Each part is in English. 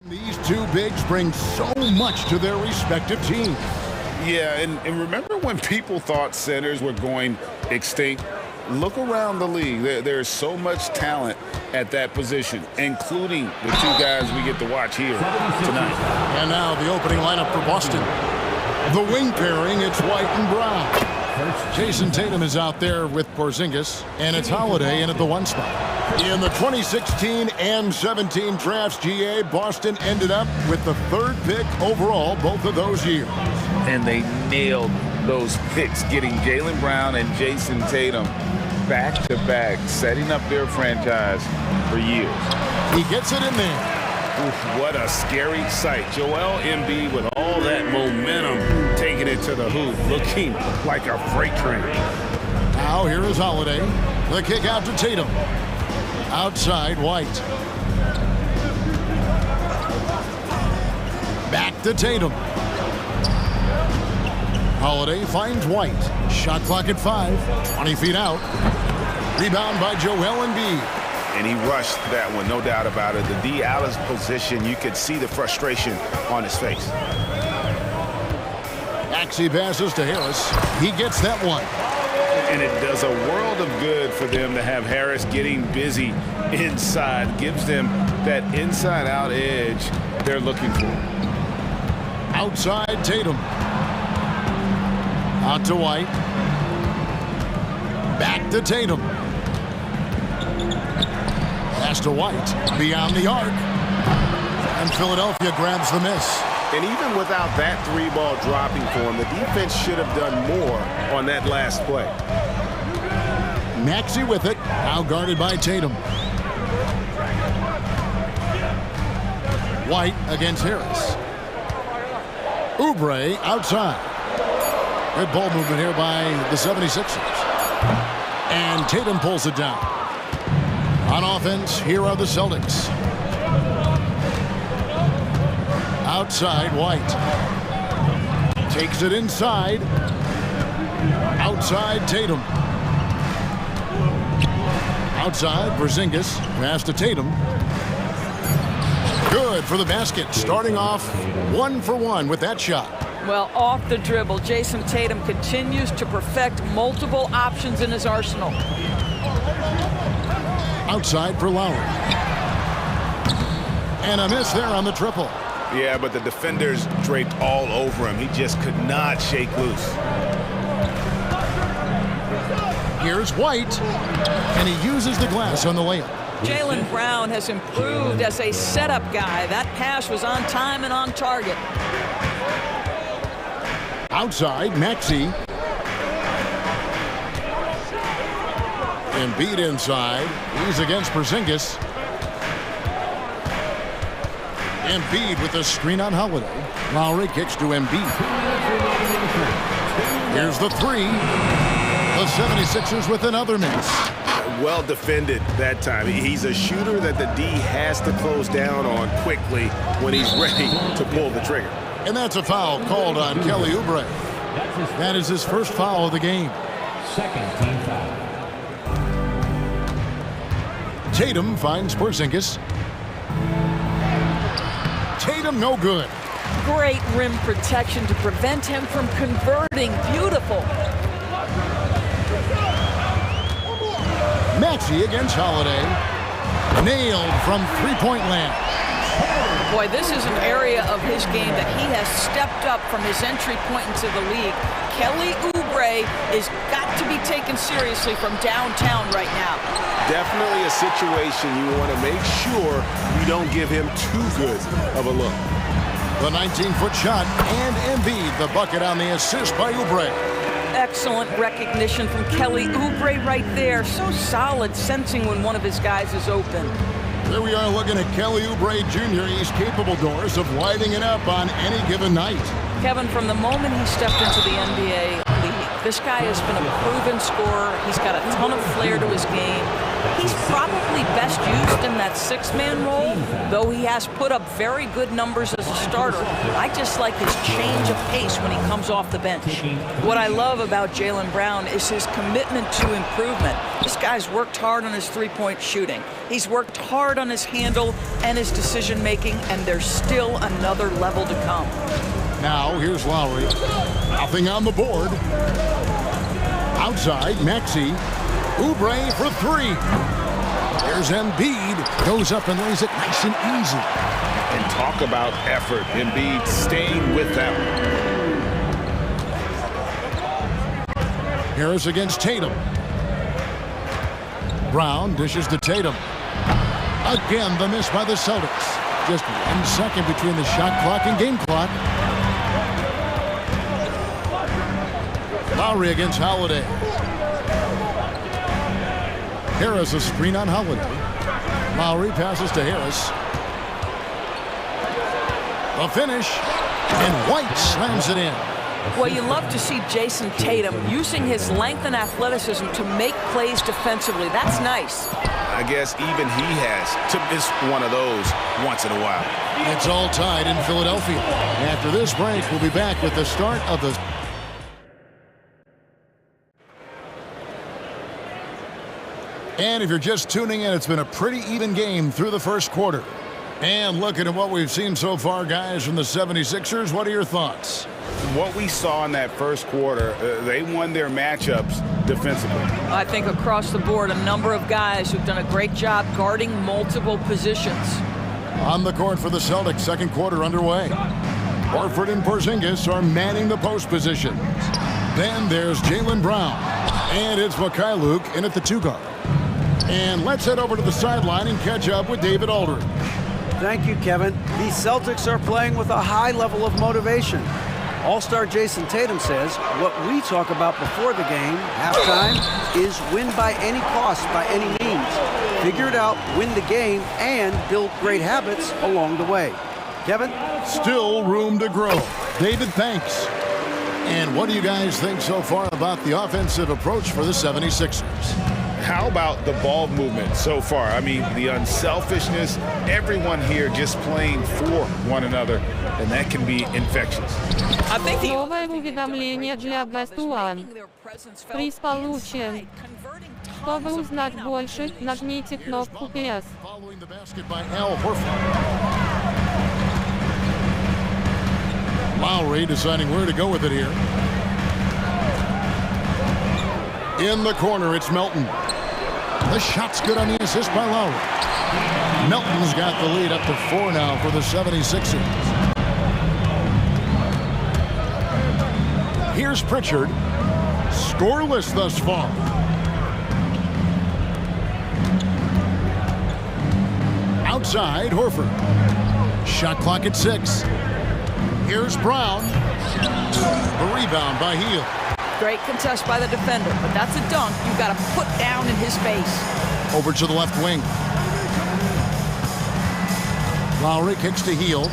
These two bigs bring so much to their respective teams. Yeah, and remember when people thought centers were going extinct? Look around the league. There's so much talent at that position, including the two guys we get to watch here tonight. And now the opening lineup for Boston. The wing pairing, it's White and Brown. Jason Tatum is out there with Porzingis, and it's Holiday in at the one spot. In the 2016 and 17 drafts, GA, Boston ended up with the third pick overall both of those years. And they nailed those picks, getting Jaylen Brown and Jason Tatum back-to-back, setting up their franchise for years. He gets it in there. Oof, what a scary sight. Joel Embiid with all that momentum taking it to the hoop, looking like a freight train. Now here is Holiday. The kick out to Tatum. Outside, White. Back to Tatum. Holiday finds White. Shot clock at 5. 20 feet out. Rebound by Joel Embiid. And he rushed that one, no doubt about it. The D. Allen's position, you could see the frustration on his face. Maxey passes to Harris. He gets that one. And it does a world of good for them to have Harris getting busy inside. Gives them that inside-out edge they're looking for. Outside, Tatum. Out to White. Back to Tatum. Pass to White. Beyond the arc. And Philadelphia grabs the miss. And even without that three ball dropping for him, the defense should have done more on that last play. Maxey with it. Now guarded by Tatum. White against Harris. Oubre outside. Good ball movement here by the 76ers. And Tatum pulls it down. On offense, here are the Celtics. Outside, White. Takes it inside. Outside, Tatum. Outside, Porzingis. Pass to Tatum. Good for the basket. Starting off 1 for 1 with that shot. Well, off the dribble, Jason Tatum continues to perfect multiple options in his arsenal. Outside for Lowry. And a miss there on the triple. Yeah, but the defenders draped all over him. He just could not shake loose. Here's White, and he uses the glass on the layup. Jaylen Brown has improved as a setup guy. That pass was on time and on target. Outside, Maxey. Embiid inside. He's against Porzingis. Embiid with the screen on Holiday. Lowry kicks to Embiid. Here's the three. The 76ers with another miss. Well defended that time. He's a shooter that the D has to close down on quickly when he's ready to pull the trigger. And that's a foul called on Kelly Oubre. That is his first foul of the game. Second team foul. Tatum finds Porzingis. Tatum no good. Great rim protection to prevent him from converting. Beautiful. Maxey against Holiday. Nailed from three-point land. Boy, this is an area of his game that he has stepped up from his entry point into the league. Kelly Oubre is got to be taken seriously from downtown right now. Definitely a situation you want to make sure you don't give him too good of a look. The 19-foot shot and Embiid the bucket on the assist by Oubre. Excellent recognition from Kelly Oubre right there. So solid, sensing when one of his guys is open. There we are looking at Kelly Oubre Jr. He's capable, Doris, of lighting it up on any given night. Kevin, from the moment he stepped into the NBA league, this guy has been a proven scorer. He's got a ton of flair to his game. He's probably best used in that six-man role, though he has put up very good numbers as a starter. I just like his change of pace when he comes off the bench. What I love about Jaylen Brown is his commitment to improvement. This guy's worked hard on his three-point shooting. He's worked hard on his handle and his decision-making, and there's still another level to come. Now, here's Lowry. Nothing on the board. Outside, Maxey. Oubre for three. There's Embiid. Goes up and lays it nice and easy. And talk about effort. Embiid staying with them. Harris against Tatum. Brown dishes to Tatum. Again, the miss by the Celtics. Just 1 second between the shot clock and game clock. Lowry against Holiday. Harris a screen on Holiday. Lowry passes to Harris. The finish, and White slams it in. Well, you love to see Jason Tatum using his length and athleticism to make plays defensively. That's nice. I guess even he has to miss one of those once in a while. It's all tied in Philadelphia. After this break, we'll be back with the start of the... And if you're just tuning in, it's been a pretty even game through the first quarter. And looking at what we've seen so far, guys, from the 76ers, what are your thoughts? What we saw in that first quarter, they won their matchups defensively. I think across the board, a number of guys who've done a great job guarding multiple positions. On the court for the Celtics, second quarter underway. Horford and Porzingis are manning the post positions. Then there's Jaylen Brown. And it's Mikhailuk in at the two guard. And let's head over to the sideline and catch up with David Aldridge. Thank you, Kevin. These Celtics are playing with a high level of motivation. All-star Jason Tatum says what we talk about before the game, halftime, is win by any cost, by any means. Figure it out, win the game, and build great habits along the way. Kevin? Still room to grow. David, thanks. And what do you guys think so far about the offensive approach for the 76ers? How about the ball movement so far? I mean, the unselfishness, everyone here just playing for one another, and that can be infectious. I think the Новое уведомление для Best One. Приз получен. Чтобы узнать больше, нажмите кнопку PS. Following the basket by Al Horford. Lowry deciding where to go with it here. In the corner, it's Melton. The shot's good on the assist by Lowry. Melton's got the lead up to 4 now for the 76ers. Here's Pritchard. Scoreless thus far. Outside, Horford. Shot clock at 6. Here's Brown. The rebound by Hield. great contest by the defender, but that's a dunk you've got to put down in his face. Over to the left wing. Lowry kicks to Hield.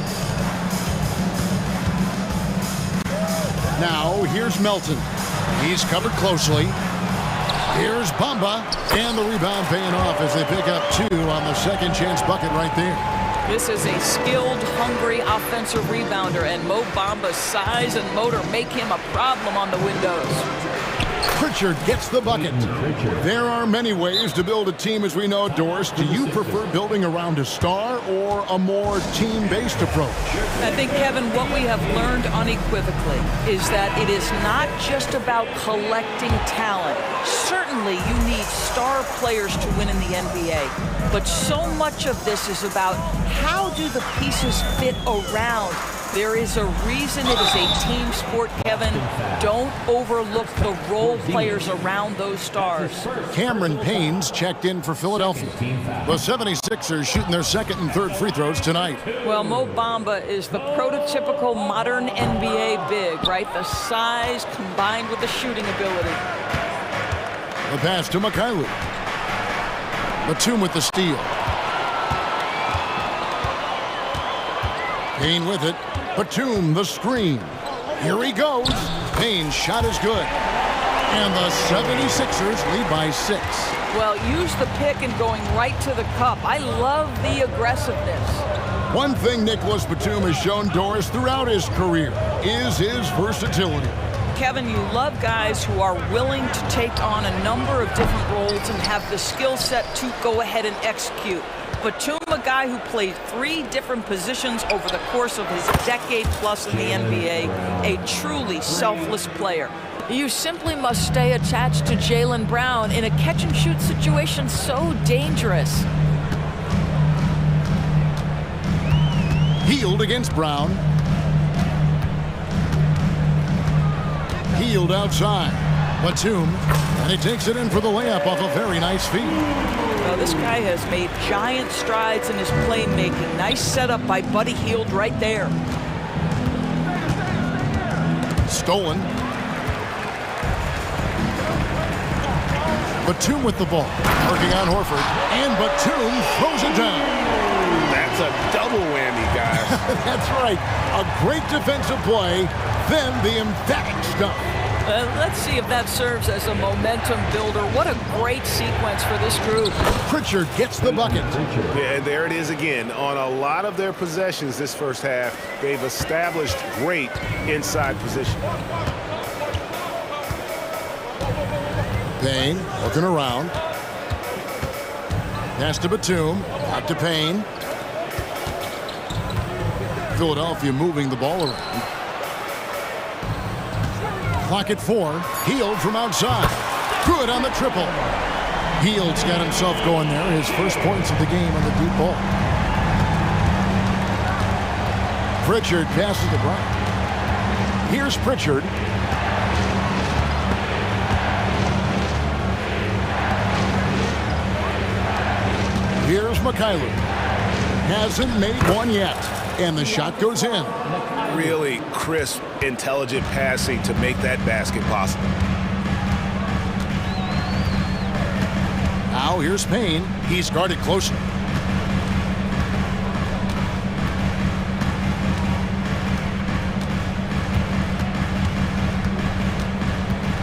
Now here's Melton. He's covered closely. Here's Bamba, and the rebound paying off as they pick up 2 on the second chance bucket right there. This is a skilled, hungry offensive rebounder, and Mo Bamba's size and motor make him a problem on the windows. Pritchard gets the bucket. There are many ways to build a team, as we know, Doris. Do you prefer building around a star or a more team-based approach? I think, Kevin, what we have learned unequivocally is that it is not just about collecting talent. Certainly, you need star players to win in the NBA. But so much of this is about how do the pieces fit around. There is a reason it is a team sport, Kevin. Don't overlook the role players around those stars. Cameron Payne's checked in for Philadelphia. The 76ers shooting their second and third free throws tonight. Well, Mo Bamba is the prototypical modern NBA big, right? The size combined with the shooting ability. The pass to Mikhailuk. Batum with the steal. Payne with it. Batum, the screen. Here he goes. Payne's shot is good. And the 76ers lead by 6. Well, use the pick and going right to the cup. I love the aggressiveness. One thing Nicholas Batum has shown Doris throughout his career is his versatility. Kevin, you love guys who are willing to take on a number of different roles and have the skill set to go ahead and execute. Batum, a guy who played 3 different positions over the course of his decade plus in the NBA, a truly selfless player. You simply must stay attached to Jaylen Brown in a catch-and-shoot situation so dangerous. Healed against Brown. Healed outside. Batum, and he takes it in for the layup off a very nice feed. Well, this guy has made giant strides in his playmaking. Nice setup by Buddy Hield right there. Stolen. Batum with the ball. Working on Horford. And Batum throws it down. That's a double whammy, guys. That's right. A great defensive play, then the emphatic stuff. Let's see if that serves as a momentum builder. What a great sequence for this group. Pritchard gets the bucket. Yeah, and there it is again. On a lot of their possessions this first half, they've established great inside position. Payne looking around. Pass to Batum. Out to Payne. Philadelphia moving the ball around. Clock at 4. Hield from outside. Good on the triple. Hield's got himself going there. His first points of the game on the deep ball. Pritchard passes to Brown. Here's Pritchard. Here's Mikhailuk. Hasn't made one yet. And the shot goes in. Really crisp, intelligent passing to make that basket possible. Now here's Payne. He's guarded closely.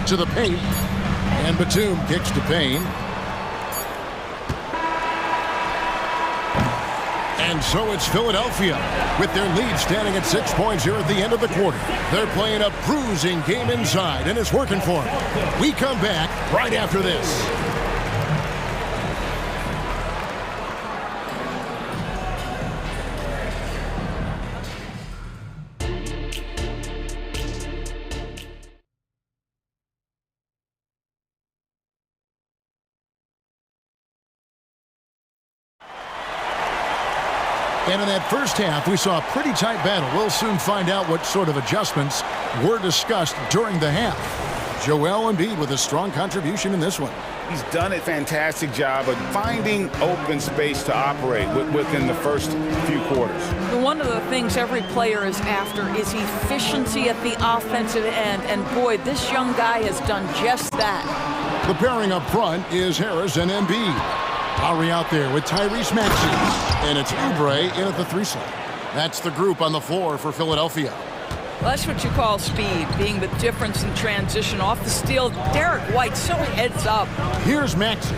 To the paint. And Batum kicks to Payne. And so it's Philadelphia with their lead standing at 6 points here at the end of the quarter. They're playing a bruising game inside, and it's working for them. We come back right after this. And in that first half, we saw a pretty tight battle. We'll soon find out what sort of adjustments were discussed during the half. Joel Embiid with a strong contribution in this one. He's done a fantastic job of finding open space to operate within the first few quarters. One of the things every player is after is efficiency at the offensive end. And boy, this young guy has done just that. The pairing up front is Harris and Embiid. Lowry out there with Tyrese Maxey. And it's Oubre in at the 3 slot. That's the group on the floor for Philadelphia. Well, that's what you call speed, being the difference in transition. Off the steal, Derek White so heads up. Here's Maxey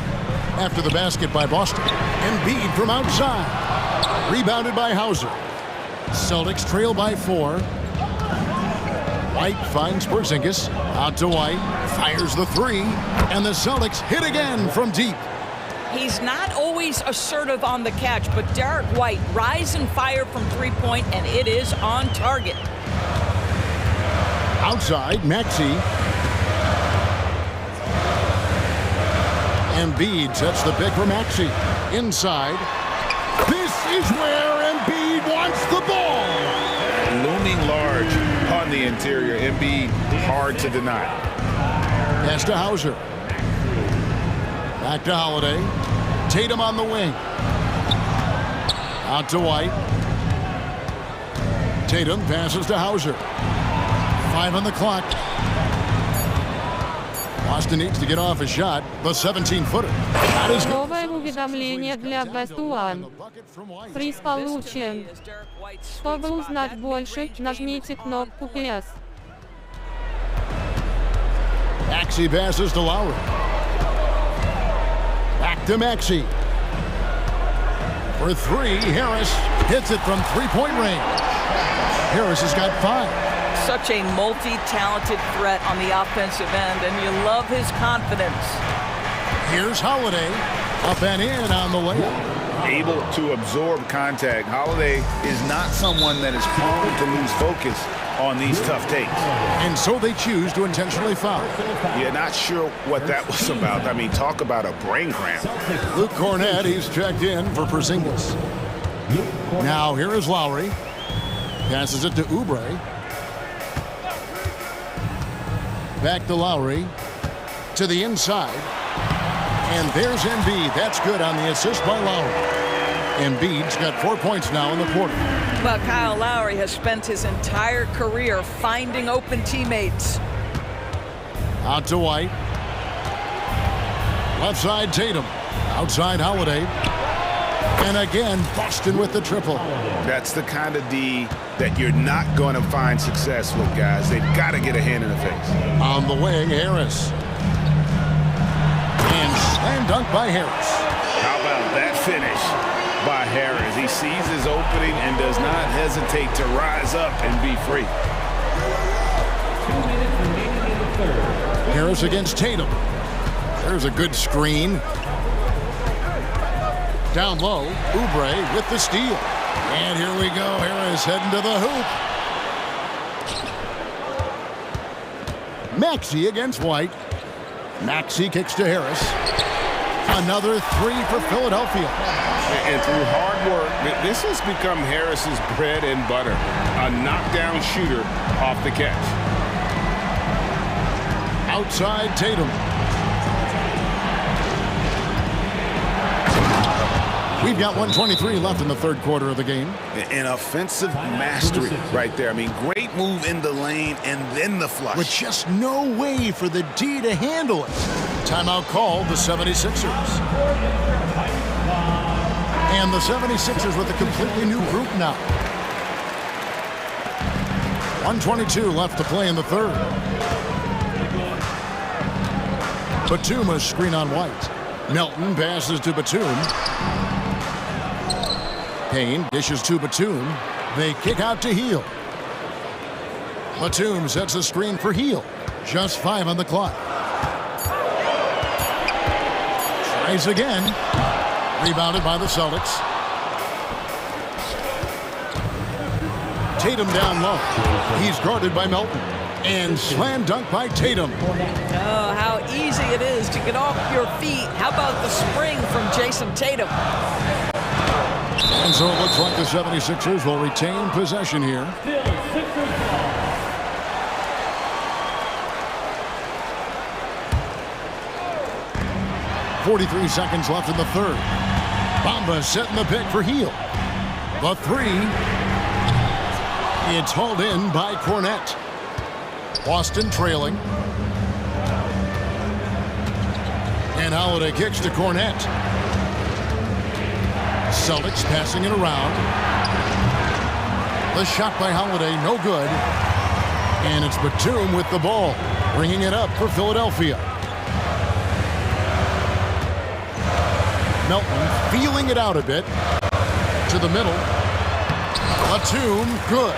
after the basket by Boston. Embiid from outside. Rebounded by Hauser. Celtics trail by 4. White finds Porzingis. Out to White. Fires the 3. And the Celtics hit again from deep. He's not always assertive on the catch, but Derek White rise and fire from three-point, and it is on target. Outside, Maxey. Embiid sets the pick for Maxey. Inside. This is where Embiid wants the ball. Looming large on the interior. Embiid hard to deny. Pass to Hauser. Back to Holiday. Tatum on the wing. Out to White. Tatum passes to Hauser. 5 on the clock. Boston needs to get off a shot. The 17-footer. That is good. Новое уведомление для Best One. Приз получен. Чтобы узнать больше, нажмите кнопку PS. Maxey passes to Lowry. Back to Maxey. For three, Harris hits it from three-point range. Harris has got 5. Such a multi-talented threat on the offensive end, and you love his confidence. Here's Holiday, up and in on the layup. Able to absorb contact. Holiday is not someone that is prone to lose focus on these tough takes. And so they choose to intentionally foul. Yeah, not sure what that was about. I mean, talk about a brain cramp. Luke Cornett, he's checked in for Porzingis. Now here is Lowry. Passes it to Oubre. Back to Lowry. To the inside. And there's Embiid. That's good on the assist by Lowry. Embiid's got 4 points now in the quarter. Well, Kyle Lowry has spent his entire career finding open teammates. Out to White. Left side Tatum. Outside Holiday. And again, Boston with the triple. That's the kind of D that you're not going to find success with, guys. They've got to get a hand in the face. On the wing, Harris. And slam dunk by Harris. How about that finish by Harris? He sees his opening and does not hesitate to rise up and be free. 2 minutes remaining in the third. Harris against Tatum. There's a good screen. Down low, Oubre with the steal. And here we go, Harris heading to the hoop. Maxey against White. Maxey kicks to Harris. Another three for Philadelphia. And through hard work, this has become Harris's bread and butter. A knockdown shooter off the catch. Outside Tatum. We've got 1:23 left in the third quarter of the game. An offensive mastery right there. I mean, great move in the lane and then the flush. With just no way for the D to handle it. Timeout called the 76ers. And the 76ers with a completely new group now. 1:22 left to play in the third. Batum screen on White. Melton passes to Batum. Payne dishes to Batum. They kick out to Heel. Batum sets a screen for Heel. Just 5 on the clock. Tries again. Rebounded by the Celtics. Tatum down low. He's guarded by Melton. And slam dunk by Tatum. Oh, how easy it is to get off your feet. How about the spring from Jason Tatum? And so it looks like the 76ers will retain possession here. 43 seconds left in the third. Bamba setting the pick for Heel. The three. It's hauled in by Cornett. Boston trailing. And Holiday kicks to Cornett. Celtics passing it around. The shot by Holiday, no good. And it's Batum with the ball, bringing it up for Philadelphia. Melton feeling it out a bit. To the middle. Batum, good.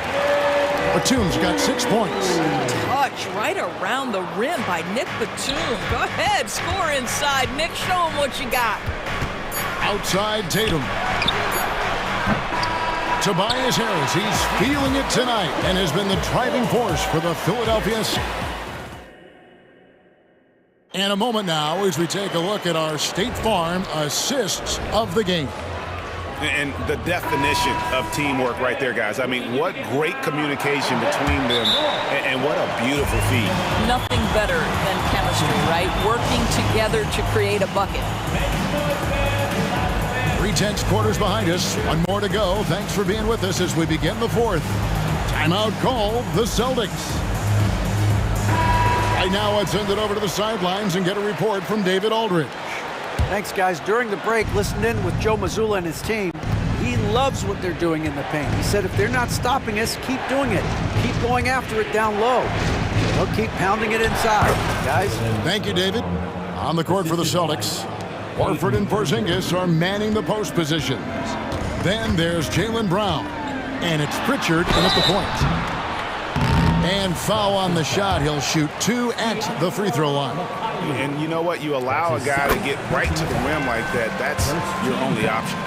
Batum's got 6 points. Touch right around the rim by Nick Batum. Go ahead, score inside. Nick, show him what you got. Outside Tatum. Tobias Harris, he's feeling it tonight and has been the driving force for the Philadelphia. And a moment now as we take a look at our State Farm assists of the game. And the definition of teamwork right there, guys. I mean, what great communication between them, and what a beautiful feed. Nothing better than chemistry, right? Working together to create a bucket. 3/10 quarters behind us. One more to go. Thanks for being with us as we begin the fourth. Timeout call, the Celtics. Right now, let's send it over to the sidelines and get a report from David Aldridge. Thanks, guys. During the break, listened in with Joe Mazzulla and his team. He loves what they're doing in the paint. He said if they're not stopping us, keep doing it. Keep going after it down low. They'll keep pounding it inside. Guys? Thank you, David. On the court for the Celtics, Horford and Porzingis are manning the post positions. Then there's Jaylen Brown. And it's Pritchard in at the point. And foul on the shot. He'll shoot 2 at the free throw line. And you know what? You allow a guy to get right to the rim like that. That's your only option.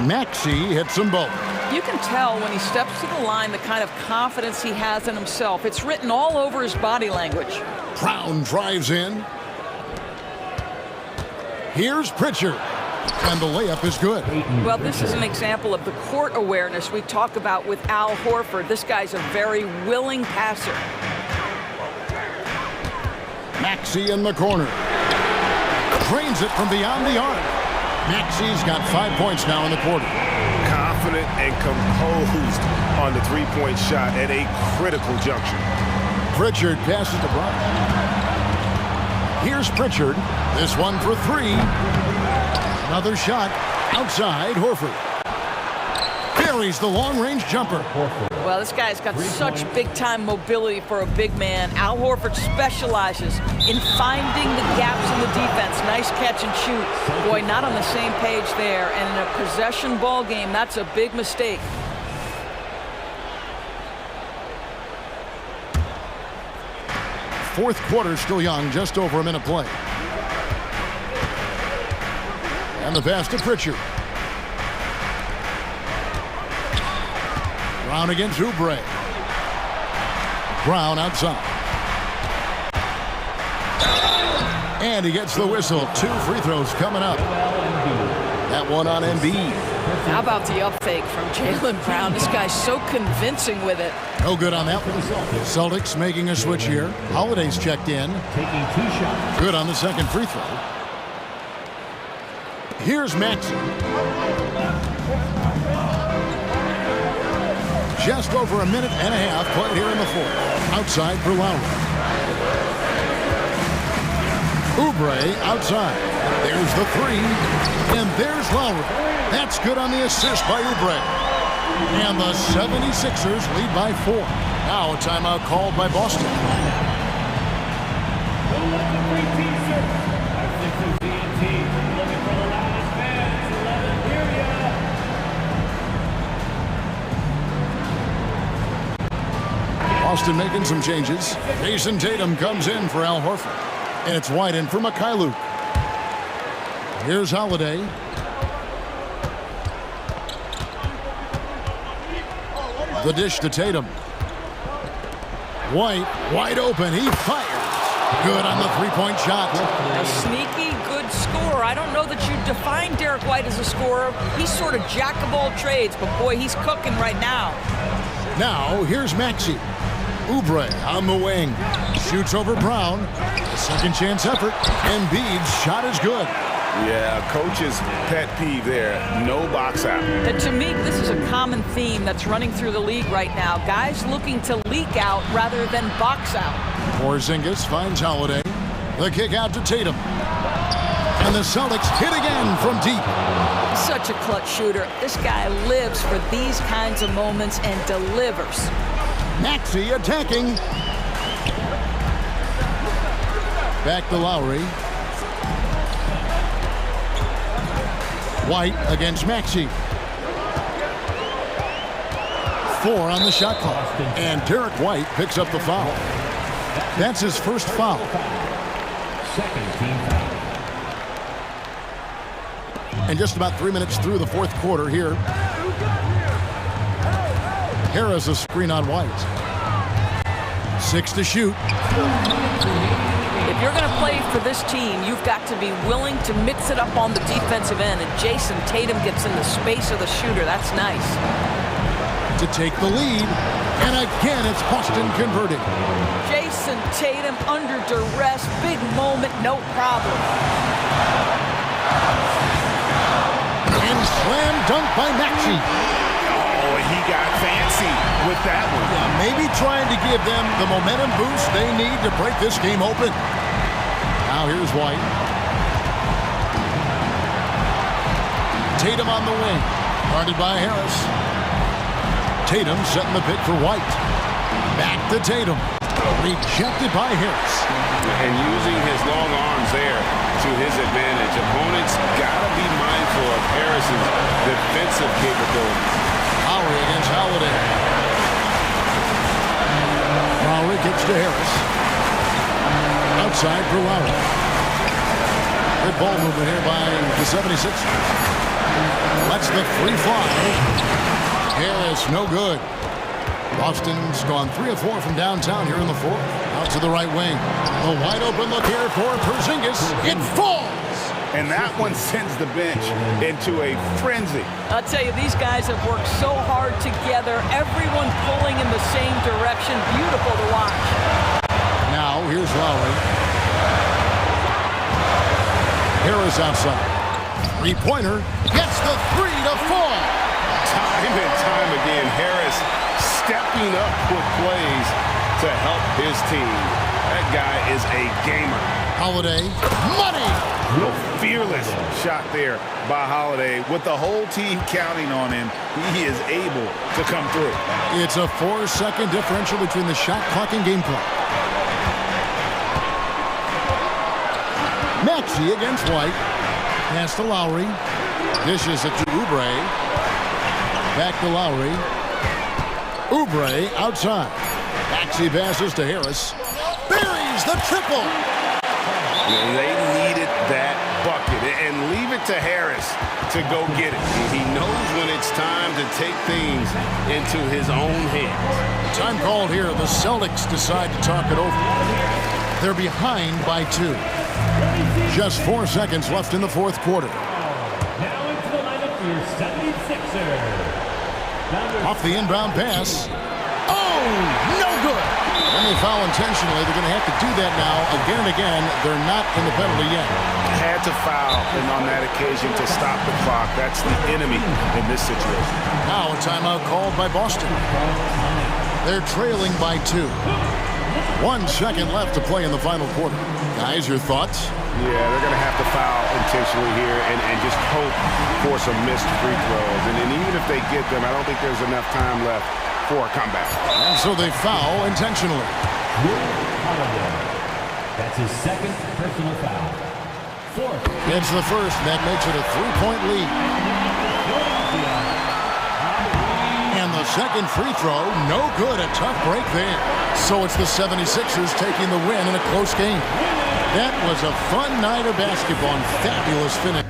Maxey hits them both. You can tell when he steps to the line the kind of confidence he has in himself. It's written all over his body language. Brown drives in. Here's Pritchard. And the layup is good. Well, this is an example of the court awareness we talk about with Al Horford. This guy's a very willing passer. Maxey in the corner. Drains it from beyond the arc. Maxey's got 5 points now in the quarter. Confident and composed on the three-point shot at a critical juncture. Pritchard passes to Brown. Here's Pritchard. This one for 3. Another shot outside Horford. Buries the long-range jumper. Well, this guy's got such big-time mobility for a big man. Al Horford specializes in finding the gaps in the defense. Nice catch and shoot. Boy, not on the same page there. And in a possession ball game, that's a big mistake. Fourth quarter still young, just over a minute play. And the pass to Pritchard. Brown against Oubre. Brown outside. And he gets the whistle. 2 free throws coming up. That one on Embiid. How about the up fake from Jaylen Brown? This guy's so convincing with it. No good on that one. Celtics making a switch here. Holiday's checked in. Taking 2 shots. Good on the second free throw. Here's Maxey. Just over a minute and a half played here in the fourth. Outside for Lowry. Oubre outside. There's the 3. And there's Lowry. That's good on the assist by Oubre. And the 76ers lead by 4. Now a timeout called by Boston. Boston making some changes. Jason Tatum comes in for Al Horford. And it's White in for Mikhailuk. Here's Holiday. The dish to Tatum. White, wide open. He fires. Good on the three-point shot. A sneaky good scorer. I don't know that you define Derek White as a scorer. He's sort of jack of all trades, but boy, he's cooking right now. Now, here's Maxey. Oubre on the wing. Shoots over Brown. A second chance effort. Embiid's shot is good. Yeah, coach's pet peeve there. No box out. And to me, this is a common theme that's running through the league right now. Guys looking to leak out rather than box out. Porzingis finds Holiday. The kick out to Tatum. And the Celtics hit again from deep. Such a clutch shooter. This guy lives for these kinds of moments and delivers. Maxey attacking. Back to Lowry. White against Maxey. 4 on the shot clock. And Derek White picks up the foul. That's his first foul. Second team foul. And just about 3 minutes through the fourth quarter here. Harris a screen on White. 6 to shoot. If you're going to play for this team, you've got to be willing to mix it up on the defensive end. And Jason Tatum gets in the space of the shooter. That's nice. To take the lead. And again, it's Boston converting. Jason Tatum under duress. Big moment, no problem. And slam dunk by Maxey. Oh, he got fancy with that one. Yeah, maybe trying to give them the momentum boost they need to break this game open. Now here's White. Tatum on the wing. Guarded by Harris. Tatum setting the pick for White. Back to Tatum. Rejected by Harris. and using his long arms there to his advantage. Opponents got to be mindful of Harris's defensive capabilities. Lowry against Holiday. Lowry kicks to Harris. Outside for Lowry. Good ball movement here by the 76ers. That's the free fly. Harris, no good. Boston's gone 3 of 4 from downtown here in the fourth. Out to the right wing. A wide open look here for Porzingis. It falls! And that one sends the bench into a frenzy. I'll tell you, these guys have worked so hard together. Everyone pulling in the same direction. Beautiful to watch. Now, here's Lowry. Harris outside. Three-pointer. Gets the 3 to fall. Time and time again, Harris stepping up with plays to help his team. That guy is a gamer. Holiday. Money! A fearless shot there by Holiday. With the whole team counting on him, he is able to come through. It's a 4-second differential between the shot clock and game clock. Maxey against White. Pass to Lowry. Dishes it to Oubre. Back to Lowry. Oubre outside. Maxey passes to Harris. Buries the triple. They needed that bucket, and leave it to Harris to go get it. He knows when it's time to take things into his own hands. Time called here. The Celtics decide to talk it over. They're behind by 2. Just 4 seconds left in the fourth quarter. Now into the lineup for your 76ers. Off the inbound pass. Oh, no good. When they foul intentionally, they're going to have to do that now again and again. They're not in the penalty yet. Had to foul and on that occasion to stop the clock. That's the enemy in this situation. Now a timeout called by Boston. They're trailing by 2. 1 second left to play in the final quarter. Guys, your thoughts? Yeah, they're going to have to foul intentionally here and just hope for some missed free throws. And even if they get them, I don't think there's enough time left for a comeback. And so they foul intentionally. That's his second personal foul. Fourth. It's the first. That makes it a 3-point lead. And the second free throw, no good. A tough break there. So it's the 76ers taking the win in a close game. That was a fun night of basketball and fabulous finish.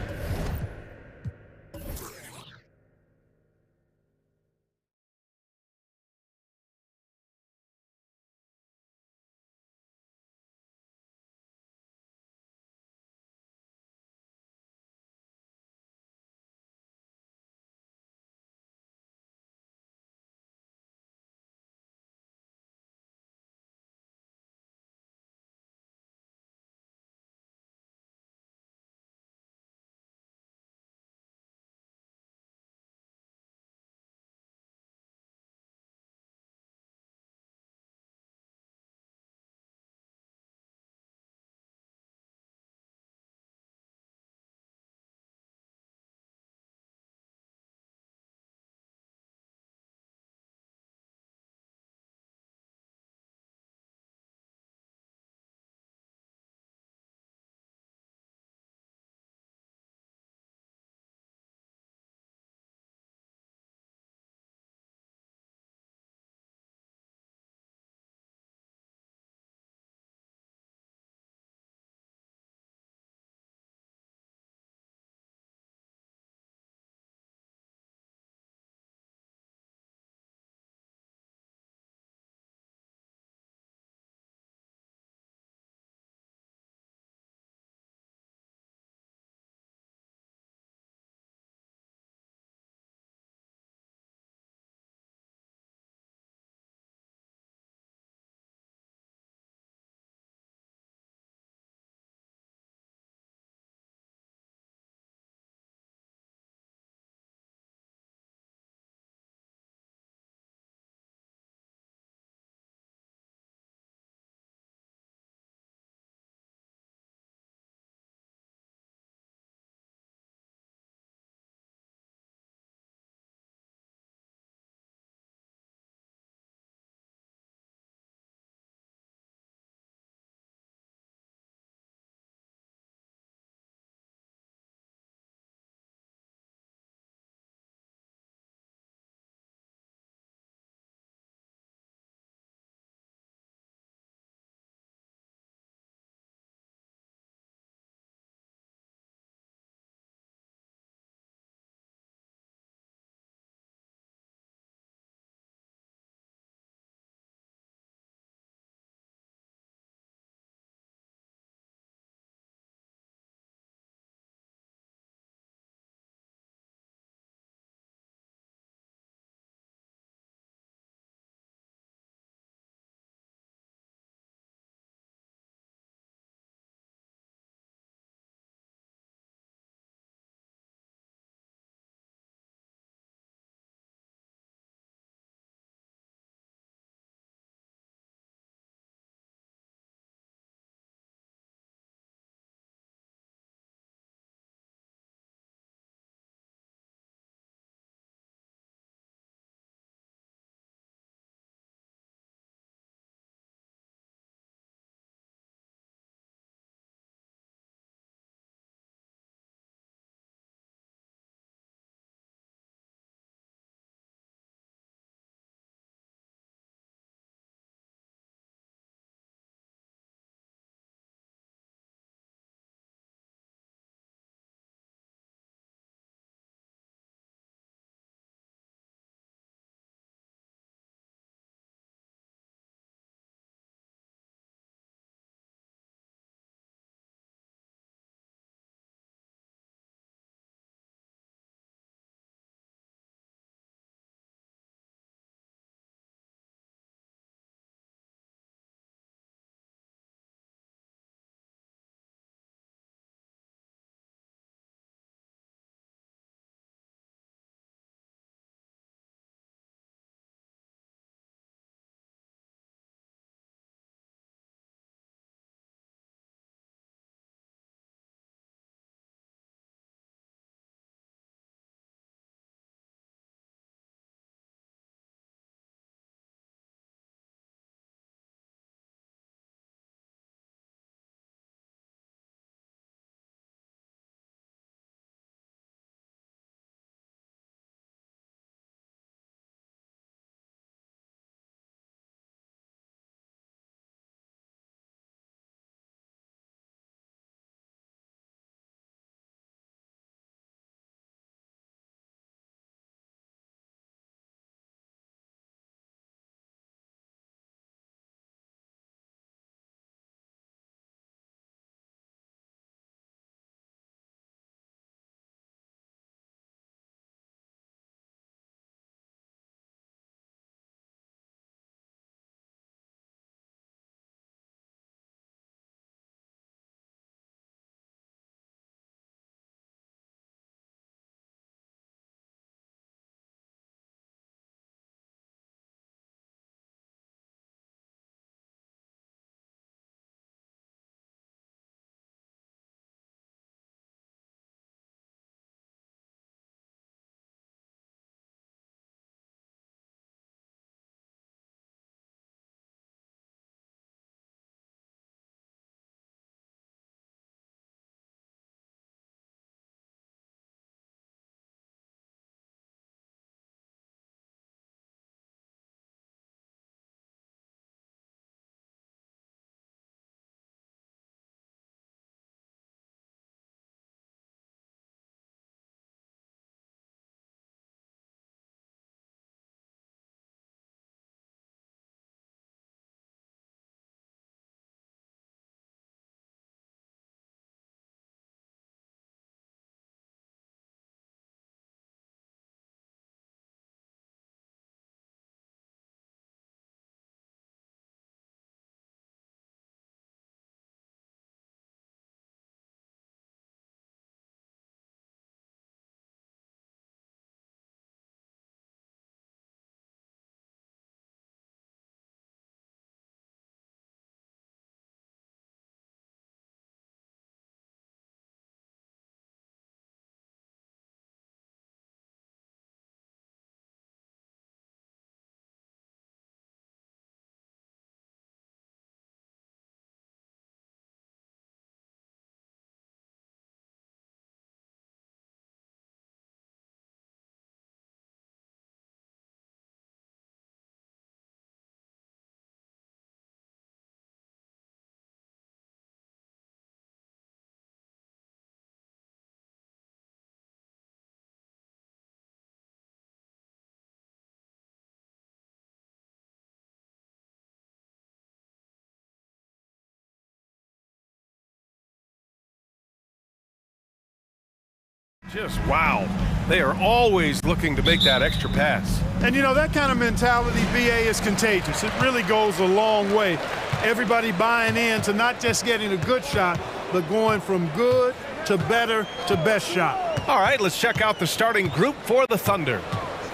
Just wow. They are always looking to make that extra pass. And, you know, that kind of mentality, BA, is contagious. It really goes a long way. Everybody buying in to not just getting a good shot, but going from good to better to best shot. All right, let's check out the starting group for the Thunder.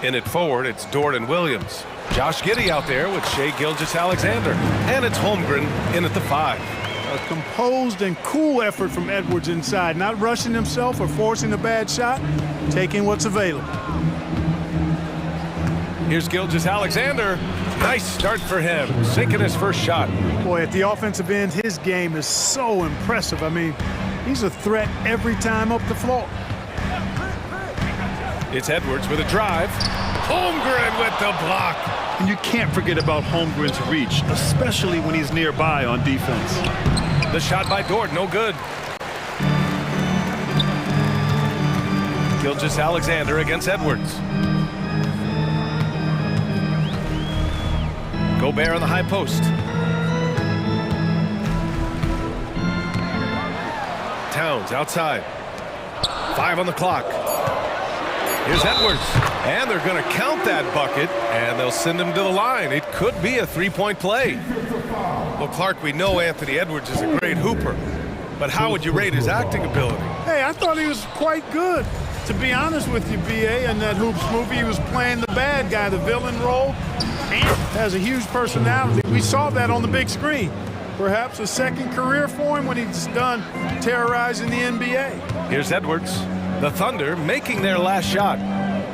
In it forward, it's Jordan Williams. Josh Giddey out there with Shai Gilgeous-Alexander. And it's Holmgren in at the 5. A composed and cool effort from Edwards inside, not rushing himself or forcing a bad shot, taking what's available. Here's Gilgeous-Alexander. Nice start for him, sinking his first shot. Boy, at the offensive end, his game is so impressive. I mean, he's a threat every time up the floor. It's Edwards with a drive. Holmgren with the block. And you can't forget about Holmgren's reach, especially when he's nearby on defense. The shot by Dort, no good. Gilgeous-Alexander against Edwards. Gobert on the high post. Towns outside. 5 on the clock. Here's Edwards. And they're going to count that bucket, and they'll send him to the line. It could be a three-point play. Well, Clark, we know Anthony Edwards is a great hooper, but how would you rate his acting ability? Hey, I thought he was quite good. To be honest with you, BA, in that Hoops movie, he was playing the bad guy, the villain role, and has a huge personality. We saw that on the big screen. Perhaps a second career for him when he's done terrorizing the NBA. Here's Edwards. The Thunder making their last shot.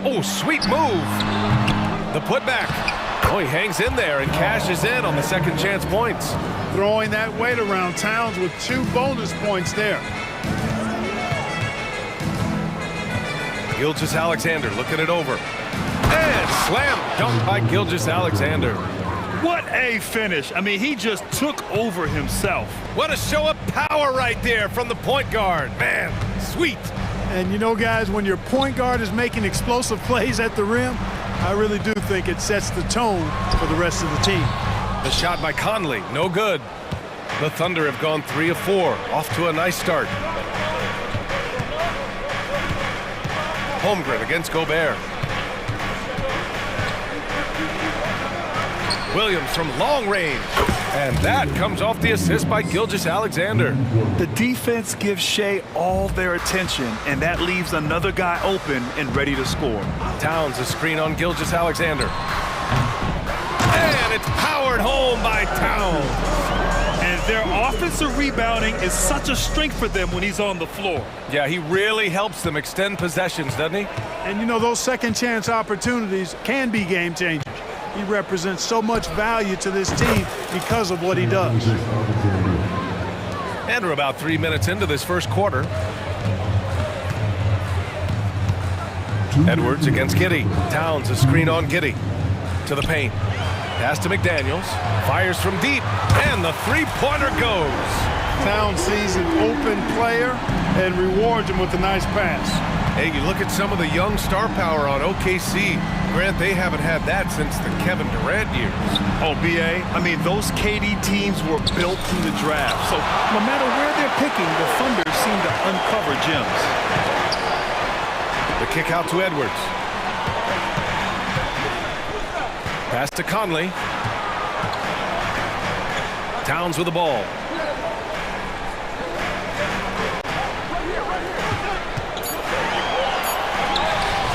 Oh, sweet move. The putback. Oh, he hangs in there and cashes in on the second chance points. Throwing that weight around. Towns with 2 bonus points there. Gilgeous-Alexander looking it over. And slam dunk by Gilgeous-Alexander. What a finish. I mean, he just took over himself. What a show of power right there from the point guard. Man, sweet. And you know, guys, when your point guard is making explosive plays at the rim, I really do think it sets the tone for the rest of the team. The shot by Conley, no good. The Thunder have gone 3 of 4, off to a nice start. Holmgren against Gobert. Williams from long range. And that comes off the assist by Gilgeous-Alexander. The defense gives Shai all their attention, and that leaves another guy open and ready to score. Towns a screen on Gilgeous-Alexander. And it's powered home by Towns. And their offensive rebounding is such a strength for them when he's on the floor. Yeah, he really helps them extend possessions, doesn't he? And you know, those second chance opportunities can be game changers. He represents so much value to this team because of what he does. And we're about 3 minutes into this first quarter. Edwards against Giddey. Towns a screen on Giddey. To the paint. Pass to McDaniels. Fires from deep. And the three-pointer goes. Towns sees an open player and rewards him with a nice pass. Hey, you look at some of the young star power on OKC. Grant, they haven't had that since the Kevin Durant years. Oh, BA, I mean, those KD teams were built through the draft. So no matter where they're picking, the Thunder seem to uncover gems. The kick out to Edwards. Pass to Conley. Towns with the ball.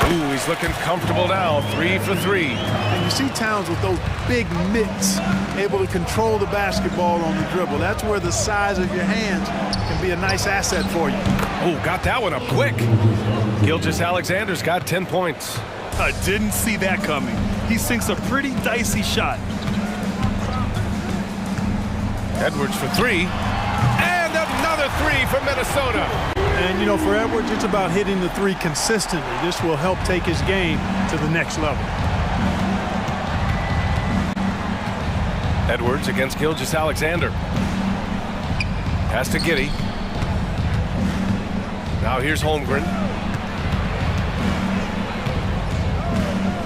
Ooh, he's looking comfortable now. 3 for 3. And you see Towns with those big mitts, able to control the basketball on the dribble. That's where the size of your hands can be a nice asset for you. Oh, got that one up quick. Gilgeous-Alexander's got 10 points. I didn't see that coming. He sinks a pretty dicey shot. Edwards for 3. And another 3 for Minnesota. And, you know, for Edwards, it's about hitting the 3 consistently. This will help take his game to the next level. Edwards against Gilgeous-Alexander. Pass to Giddey. Now here's Holmgren.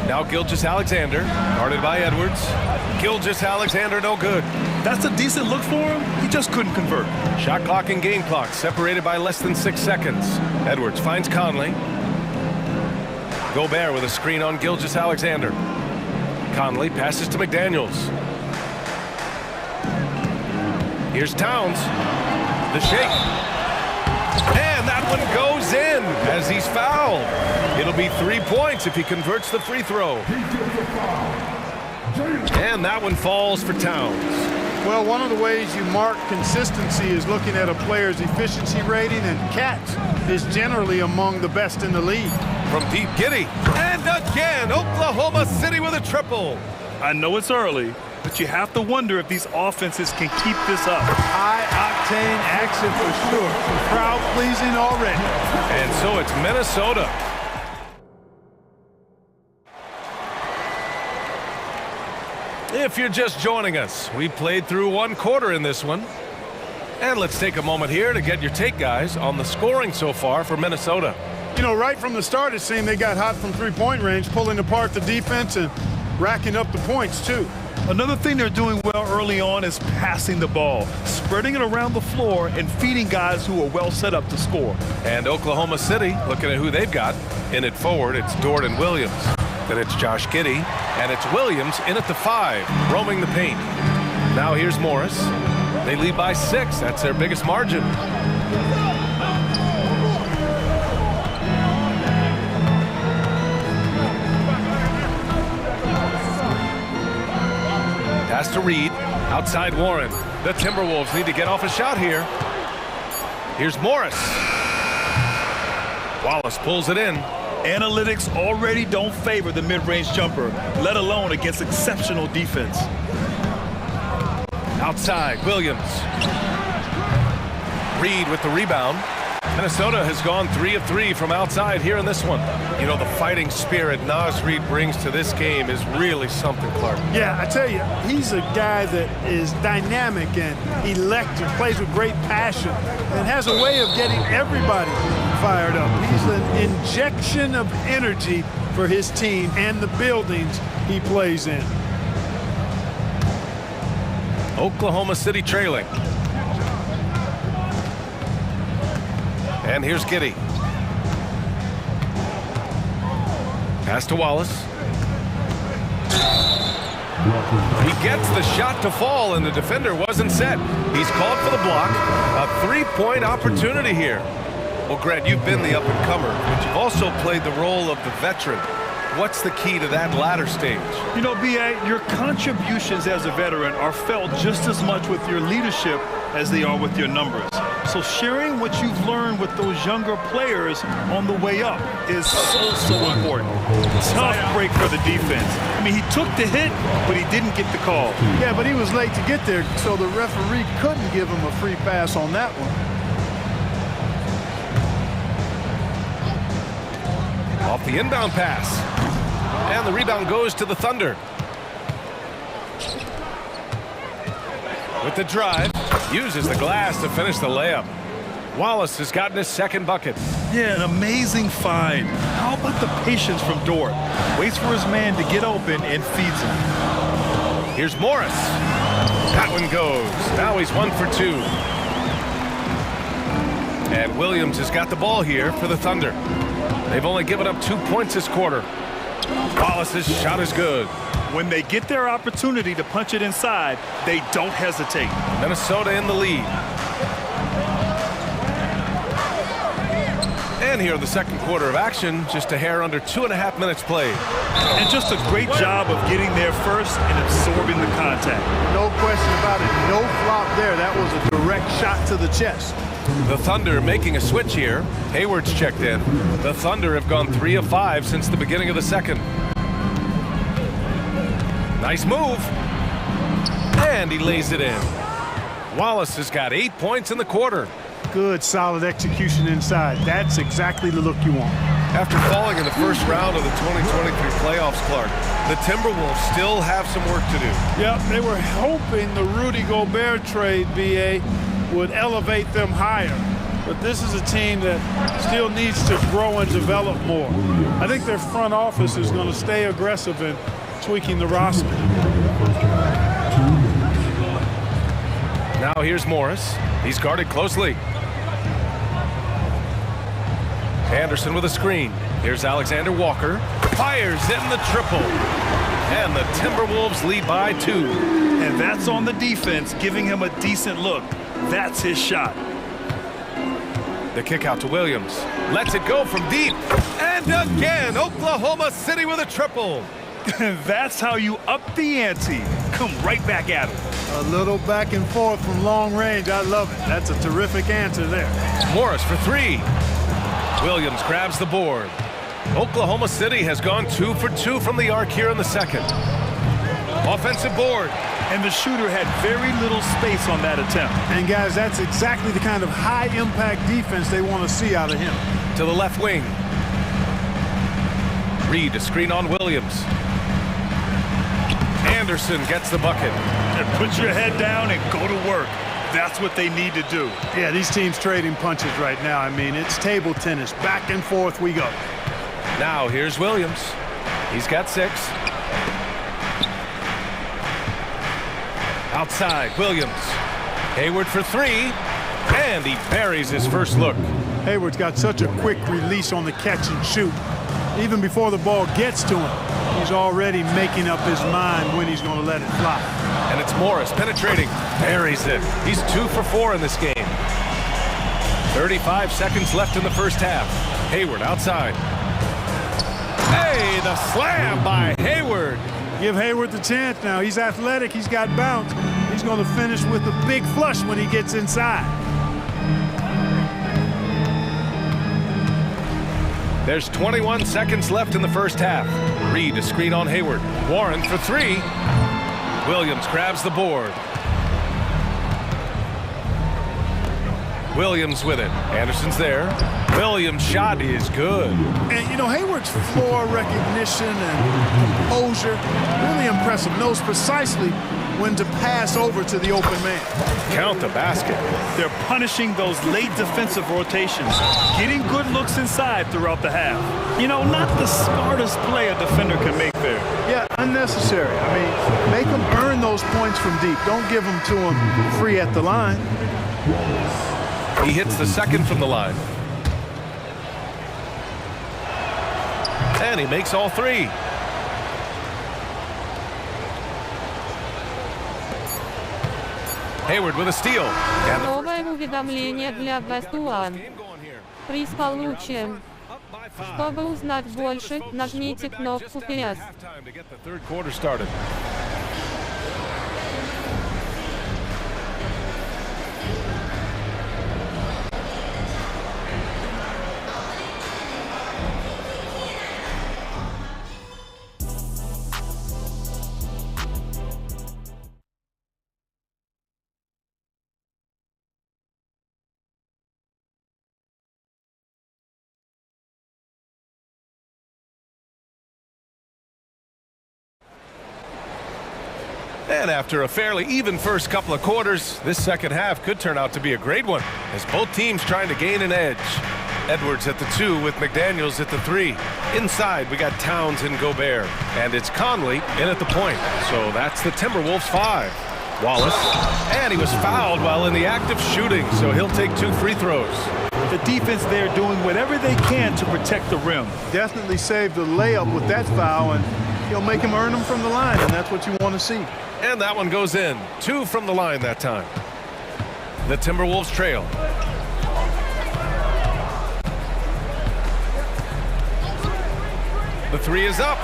Now Gilgeous-Alexander, guarded by Edwards. Gilgeous-Alexander, no good. That's a decent look for him. He just couldn't convert. Shot clock and game clock separated by less than 6 seconds. Edwards finds Conley. Gobert with a screen on Gilgeous-Alexander. Conley passes to McDaniels. Here's Towns. The shake. And that one goes in as he's fouled. It'll be 3 points if he converts the free throw. And that one falls for Towns. Well, one of the ways you mark consistency is looking at a player's efficiency rating, and Cats is generally among the best in the league. From deep, Giddey. And again, Oklahoma City with a triple. I know it's early, but you have to wonder if these offenses can keep this up. High-octane action for sure. Crowd-pleasing already. And so it's Minnesota. If you're just joining us, we played through 1 quarter in this one. And let's take a moment here to get your take, guys, on the scoring so far for Minnesota. You know, right from the start, it seemed they got hot from three-point range, pulling apart the defense and racking up the points, too. Another thing they're doing well early on is passing the ball, spreading it around the floor and feeding guys who are well set up to score. And Oklahoma City, looking at who they've got. In at forward, it's Dort and Williams. Then it's Josh Giddey, and it's Williams in at the 5, roaming the paint. Now here's Morris. They lead by 6. That's their biggest margin. Pass to Reed. Outside Warren. The Timberwolves need to get off a shot here. Here's Morris. Wallace pulls it in. Analytics already don't favor the mid-range jumper, let alone against exceptional defense. Outside, Williams. Reed with the rebound. Minnesota has gone 3 of 3 from outside here in this one. You know, the fighting spirit Naz Reid brings to this game is really something, Clark. Yeah, I tell you, he's a guy that is dynamic and electric, plays with great passion, and has a way of getting everybody fired up. He's an injection of energy for his team and the buildings he plays in. Oklahoma City trailing. And here's Giddey. Pass to Wallace. He gets the shot to fall, and the defender wasn't set. He's called for the block. A 3-point opportunity here. Well, Grant, you've been the up-and-comer, but you've also played the role of the veteran. What's the key to that latter stage? You know, B.A., your contributions as a veteran are felt just as much with your leadership as they are with your numbers. So sharing what you've learned with those younger players on the way up is so important. Tough break for the defense. I mean, he took the hit, but he didn't get the call. Yeah, but he was late to get there, so the referee couldn't give him a free pass on that one. Off the inbound pass. And the rebound goes to the Thunder. With the drive, uses the glass to finish the layup. Wallace has gotten his second bucket. Yeah, an amazing find. How about the patience from Dort? Waits for his man to get open and feeds him. Here's Morris. That one goes. Now he's 1 for 2. And Williams has got the ball here for the Thunder. They've only given up 2 points this quarter. Wallace's shot is good. When they get their opportunity to punch it inside, they don't hesitate. Minnesota in the lead. And here in the second quarter of action, just a hair under 2.5 minutes played. And just a great job of getting there first and absorbing the contact. No question about it. No flop there. That was a direct shot to the chest. The Thunder making a switch here. Hayward's checked in. The Thunder have gone 3 of 5 since the beginning of the second. Nice move. And he lays it in. Wallace has got 8 points in the quarter. Good, solid execution inside. That's exactly the look you want. After falling in the first round of the 2023 playoffs, Clark, the Timberwolves still have some work to do. Yep, they were hoping the Rudy Gobert trade, B.A., would elevate them higher. But this is a team that still needs to grow and develop more. I think their front office is going to stay aggressive in tweaking the roster. Now here's Morris. He's guarded closely. Anderson with a screen. Here's Alexander Walker. Fires in the triple. And the Timberwolves lead by 2. And that's on the defense, giving him a decent look. That's his shot. The kick out to Williams. Lets it go from deep. And again, Oklahoma City with a triple. That's how you up the ante. Come right back at him. A little back and forth from long range. I love it. That's a terrific answer there. Morris for 3. Williams grabs the board. Oklahoma City has gone 2 for 2 from the arc here in the second. Offensive board. And the shooter had very little space on that attempt. And guys, that's exactly the kind of high-impact defense they want to see out of him. To the left wing. Reed to screen on Williams. Anderson gets the bucket. And put your head down and go to work. That's what they need to do. Yeah, these teams trading punches right now. I mean, it's table tennis. Back and forth we go. Now here's Williams. He's got 6. Outside, Williams. Hayward for 3. And he buries his first look. Hayward's got such a quick release on the catch and shoot. Even before the ball gets to him, he's already making up his mind when he's going to let it fly. And it's Morris penetrating. Buries it. He's 2 for 4 in this game. 35 seconds left in the first half. Hayward outside. Hey, the slam by Hayward. Give Hayward the chance now. He's athletic. He's got bounce. He's going to finish with a big flush when he gets inside. There's 21 seconds left in the first half. Reed to screen on Hayward. Warren for 3. Williams grabs the board. Williams with it. Anderson's there. Williams' shot is good. And, you know, Hayward's floor recognition and composure, really impressive. Knows precisely when to pass over to the open man. Count the basket. They're punishing those late defensive rotations, getting good looks inside throughout the half. You know, not the smartest play a defender can make there. Yeah, unnecessary. I mean, make them earn those points from deep. Don't give them to them free at the line. He hits the second from the line. And he makes all 3. Hayward with a steal. Новое уведомление для Best One. Приз получен. Чтобы узнать больше, нажмите кнопку «Вперед». And after a fairly even first couple of quarters, this second half could turn out to be a great one, as both teams trying to gain an edge. Edwards at the 2 with McDaniels at the 3. Inside, we got Towns and Gobert. And it's Conley in at the point. So that's the Timberwolves 5. Wallace. And he was fouled while in the act of shooting, so he'll take 2 free throws. The defense there doing whatever they can to protect the rim. Definitely saved the layup with that foul, and he'll make him earn them from the line, and that's what you want to see. And that one goes in. 2 from the line that time. The Timberwolves trail. The 3 is up.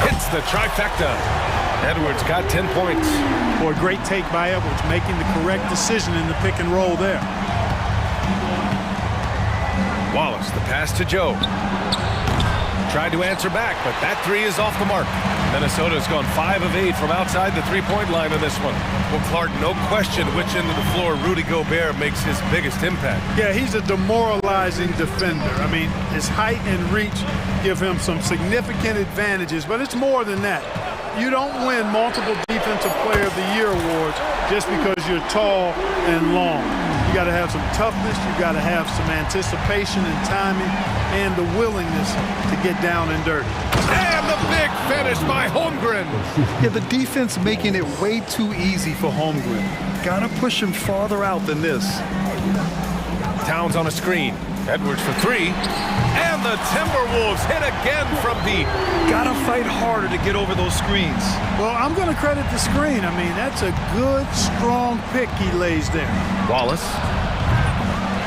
Hits the trifecta. Edwards got 10 points. Boy, great take by Edwards, making the correct decision in the pick and roll there. Wallace, the pass to Joe. Tried to answer back, but that 3 is off the mark. Minnesota's gone 5 of 8 from outside the three-point line in this one. Well, Clark, no question which end of the floor Rudy Gobert makes his biggest impact. Yeah, he's a demoralizing defender. I mean, his height and reach give him some significant advantages, but it's more than that. You don't win multiple Defensive Player of the Year awards just because you're tall and long. You got to have some toughness, you got to have some anticipation and timing, and the willingness to get down and dirty. And the big finish by Holmgren. Yeah, the defense making it way too easy for Holmgren. Got to push him farther out than this. Towns on a screen. Edwards for three. And the Timberwolves hit again from deep. Gotta fight harder to get over those screens. Well, I'm going to credit the screen. I mean, that's a good, strong pick he lays there. Wallace.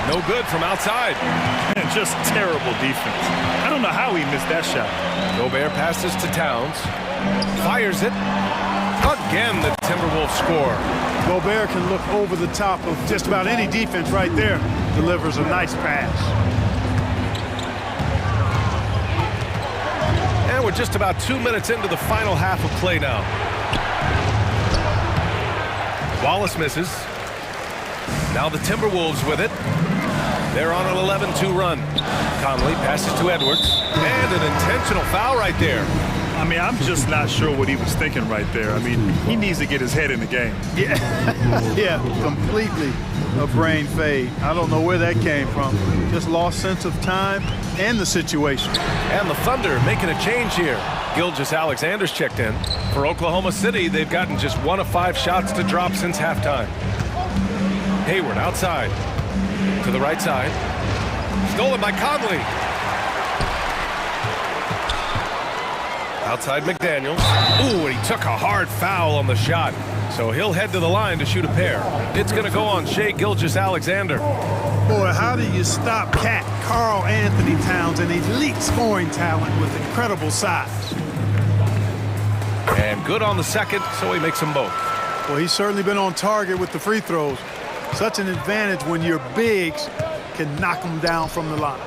No good from outside. Just terrible defense. I don't know how he missed that shot. Gobert passes to Towns. Fires it. Again, the Timberwolves score. Gobert can look over the top of just about any defense right there. Delivers a nice pass. And we're just about 2 minutes into the final half of play now. Wallace misses. Now the Timberwolves with it. They're on an 11-2 run. Conley passes to Edwards. And an intentional foul right there. I mean, I'm just not sure what he was thinking right there. I mean, he needs to get his head in the game. Yeah, completely a brain fade. I don't know where that came from. Just lost sense of time and the situation. And the Thunder making a change here. Gilgeous-Alexander's checked in. For Oklahoma City, they've gotten just 1 of 5 shots to drop since halftime. Hayward outside. To the right side. Stolen by Conley. Outside McDaniels. Ooh, and he took a hard foul on the shot. So he'll head to the line to shoot a pair. It's going to go on Shai Gilgeous-Alexander. Boy, how do you stop Cat Karl Anthony Towns, an elite scoring talent with incredible size? And good on the second, so he makes them both. Well, he's certainly been on target with the free throws. Such an advantage when your bigs can knock them down from the line.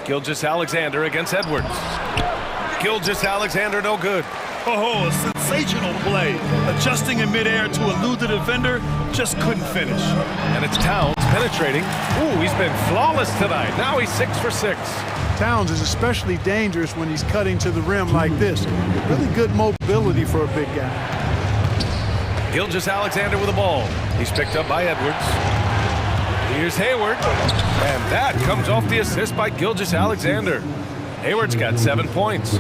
Gilgeous-Alexander against Edwards. Gilgeous-Alexander no good. Oh, a sensational play. Adjusting in midair to elude the defender, just couldn't finish. And it's Towns penetrating. Ooh, he's been flawless tonight. Now he's 6 for 6. Towns is especially dangerous when he's cutting to the rim like this. Really good mobility for a big guy. Gilgeous-Alexander with the ball. He's picked up by Edwards. Here's Hayward. And that comes off the assist by Gilgeous-Alexander. Hayward's got 7 points.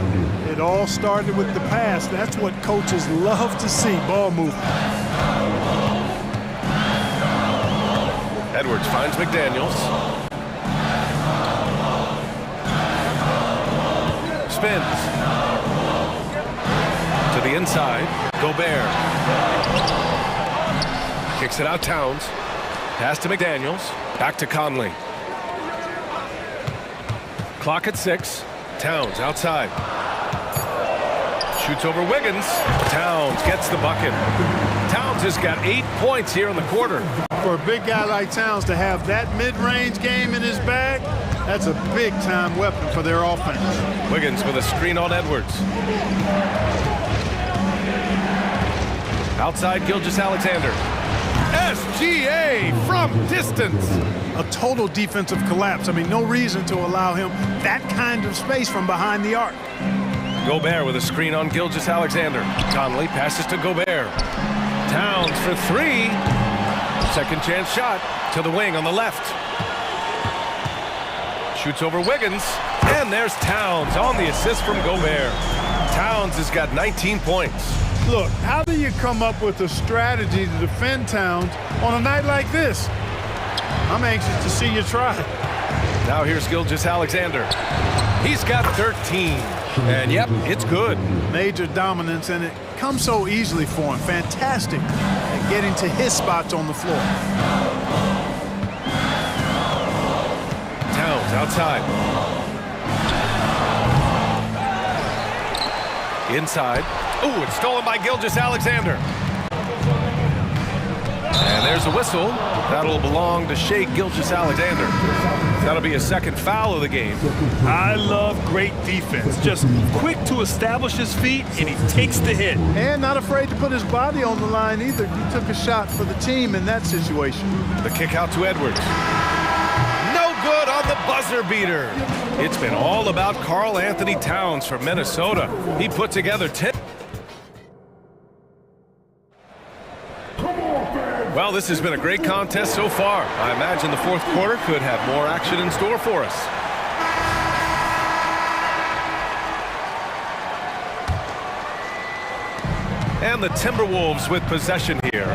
It all started with the pass. That's what coaches love to see, ball movement. Edwards finds McDaniels. Spins. To the inside. Gobert. Kicks it out Towns. Pass to McDaniels. Back to Conley. Clock at 6. Towns outside. Shoots over Wiggins. Towns gets the bucket. Towns has got 8 points here in the quarter. For a big guy like Towns to have that mid-range game in his bag, that's a big-time weapon for their offense. Wiggins with a screen on Edwards. Outside Gilgeous-Alexander. SGA from distance. A total defensive collapse. I mean, no reason to allow him that kind of space from behind the arc. Gobert with a screen on Gilgeous-Alexander. Conley passes to Gobert. Towns for 3. Second chance shot to the wing on the left. Shoots over Wiggins. And there's Towns on the assist from Gobert. Towns has got 19 points. Look, how do you come up with a strategy to defend Towns on a night like this? I'm anxious to see you try. Now here's Gilgeous-Alexander. He's got 13. And yep, it's good. Major dominance, and it comes so easily for him. Fantastic at getting to his spots on the floor. Towns outside. Inside. Ooh, it's stolen by Gilgeous-Alexander. And there's a whistle. That'll belong to Shai Gilgeous-Alexander. That'll be a second foul of the game. I love great defense. Just quick to establish his feet, and he takes the hit. And not afraid to put his body on the line either. He took a shot for the team in that situation. The kick out to Edwards. No good on the buzzer beater. It's been all about Karl Anthony Towns from Minnesota. He put together 10. Well, this has been a great contest so far. I imagine the fourth quarter could have more action in store for us. And the Timberwolves with possession here.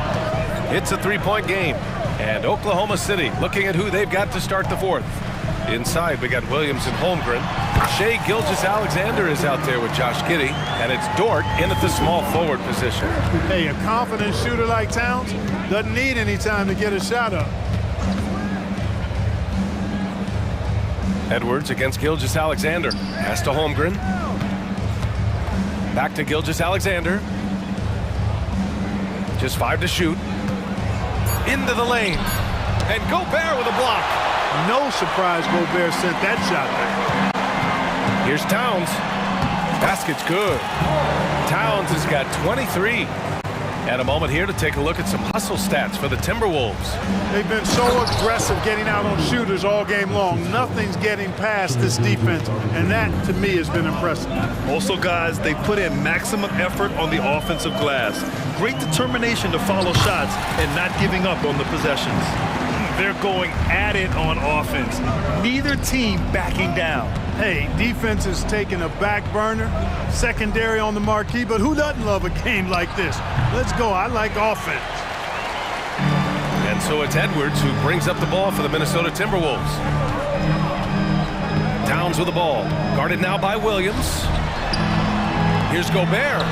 It's a 3-point game. And Oklahoma City looking at who they've got to start the fourth. Inside, we got Williams and Holmgren. Shea Gilgeous-Alexander is out there with Josh Giddey, and it's Dort in at the small forward position. Hey, a confident shooter like Towns doesn't need any time to get a shot up. Edwards against Gilgeous-Alexander. Pass to Holmgren. Back to Gilgeous-Alexander. Just 5 to shoot. Into the lane. And Gobert with a block. No surprise Gobert sent that shot back. Here's Towns. Basket's good. Towns has got 23. And a moment here to take a look at some hustle stats for the Timberwolves. They've been so aggressive getting out on shooters all game long. Nothing's getting past this defense, and that, to me, has been impressive. Also, guys, they put in maximum effort on the offensive glass. Great determination to follow shots and not giving up on the possessions. They're going at it on offense. Neither team backing down. Hey, defense is taking a back burner, secondary on the marquee, but who doesn't love a game like this? Let's go. I like offense. And so it's Edwards who brings up the ball for the Minnesota Timberwolves. Towns with the ball. Guarded now by Williams. Here's Gobert.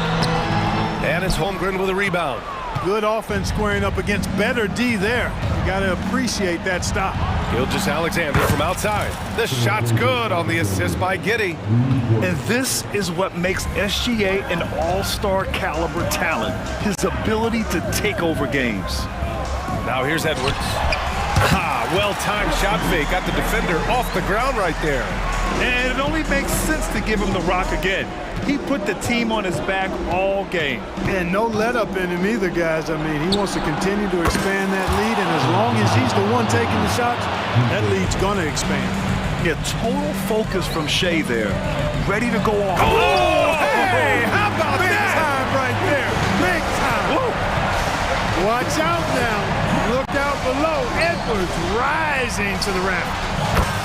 And it's Holmgren with a rebound. Good offense squaring up against better D there. You got to appreciate that stop. Gilgeous-Alexander from outside. The shot's good on the assist by Giddey. And this is what makes SGA an all-star caliber talent. His ability to take over games. Now here's Edwards. Well-timed shot fake. Got the defender off the ground right there. And it only makes sense to give him the rock again. He put the team on his back all game. And no let-up in him either, guys. I mean, he wants to continue to expand that lead, and as long as he's the one taking the shots, that lead's going to expand. Yeah, total focus from Shea there. Ready to go off. Oh, hey, how about big that? Time right there. Big time. Woo. Watch out now. Look out below. Edwards rising to the raft.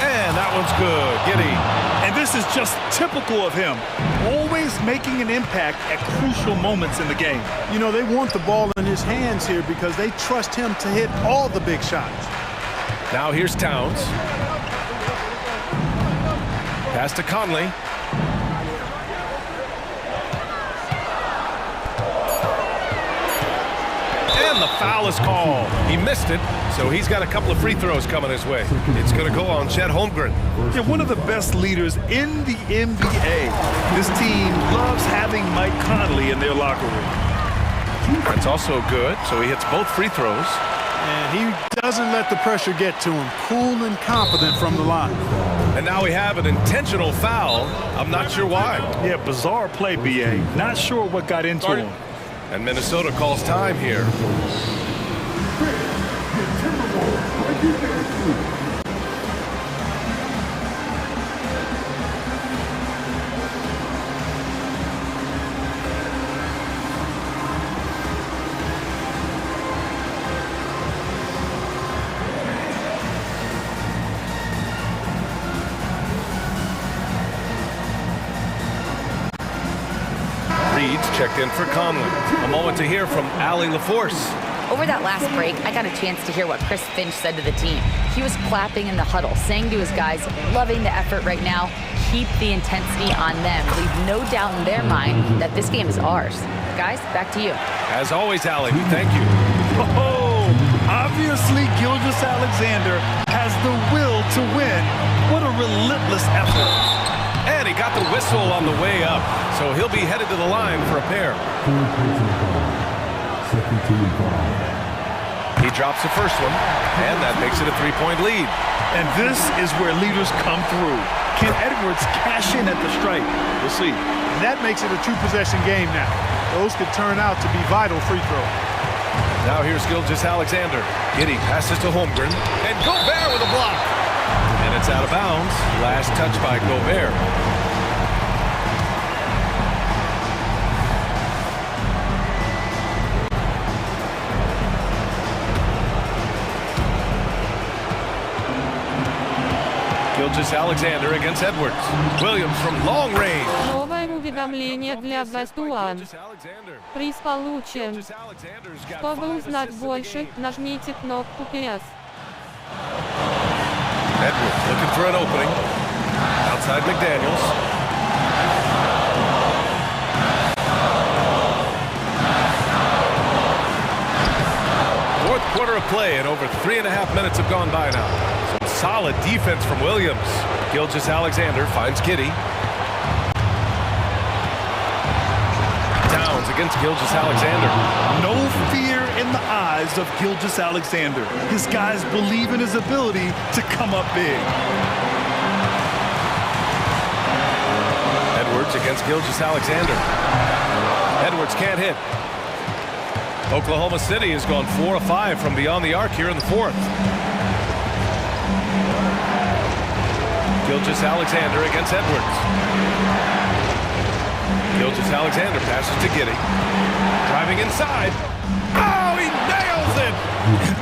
And that one's good. Giddey. And this is just typical of him. Always making an impact at crucial moments in the game. You know, they want the ball in his hands here because they trust him to hit all the big shots. Now here's Towns. Pass to Conley. And the foul is called. He missed it, so he's got a couple of free throws coming his way. It's going to go on Chet Holmgren. Yeah, one of the best leaders in the NBA. This team loves having Mike Conley in their locker room. That's also good, so he hits both free throws. And he doesn't let the pressure get to him. Cool and confident from the line. And now we have an intentional foul. I'm not sure why. Yeah, bizarre play, BA. Not sure what got into him. And Minnesota calls time here. Checked in for Conley. A moment to hear from Allie LaForce. Over that last break, I got a chance to hear what Chris Finch said to the team. He was clapping in the huddle, saying to his guys, loving the effort right now, keep the intensity on them. Leave no doubt in their mind that this game is ours. Guys, back to you. As always, Allie, thank you. Oh, obviously Gilgeous-Alexander has the will to win. What a relentless effort. And he got the whistle on the way up, so he'll be headed to the line for a pair. He drops the first one, and that makes it a three-point lead. And this is where leaders come through. Can Edwards cash in at the stripe? We'll see. And that makes it a two-possession game now. Those could turn out to be vital free throws. Now here's Gilgeous-Alexander. Giddey passes to Holmgren, and Gobert with a block. And it's out of bounds. Last touch by Gobert. Gilgeous-Alexander against Edwards. Williams from long range. уведомление для Best One. Приз получен. Чтобы узнать больше, нажмите кнопку PS. Edwards looking for an opening. Outside McDaniels. Fourth quarter of play, and over 3.5 minutes have gone by now. Some solid defense from Williams. Gilgeous-Alexander finds Giddy. Downs against Gilgeous-Alexander. No fear in the eyes of Gilgeous-Alexander. His guys believe in his ability to come up big. Edwards against Gilgeous-Alexander. Edwards can't hit. Oklahoma City has gone 4 of 5 from beyond the arc here in the fourth. Gilgeous-Alexander against Edwards. Gilgeous-Alexander passes to Giddy. Driving inside. Oh, he nails it!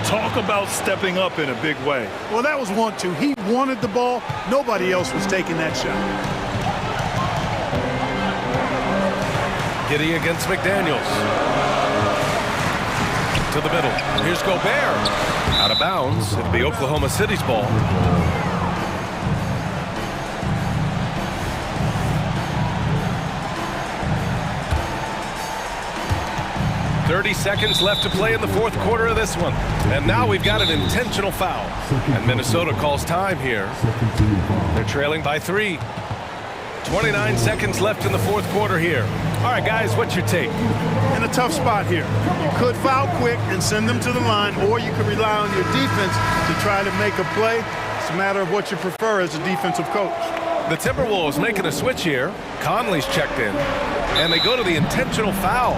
Talk about stepping up in a big way. Well, that was 1-2. He wanted the ball. Nobody else was taking that shot. Giddy against McDaniels. To the middle. Here's Gobert. Out of bounds. It'll be Oklahoma City's ball. 30 seconds left to play in the fourth quarter of this one. And now we've got an intentional foul. And Minnesota calls time here. They're trailing by 3. 29 seconds left in the fourth quarter here. All right, guys, what's your take? In a tough spot here. You could foul quick and send them to the line, or you could rely on your defense to try to make a play. It's a matter of what you prefer as a defensive coach. The Timberwolves making a switch here. Conley's checked in. And they go to the intentional foul.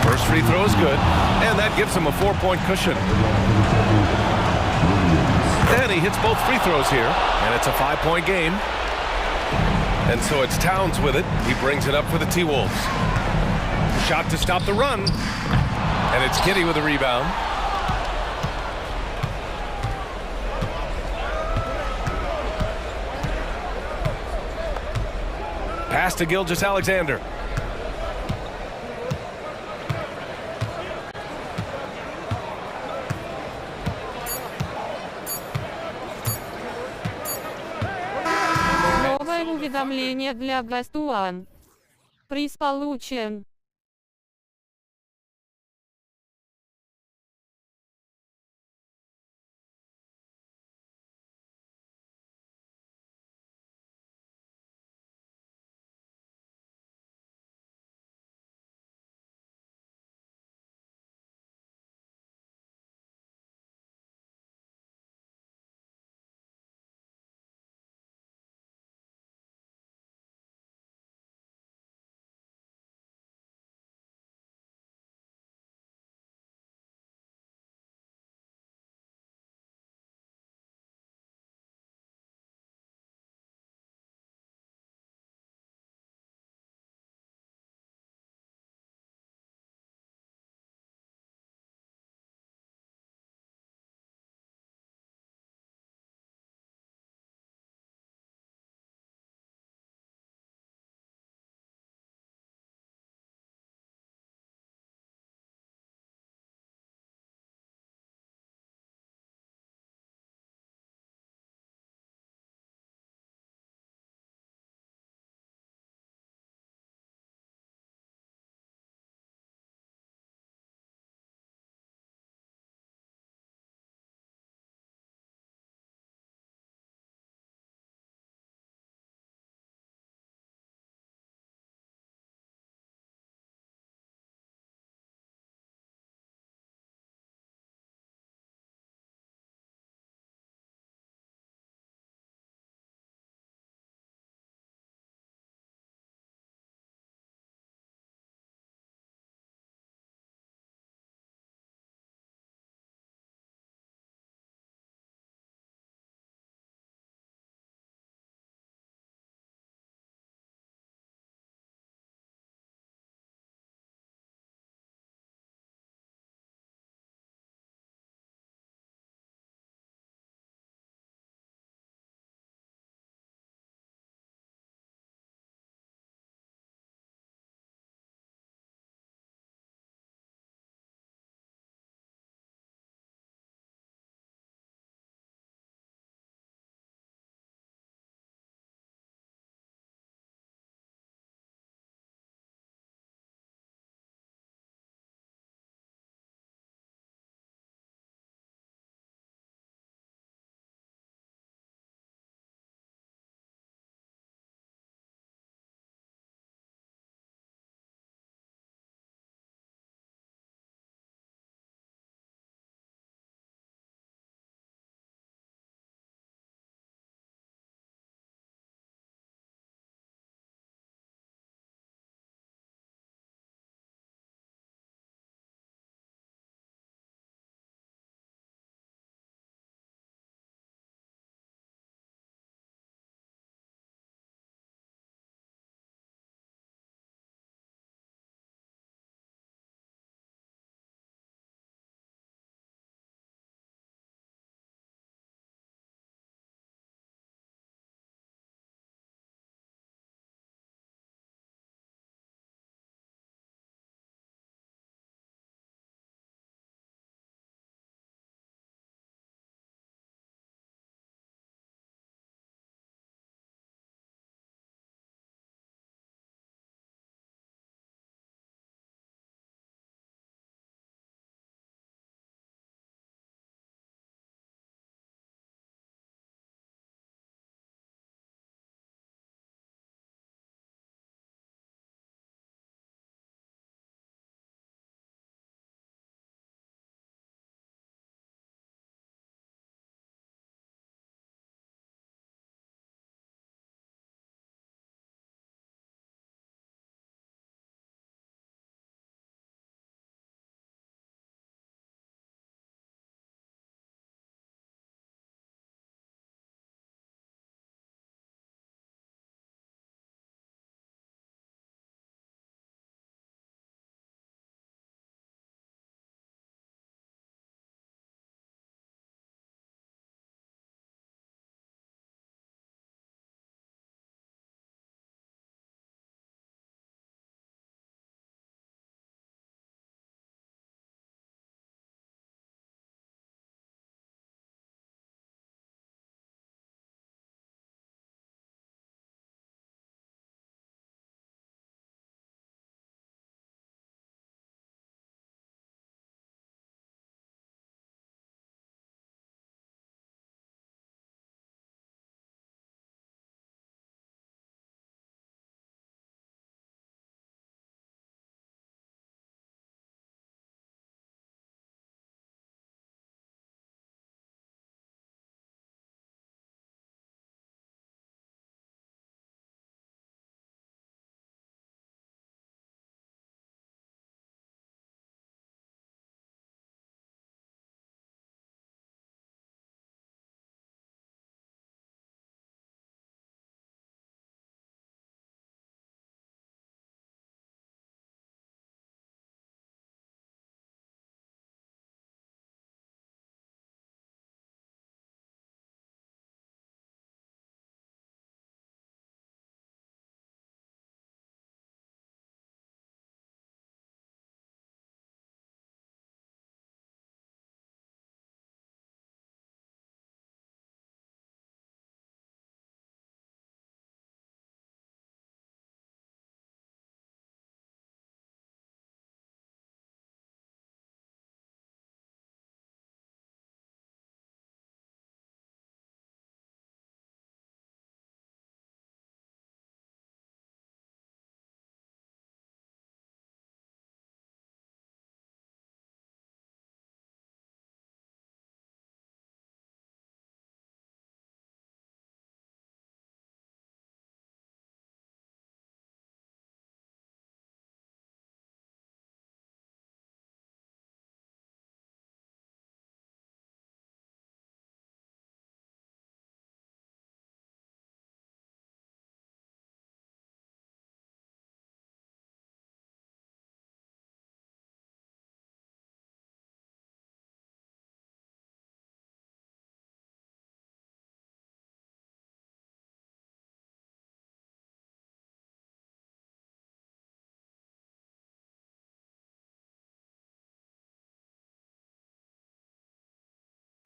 First free throw is good, and that gives him a 4-point cushion. And he hits both free throws here, and it's a 5-point game. And so it's Towns with it. He brings it up for the T-Wolves. Shot to stop the run, and it's Giddy with a rebound. Pass to Gilgeous-Alexander. Новое уведомление для Best One. Приз получен.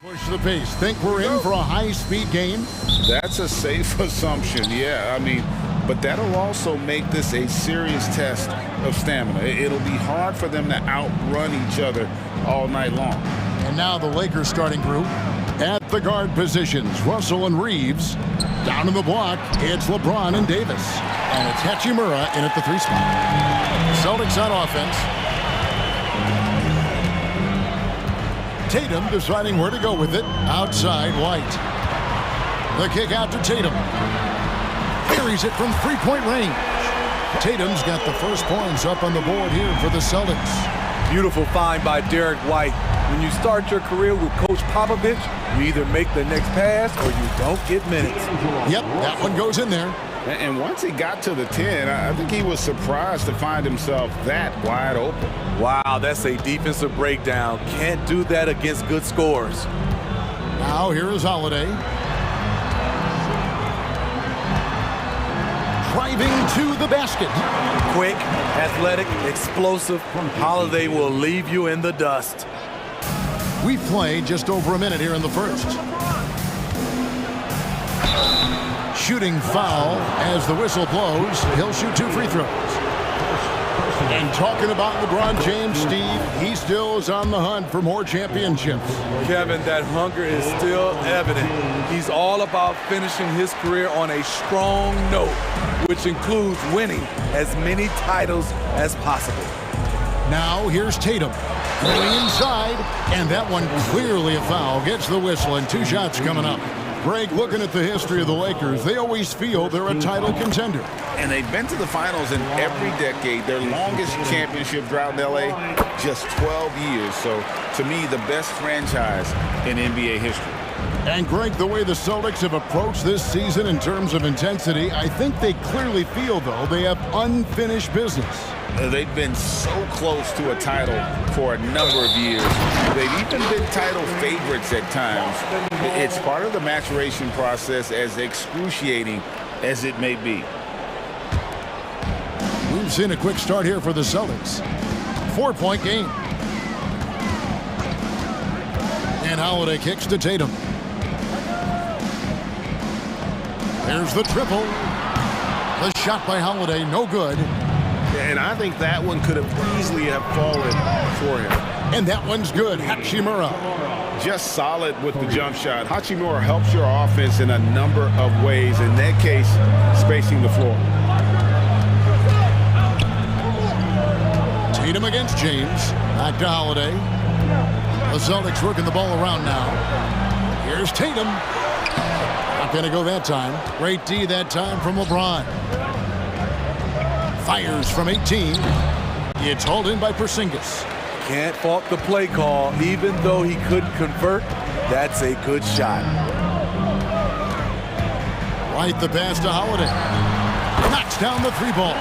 Push the pace. Think we're in for a high-speed game? That's a safe assumption, yeah. I mean, but that'll also make this a serious test of stamina. It'll be hard for them to outrun each other all night long. And now the Lakers starting group at the guard positions. Russell and Reeves. Down in the block, it's LeBron and Davis. And it's Hachimura in at the 3 spot. Celtics on offense. Tatum deciding where to go with it. Outside White. The kick out to Tatum. Buries it from 3-point range. Tatum's got the first points up on the board here for the Celtics. Beautiful find by Derek White. When you start your career with Coach Popovich, you either make the next pass or you don't get minutes. Yep, that one goes in there. And once he got to the 10, I think he was surprised to find himself that wide open. Wow, that's a defensive breakdown. Can't do that against good scores. Now here is Holiday. Driving to the basket. Quick, athletic, explosive. Holiday will leave you in the dust. We've played just over a minute here in the first. Shooting foul as the whistle blows. He'll shoot 2 free throws. And talking about LeBron James, Steve, he still is on the hunt for more championships. Kevin, that hunger is still evident. He's all about finishing his career on a strong note, which includes winning as many titles as possible. Now here's Tatum. Going inside, and that one clearly a foul. Gets the whistle, and 2 shots coming up. Greg, looking at the history of the Lakers, they always feel they're a title contender. And they've been to the finals in every decade. Their longest championship drought in L.A., just 12 years. So, to me, the best franchise in NBA history. And, Greg, the way the Celtics have approached this season in terms of intensity, I think they clearly feel, though, they have unfinished business. They've been so close to a title for a number of years. They've even been title favorites at times. It's part of the maturation process, as excruciating as it may be. We've seen a quick start here for the Celtics. 4-point game. And Holiday kicks to Tatum. There's the triple. The shot by Holiday, no good. And I think that one could have easily have fallen for him. And that one's good. Hachimura. Just solid with the jump shot. Hachimura helps your offense in a number of ways. In that case, spacing the floor. Tatum against James. Back to Holiday. The Celtics working the ball around now. Here's Tatum. Not going to go that time. Great D that time from LeBron. Fires from 18. It's hauled in by Porzingis. Can't fault the play call. Even though he couldn't convert, that's a good shot. Right the pass to Holiday. Knocks down the 3-ball.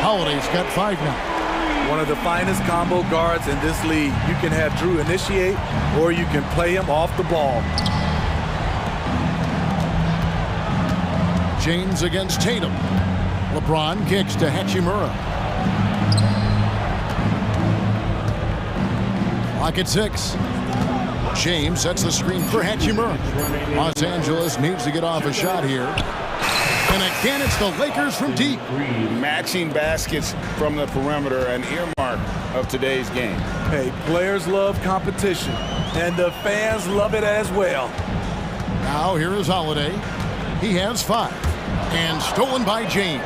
Holiday's got 5 now. One of the finest combo guards in this league. You can have Drew initiate, or you can play him off the ball. James against Tatum. LeBron kicks to Hachimura. Clock at 6. James sets the screen for Hachimura. Los Angeles needs to get off a shot here. And again, it's the Lakers from deep. Matching baskets from the perimeter, an earmark of today's game. Hey, players love competition, and the fans love it as well. Now here is Holiday. He has 5. And stolen by James.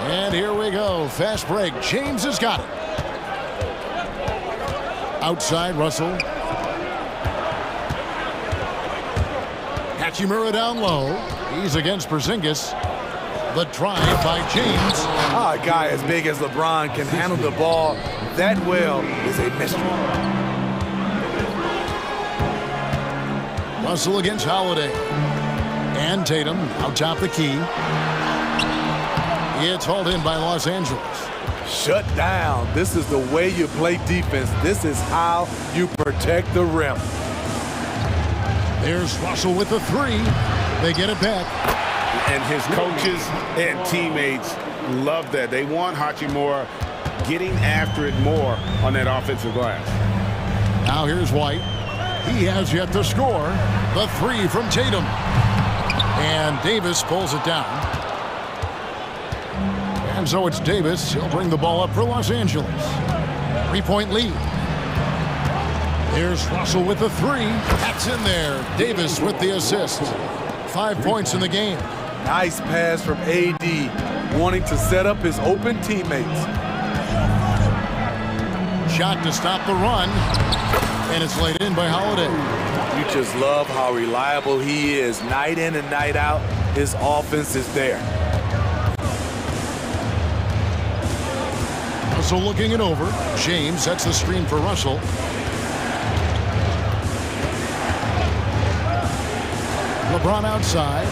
And here we go. Fast break. James has got it. Outside, Russell. Hachimura down low. He's against Porzingis. The drive by James. A guy as big as LeBron can handle the ball that well is a mystery. Russell against Holiday. And Tatum out top the key. It's hauled in by Los Angeles. Shut down. This is the way you play defense. This is how you protect the rim. There's Russell with the 3. They get it back. And his coaches and teammates love that. They want Hachimura getting after it more on that offensive glass. Now here's White. He has yet to score. The three from Tatum. And Davis pulls it down. And so it's Davis. He'll bring the ball up for Los Angeles. 3-point lead. Here's Russell with the three. That's in there. Davis with the assist. 5 points in the game. Nice pass from AD, wanting to set up his open teammates. Shot to stop the run. And it's laid in by Holiday. You just love how reliable he is. Night in and night out, his offense is there. Russell looking it over. James sets the screen for Russell. LeBron outside.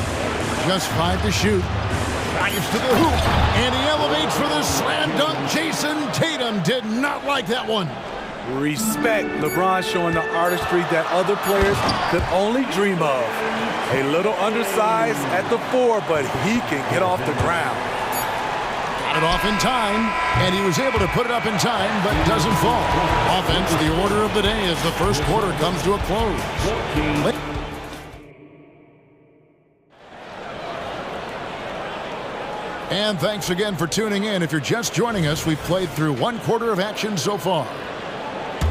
Just 5 to shoot. Drives to the hoop. And he elevates for the slam dunk. Jason Tatum did not like that one. Respect. LeBron showing the artistry that other players could only dream of. A little undersized at the 4, but he can get off the ground. Got it off in time, and he was able to put it up in time, but doesn't fall. Offense, the order of the day as the first quarter comes to a close. And thanks again for tuning in. If you're just joining us, we've played through 1 quarter of action so far.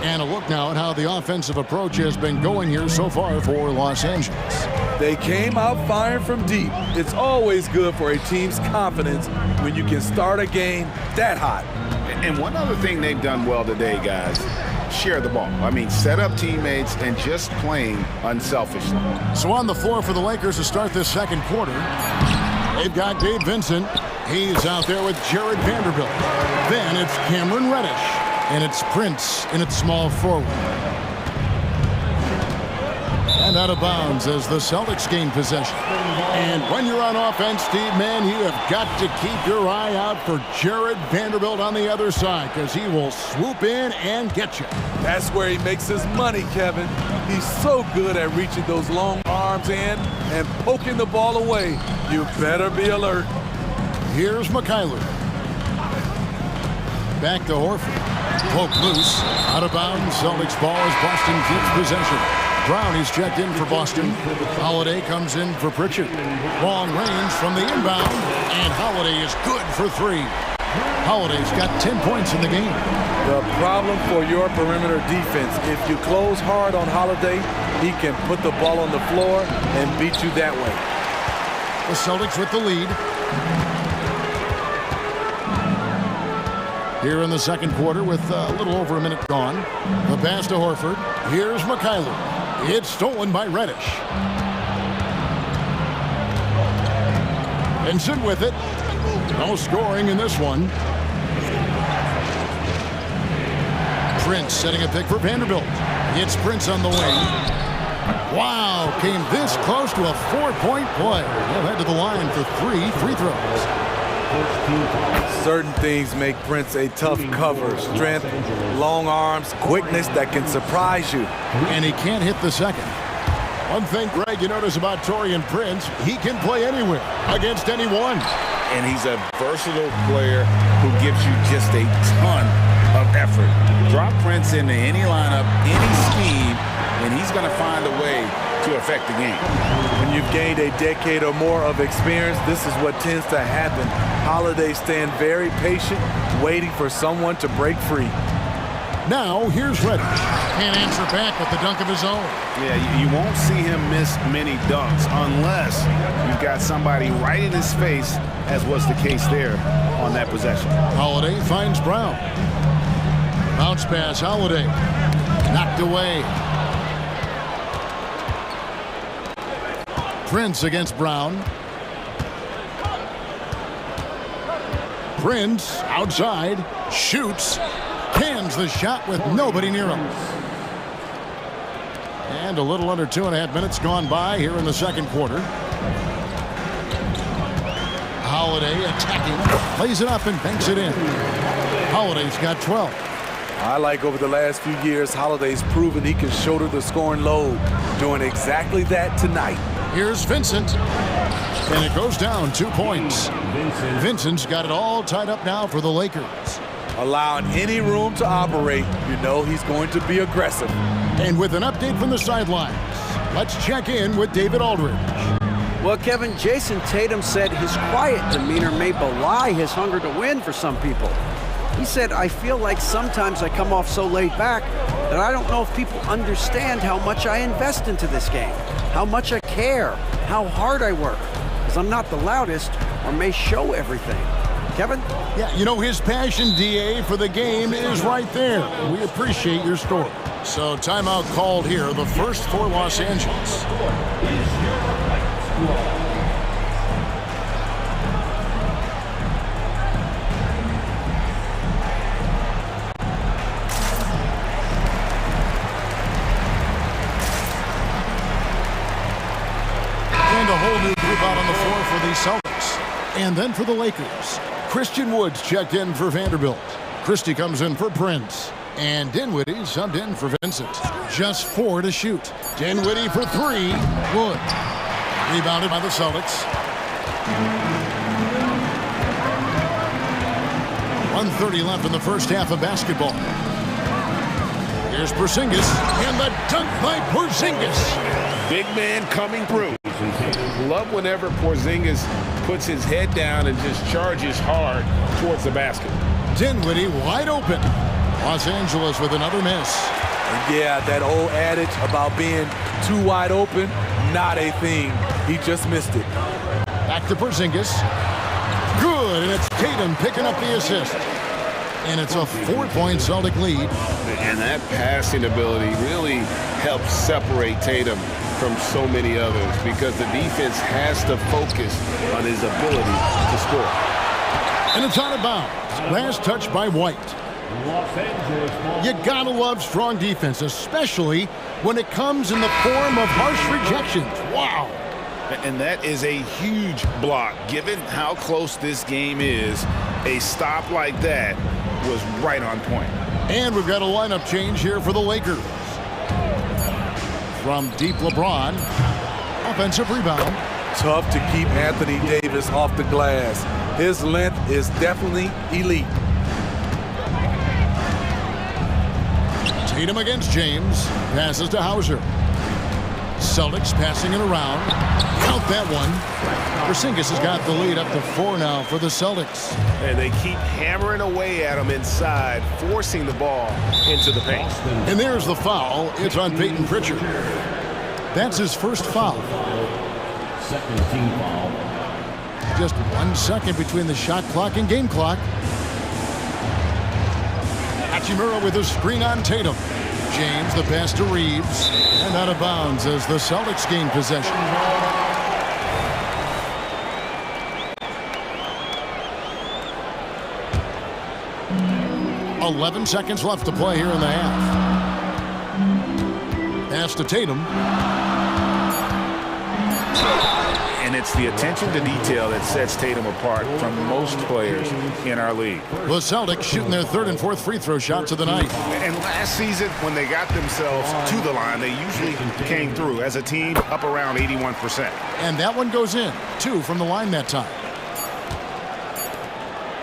And a look now at how the offensive approach has been going here so far for Los Angeles. They came out firing from deep. It's always good for a team's confidence when you can start a game that hot. And one other thing they've done well today, guys, share the ball. I mean, set up teammates and just playing unselfishly. So on the floor for the Lakers to start this second quarter, they've got Gabe Vincent. He's out there with Jared Vanderbilt. Then it's Cameron Reddish. And it's Prince in its small forward. And out of bounds as the Celtics gain possession. And when you're on offense, Steve, man, you have got to keep your eye out for Jared Vanderbilt on the other side, because he will swoop in and get you. That's where he makes his money, Kevin. He's so good at reaching those long arms in and poking the ball away. You better be alert. Here's McKyler. Back to Horford. Poke loose. Out of bounds. Celtics ball as Boston keeps possession. Brown is checked in for Boston. Holiday comes in for Pritchard. Long range from the inbound. And Holiday is good for 3. Holiday's got 10 points in the game. The problem for your perimeter defense, if you close hard on Holiday, he can put the ball on the floor and beat you that way. The Celtics with the lead. Here in the second quarter with a little over a minute gone. The pass to Horford. Here's McKyler. It's stolen by Reddish. Vincent with it. No scoring in this one. Prince setting a pick for Vanderbilt. It's Prince on the wing. Wow, came this close to a 4-point play. He'll head to the line for 3 free throws. Certain things make Prince a tough cover. Strength, long arms, quickness that can surprise you. And he can't hit the second. One thing, Greg, you notice about Taurean Prince, he can play anywhere, against anyone. And he's a versatile player who gives you just a ton of effort. Drop Prince into any lineup, any scheme, and he's going to find a way to affect the game. When you've gained a decade or more of experience, this is what tends to happen. Holiday staying very patient, waiting for someone to break free. Now, here's Reddish. Can't answer back with the dunk of his own. Yeah, you won't see him miss many dunks unless you've got somebody right in his face, as was the case there on that possession. Holiday finds Brown. Bounce pass, Holiday. Knocked away. Prince against Brown. Prince outside, shoots, cans the shot with nobody near him. And a little under 2.5 minutes gone by here in the second quarter. Holiday attacking, plays it up and banks it in. Holiday's got 12. I like over the last few years, Holiday's proven he can shoulder the scoring load, doing exactly that tonight. Here's Vincent, and it goes down 2 points. Vincent's got it all tied up now for the Lakers. Allowing any room to operate, you know he's going to be aggressive. And with an update from the sidelines, let's check in with David Aldridge. Well, Kevin, Jason Tatum said his quiet demeanor may belie his hunger to win for some people. He said, I feel like sometimes I come off so laid back that I don't know if people understand how much I invest into this game, how much I care, how hard I work, because I'm not the loudest or may show everything. Kevin? Yeah, you know, his passion, DA, for the game is right there. We appreciate your story. So timeout called here, the first for Los Angeles. And a whole new group out on the floor for the Celtics. And then for the Lakers, Christian Woods checked in for Vanderbilt. Christie comes in for Prince. And Dinwiddie subbed in for Vincent. Just 4 to shoot. Dinwiddie for 3. Wood. Rebounded by the Celtics. 1:30 left in the first half of basketball. Here's Porzingis. And the dunk by Porzingis. Big man coming through. Love whenever Porzingis puts his head down and just charges hard towards the basket. Dinwiddie wide open. Los Angeles with another miss. Yeah, that old adage about being too wide open, not a thing. He just missed it. Back to Porzingis. Good, and it's Tatum picking up the assist. And it's a 4-point Celtic lead. And that passing ability really helps separate Tatum from so many others because the defense has to focus on his ability to score. And it's out of bounds. Last touch by White. You gotta love strong defense, especially when it comes in the form of harsh rejections. Wow. And that is a huge block. Given how close this game is, a stop like that was right on point. And we've got a lineup change here for the Lakers. From deep, LeBron. Offensive rebound. Tough to keep Anthony Davis off the glass. His length is definitely elite. Tatum against James. Passes to Hauser. Celtics passing it around. Count that one. Porzingis has got the lead up to 4 now for the Celtics. And they keep hammering away at him inside, forcing the ball into the paint. And there's the foul. It's on Peyton Pritchard. That's his first foul. Second team foul. Just 1 second between the shot clock and game clock. Hachimura with a screen on Tatum. James, the pass to Reeves. And out of bounds as the Celtics gain possession. .11 seconds left to play here in the half. Pass to Tatum. And it's the attention to detail that sets Tatum apart from most players in our league. The Celtics shooting their 3rd and 4th free throw shots of the night. And last season, when they got themselves to the line, they usually came through as a team up around 81%. And that one goes in. 2 from the line that time.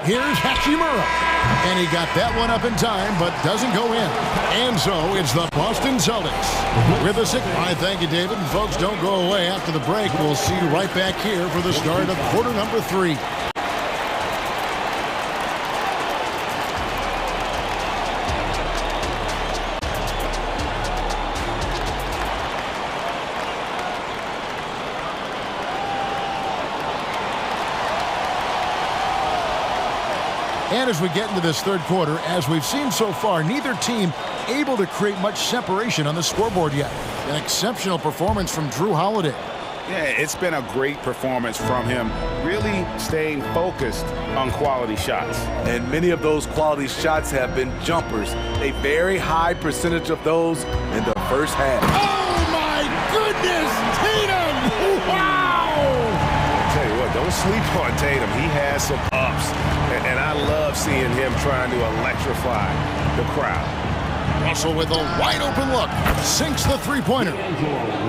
Here's Hachimura. And he got that one up in time, but doesn't go in. And so it's the Boston Celtics with a 6. I thank you, David. And folks, don't go away after the break. We'll see you right back here for the start of quarter number 3. And as we get into this 3rd quarter, as we've seen so far, neither team able to create much separation on the scoreboard yet. An exceptional performance from Drew Holiday. Yeah, it's been a great performance from him, really staying focused on quality shots. And many of those quality shots have been jumpers. A very high percentage of those in the first half. Oh, my goodness! Tatum! Wow! I'll tell you what, don't sleep on Tatum. He has some ups. And I love seeing him trying to electrify the crowd. Russell with a wide open look. Sinks the three-pointer.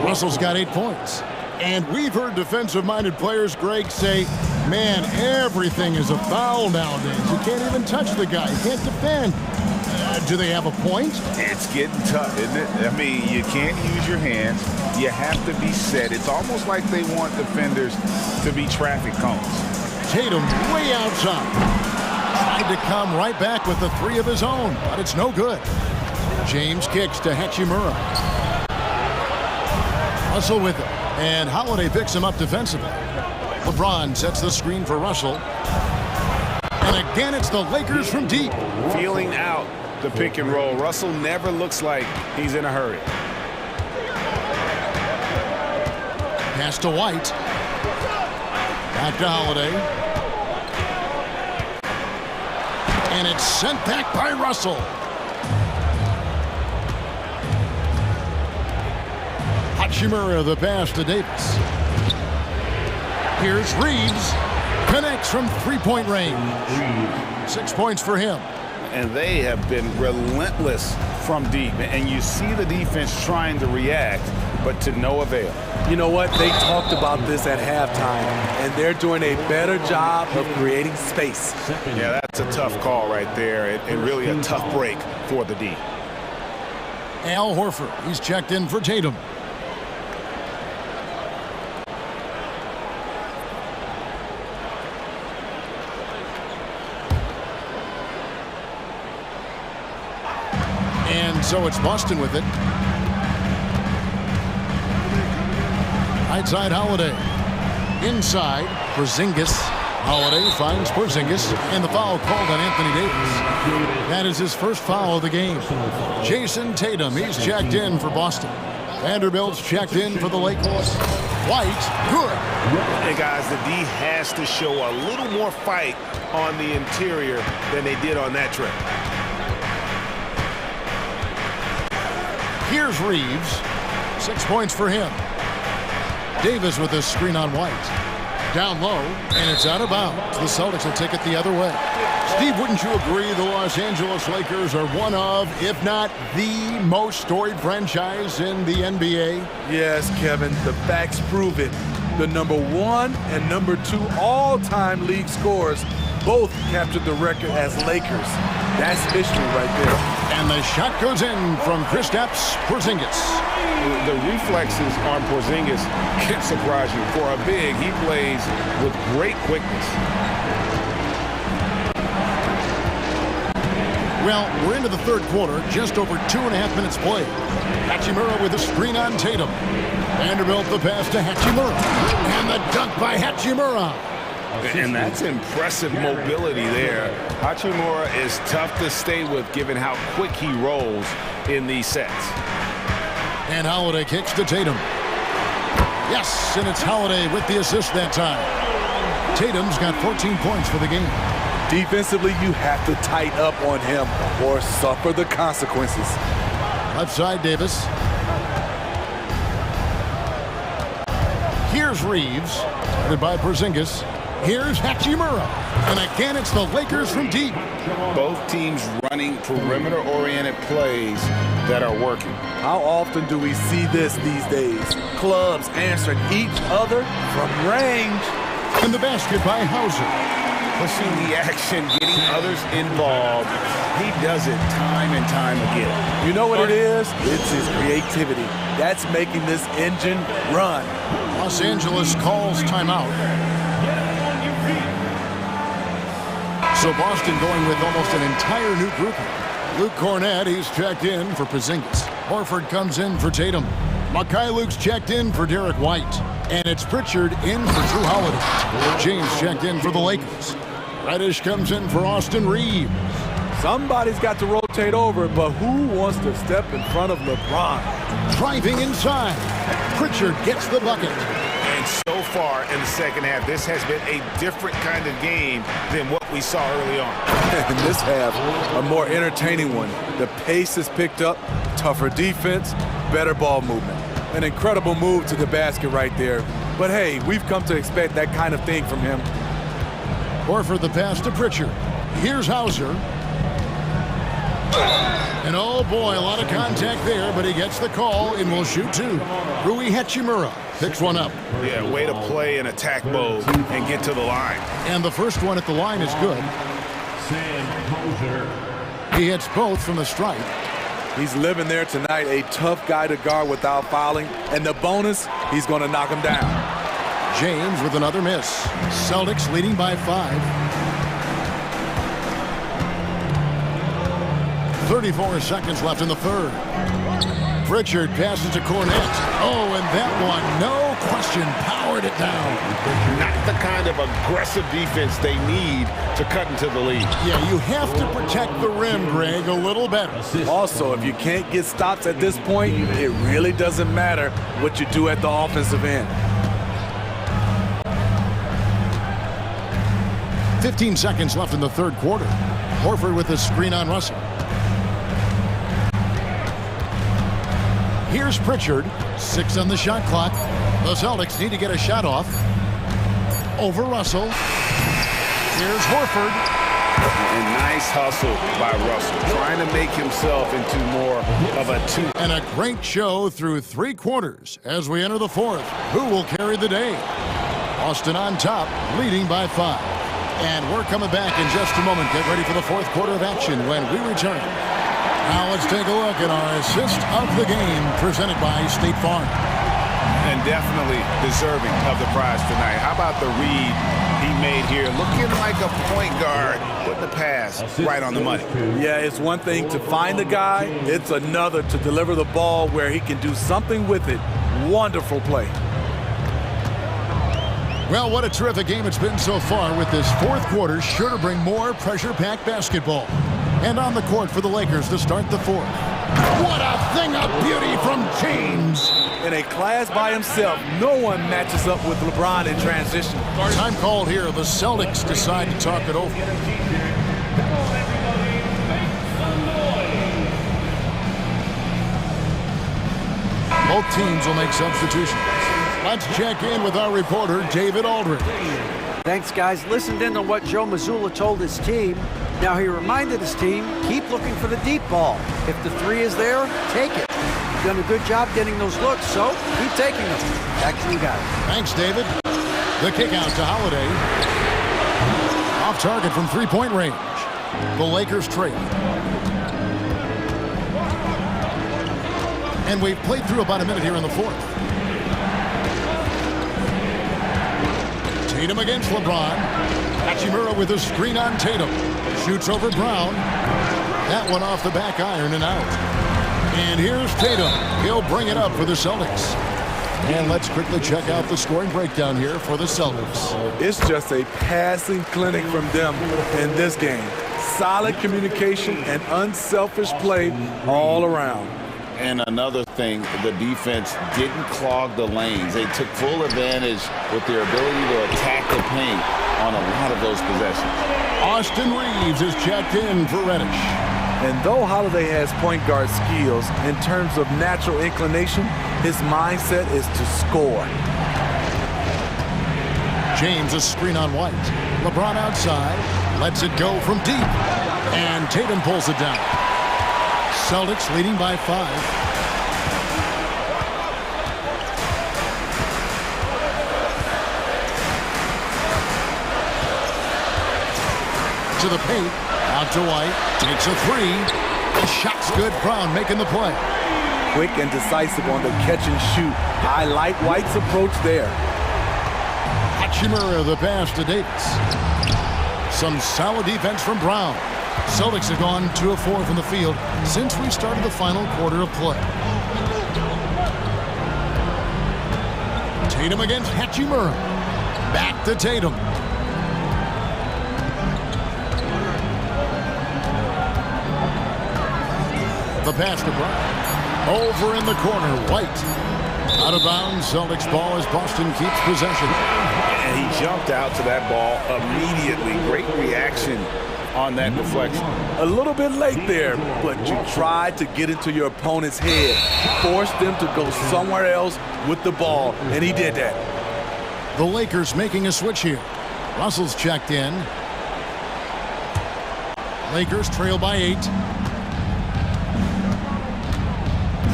Russell's got 8 points. And we've heard defensive-minded players, Greg, say, man, everything is a foul nowadays. You can't even touch the guy. You can't defend. Do they have a point? It's getting tough, isn't it? I mean, you can't use your hands. You have to be set. It's almost like they want defenders to be traffic cones. Tatum way outside. Tried to come right back with the three of his own, but it's no good. James kicks to Hachimura. Russell with it, and Holiday picks him up defensively. LeBron sets the screen for Russell. And again, it's the Lakers from deep. Feeling out the pick and roll. Russell never looks like he's in a hurry. Pass to White. Back to Holiday. And it's sent back by Russell. Hachimura the pass to Davis. Here's Reeves. Connects from three-point range. 6 points for him. And they have been relentless from deep. And you see the defense trying to react, but to no avail. You know what? They talked about this at halftime, and they're doing a better job of creating space. Yeah, that's a tough call right there, and really a tough break for the D. Al Horford, he's checked in for Tatum. And so it's Boston with it. Right side, Holiday. Inside, Porzingis. Holiday finds Porzingis, and the foul called on Anthony Davis. That is his first foul of the game. Jason Tatum, he's checked in for Boston. Vanderbilt's checked in for the Lakers. White, good. Hey guys, the D has to show a little more fight on the interior than they did on that trip. Here's Reeves. 6 points for him. Davis with a screen on White. Down low, and it's out of bounds. The Celtics will take it the other way. Steve, wouldn't you agree the Los Angeles Lakers are one of, if not the most storied franchise in the NBA? Yes, Kevin, the facts prove it. The #1 and #2 all-time league scorers both captured the record as Lakers. That's history right there. And the shot goes in from Kristaps Porzingis. The reflexes on Porzingis can surprise you. For a big, he plays with great quickness. Well, we're into the third quarter, just over 2.5 minutes played. Hachimura with a screen on Tatum. Vanderbilt the pass to Hachimura. And the dunk by Hachimura. And that's impressive mobility there. Hachimura is tough to stay with given how quick he rolls in these sets. And Holiday kicks to Tatum. Yes, and it's Holiday with the assist that time. Tatum's got 14 points for the game. Defensively, you have to tighten up on him or suffer the consequences. Left side, Davis. Here's Reeves, headed by Porzingis. Here's Hachimura. And again, it's the Lakers from deep. Both teams running perimeter-oriented plays that are working. How often do we see this these days? Clubs answering each other from range. And the basket by Hauser. Pushing the action, getting others involved. He does it time and time again. You know what it is? It's his creativity. That's making this engine run. Los Angeles calls timeout. So Boston going with almost an entire new grouping. Luke Cornett, he's checked in for Porzingis. Horford comes in for Tatum. Luke's checked in for Derek White. And it's Pritchard in for Drew Holiday. James checked in for the Lakers. Reddish comes in for Austin Reeves. Somebody's got to rotate over, but who wants to step in front of LeBron? Driving inside. Pritchard gets the bucket. And so far in the second half, this has been a different kind of game than what we saw early on. In this half, a more entertaining one. The pace is picked up, tougher defense, better ball movement. An incredible move to the basket right there. But hey, we've come to expect that kind of thing from him. Horford the pass to Pritchard. Here's Hauser. And oh boy, a lot of contact there, but he gets the call and will shoot two. Rui Hachimura picks one up. Yeah, way to play in attack mode and get to the line. And the first one at the line is good. He hits both from the stripe. He's living there tonight, a tough guy to guard without fouling. And the bonus, he's going to knock him down. James with another miss. Celtics leading by 5. 34 seconds left in the third. Pritchard passes to Cornette. Oh, and that one, no question, powered it down. Not the kind of aggressive defense they need to cut into the lead. Yeah, you have to protect the rim, Greg, a little better. Also, if you can't get stops at this point, it really doesn't matter what you do at the offensive end. 15 seconds left in the third quarter. Horford with the screen on Russell. Here's Pritchard. 6 on the shot clock. The Celtics need to get a shot off. Over Russell. Here's Horford. And nice hustle by Russell, trying to make himself into more of a 2. And a great show through 3 quarters as we enter the fourth. Who will carry the day? Boston on top, leading by 5. And we're coming back in just a moment. Get ready for the fourth quarter of action when we return. Now let's take a look at our assist of the game presented by State Farm. And definitely deserving of the prize tonight. How about the read he made here? Looking like a point guard, putting the pass right on the money. Yeah, it's one thing to find the guy. It's another to deliver the ball where he can do something with it. Wonderful play. Well, what a terrific game it's been so far, with this fourth quarter sure to bring more pressure-packed basketball. And on the court for the Lakers to start the fourth. What a thing of beauty from James. In a class by himself, no one matches up with LeBron in transition. Time called here. The Celtics decide to talk it over. Both teams will make substitutions. Let's check in with our reporter, David Aldridge. Thanks, guys. Listened in to what Joe Mazzulla told his team. Now he reminded his team, keep looking for the deep ball. If the 3 is there, take it. You've done a good job getting those looks, so keep taking them. Back to you guys. Thanks, David. The kick out to Holiday. Off target from three-point range. The Lakers trail. And we've played through about a minute here in the fourth. Tatum against LeBron. Hachimura with a screen on Tatum. Shoots over Brown. That one off the back iron and out. And here's Tatum. He'll bring it up for the Celtics. And let's quickly check out the scoring breakdown here for the Celtics. It's just a passing clinic from them in this game. Solid communication and unselfish play all around. And another thing, the defense didn't clog the lanes. They took full advantage with their ability to attack the paint on a lot of those possessions. Austin Reeves is checked in for Reddish. And though Holiday has point guard skills, in terms of natural inclination, his mindset is to score. James a screen on White. LeBron outside, lets it go from deep. And Tatum pulls it down. Celtics leading by 5. To the paint, out to White, takes a 3. The shot's good. Brown making the play. Quick and decisive on the catch and shoot. I like White's approach there. Hachimura the pass to Davis. Some solid defense from Brown. Celtics have gone 2 of 4 from the field since we started the final quarter of play. Tatum against Hachimura. Back to Tatum. The pass to Brown. Over in the corner, White. Out of bounds, Celtics ball as Boston keeps possession. And he jumped out to that ball immediately. Great reaction on that deflection. A little bit late there, but you tried to get into your opponent's head. Force them to go somewhere else with the ball, and he did that. The Lakers making a switch here. Russell's checked in. Lakers trail by 8.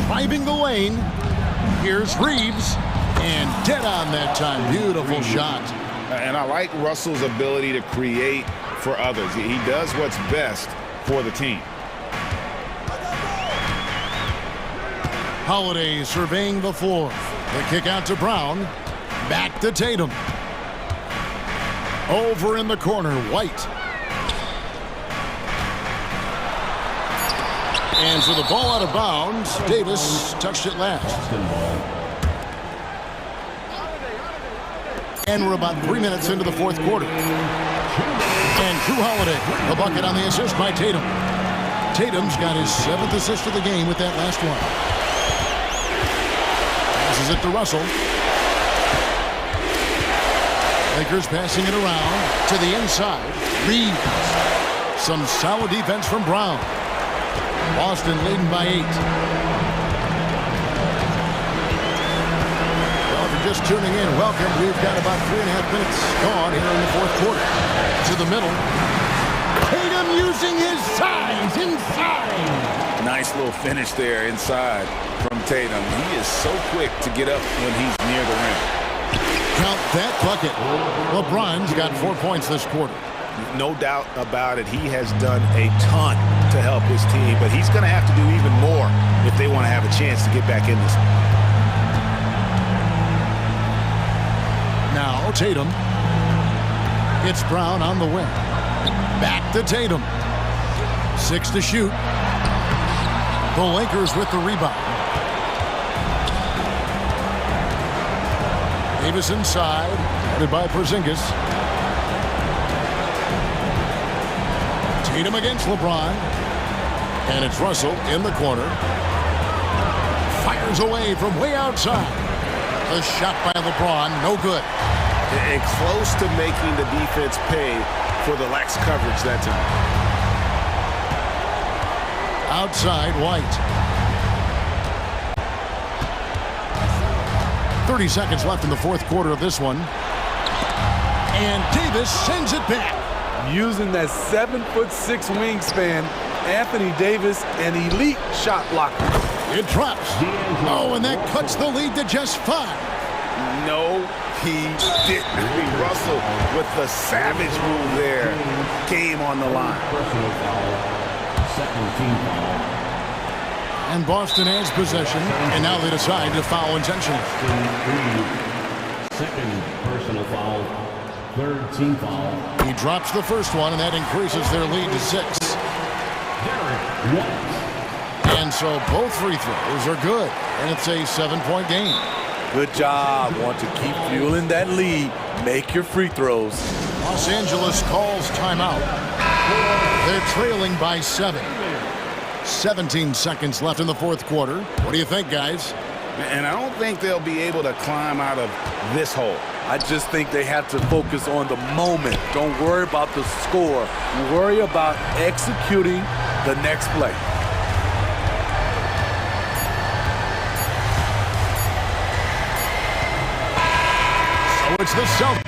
Driving the lane. Here's Reeves. And dead on that time. Beautiful shot. And I like Russell's ability to create for others. He does what's best for the team. Holiday surveying the floor. The kick out to Brown. Back to Tatum. Over in the corner, White. And so the ball out of bounds. Davis touched it last. And we're about 3 minutes into the fourth quarter. And Drew Holiday, the bucket on the assist by Tatum. Tatum's got his 7th assist of the game with that last one. Passes it to Russell. Lakers passing it around to the inside. Reeves. Some solid defense from Brown. Boston leading by 8. Well, if you're just tuning in, welcome. We've got about 3.5 minutes gone here in the fourth quarter. To the middle. Tatum using his size inside. Nice little finish there inside from Tatum. He is so quick to get up when he's near the rim. Count that bucket. LeBron's got 4 points this quarter. No doubt about it. He has done a ton to help his team, but he's going to have to do even more if they want to have a chance to get back in this. Now Tatum. It's Brown on the wing. Back to Tatum. 6 to shoot. The Lakers with the rebound. Davis inside, headed by Porzingis. Tatum against LeBron. And it's Russell in the corner. Fires away from way outside. The shot by LeBron, no good. And close to making the defense pay for the lax coverage that time. Outside, White. 30 seconds left in the fourth quarter of this one. And Davis sends it back. Using that 7'6" wingspan, Anthony Davis, an elite shot blocker. It drops. Oh, and that cuts the lead to just 5. No, he didn't. Russell with the savage move there. Game on the line. Second team foul. And Boston has possession, and now they decide to foul intentionally. Second personal foul. Third team foul. He drops the first one, and that increases their lead to 6. And so both free throws are good, and it's a 7-point game. Good job. Want to keep fueling that lead. Make your free throws. Los Angeles calls timeout. They're trailing by 7. 17 seconds left in the fourth quarter. What do you think, guys? And I don't think they'll be able to climb out of this hole. I just think they have to focus on the moment. Don't worry about the score. Worry about executing the next play. So it's the Celtics.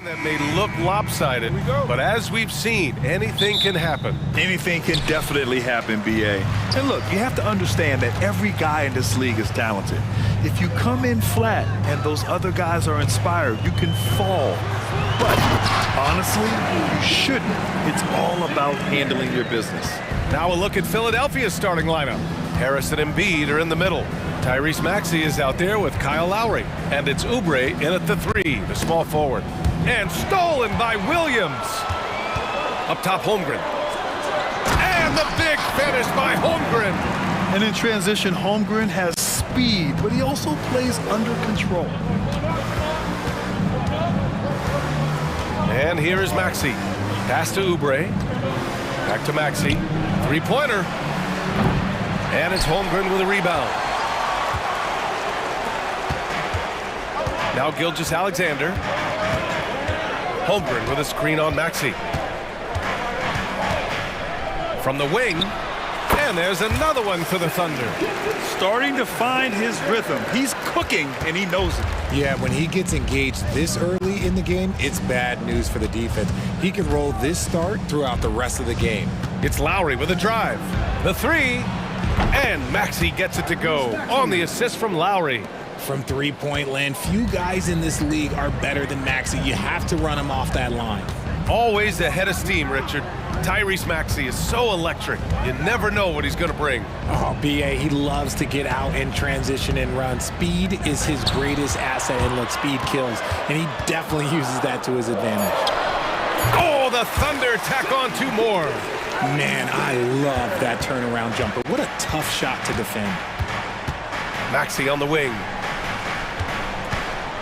That may look lopsided, but as we've seen, anything can happen. Anything can definitely happen, BA. And look, you have to understand that every guy in this league is talented. If you come in flat and those other guys are inspired, you can fall. But honestly, you shouldn't. It's all about handling your business. Now a look at Philadelphia's starting lineup. Harris and Embiid are in the middle. Tyrese Maxey is out there with Kyle Lowry. And it's Oubre in at the 3, the small forward. And stolen by Williams. Up top, Holmgren. And the big finish by Holmgren. And in transition, Holmgren has speed, but he also plays under control. And here is Maxey. Pass to Oubre. Back to Maxey. Three-pointer. And it's Holmgren with a rebound. Now Gilgeous-Alexander. Holmgren with a screen on Maxey. From the wing. And there's another one for the Thunder. Starting to find his rhythm. He's cooking, and he knows it. Yeah, when he gets engaged this early in the game, it's bad news for the defense. He can roll this start throughout the rest of the game. It's Lowry with a drive. The 3. And Maxey gets it to go on the assist from Lowry. From three-point land, few guys in this league are better than Maxey. You have to run him off that line. Always the head of steam, Richard. Tyrese Maxey is so electric. You never know what he's going to bring. Oh, BA, he loves to get out and transition and run. Speed is his greatest asset, and look, speed kills. And he definitely uses that to his advantage. Oh, the Thunder tack on 2 more. Man, I love that turnaround jumper. What a tough shot to defend. Maxey on the wing.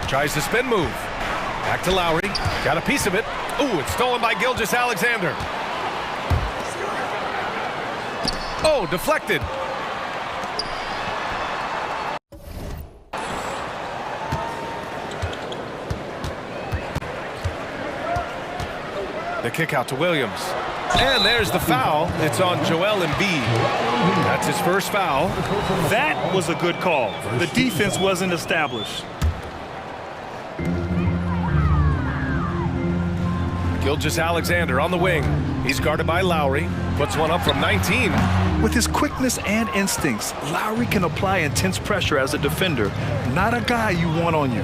Tries the spin move. Back to Lowry. Got a piece of it. Ooh, it's stolen by Gilgeous-Alexander. Oh, deflected. The kick out to Williams. And there's the foul. It's on Joel Embiid. That's his first foul. That was a good call. The defense wasn't established. Gilgeous-Alexander on the wing. He's guarded by Lowry. Puts one up from 19. With his quickness and instincts, Lowry can apply intense pressure as a defender. Not a guy you want on you.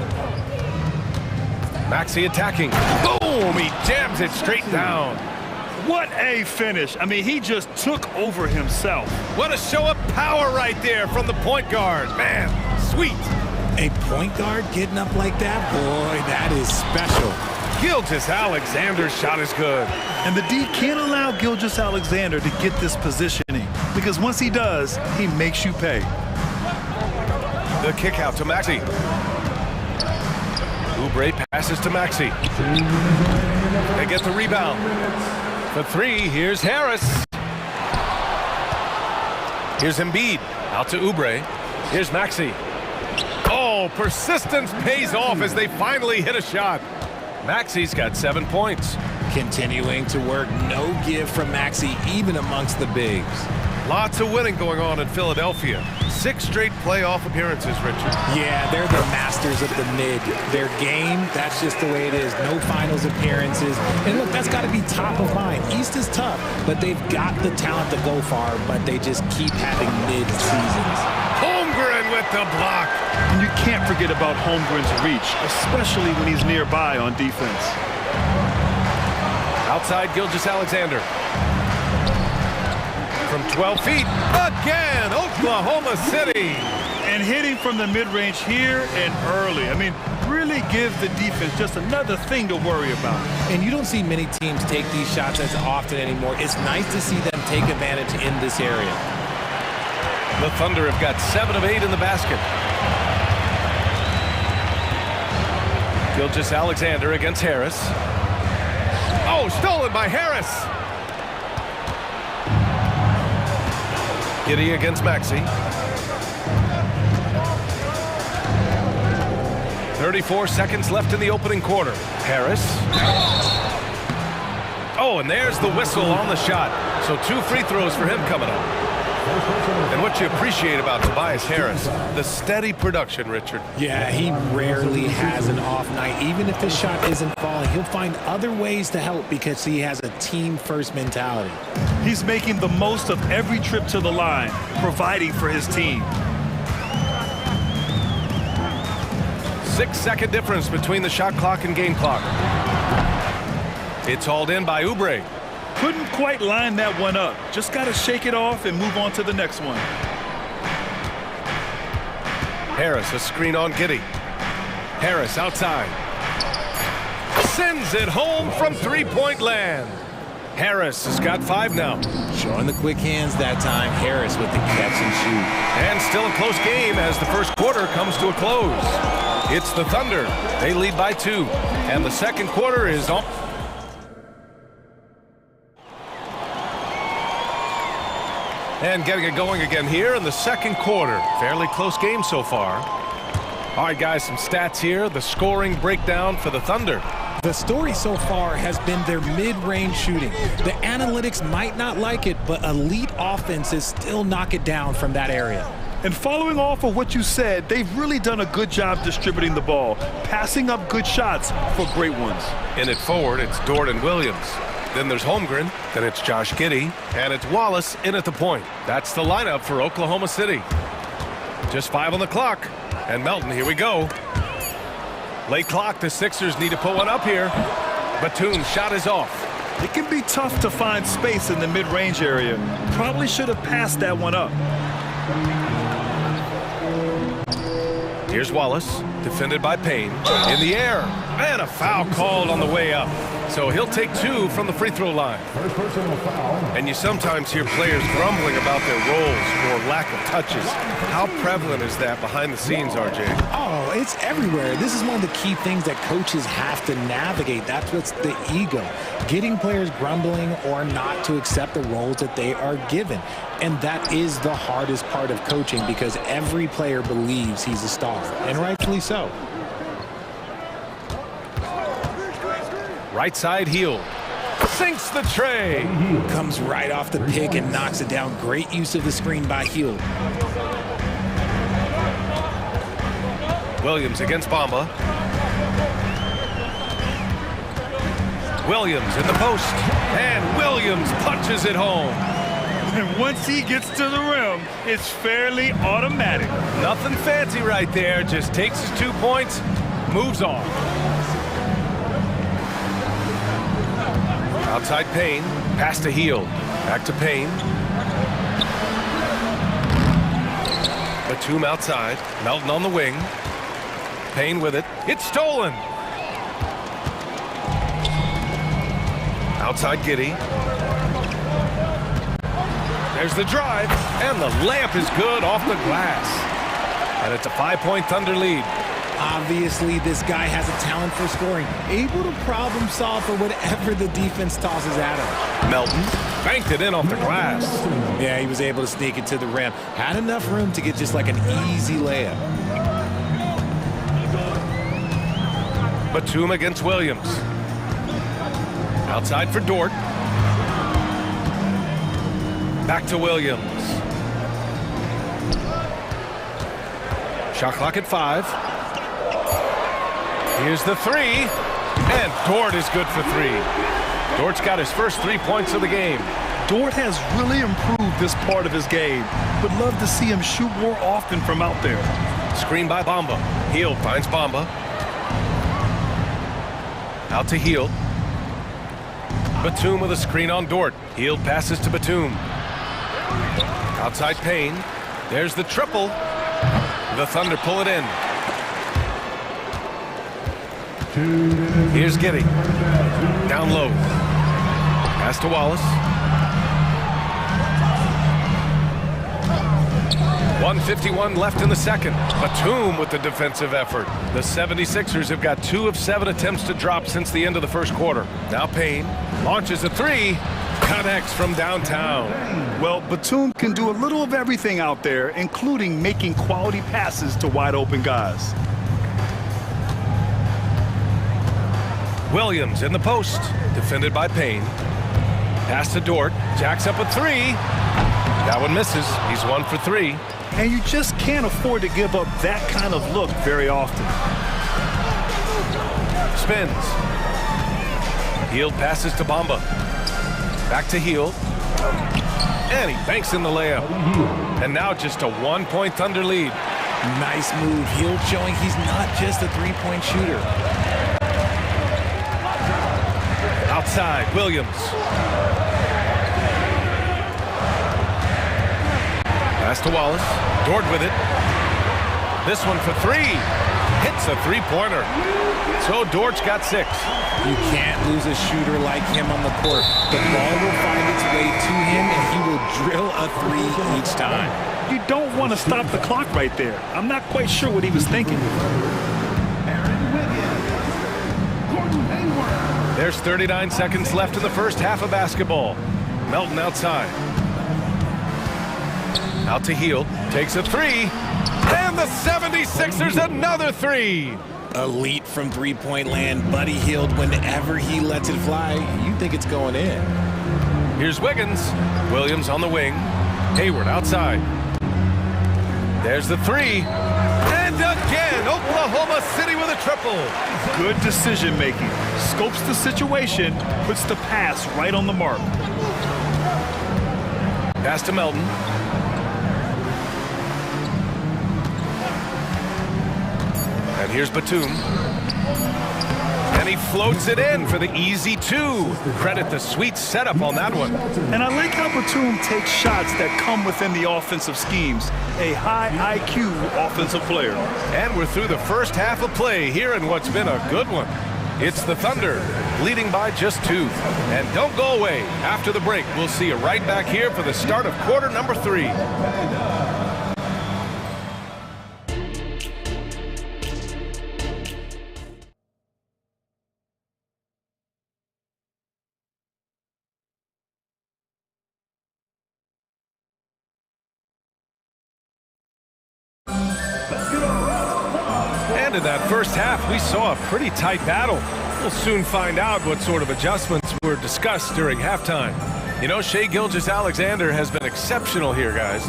Maxey attacking. Boom! He jams it straight down. What a finish. I mean, he just took over himself. What a show of power right there from the point guard. Man, sweet. A point guard getting up like that? Boy, that is special. Gilgeous-Alexander's shot is good. And the D can't allow Gilgeous-Alexander to get this positioning, because once he does, he makes you pay. The kick out to Maxey. Oubre passes to Maxey. They get the rebound. For 3, here's Harris. Here's Embiid. Out to Oubre. Here's Maxey. Oh, persistence pays off as they finally hit a shot. Maxey's got 7 points. Continuing to work, no give from Maxey, even amongst the bigs. Lots of winning going on in Philadelphia. 6 straight playoff appearances, Richard. Yeah, they're the masters of the mid. Their game, that's just the way it is. No finals appearances. And look, that's got to be top of mind. East is tough, but they've got the talent to go far, but they just keep having mid-seasons. Holmgren with the block. And you can't forget about Holmgren's reach, especially when he's nearby on defense. Outside Gilgeous-Alexander. From 12 feet, again, Oklahoma City. And hitting from the mid-range here and early. I mean, really give the defense just another thing to worry about. And you don't see many teams take these shots as often anymore. It's nice to see them take advantage in this area. The Thunder have got 7 of 8 in the basket. Gilgeous-Alexander against Harris. Oh, stolen by Harris. Giddy against Maxey. 34 seconds left in the opening quarter. Harris. Oh, and there's the whistle on the shot. So 2 free throws for him coming up. And what you appreciate about Tobias Harris, the steady production, Richard. Yeah, he rarely has an off night. Even if his shot isn't falling, he'll find other ways to help because he has a team-first mentality. He's making the most of every trip to the line, providing for his team. 6-second difference between the shot clock and game clock. It's hauled in by Oubre. Couldn't quite line that one up. Just got to shake it off and move on to the next one. Harris, a screen on Giddey. Harris outside. Sends it home from three-point land. Harris has got 5 now. Showing the quick hands that time. Harris with the catch and shoot. And still a close game as the first quarter comes to a close. It's the Thunder. They lead by 2. And the second quarter is on. And getting it going again here in the second quarter. Fairly close game so far. All right, guys, some stats here. The scoring breakdown for the Thunder. The story so far has been their mid-range shooting. The analytics might not like it, but elite offenses still knock it down from that area. And following off of what you said, they've really done a good job distributing the ball, passing up good shots for great ones. In it forward, it's Dort and Williams. Then there's Holmgren, then it's Josh Giddey, and it's Wallace in at the point. That's the lineup for Oklahoma City. Just 5 on the clock. And Melton, here we go. Late clock, the Sixers need to put one up here. Batum's shot is off. It can be tough to find space in the mid-range area. Probably should have passed that one up. Here's Wallace, defended by Payne. In the air, and a foul called on the way up. So he'll take 2 from the free throw line. And you sometimes hear players grumbling about their roles or lack of touches. How prevalent is that behind the scenes, RJ? Oh, it's everywhere. This is one of the key things that coaches have to navigate. That's what's the ego. Getting players grumbling or not to accept the roles that they are given. And that is the hardest part of coaching because every player believes he's a star, and rightfully so. Right side heel. Sinks the tray. Comes right off the pick and knocks it down. Great use of the screen by Hield. Williams against Bamba. Williams in the post. And Williams punches it home. And once he gets to the rim, it's fairly automatic. Nothing fancy right there. Just takes his 2 points, moves on. Outside Payne, pass to Hield. Back to Payne. Batum outside, Melton on the wing. Payne with it. It's stolen. Outside Giddey. There's the drive, and the layup is good off the glass. And it's a 5-point Thunder lead. Obviously, this guy has a talent for scoring, able to problem solve for whatever the defense tosses at him. Melton banked it in off the glass. Yeah, he was able to sneak it to the rim. Had enough room to get just like an easy layup. Batum against Williams. Outside for Dort. Back to Williams. Shot clock at 5. Here's the 3, and Dort is good for 3. Dort's got his first 3 points of the game. Dort has really improved this part of his game. Would love to see him shoot more often from out there. Screen by Bamba. Hield finds Bamba. Out to Hield. Batum with a screen on Dort. Hield passes to Batum. Outside Payne. There's the triple. The Thunder pull it in. Here's Giddey. Down low. Pass to Wallace. 1:51 left in the second. Batum with the defensive effort. The 76ers have got 2 of 7 attempts to drop since the end of the first quarter. Now Payne launches a 3. Connects from downtown. Well, Batum can do a little of everything out there, including making quality passes to wide open guys. Williams in the post, defended by Payne. Pass to Dort, jacks up a 3. That one misses. He's 1 for 3. And you just can't afford to give up that kind of look very often. Spins. Hield passes to Bamba. Back to Hield. And he banks in the layup. And now just a 1-point Thunder lead. Nice move. Hield showing he's not just a three-point shooter. Outside, Williams. Pass to Wallace. Dort with it. This one for 3. Hits a three-pointer. So Dort's got 6. You can't lose a shooter like him on the court. The ball will find its way to him, and he will drill a 3 each time. You don't want to stop the clock right there. I'm not quite sure what he was thinking. There's 39 seconds left in the first half of basketball. Melton outside. Out to Hield. Takes a 3. And the 76ers another 3. Elite from three-point land. Buddy Hield, whenever he lets it fly, you think it's going in. Here's Wiggins. Williams on the wing. Hayward outside. There's the 3. And again, Oklahoma City with a triple. Good decision making. Scopes the situation, puts the pass right on the mark. Pass to Melton. And here's Batum. And he floats it in for the easy 2. Credit the sweet setup on that one. And I like how Batum takes shots that come within the offensive schemes. A high IQ offensive player. And we're through the first half of play here in what's been a good one. It's the Thunder, leading by just 2. And don't go away. After the break, we'll see you right back here for the start of quarter number 3. And in that first half, we saw a pretty tight battle. We'll soon find out what sort of adjustments were discussed during halftime. You know, Shai Gilgeous-Alexander has been exceptional here, guys.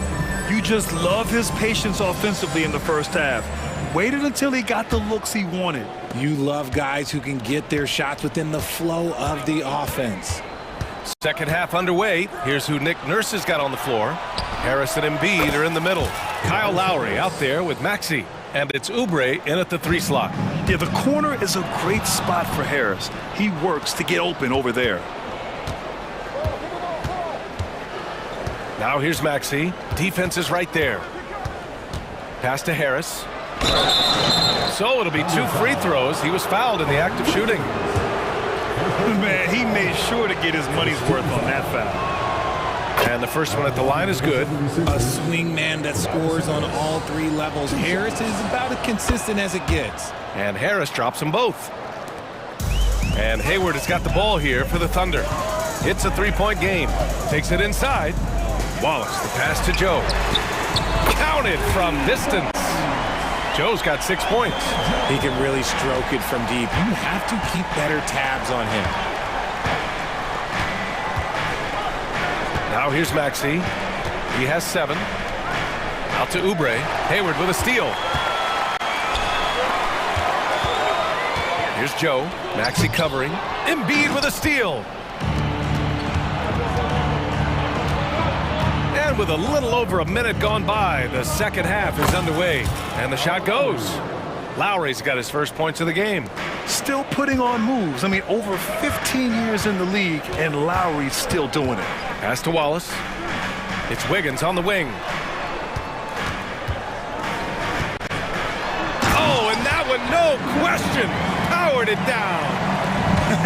You just love his patience offensively in the first half. Waited until he got the looks he wanted. You love guys who can get their shots within the flow of the offense. Second half underway. Here's who Nick Nurse has got on the floor. Harris and Embiid are in the middle. Kyle Lowry out there with Maxey. And it's Oubre in at the 3 slot. Yeah, the corner is a great spot for Harris. He works to get open over there. Now here's Maxey. Defense is right there. Pass to Harris. So it'll be 2 free throws. He was fouled in the act of shooting. Man, he made sure to get his money's worth on that foul. And the first one at the line is good. A swing man that scores on all 3 levels. Harris is about as consistent as it gets. And Harris drops them both. And Hayward has got the ball here for the Thunder. It's a 3-point game. Takes it inside. Wallace, the pass to Joe. Counted from distance. Joe's got 6 points. He can really stroke it from deep. You have to keep better tabs on him. Now here's Maxey. He has 7. Out to Oubre. Hayward with a steal. Here's Joe. Maxey covering. Embiid with a steal. And with a little over a minute gone by, the second half is underway. And the shot goes. Lowry's got his first points of the game. Still putting on moves. I mean, over 15 years in the league, and Lowry's still doing it. Pass to Wallace. It's Wiggins on the wing. Oh, and that one, no question, powered it down.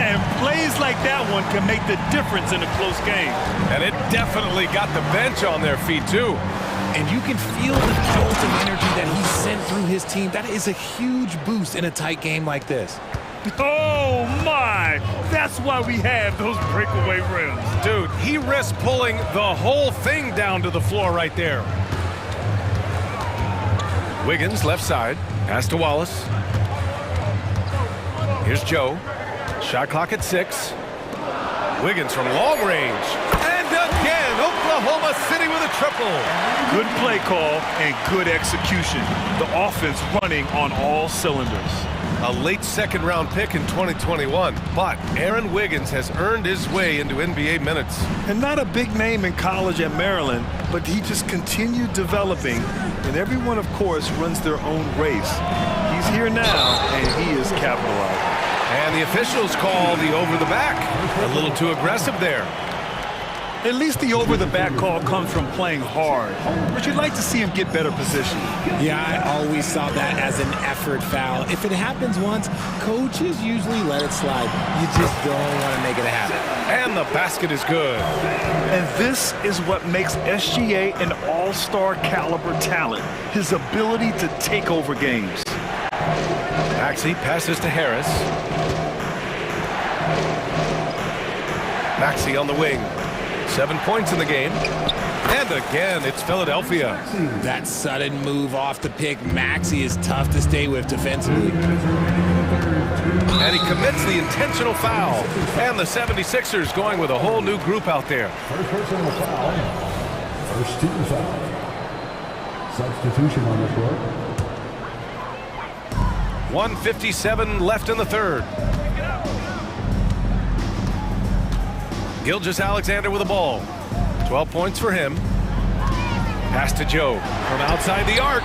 And plays like that one can make the difference in a close game. And it definitely got the bench on their feet, too. And you can feel the jolt of energy that he sent through his team. That is a huge boost in a tight game like this. Oh, my! That's why we have those breakaway rims. Dude, he risked pulling the whole thing down to the floor right there. Wiggins, left side. Pass to Wallace. Here's Joe. Shot clock at 6. Wiggins from long range. And again, Oklahoma City with a triple. Good play call and good execution. The offense running on all cylinders. A late second-round pick in 2021, but Aaron Wiggins has earned his way into NBA minutes. And not a big name in college at Maryland, but he just continued developing, and everyone, of course, runs their own race. He's here now, and he is capitalizing. And the officials call the over-the-back. A little too aggressive there. At least the over-the-back call comes from playing hard, but you'd like to see him get better position. Yeah, I always saw that as an effort foul. If it happens once, coaches usually let it slide. You just don't want to make it a habit. And the basket is good. And this is what makes SGA an all-star caliber talent, his ability to take over games. Maxey passes to Harris. Maxey on the wing. 7 points in the game. And again, it's Philadelphia. That sudden move off the pick, Maxey, is tough to stay with defensively. And he commits the intentional foul. And the 76ers going with a whole new group out there. First personal foul. First team foul. Substitution on the court. 1:57 left in the third. Gilgeous-Alexander with the ball. 12 points for him. Pass to Joe from outside the arc.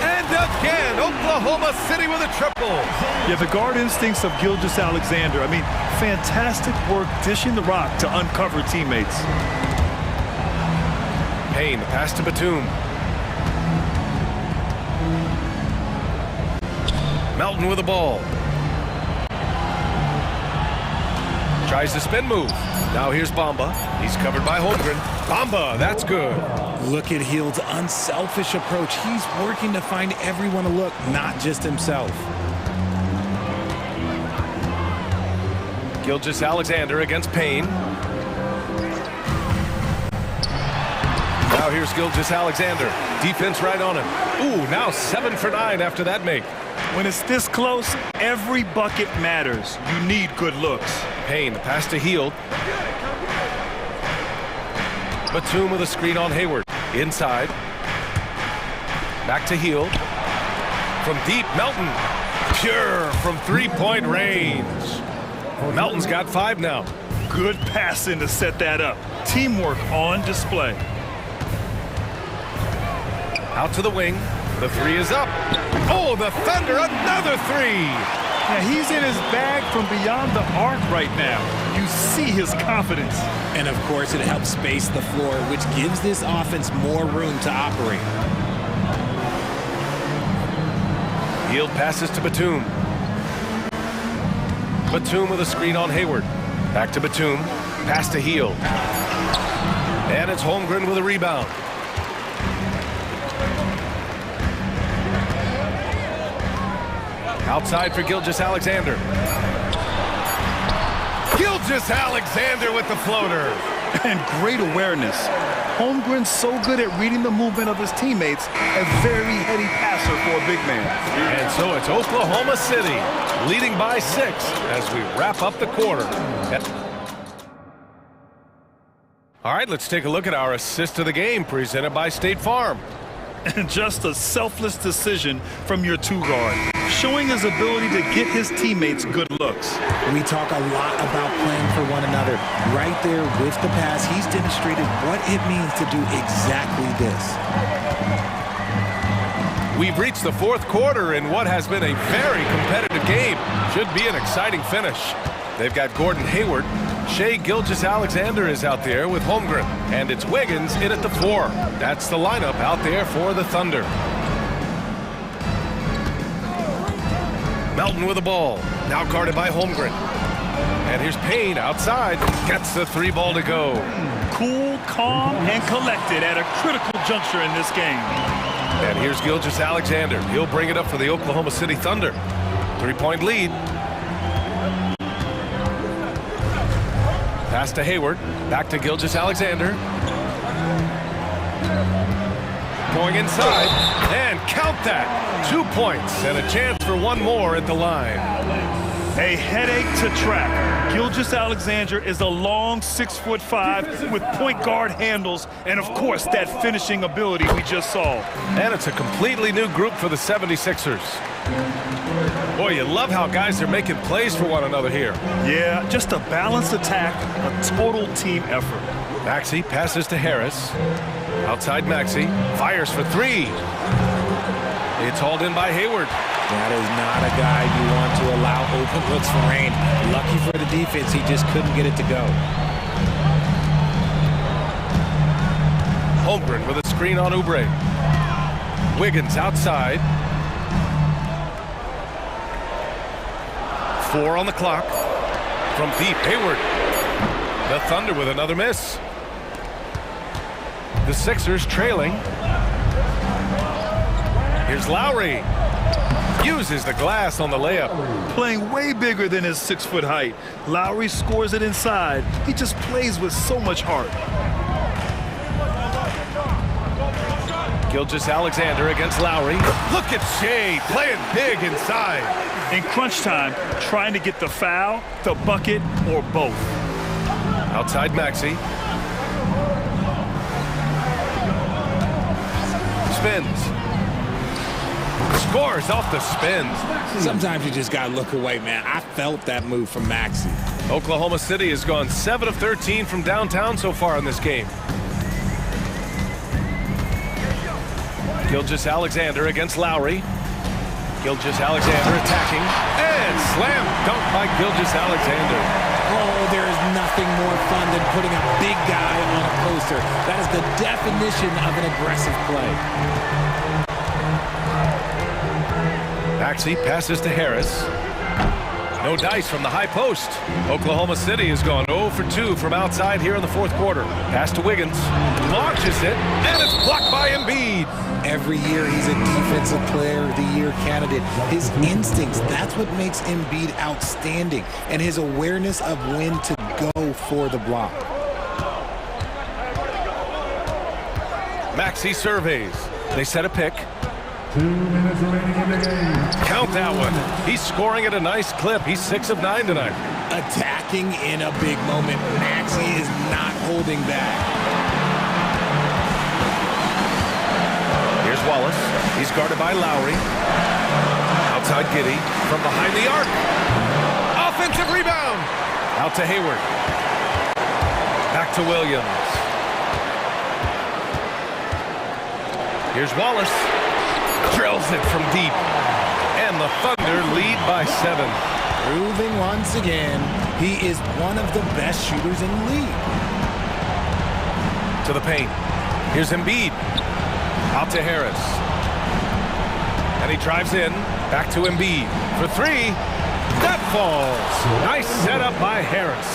And again, Oklahoma City with a triple. Yeah, the guard instincts of Gilgeous-Alexander. I mean, fantastic work dishing the rock to uncover teammates. Payne, pass to Batum. Melton with the ball. Tries the spin move. Now here's Bamba. He's covered by Holmgren. Bamba, that's good. Look at Hield's unselfish approach. He's working to find everyone a look, not just himself. Gilgeous-Alexander against Payne. Now here's Gilgeous-Alexander. Defense right on him. Ooh, now 7 for 9 after that make. When it's this close, every bucket matters. You need good looks. Payne, pass to Hield. Batum with a screen on Hayward. Inside. Back to Hield. From deep, Melton. Pure from three-point range. Melton's got 5 now. Good passing to set that up. Teamwork on display. Out to the wing. The 3 is up. Oh, the Thunder, another 3. Now he's in his bag from beyond the arc right now. You see his confidence. And of course, it helps space the floor, which gives this offense more room to operate. Hield passes to Batum. Batum with a screen on Hayward. Back to Batum. Pass to Hield. And it's Holmgren with a rebound. Outside for Gilgeous-Alexander. Gilgeous-Alexander with the floater. And great awareness. Holmgren's so good at reading the movement of his teammates. A very heady passer for a big man. And so it's Oklahoma City leading by 6 as we wrap up the quarter. All right, let's take a look at our assist of the game presented by State Farm. And just a selfless decision from your 2-guard, showing his ability to get his teammates good looks. We talk a lot about playing for one another. Right there with the pass, he's demonstrated what it means to do exactly this. We've reached the 4th quarter in what has been a very competitive game. Should be an exciting finish. They've got Gordon Hayward. Shai Gilgeous-Alexander is out there with Holmgren. And it's Wiggins in at the 4. That's the lineup out there for the Thunder. Melton with the ball. Now guarded by Holmgren. And here's Payne outside. Gets the 3 ball to go. Cool, calm, and collected at a critical juncture in this game. And here's Gilgeous-Alexander. He'll bring it up for the Oklahoma City Thunder. 3-point lead. Pass to Hayward. Back to Gilgeous-Alexander. Going inside. And count that. 2 points and a chance for one more at the line. A headache to track. Gilgeous-Alexander is a long 6'5" with point guard handles and, of course, that finishing ability we just saw. And it's a completely new group for the 76ers. Boy, you love how guys are making plays for one another here. Yeah, just a balanced attack, a total team effort. Maxey passes to Harris. Outside Maxey, fires for three. It's hauled in by Hayward. That is not a guy you want to allow open looks for Rain. Lucky for the defense, he just couldn't get it to go. Holmgren with a screen on Oubre. Wiggins outside. 4 on the clock. From deep, Hayward. The Thunder with another miss. The Sixers trailing. Here's Lowry. Uses the glass on the layup. Playing way bigger than his 6-foot height. Lowry scores it inside. He just plays with so much heart. Gilgeous-Alexander against Lowry. Look at Shea playing big inside. In crunch time, trying to get the foul, the bucket, or both. Outside Maxey. Spins. Scores off the spins. Sometimes you just got to look away, man. I felt that move from Maxey. Oklahoma City has gone 7 of 13 from downtown so far in this game. Gilgeous-Alexander against Lowry. Gilgeous-Alexander attacking. And slam dunk by Gilgeous-Alexander. Oh, there is nothing more fun than putting a big guy on a poster. That is the definition of an aggressive play. Maxey passes to Harris. No dice from the high post. Oklahoma City has gone 0 for 2 from outside here in the fourth quarter. Pass to Wiggins. Launches it, and it's blocked by Embiid. Every year he's a defensive player of the year candidate. His instincts, that's what makes Embiid outstanding. And his awareness of when to go for the block. Maxey surveys. They set a pick. 2 minutes remaining in the game. Count that one. He's scoring at a nice clip. He's 6 of 9 tonight. Attacking in a big moment. Maxey is not holding back. Here's Wallace. He's guarded by Lowry. Outside Giddey. From behind the arc. Offensive rebound. Out to Hayward. Back to Williams. Here's Wallace. Drills it from deep. And the Thunder lead by 7. Proving once again, he is one of the best shooters in the league. To the paint. Here's Embiid. Out to Harris. And he drives in. Back to Embiid. For 3. That falls. Nice setup by Harris.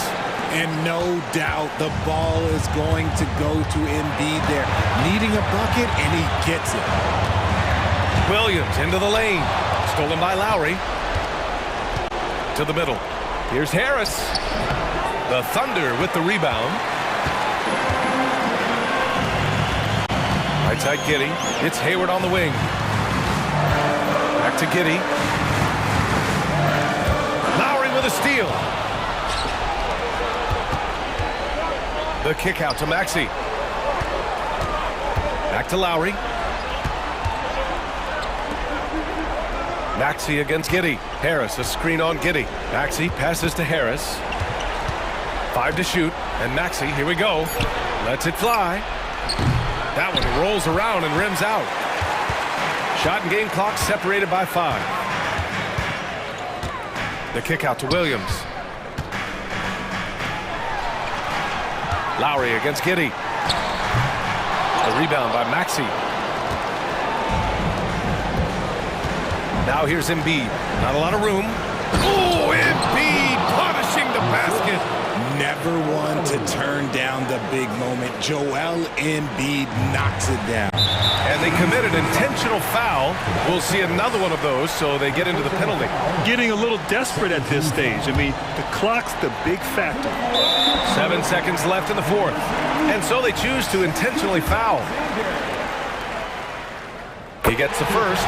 And no doubt the ball is going to go to Embiid there. Needing a bucket, and he gets it. Williams into the lane. Stolen by Lowry. To the middle. Here's Harris. The Thunder with the rebound. Right side Giddey. It's Hayward on the wing. Back to Giddey. Lowry with a steal. The kick out to Maxey. Back to Lowry. Maxey against Giddey. Harris, a screen on Giddey. Maxey passes to Harris. 5 to shoot. And Maxey, here we go. Lets it fly. That one rolls around and rims out. Shot and game clock separated by 5. The kick out to Williams. Lowry against Giddey. The rebound by Maxey. Now here's Embiid. Not a lot of room. Oh, Embiid punishing the basket. Never one to turn down the big moment. Joel Embiid knocks it down. And they committed intentional foul. We'll see another one of those, so they get into the penalty. Getting a little desperate at this stage. I mean, the clock's the big factor. 7 seconds left in the fourth. And so they choose to intentionally foul. He gets the first,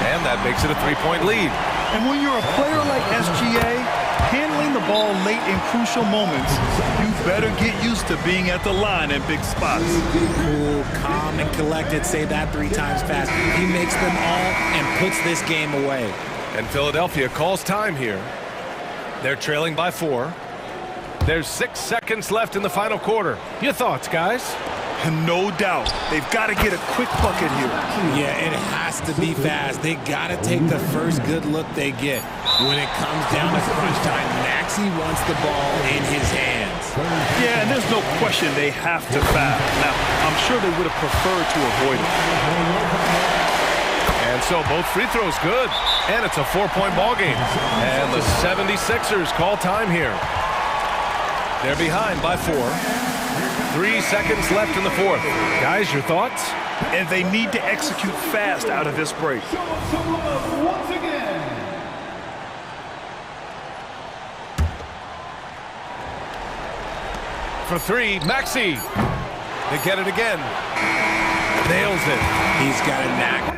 and that makes it a 3-point lead. And when you're a player like SGA, handling the ball late in crucial moments, you better get used to being at the line in big spots. Cool, calm, and collected. Say that 3 times fast. He makes them all and puts this game away. And Philadelphia calls time here. They're trailing by 4. There's 6 seconds left in the final quarter. Your thoughts, guys? No doubt. They've got to get a quick bucket here. Yeah, it has to be fast. They got to take the first good look they get. When it comes down to crunch time, Maxey wants the ball in his hands. Yeah, and there's no question they have to foul. Now, I'm sure they would have preferred to avoid it. And so both free throws good. And it's a 4-point ball game. And the 76ers call time here. They're behind by 4. 3 seconds left in the fourth. Guys, your thoughts? And they need to execute fast out of this break. Once again. For 3, Maxey. They get it again. Nails it. He's got a knack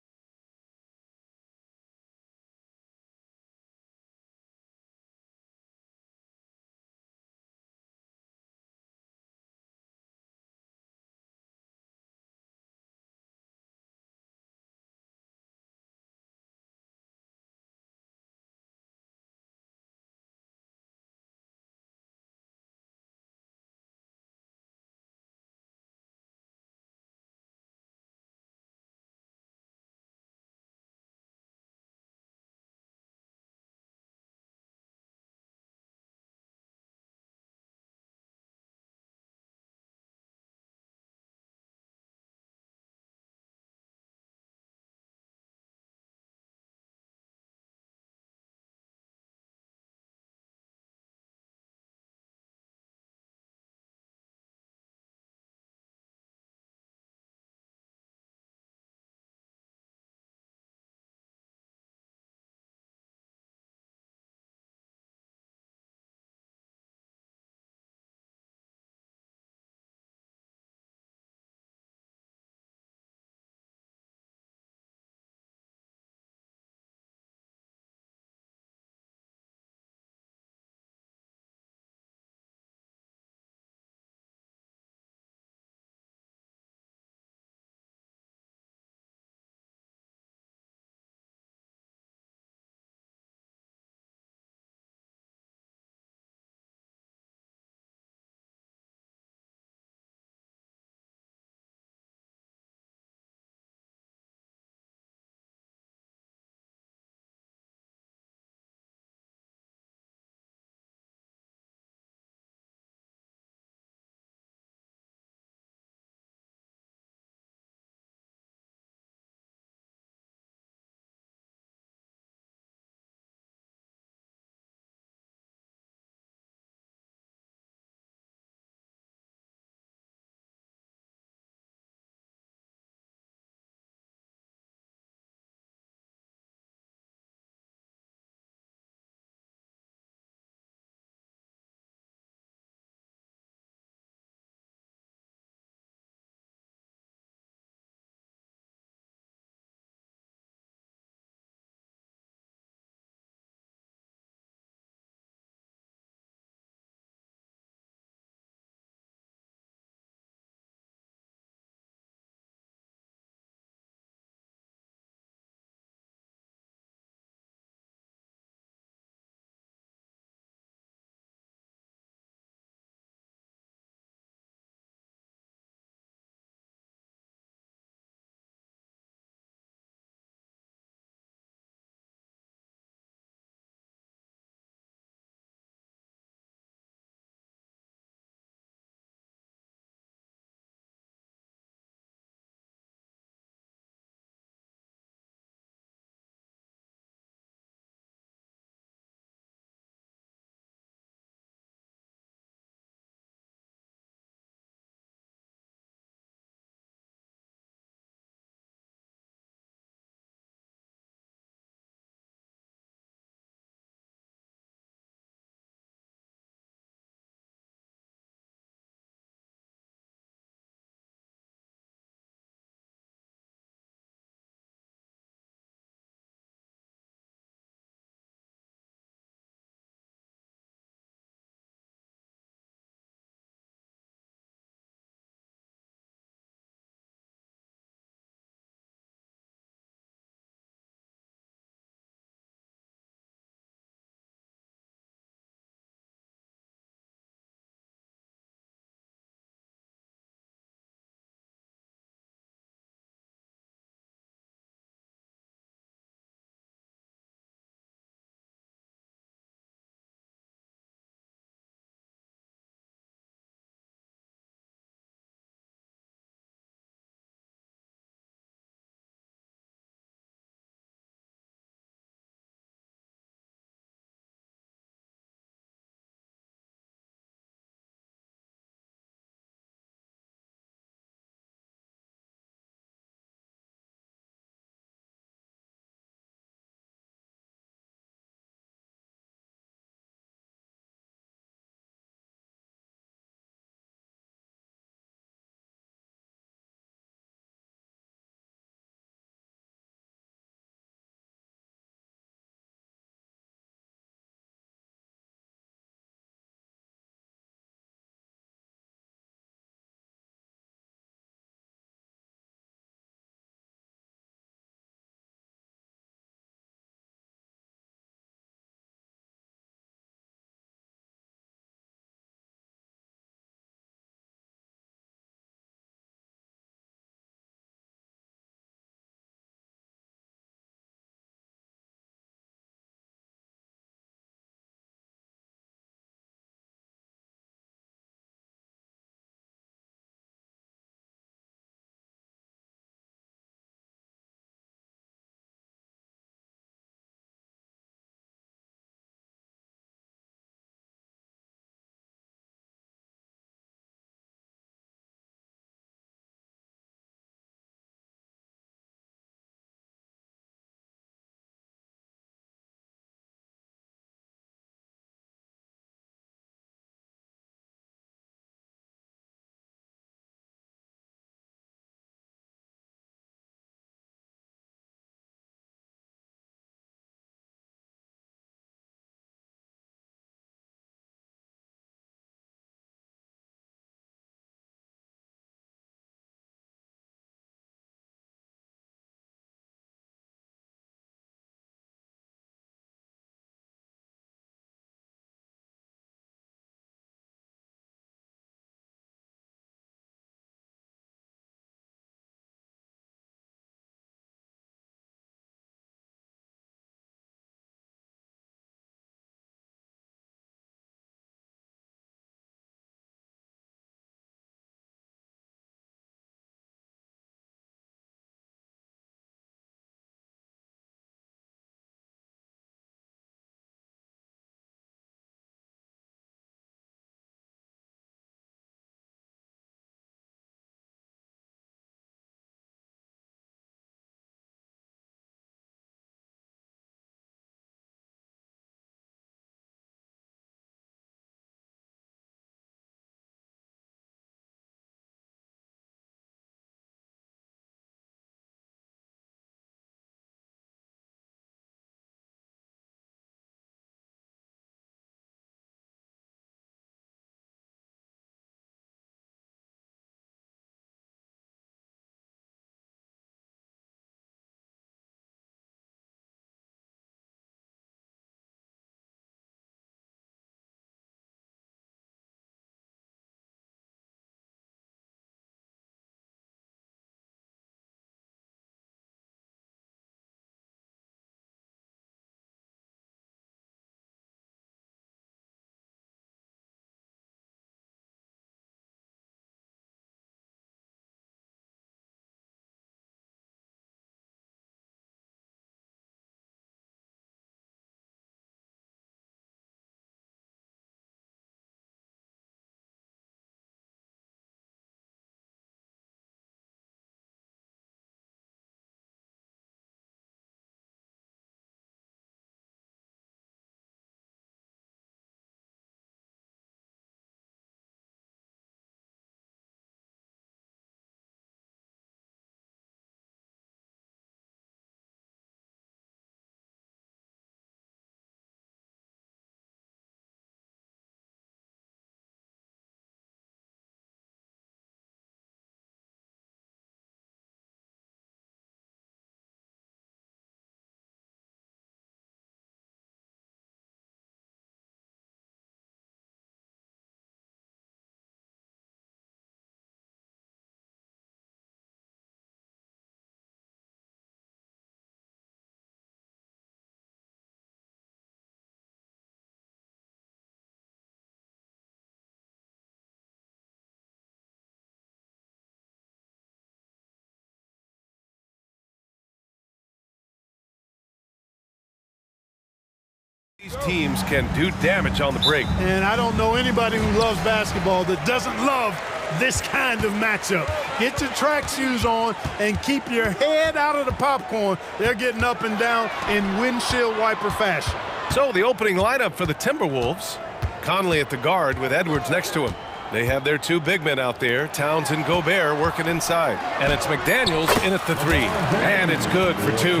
Both teams can do damage on the break. And I don't know anybody who loves basketball that doesn't love this kind of matchup. Get your track shoes on and keep your head out of the popcorn. They're getting up and down in windshield wiper fashion. So the opening lineup for the Timberwolves. Conley at the guard with Edwards next to him. They have their two big men out there, Towns and Gobert, working inside. And it's McDaniels in at the three. And it's good for two.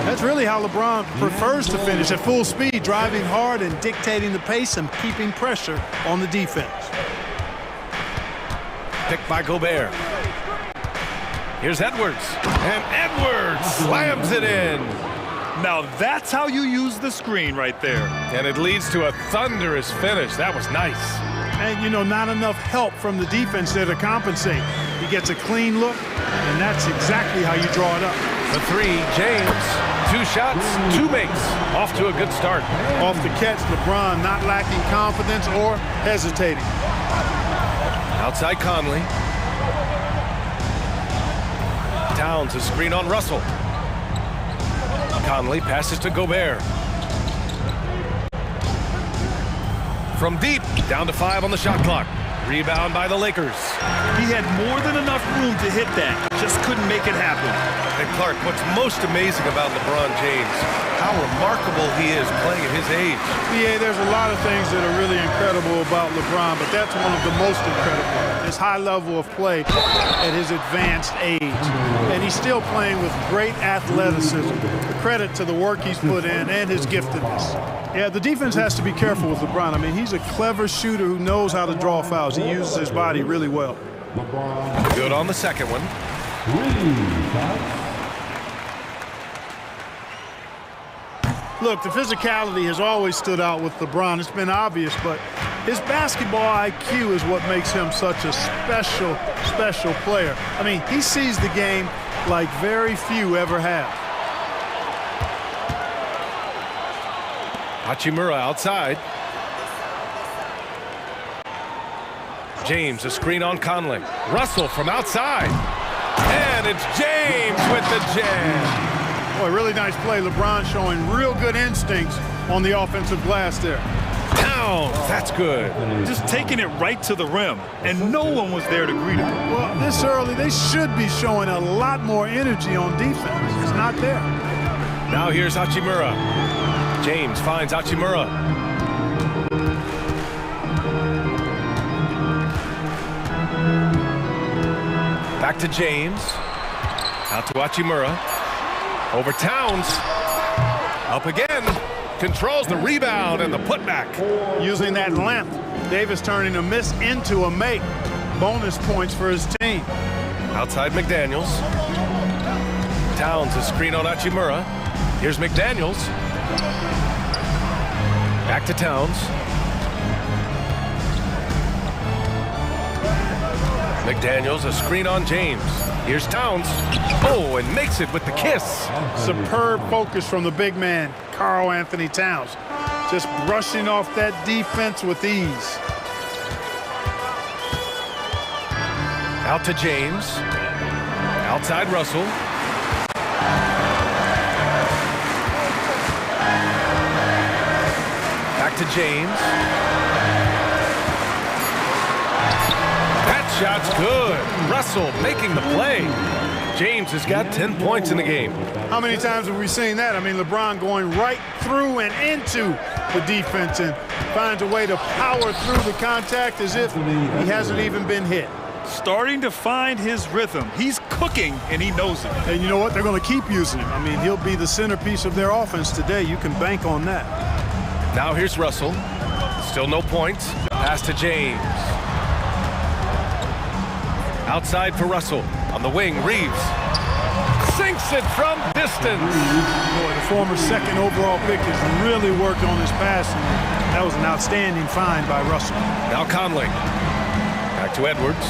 That's really how LeBron prefers to finish, at full speed, driving hard and dictating the pace and keeping pressure on the defense. Picked by Gobert. Here's Edwards. And Edwards slams it in. Now that's how you use the screen right there. And it leads to a thunderous finish. That was nice. And, you know, not enough help from the defense there to compensate. He gets a clean look, and that's exactly how you draw it up. The three, James. 2 shots, 2 makes. Off to a good start. Off the catch, LeBron not lacking confidence or hesitating. Outside Conley. Towns, a screen on Russell. Conley passes to Gobert. From deep, down to 5 on the shot clock. Rebound by the Lakers. He had more than enough room to hit that, just couldn't make it happen. And Clark, what's most amazing about LeBron James, how remarkable he is playing at his age. Yeah, there's a lot of things that are really incredible about LeBron, but that's one of the most incredible. His high level of play at his advanced age. And he's still playing with great athleticism. Credit to the work he's put in and his giftedness. Yeah, the defense has to be careful with LeBron. I mean, he's a clever shooter who knows how to draw fouls. He uses his body really well. Good on the second one. Look, the physicality has always stood out with LeBron. It's been obvious, but his basketball IQ is what makes him such a special player. I mean, he sees the game like very few ever have. Hachimura outside. James, a screen on Conley. Russell from outside. And it's James with the jam. Boy, really nice play. LeBron showing real good instincts on the offensive glass there. Towns, that's good. Just taking it right to the rim, and no one was there to greet him. Well, this early, they should be showing a lot more energy on defense. It's not there. Now here's Hachimura. James finds Hachimura. Back to James. Out to Hachimura. Over Towns. Up again. Controls the rebound and the putback. Using that length, Davis turning a miss into a make. Bonus points for his team. Outside McDaniels. Towns, a screen on Hachimura. Here's McDaniels. Back to Towns. McDaniels, a screen on James. Here's Towns. Oh, and makes it with the kiss. Superb focus from the big man, Karl Anthony Towns. Just brushing off that defense with ease. Out to James. Outside Russell. Back to James. That shot's good. Russell making the play. James has got 10 points in the game. How many times have we seen that? I mean, LeBron going right through and into the defense and finds a way to power through the contact as if he hasn't even been hit. Starting to find his rhythm. He's cooking, and he knows it. And you know what? They're going to keep using him. I mean, he'll be the centerpiece of their offense today. You can bank on that. Now here's Russell. Still no points. Pass to James. Outside for Russell. On the wing, Reeves. Sinks it from distance. Boy, the former second overall pick has really worked on his passing. That was an outstanding find by Russell. Now Conley. Back to Edwards.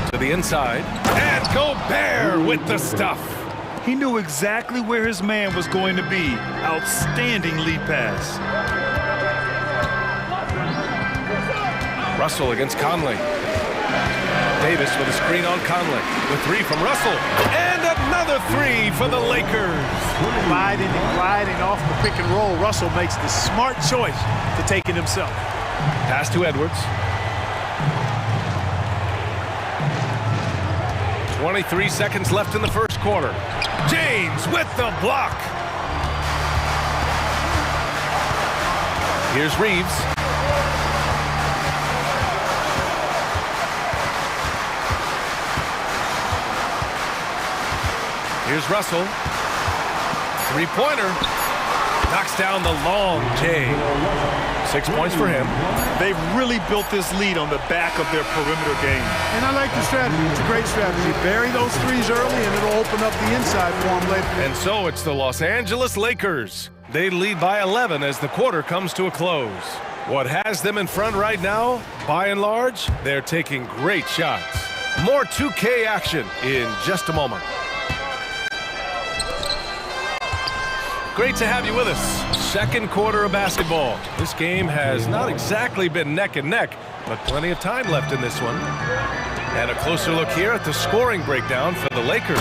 To the inside. And Gobert with the stuff. He knew exactly where his man was going to be. Outstanding lead pass. Russell against Conley. Davis with a screen on Conley. The three from Russell. And a another three for the Lakers. Gliding and gliding off the pick and roll. Russell makes the smart choice to take it himself. Pass to Edwards. 23 seconds left in the first quarter. James with the block. Here's Reeves. Here's Russell. Three-pointer. Knocks down the long J. 6 points for him. They've really built this lead on the back of their perimeter game. And I like the strategy. It's a great strategy. Bury those threes early, and it'll open up the inside for them later. And so it's the Los Angeles Lakers. They lead by 11 as the quarter comes to a close. What has them in front right now, by and large, they're taking great shots. More 2K action in just a moment. Great to have you with us. Second quarter of basketball. This game has not exactly been neck and neck, but plenty of time left in this one. And a closer look here at the scoring breakdown for the Lakers.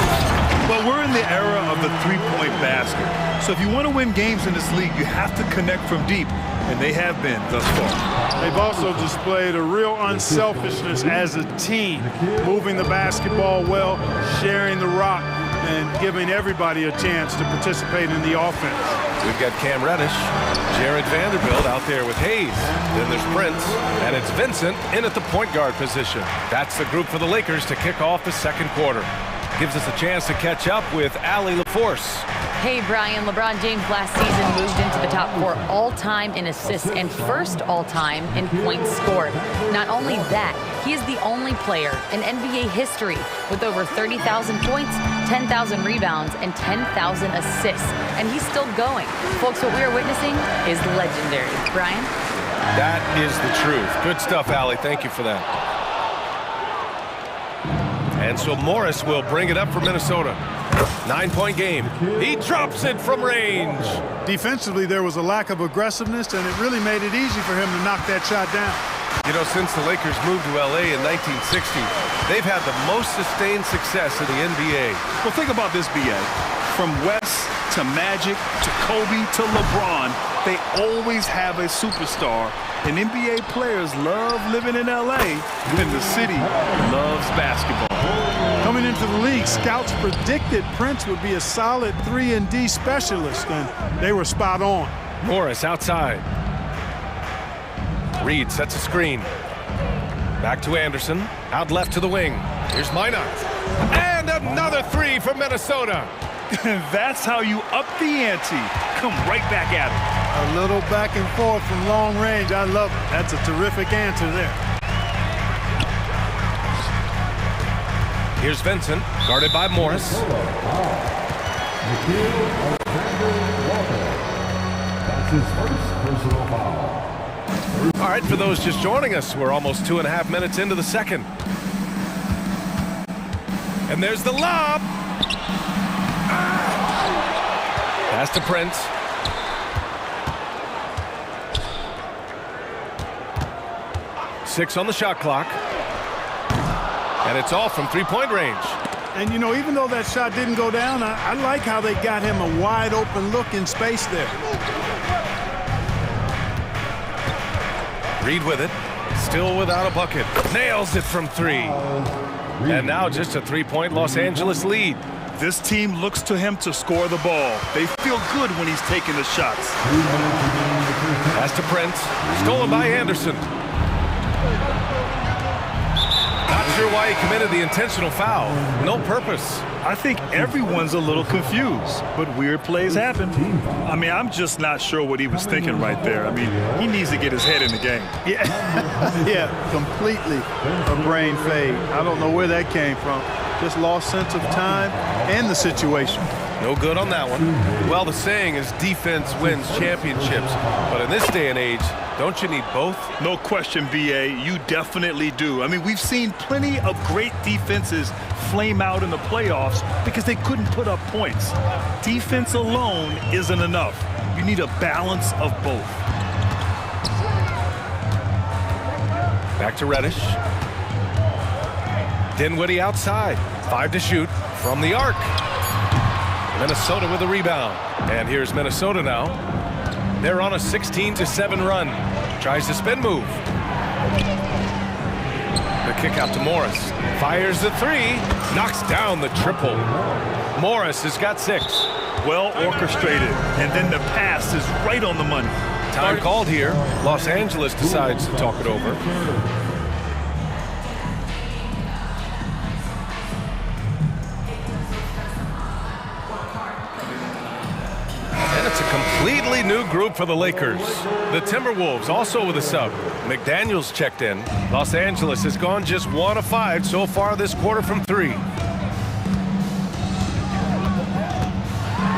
Well, we're in the era of the three-point basket. So if you want to win games in this league, you have to connect from deep, and they have been thus far. They've also displayed a real unselfishness as a team, moving the basketball well, sharing the rock, and giving everybody a chance to participate in the offense. We've got Cam Reddish, Jared Vanderbilt out there with Hayes. Then there's Prince, and it's Vincent in at the point guard position. That's the group for the Lakers to kick off the second quarter. Gives us a chance to catch up with Allie LaForce. Hey, Brian, LeBron James last season moved into the top 4 all-time in assists and first all-time in points scored. Not only that, he is the only player in NBA history with over 30,000 points, 10,000 rebounds, and 10,000 assists. And he's still going. Folks, what we are witnessing is legendary. Brian? That is the truth. Good stuff, Allie. Thank you for that. And so Morris will bring it up for Minnesota. 9-point game. He drops it from range. Defensively, there was a lack of aggressiveness, and it really made it easy for him to knock that shot down. You know, since the Lakers moved to L.A. in 1960, they've had the most sustained success in the NBA. Well, think about this, B.A. From West to Magic to Kobe to LeBron, they always have a superstar. And NBA players love living in L.A., and the city loves basketball. Coming into the league, scouts predicted Prince would be a solid 3-and-D specialist, and they were spot on. Morris outside. Reed sets a screen. Back to Anderson. Out left to the wing. Here's Minot. And another three from Minnesota. That's how you up the ante. Come right back at it. A little back and forth from long range. I love it. That's a terrific answer there. Here's Vincent, guarded by Morris. That's his first personal foul. All right, for those just joining us, we're almost 2.5 minutes into the second. And there's the lob. Pass to Prince. Six on the shot clock. And it's all from three-point range. And, you know, even though that shot didn't go down, I like how they got him a wide-open look in space there. Reed with it. Still without a bucket. Nails it from three. And now just a three-point Los Angeles lead. This team looks to him to score the ball. They feel good when he's taking the shots. Pass to Prince. Stolen by Anderson. Not sure why he committed the intentional foul. No purpose. I think everyone's a little confused, but weird plays happen. I mean, I'm just not sure what he was thinking right there. I mean, he needs to get his head in the game. Yeah, yeah, completely a brain fade. I don't know where that came from. Just lost sense of time and the situation. No good on that one. Well, the saying is defense wins championships. But in this day and age, don't you need both? No question, B.A. You definitely do. I mean, we've seen plenty of great defenses flame out in the playoffs because they couldn't put up points. Defense alone isn't enough. You need a balance of both. Back to Reddish. Dinwiddie outside. 5 to shoot from the arc. Minnesota with a rebound. And here's Minnesota now. They're on a 16-7 run. Tries the spin move. The kick out to Morris. Fires the three. Knocks down the triple. Morris has got 6. Well orchestrated. And then the pass is right on the money. Time called here. Los Angeles decides to talk it over. And it's a completely new group for the Lakers. The Timberwolves also with a sub. McDaniels checked in. Los Angeles has gone just 1 of 5 so far this quarter from 3.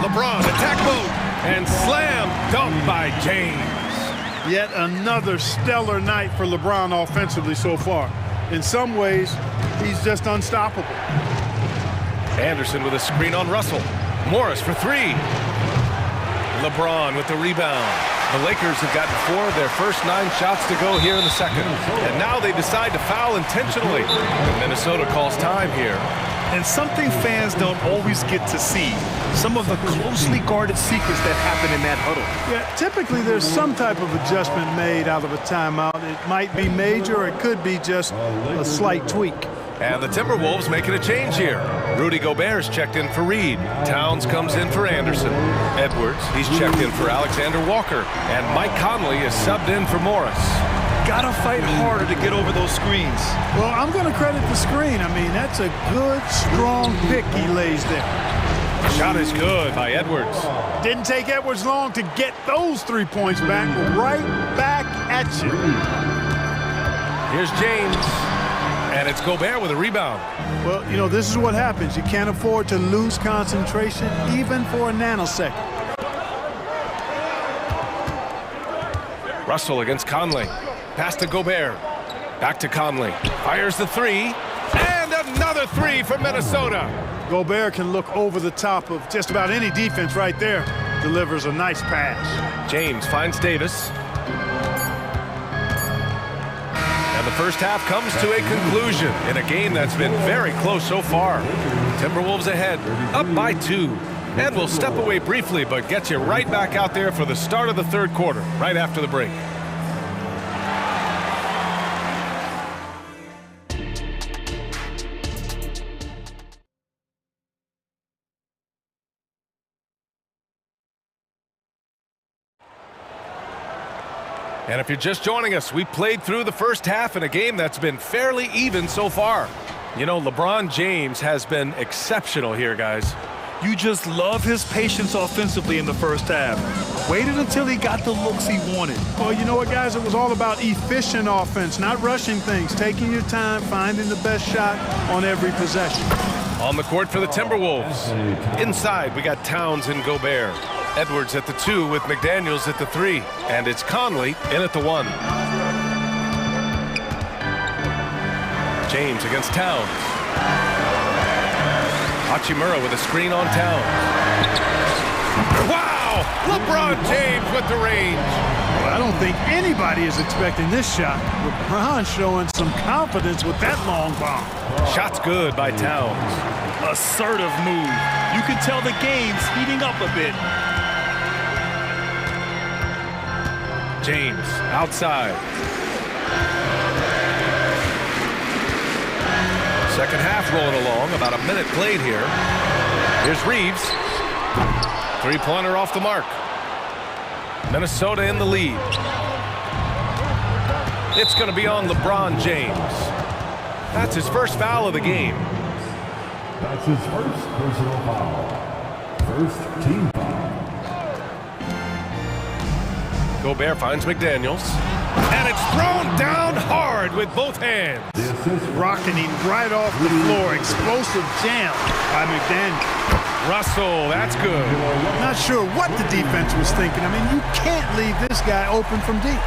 LeBron, attack mode, and slam dunk by James. Yet another stellar night for LeBron offensively so far. In some ways, he's just unstoppable. Anderson with a screen on Russell. Morris for 3. LeBron with the rebound. The Lakers have gotten 4 of their first 9 shots to go here in the second. And now they decide to foul intentionally. And Minnesota calls time here. And something fans don't always get to see. Some of the closely guarded secrets that happen in that huddle. Yeah, typically there's some type of adjustment made out of a timeout. It might be major, or it could be just a slight tweak. And the Timberwolves making a change here. Rudy Gobert's checked in for Reed. Towns comes in for Anderson. Edwards, he's checked in for Alexander Walker. And Mike Conley is subbed in for Morris. Gotta fight harder to get over those screens. Well, I'm going to credit the screen. I mean, that's a good, strong pick he lays there. Shot is good by Edwards. Didn't take Edwards long to get those 3 points back. Right back at you. Here's James. And it's Gobert with a rebound. Well, you know, this is what happens. You can't afford to lose concentration even for a nanosecond. Russell against Conley. Pass to Gobert. Back to Conley. Fires the 3. And another 3 for Minnesota. Gobert can look over the top of just about any defense right there. Delivers a nice pass. James finds Davis. And the first half comes to a conclusion in a game that's been very close so far. Timberwolves ahead, up by 2. And we'll step away briefly, but get you right back out there for the start of the third quarter, right after the break. And if you're just joining us, we played through the first half in a game that's been fairly even so far. You know, LeBron James has been exceptional here, guys. You just love his patience offensively in the first half. Waited until he got the looks he wanted. Well, you know what, guys? It was all about efficient offense, not rushing things, taking your time, finding the best shot on every possession. On the court for the Timberwolves. Inside, we got Towns and Gobert. Edwards at the 2 with McDaniels at the 3. And it's Conley in at the 1. James against Towns. Hachimura with a screen on Towns. Wow! LeBron James with the range. Well, I don't think anybody is expecting this shot. LeBron showing some confidence with that long bomb. Shot's good by Towns. Assertive move. You can tell the game's heating up a bit. James outside. Second half rolling along, about a minute played here. Here's Reeves. 3-pointer off the mark. Minnesota in the lead. It's going to be on LeBron James. That's his first foul of the game. That's his first personal foul. First team foul. Gobert finds McDaniels. And it's thrown down hard with both hands. Rocketing right off the floor. Explosive jam by McDaniels. Russell, that's good. Not sure what the defense was thinking. I mean, you can't leave this guy open from deep.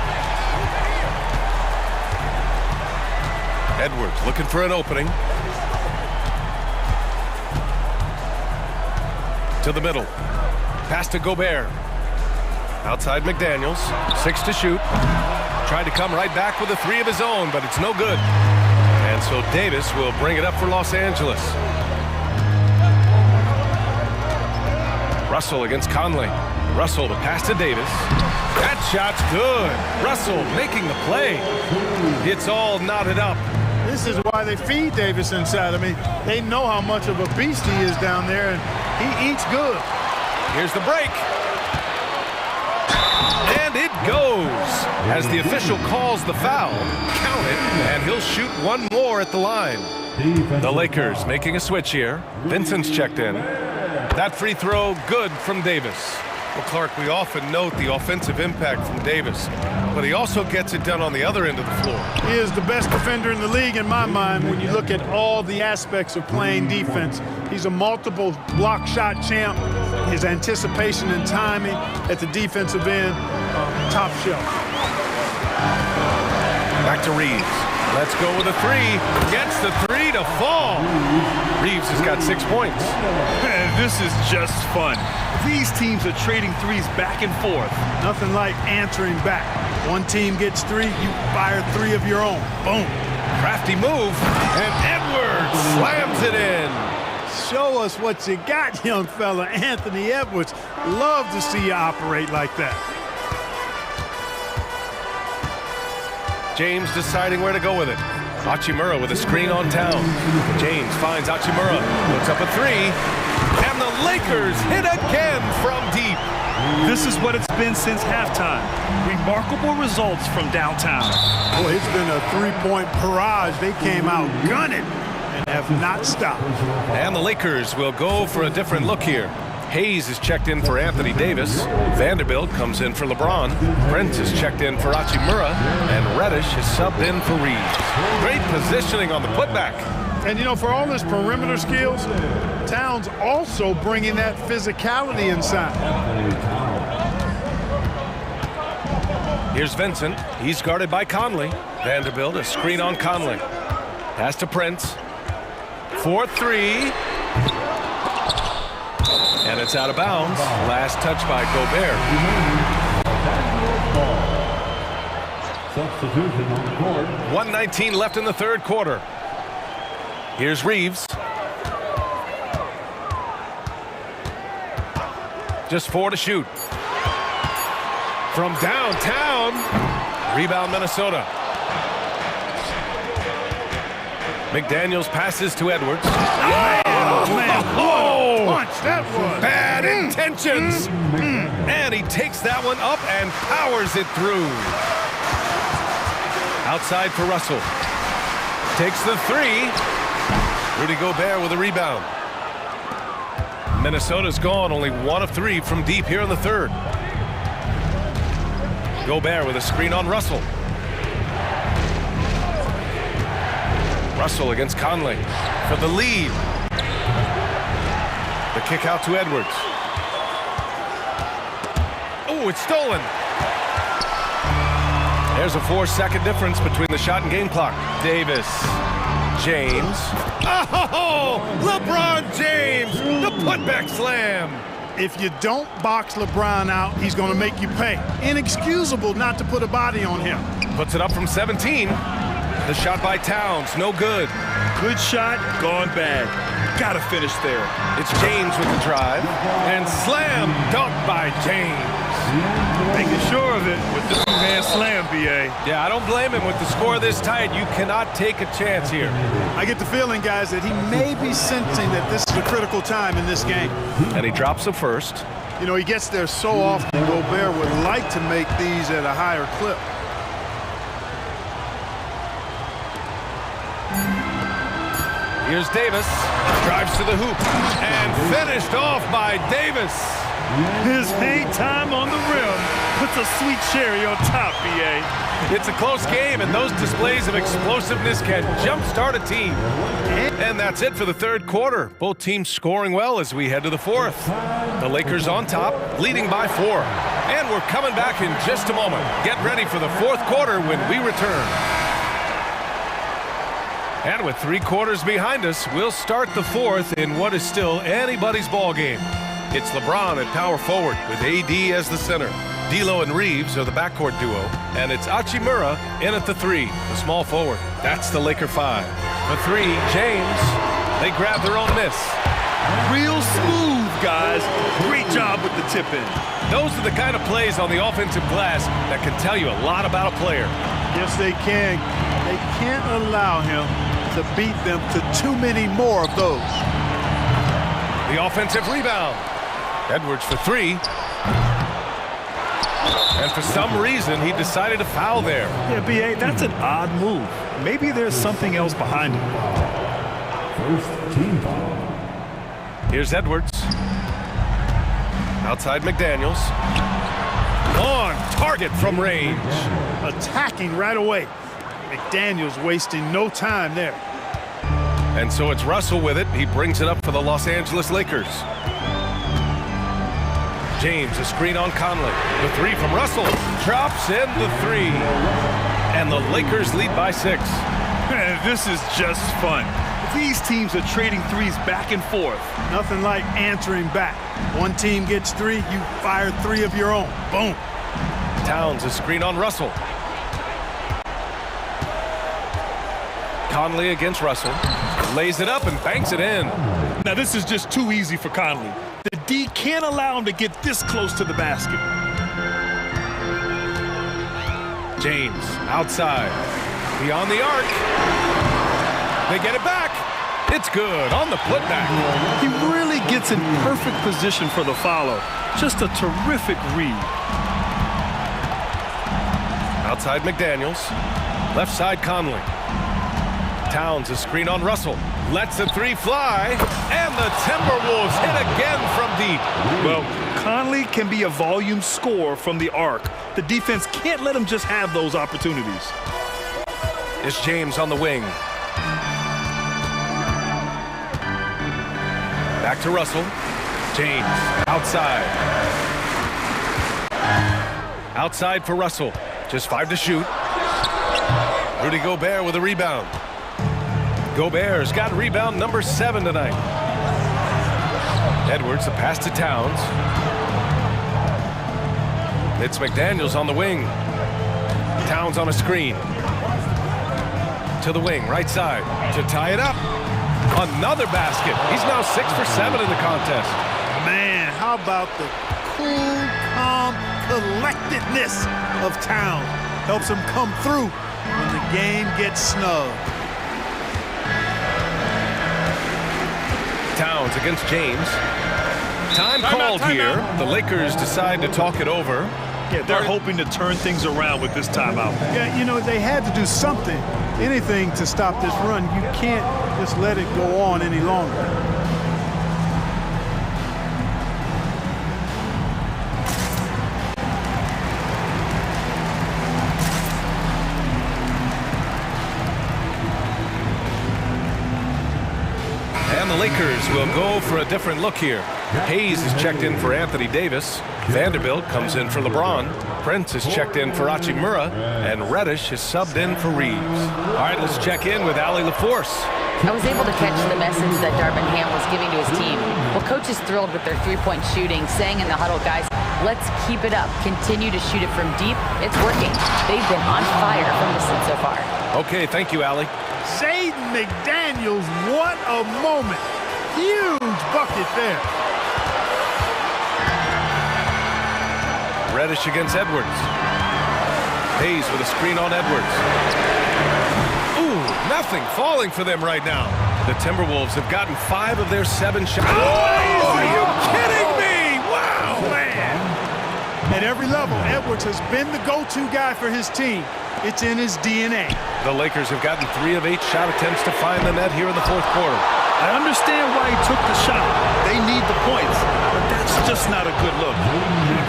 Edwards looking for an opening. To the middle. Pass to Gobert. Outside McDaniels. 6 to shoot. Tried to come right back with a 3 of his own, but it's no good. And so Davis will bring it up for Los Angeles. Russell against Conley. Russell to pass to Davis. That shot's good. Russell making the play. It's all knotted up. This is why they feed Davis inside. I mean, they know how much of a beast he is down there, and he eats good. Here's the break. And it goes. As the official calls the foul, count it, and he'll shoot one more at the line. The Lakers making a switch here. Vincent's checked in. That free throw good from Davis. Well, Clark, we often note the offensive impact from Davis, but he also gets it done on the other end of the floor. He is the best defender in the league in my mind when you look at all the aspects of playing defense. He's a multiple block shot champ. His anticipation and timing at the defensive end, top shelf. Back to Reeves. Let's go with a three. Gets the three to fall. Reeves has got 6 points. This is just fun. These teams are trading threes back and forth. Nothing like answering back. One team gets three, you fire three of your own. Boom. Crafty move, and Edwards slams it in. Show us what you got, young fella. Anthony Edwards. Love to see you operate like that. James deciding where to go with it. Hachimura with a screen on Town. James finds Hachimura, puts up a three, and the Lakers hit again from deep. This is what it's been since halftime. Remarkable results from downtown. Boy, it's been a three-point barrage. They came out gunning and have not stopped. And the Lakers will go for a different look here. Hayes is checked in for Anthony Davis. Vanderbilt comes in for LeBron. Brent is checked in for Hachimura. And Reddish is subbed in for Reeves. Great positioning on the putback. And, you know, for all his perimeter skills, Towns also bringing that physicality inside. Here's Vincent. He's guarded by Conley. Vanderbilt, a screen on Conley. Pass to Prince. 4-3. And it's out of bounds. Last touch by Gobert. Substitution on the court. 1:19 left in the third quarter. Here's Reeves. Just 4 to shoot. From downtown. Rebound Minnesota. McDaniels passes to Edwards. Oh, man. Oh, punch that was. Bad intentions. And he takes that one up and powers it through. Outside for Russell. Takes the three. Rudy Gobert with a rebound. Minnesota's gone only 1 of 3 from deep here in the third. Gobert with a screen on Russell. Russell against Conley for the lead. The kick out to Edwards. Oh, it's stolen. There's a 4-second difference between the shot and game clock. Davis. James. Oh, LeBron James, the putback slam. If you don't box LeBron out, he's going to make you pay. Inexcusable not to put a body on him. Puts it up from 17. The shot by Towns, no good. Good shot, gone bad. Gotta finish there. It's James with the drive. And slam dunk by James. Making sure of it with the two-hand slam, B.A. Yeah, I don't blame him with the score this tight. You cannot take a chance here. I get the feeling, guys, that he may be sensing that this is a critical time in this game. And he drops the first. You know, he gets there so often. Gobert would like to make these at a higher clip. Here's Davis. Drives to the hoop. And finished off by Davis. His hang time on the rim puts a sweet cherry on top, B.A. It's a close game, and those displays of explosiveness can jumpstart a team. And that's it for the third quarter. Both teams scoring well as we head to the fourth. The Lakers on top, leading by 4. And we're coming back in just a moment. Get ready for the fourth quarter when we return. And with 3 quarters behind us, we'll start the fourth in what is still anybody's ball game. It's LeBron at power forward with AD as the center. D'Lo and Reeves are the backcourt duo. And it's Hachimura in at the 3, the small forward. That's the Laker 5. The 3, James. They grab their own miss. Real smooth guys. Great job with the tip-in. Those are the kind of plays on the offensive glass that can tell you a lot about a player. Yes, they can. They can't allow him to beat them to too many more of those. The offensive rebound. Edwards for three. And for some reason, he decided to foul there. Yeah, B.A., that's an odd move. Maybe there's something else behind it. First team foul. Here's Edwards. Outside McDaniels. On target from range. Attacking right away. McDaniels wasting no time there. And so it's Russell with it. He brings it up for the Los Angeles Lakers. James, a screen on Conley. The three from Russell. Drops in the three. And the Lakers lead by 6. Man, this is just fun. These teams are trading threes back and forth. Nothing like answering back. One team gets 3, you fire 3 of your own. Boom. Towns, a screen on Russell. Conley against Russell. Lays it up and banks it in. Now this is just too easy for Conley. The D can't allow him to get this close to the basket. James, outside. Beyond the arc. They get it back. It's good on the putback. He really gets in perfect position for the follow. Just a terrific read. Outside McDaniels. Left side Conley. Towns, a screen on Russell. Lets the three fly. And the Timberwolves hit again from deep. Well, Conley can be a volume scorer from the arc. The defense can't let him just have those opportunities. It's James on the wing. Back to Russell. James, outside. Outside for Russell. Just 5 to shoot. Rudy Gobert with a rebound. Gobert's got rebound number 7 tonight. Edwards, a pass to Towns. It's McDaniels on the wing. Towns on a screen. To the wing, right side. To tie it up. Another basket. He's now 6 for 7 in the contest. Man, how about the cool, calm collectedness of Towns? Helps him come through when the game gets snug. Towns against James. Time called here. The Lakers decide to talk it over. Yeah, they're hoping to turn things around with this timeout. Yeah, you know, they had to do something, anything to stop this run. You can't just let it go on any longer. And the Lakers will go for a different look here. Hayes is checked in for Anthony Davis. Vanderbilt comes in for LeBron. Prince is checked in for Hachimura. And Reddish is subbed in for Reeves. All right, let's check in with Allie LaForce. I was able to catch the message that Darvin Ham was giving to his team. Well, coach is thrilled with their three-point shooting, saying in the huddle, guys, let's keep it up. Continue to shoot it from deep. It's working. They've been on fire from distance so far. Okay, thank you, Allie. Jaden McDaniels, what a moment. Huge bucket there. Reddish against Edwards. Hayes with a screen on Edwards. Ooh, nothing falling for them right now. The Timberwolves have gotten 5 of their 7 shots. Oh, are you kidding me? Wow, man. At every level, Edwards has been the go-to guy for his team. It's in his DNA. The Lakers have gotten 3 of 8 shot attempts to find the net here in the 4th quarter. I understand why he took the shot. They need the points, but that's just not a good look.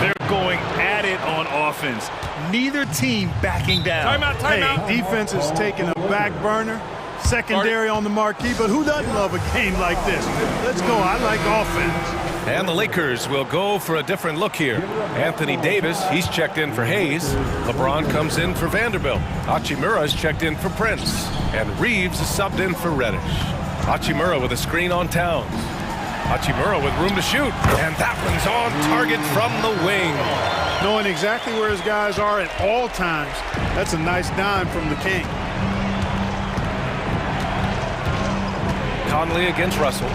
They're going at it on offense. Neither team backing down. Timeout. Defense is taking a back burner. Secondary on the marquee, but who doesn't love a game like this? Let's go. I like offense. And the Lakers will go for a different look here. Anthony Davis, he's checked in for Hayes. LeBron comes in for Vanderbilt. Hachimura is checked in for Prince. And Reeves is subbed in for Reddish. Hachimura with a screen on Towns. Hachimura with room to shoot. And that one's on target from the wing. Knowing exactly where his guys are at all times. That's a nice dime from the King. Conley against Russell.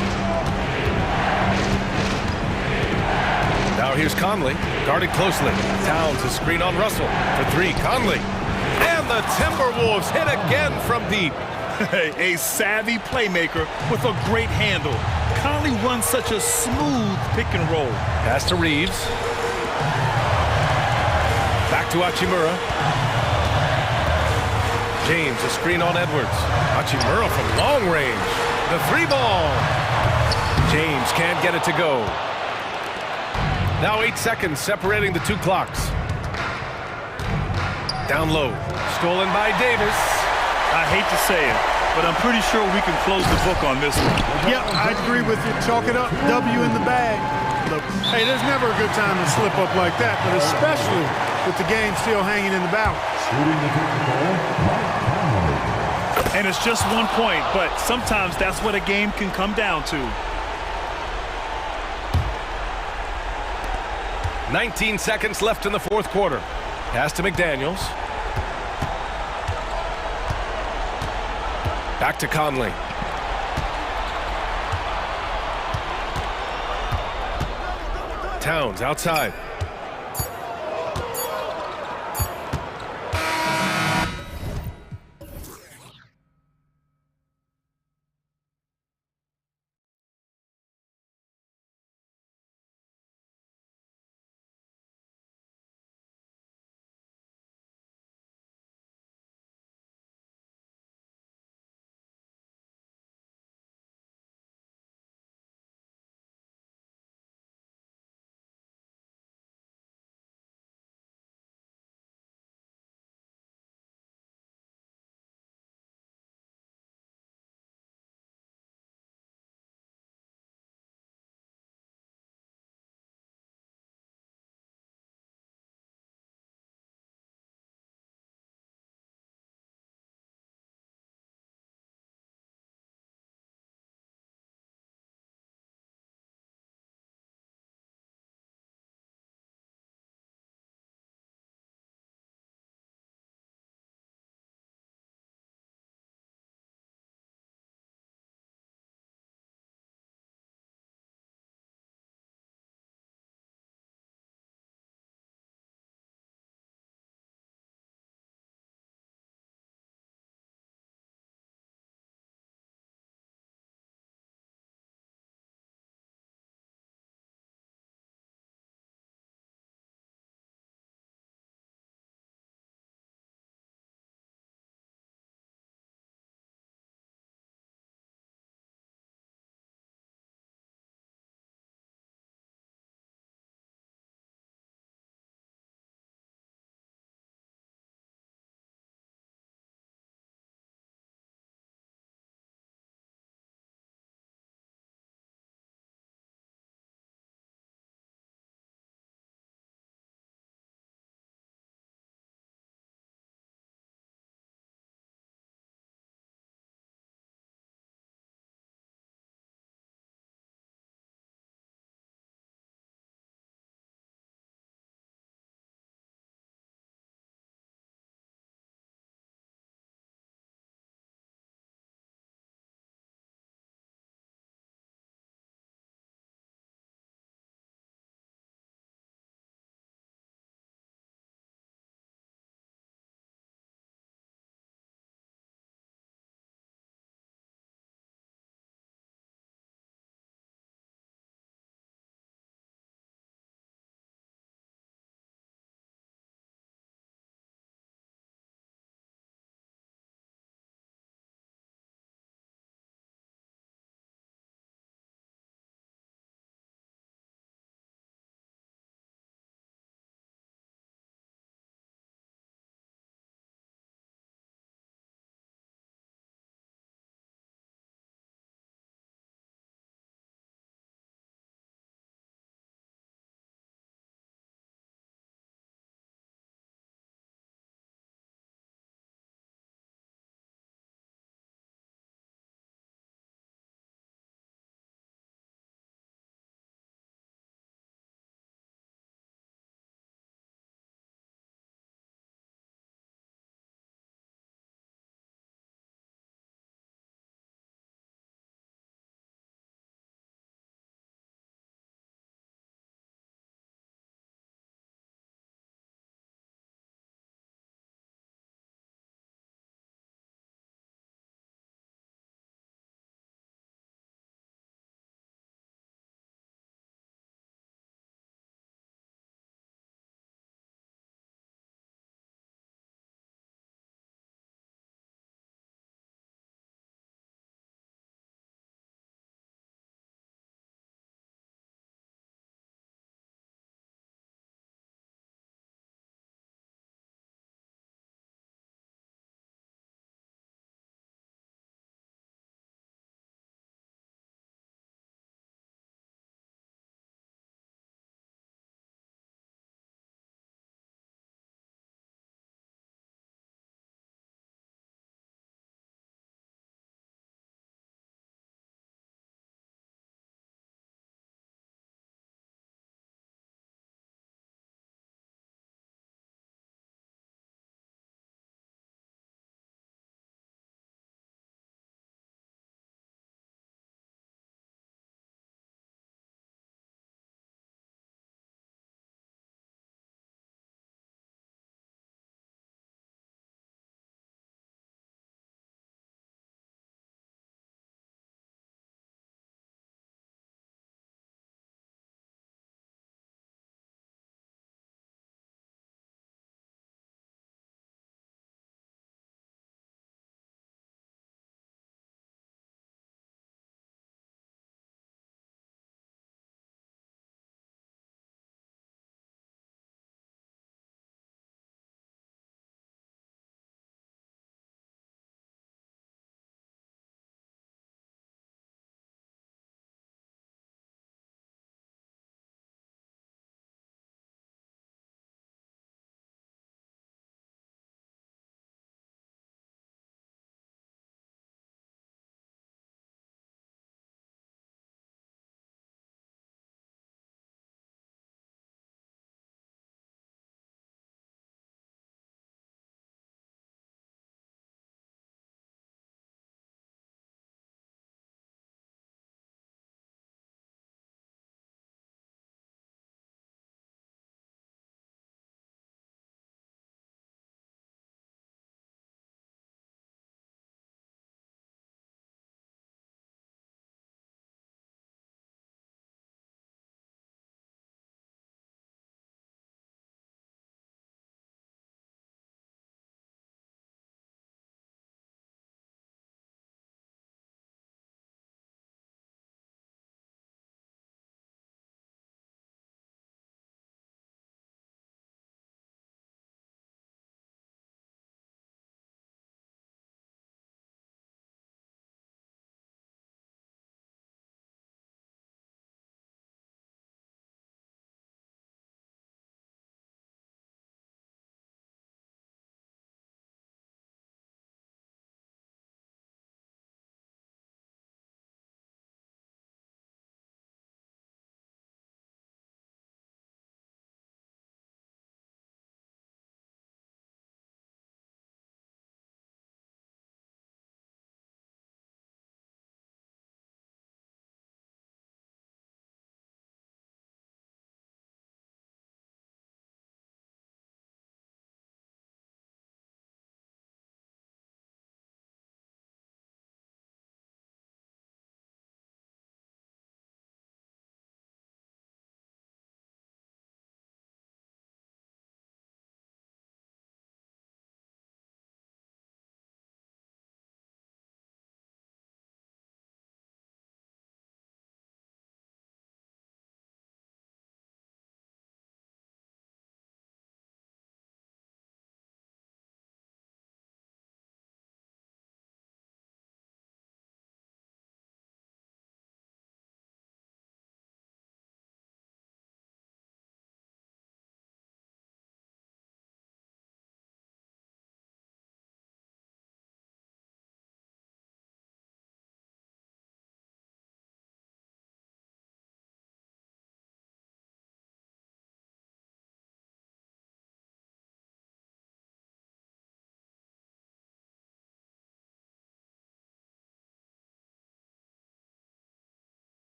Now here's Conley, guarded closely. Towns a screen on Russell for three. Conley. And the Timberwolves hit again from deep. A savvy playmaker with a great handle. Conley runs such a smooth pick and roll. Pass to Reeves. Back to Hachimura. James, a screen on Edwards. Hachimura from long range. The three ball. James can't get it to go. Now 8 seconds separating the two clocks. Down low. Stolen by Davis. I hate to say it, but I'm pretty sure we can close the book on this one. Yep, I agree with you. Chalk it up. W in the bag. Look, hey, there's never a good time to slip up like that, but especially with the game still hanging in the balance. And it's just 1 point, but sometimes that's what a game can come down to. 19 seconds left in the fourth quarter. Pass to McDaniels. Back to Conley. Towns outside.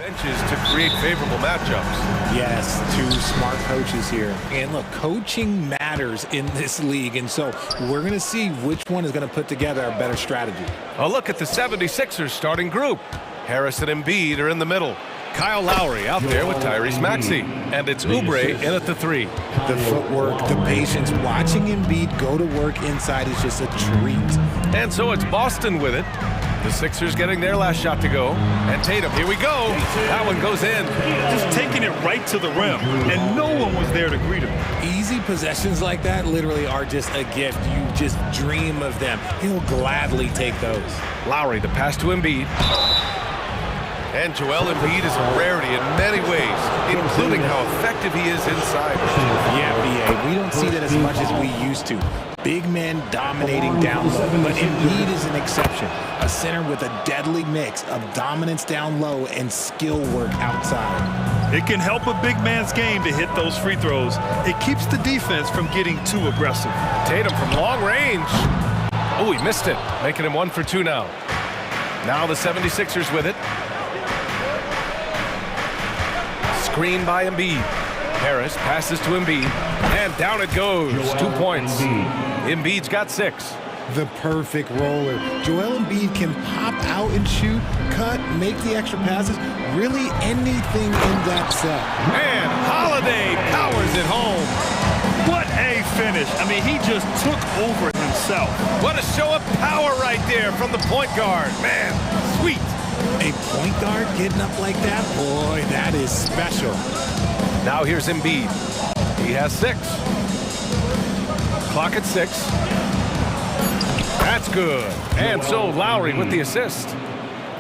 Benches to create favorable matchups. Yes, two smart coaches here. And look, coaching matters in this league, and so we're going to see which one is going to put together a better strategy. A look at the 76ers starting group. Harris and Embiid are in the middle. Kyle Lowry out there with Tyrese Maxey. And it's Oubre in at the 3. The footwork, the patience, watching Embiid go to work inside is just a treat. And so it's Boston with it. The Sixers getting their last shot to go. And Tatum, here we go. That one goes in. Just taking it right to the rim, and no one was there to greet him. Easy possessions like that literally are just a gift. You just dream of them. He'll gladly take those. Lowry, the pass to Embiid. And Joel Embiid is a rarity in many ways, including how effective he is inside. Yeah, B.A., we don't see that as much as we used to. Big men dominating down low, but Embiid is an exception. A center with a deadly mix of dominance down low and skill work outside. It can help a big man's game to hit those free throws. It keeps the defense from getting too aggressive. Tatum from long range. Oh, he missed it, making him 1 for 2 now. Now the 76ers with it. Screen by Embiid. Harris passes to Embiid, and down it goes. 2 points. Embiid's got 6. The perfect roller. Joel Embiid can pop out and shoot, cut, make the extra passes, really anything in that set. And Holiday powers it home. What a finish. I mean, he just took over himself. What a show of power right there from the point guard. Man, sweet. A point guard getting up like that? Boy, that is special. Now here's Embiid. He has 6. Clock at 6. That's good. And so Lowry with the assist.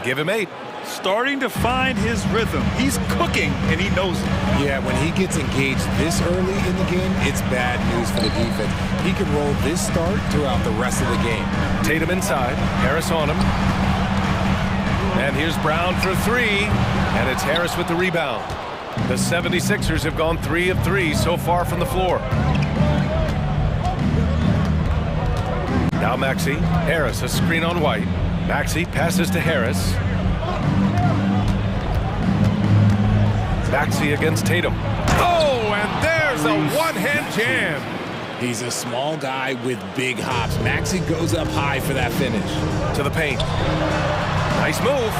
Give him 8. Starting to find his rhythm. He's cooking, and he knows it. Yeah, when he gets engaged this early in the game, it's bad news for the defense. He can roll this start throughout the rest of the game. Tatum inside. Harris on him. And here's Brown for 3. And it's Harris with the rebound. The 76ers have gone 3 of 3 so far from the floor. Now Maxey. Harris, a screen on White. Maxey passes to Harris. Maxey against Tatum. Oh, and there's a one-hand jam. He's a small guy with big hops. Maxey goes up high for that finish. To the paint. Nice move.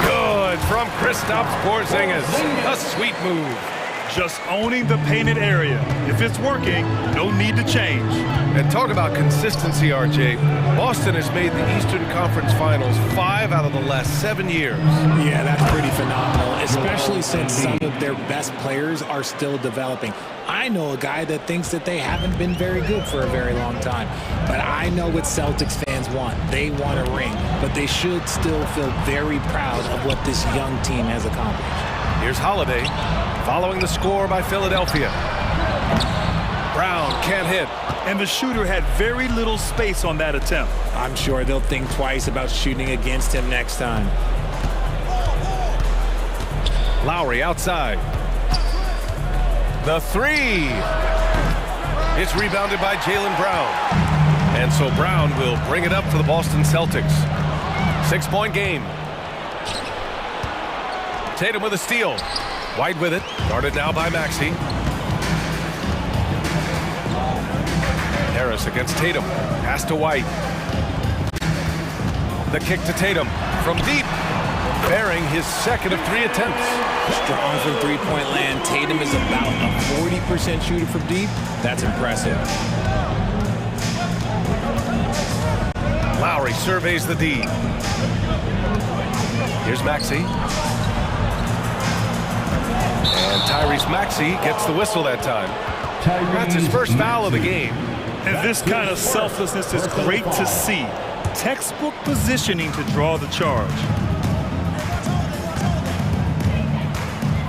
Good from Kristaps Porzingis. A sweet move. Just owning the painted area. If it's working, no need to change. And talk about consistency, RJ. Boston has made the Eastern Conference Finals 5 out of the last 7 years. Yeah, that's pretty phenomenal, especially since some of their best players are still developing. I know a guy that thinks that they haven't been very good for a very long time. But I know what Celtics fans want. They want a ring, but they should still feel very proud of what this young team has accomplished. Here's Holiday, following the score by Philadelphia. Brown can't hit. And the shooter had very little space on that attempt. I'm sure they'll think twice about shooting against him next time. Lowry outside. The 3. It's rebounded by Jaylen Brown. And so Brown will bring it up for the Boston Celtics. 6-point game. Tatum with a steal. White with it. Guarded now by Maxey. Harris against Tatum. Pass to White. The kick to Tatum from deep. Bearing his second of 3 attempts. Strong from three-point land. Tatum is about a 40% shooter from deep. That's impressive. Lowry surveys the D. Here's Maxey. And Tyrese Maxey gets the whistle that time. That's his first foul of the game. And this kind of selflessness is great to see. Textbook positioning to draw the charge.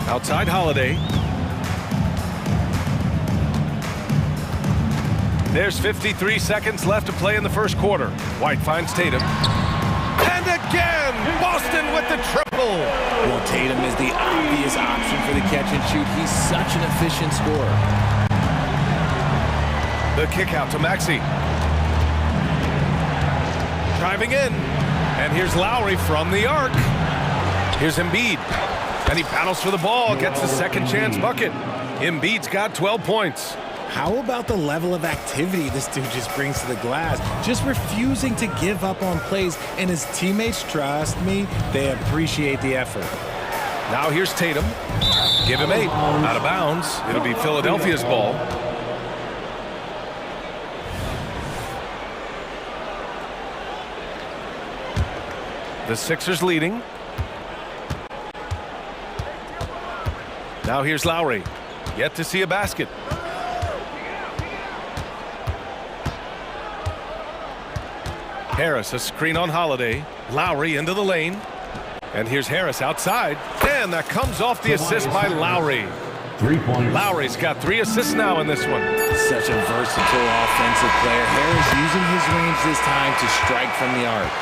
Outside Holiday. There's 53 seconds left to play in the first quarter. White finds Tatum. And again, Boston with the triple. Well, Tatum is the obvious option for the catch and shoot. He's such an efficient scorer. The kick out to Maxey. Driving in. And here's Lowry from the arc. Here's Embiid. And he battles for the ball, gets a second chance bucket. Embiid's got 12 points. How about the level of activity this dude just brings to the glass? Just refusing to give up on plays, and his teammates, trust me, they appreciate the effort. Now here's Tatum. Give him 8. Out of bounds. It'll be Philadelphia's ball. The Sixers leading. Now here's Lowry. Yet to see a basket. Harris, a screen on Holiday. Lowry into the lane. And here's Harris outside. And that comes off the assist by Lowry. 3 points. Lowry's got 3 assists now in this one. Such a versatile offensive player. Harris using his range this time to strike from the arc.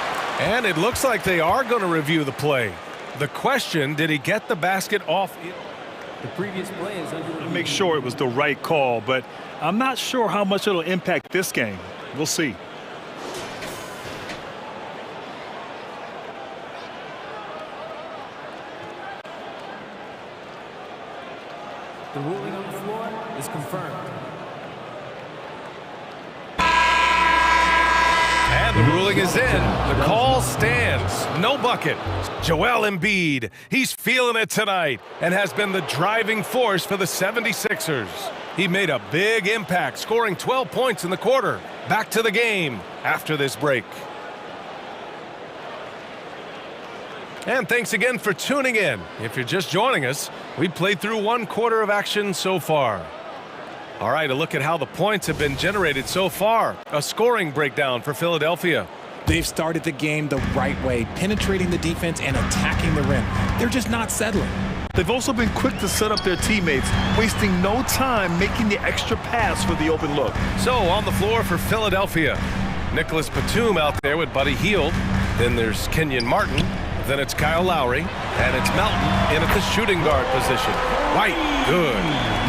And it looks like they are going to review the play. The question, did he get the basket off? The previous play is under. Make sure it was the right call, but I'm not sure how much it'll impact this game. We'll see. The ruling on the floor is confirmed. And the ruling is in. The call stands. No bucket. Joel Embiid. He's feeling it tonight and has been the driving force for the 76ers. He made a big impact, scoring 12 points in the quarter. Back to the game after this break. And thanks again for tuning in. If you're just joining us, we played through 1 quarter of action so far. All right, a look at how the points have been generated so far. A scoring breakdown for Philadelphia. They've started the game the right way, penetrating the defense and attacking the rim. They're just not settling. They've also been quick to set up their teammates, wasting no time making the extra pass for the open look. So on the floor for Philadelphia, Nicholas Batum out there with Buddy Hield. Then there's Kenyon Martin. Then it's Kyle Lowry, and it's Melton in at the shooting guard position. White, good.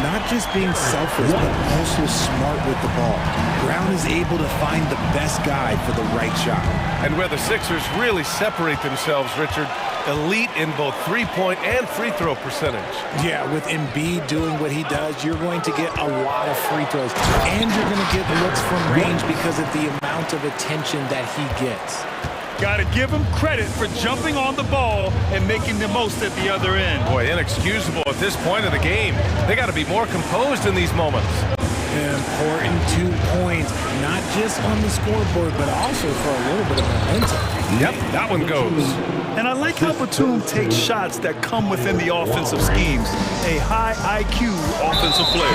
Not just being selfless, but also smart with the ball. Brown is able to find the best guy for the right shot. And where the Sixers really separate themselves, Richard, elite in both three-point and free throw percentage. Yeah, with Embiid doing what he does, you're going to get a lot of free throws, and you're going to get looks from range because of the amount of attention that he gets. Got to give him credit for jumping on the ball and making the most at the other end. Boy, inexcusable at this point of the game. They got to be more composed in these moments. Important 2 points, not just on the scoreboard, but also for a little bit of momentum. Yep, that one goes. And I like how Batum takes shots that come within the offensive schemes. A high IQ offensive player.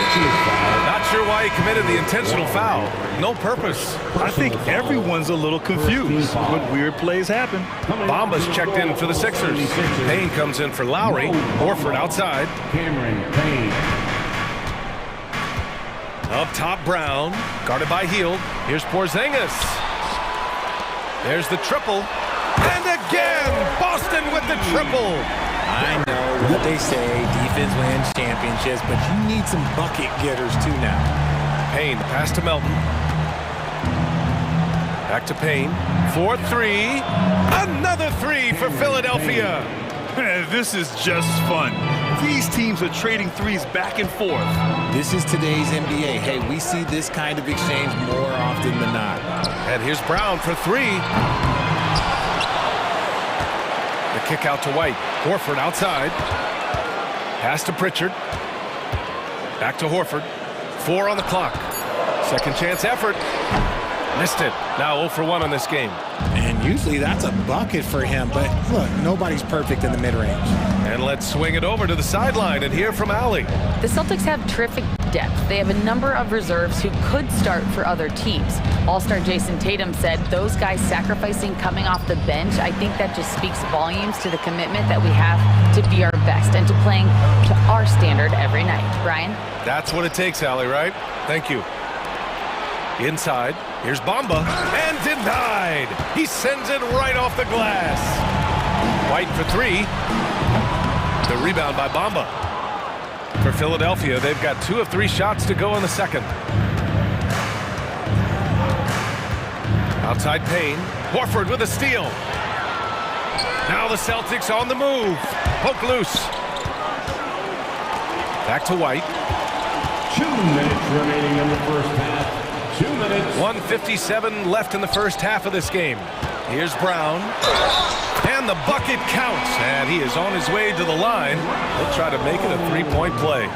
Not sure why he committed the intentional foul. No purpose. I think everyone's a little confused when weird plays happen. Bamba's checked in for the Sixers. Payne comes in for Lowry. Horford outside. Up top, Brown. Guarded by Hield. Here's Porzingis. There's the triple. And again, Boston with the triple. I know what they say, defense wins championships, but you need some bucket getters too now. Payne, the pass to Melton. Back to Payne. 4-3. Another 3 for Philadelphia. This is just fun. These teams are trading threes back and forth. This is today's NBA. Hey, we see this kind of exchange more often than not. And here's Brown for 3. The kick out to White. Horford outside. Pass to Pritchard. Back to Horford. 4 on the clock. Second chance effort. Missed it. Now 0 for 1 on this game. And usually that's a bucket for him, but look, nobody's perfect in the mid-range. And let's swing it over to the sideline and hear from Allie. The Celtics have terrific depth. They have a number of reserves who could start for other teams. All-star Jason Tatum said those guys sacrificing coming off the bench, I think that just speaks volumes to the commitment that we have to be our best and to playing to our standard every night. Brian? That's what it takes, Allie, right? Thank you. Inside, here's Bamba, and denied. He sends it right off the glass. White for 3. The rebound by Bamba. For Philadelphia, they've got 2 of 3 shots to go in the second. Outside Payne. Horford with a steal. Now the Celtics on the move. Poke loose. Back to White. 2 minutes remaining in the first half. 2 minutes. 1:57 left in the first half of this game. Here's Brown. And the bucket counts. And he is on his way to the line. He'll try to make it a three-point play.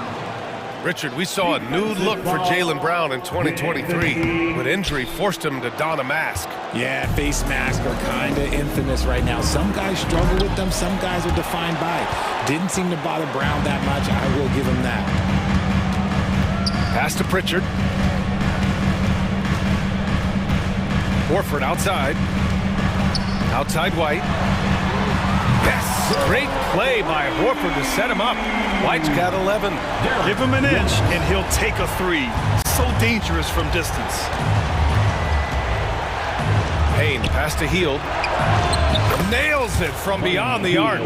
Richard, we saw a new look for Jaylen Brown in 2023, but injury forced him to don a mask. Yeah, face masks are kind of infamous right now. Some guys struggle with them, some guys are defined by it. Didn't seem to bother Brown that much. I will give him that. Pass to Pritchard. Horford outside. Outside White. Yes, great play by Horford to set him up. White's got 11. Give him an inch and he'll take a three. So dangerous from distance. Payne, pass to Hield. Nails it from beyond the arc.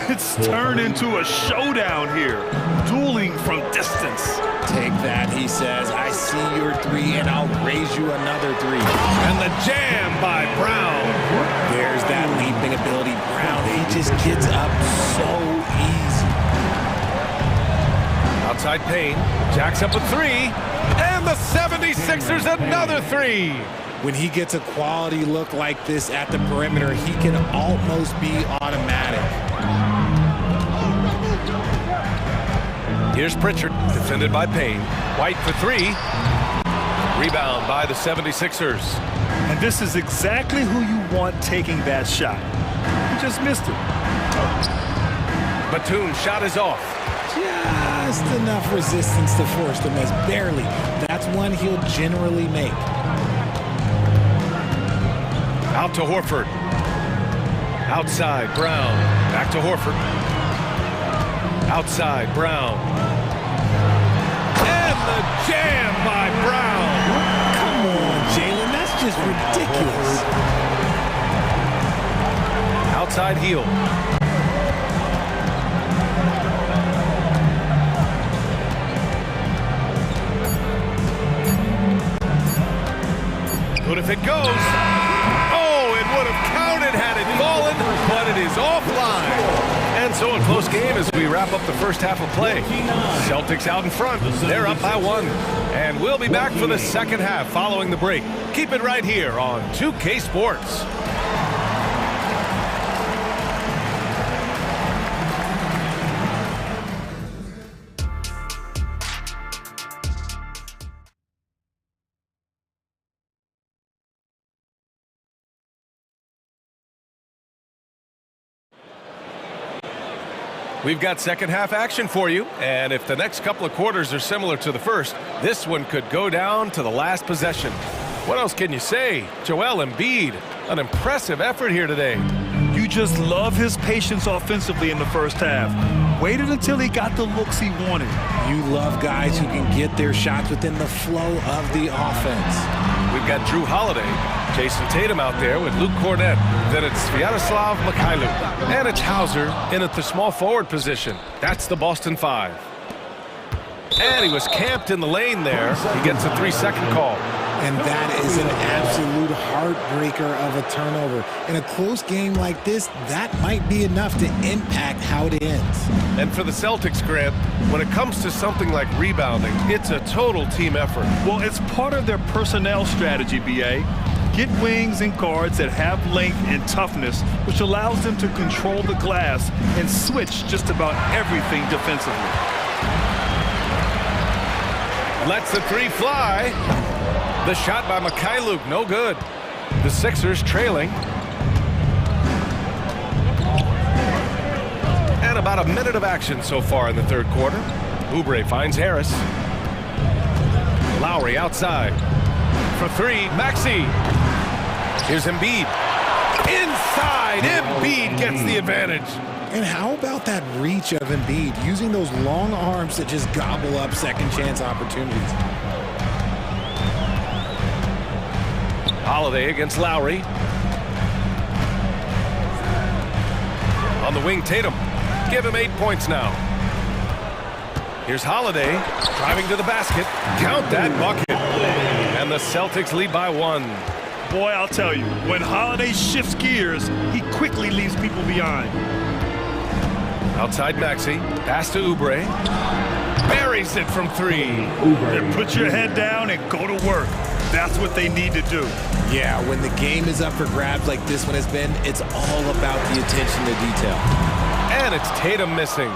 It's turned into a showdown here. Dueling from distance. Take that, he says. I see your three and I'll raise you another three. And the jam by Brown. There's that leaping ability. Brown, he just gets up so easy. Outside Payne, jacks up a three. And the 76ers another three. When he gets a quality look like this at the perimeter, he can almost be automatic. Here's Pritchard, defended by Payne. White for three. Rebound by the 76ers. And this is exactly who you want taking that shot. He just missed it. Batum's shot is off. Just enough resistance to force the miss. Barely. That's one he'll generally make. Out to Horford. Outside, Brown. Back to Horford. Outside, Brown. And the jam by Brown. Come on, Jaylen. That's just ridiculous. Outside Hield. But if it goes, oh, it would have counted had it fallen, but it is offline. And so a close game as we wrap up the first half of play. Celtics out in front. They're up by 1. And we'll be back for the second half following the break. Keep it right here on 2K Sports. We've got second half action for you, and if the next couple of quarters are similar to the first, this one could go down to the last possession. What else can you say? Joel Embiid, an impressive effort here today. You just love his patience offensively in the first half. Waited until he got the looks he wanted. You love guys who can get their shots within the flow of the offense. We've got Drew Holiday, Jason Tatum out there with Luke Cornett. Then it's Sviatoslav Mikhailuk. And it's Hauser in at the small forward position. That's the Boston Five. And he was camped in the lane there. He gets a 3-second call. And that is an absolute heartbreaker of a turnover. In a close game like this, that might be enough to impact how it ends. And for the Celtics, Grant, when it comes to something like rebounding, it's a total team effort. Well, it's part of their personnel strategy, BA. Get wings and guards that have length and toughness, which allows them to control the glass and switch just about everything defensively. Lets the three fly. The shot by Mikhailuk, no good. The Sixers trailing. And about a minute of action so far in the third quarter. Oubre finds Harris. Lowry outside. For three, Maxey. Here's Embiid. Inside, Embiid gets the advantage. And how about that reach of Embiid, using those long arms that just gobble up second chance opportunities. Holiday against Lowry. On the wing, Tatum. Give him 8 points now. Here's Holiday driving to the basket. Count that bucket. And the Celtics lead by 1. Boy, I'll tell you, when Holiday shifts gears, he quickly leaves people behind. Outside Maxey. Pass to Oubre. buries it from three. Then put your head down and go to work. That's what they need to do. Yeah, when the game is up for grabs like this one has been, it's all about the attention to detail. And it's Tatum missing.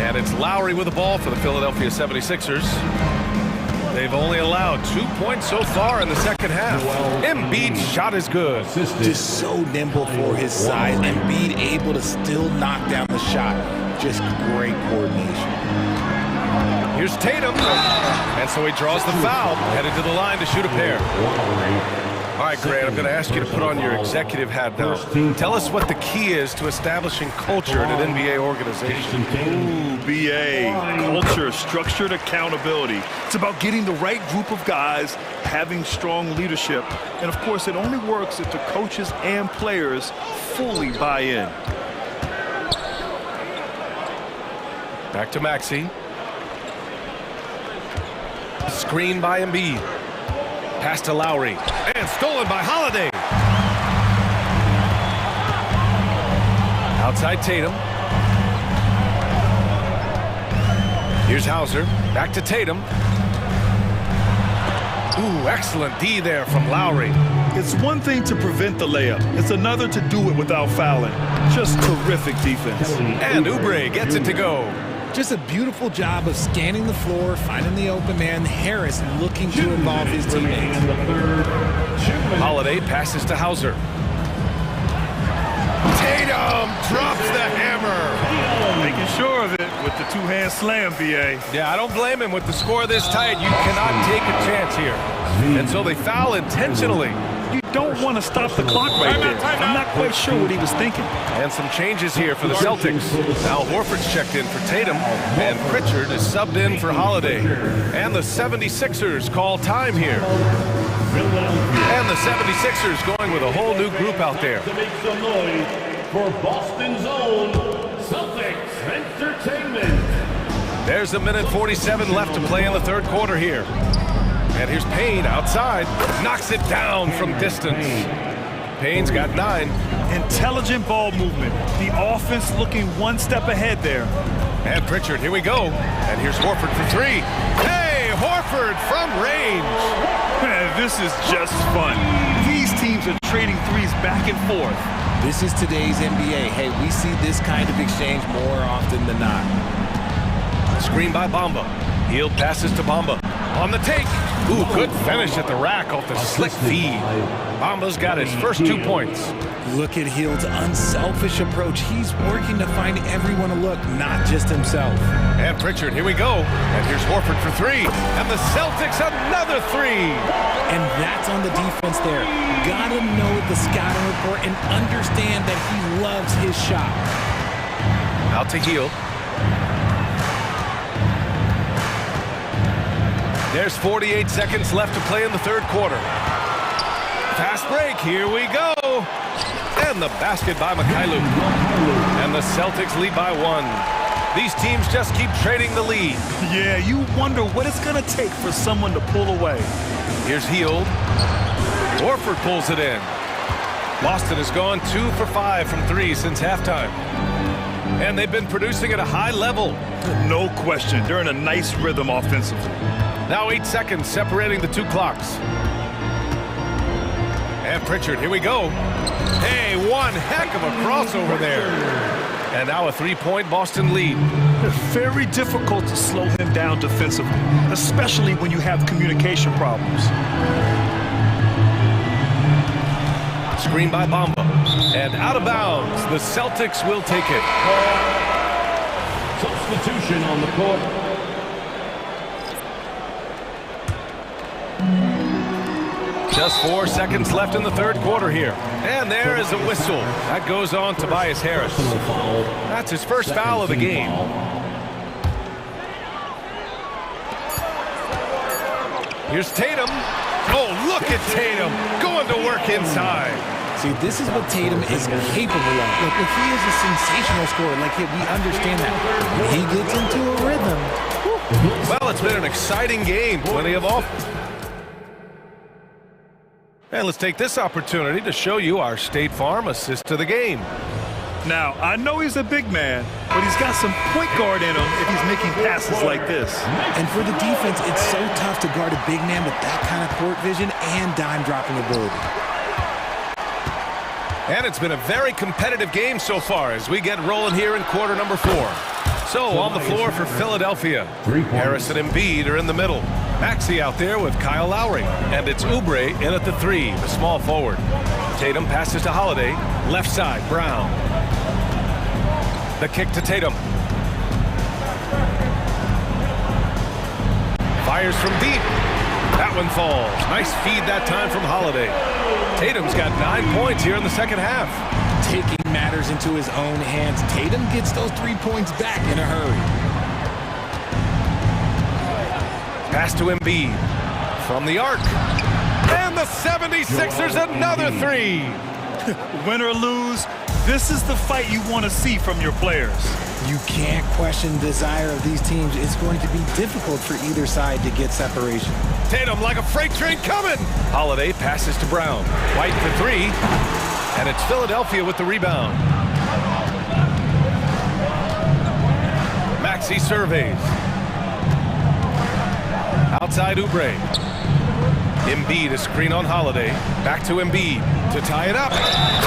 And it's Lowry with the ball for the Philadelphia 76ers. They've only allowed 2 points so far in the second half. Embiid's shot is good. Just so nimble for his size. Embiid able to still knock down the shot. Just great coordination. Here's Tatum. And so he draws the foul, headed to the line to shoot a pair. All right, Grant, I'm going to ask you to put on your executive hat now. Tell us what the key is to establishing culture in an NBA organization. Ooh, BA. Culture, structured accountability. It's about getting the right group of guys, having strong leadership. And, of course, it only works if the coaches and players fully buy in. Back to Maxey. Screen by Embiid. Pass to Lowry. And stolen by Holiday. Outside Tatum. Here's Hauser. Back to Tatum. Ooh, excellent D there from Lowry. It's one thing to prevent the layup. It's another to do it without fouling. Just terrific defense. And Oubre gets it to go. Just a beautiful job of scanning the floor, finding the open man. Harris looking to involve his teammates. Holiday passes to Hauser. Tatum drops the hammer. Making sure of it with the two-hand slam, BA. Yeah, I don't blame him. With the score this tight, you cannot take a chance here. And so they foul intentionally. You don't want to stop the clock right there. I'm not quite sure what he was thinking. And some changes here for the Celtics. Al Horford's checked in for Tatum, and Pritchard is subbed in for Holiday. And the 76ers call time here. And the 76ers going with a whole new group out there. To make some noise for Boston's own Celtics Entertainment. There's a minute 47 left to play in the third quarter here. And here's Payne outside, knocks it down from distance. Payne's got 9. Intelligent ball movement. The offense looking one step ahead there. And Pritchard, here we go. And here's Horford for 3. Hey, Horford from range. Man, this is just fun. These teams are trading threes back and forth. This is today's NBA. Hey, we see this kind of exchange more often than not. Screen by Bamba. Hield passes to Bamba. On the take. Ooh, good finish at the rack off the slick feed. Bamba's got his first 2 points. Look at Hield's unselfish approach. He's working to find everyone a look, not just himself. And Pritchard, here we go. And here's Horford for 3. And the Celtics another 3. And that's on the defense there. Gotta know the scouting report and understand that he loves his shot. Out to Hield. There's 48 seconds left to play in the third quarter. Fast break, here we go. And the basket by Mikhailuk. And the Celtics lead by 1. These teams just keep trading the lead. Yeah, you wonder what it's going to take for someone to pull away. Here's Hield. Horford pulls it in. Boston has gone 2 for 5 from 3 since halftime. And they've been producing at a high level. No question. They're in a nice rhythm offensively. Now 8 seconds separating the 2 clocks. And Pritchard, here we go. Hey, one heck of a crossover there. And now a 3-point Boston lead. Very difficult to slow him down defensively, especially when you have communication problems. Screen by Bamba. And out of bounds. The Celtics will take it. Substitution on the court. Just 4 seconds left in the third quarter here. And there is a whistle. That goes on Tobias Harris. That's his first foul of the game. Here's Tatum. Oh, look at Tatum going to work inside. See, this is what Tatum is capable of. Look, he is a sensational scorer. Like, we understand that. When he gets into a rhythm. Well, it's been an exciting game. Plenty of offense. And let's take this opportunity to show you our State Farm assist to the game. Now, I know he's a big man, but he's got some point guard in him if he's making passes like this. And for the defense, it's so tough to guard a big man with that kind of court vision and dime dropping ability. And it's been a very competitive game so far as we get rolling here in quarter number 4. So on the floor for Philadelphia, Harris and Embiid are in the middle. Maxey out there with Kyle Lowry. And it's Oubre in at the 3, the small forward. Tatum passes to Holiday. Left side, Brown. The kick to Tatum. Fires from deep. That one falls. Nice feed that time from Holiday. Tatum's got 9 points here in the second half. Taking matters into his own hands. Tatum gets those 3 points back in a hurry. Pass to Embiid. From the arc. And the 76ers another 3. Win or lose, this is the fight you want to see from your players. You can't question the desire of these teams. It's going to be difficult for either side to get separation. Tatum like a freight train coming. Holiday passes to Brown. White for 3. And it's Philadelphia with the rebound. Maxey surveys. Outside Oubre. Embiid, a screen on Holiday. Back to Embiid to tie it up.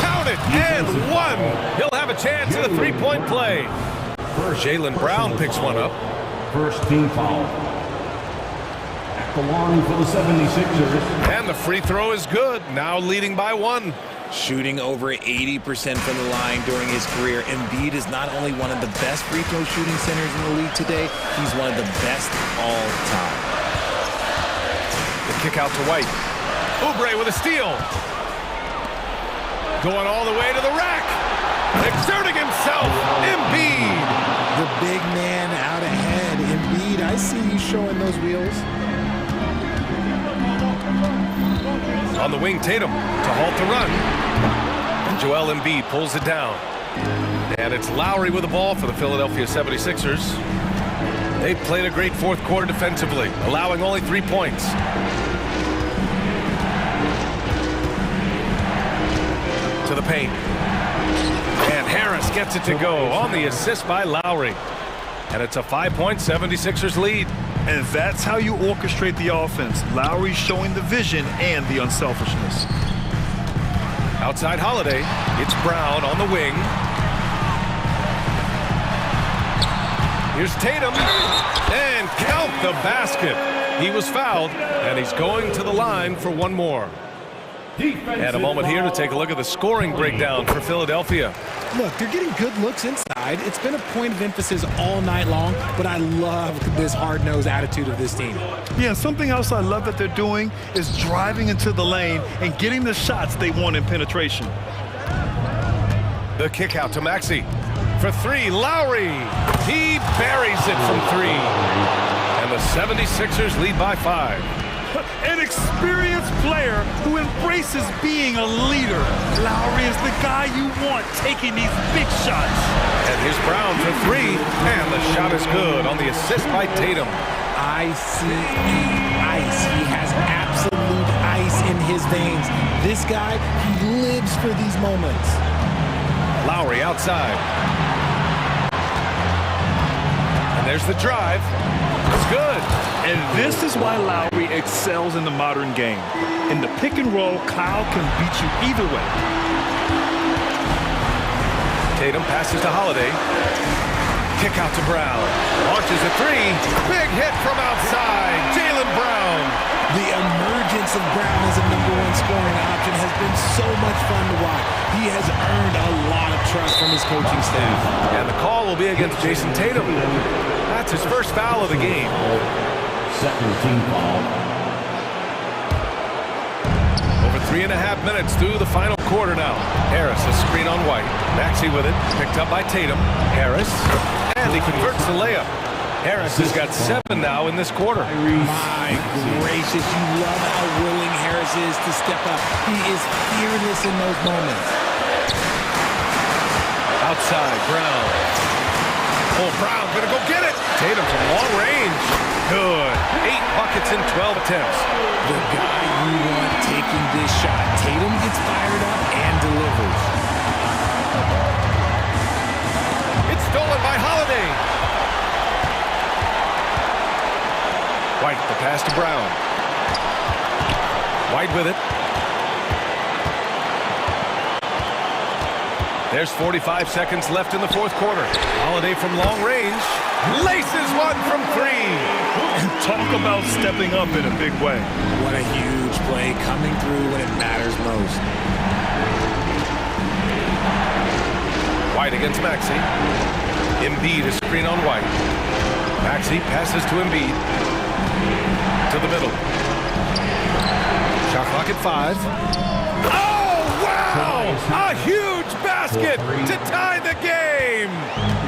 Count it, and 1. He'll have a chance at a 3-point play. Jaylen Brown picks one up. First team foul. At the line for the 76ers. And the free throw is good, now leading by 1. Shooting over 80% from the line during his career, Embiid is not only one of the best free throw shooting centers in the league today, he's one of the best all time. The kick out to White. Oubre with a steal. Going all the way to the rack. Exerting himself. Embiid. The big man out ahead. Embiid, I see you showing those wheels. On the wing, Tatum to halt the run. And Joel Embiid pulls it down. And it's Lowry with the ball for the Philadelphia 76ers. They played a great fourth quarter defensively, allowing only 3 points. To the paint. And Harris gets it to go on the assist by Lowry. And it's a 5-point 76ers lead. And that's how you orchestrate the offense. Lowry showing the vision and the unselfishness. Outside Holiday. It's Brown on the wing. Here's Tatum. And count the basket. He was fouled, and he's going to the line for 1 more. And a moment here to take a look at the scoring breakdown for Philadelphia. Look, they're getting good looks inside. It's been a point of emphasis all night long, but I love this hard-nosed attitude of this team. Yeah, something else I love that they're doing is driving into the lane and getting the shots they want in penetration. The kick out to Maxey. For 3, Lowry. He buries it from 3. And the 76ers lead by 5. An experienced player who embraces being a leader. Lowry is the guy you want taking these big shots. And here's Brown for 3. And the shot is good on the assist by Tatum. ICE ice. He has absolute ice in his veins. This guy, he lives for these moments. Lowry outside. And there's the drive. It's good. And this is why Lowry excels in the modern game. In the pick and roll, Kyle can beat you either way. Tatum passes to Holiday. Kick out to Brown. Launches a 3. Big hit from outside. Jaylen Brown. The emergence of Brown as a #1 scoring option has been so much fun to watch. He has earned a lot of trust from his coaching staff. And the call will be against Jason Tatum. That's his first foul of the game. Second team foul. Over 3.5 minutes through the final quarter now. Harris, a screen on White. Maxey with it. Picked up by Tatum. Harris. And he converts the layup. Harris has got 7 now in this quarter. My gracious, you love how willing Harris is to step up. He is fearless in those moments. Outside, Brown. Oh, Brown gonna go get it. Tatum from long range. Good. 8 buckets in 12 attempts. The guy you want taking this shot. Tatum gets fired up and delivers. White, the pass to Brown. White with it. There's 45 seconds left in the fourth quarter. Holiday from long range. Laces one from three. Talk about stepping up in a big way. What a huge play coming through when it matters most. White against Maxey. Embiid is screen on White. Maxey passes to Embiid. To the middle. Shot clock at 5. Oh, wow! A huge basket to tie the game!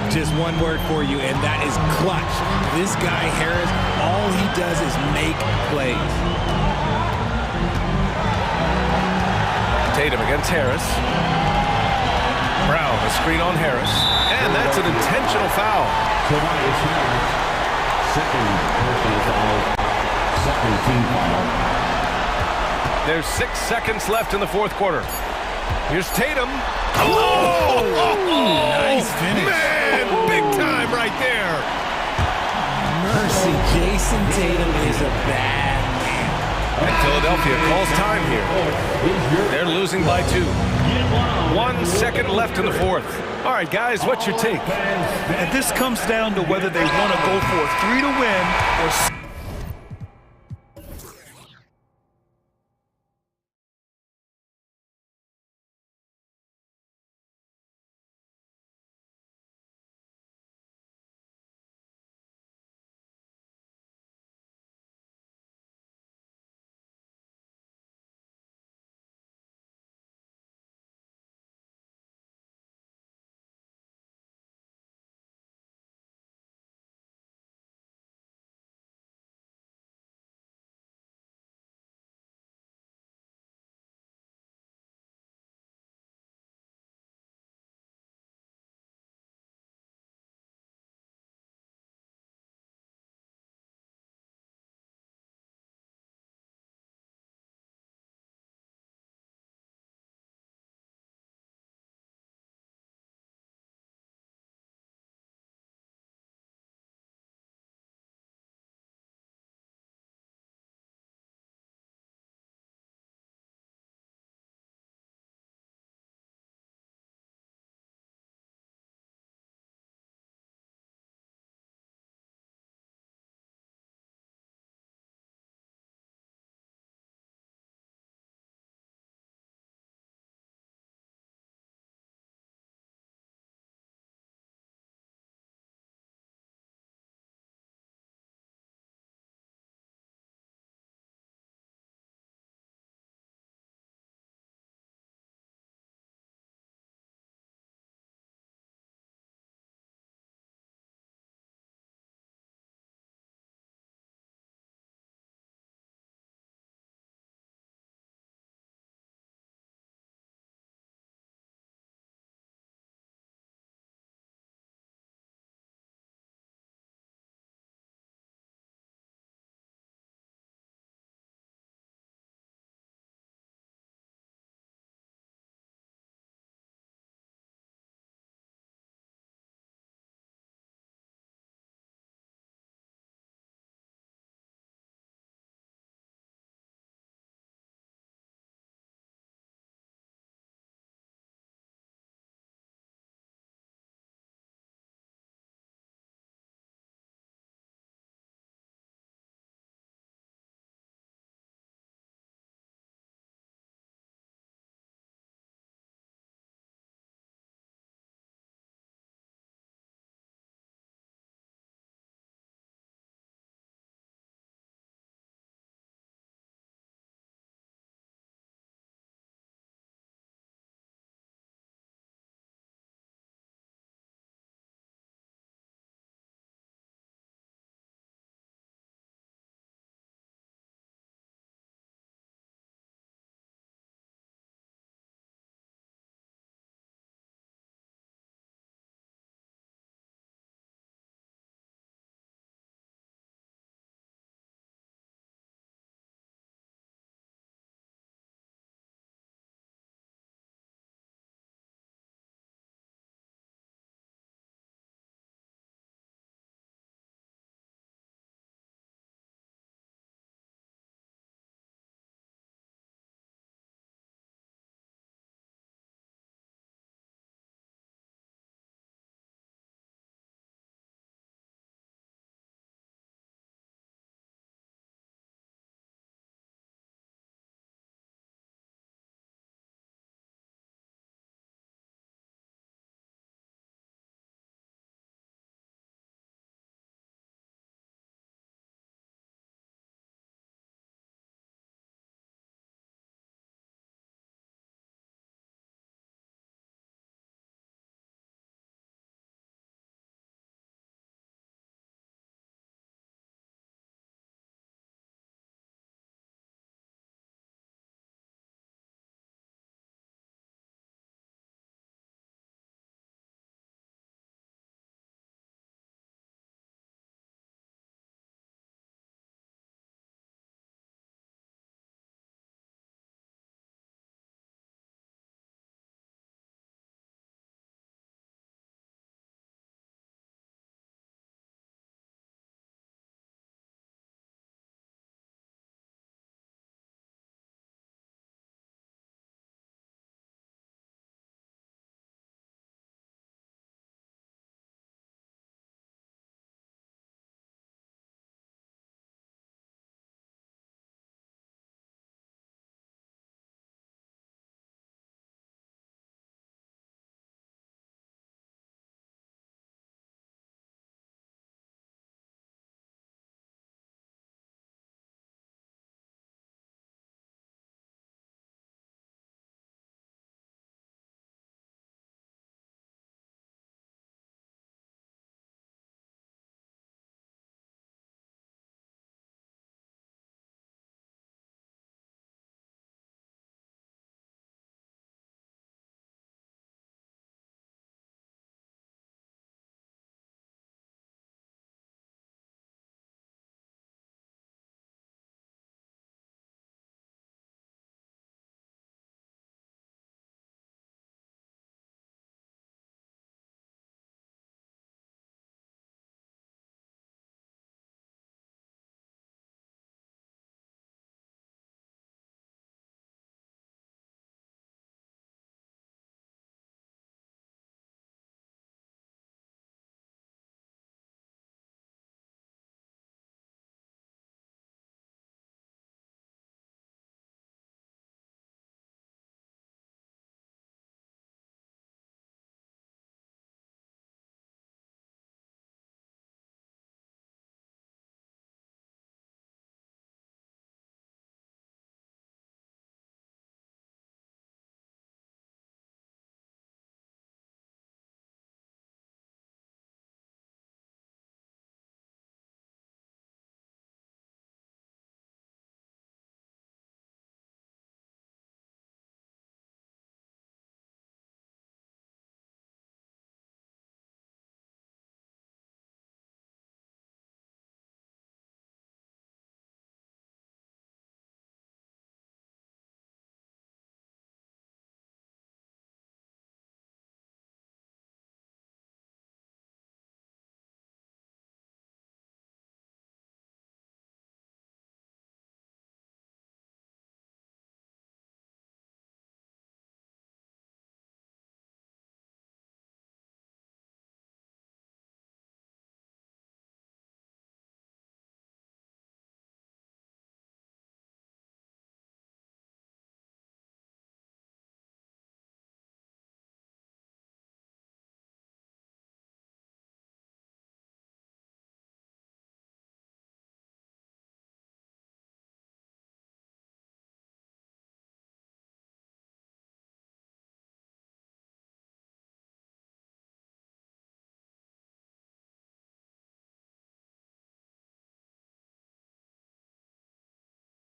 Just one word for you, and that is clutch. This guy, Harris, all he does is make plays. Tatum against Harris. Brown, a screen on Harris. And that's an intentional foul. There's 6 seconds left in the fourth quarter. Here's Tatum. Oh! Nice finish. Man, big time right there. Mercy, Jason Tatum is a bad man. And Philadelphia calls time here. They're losing by 2. 1 second left in the fourth. All right, guys, what's your take? And this comes down to whether they want to go for a 3 to win or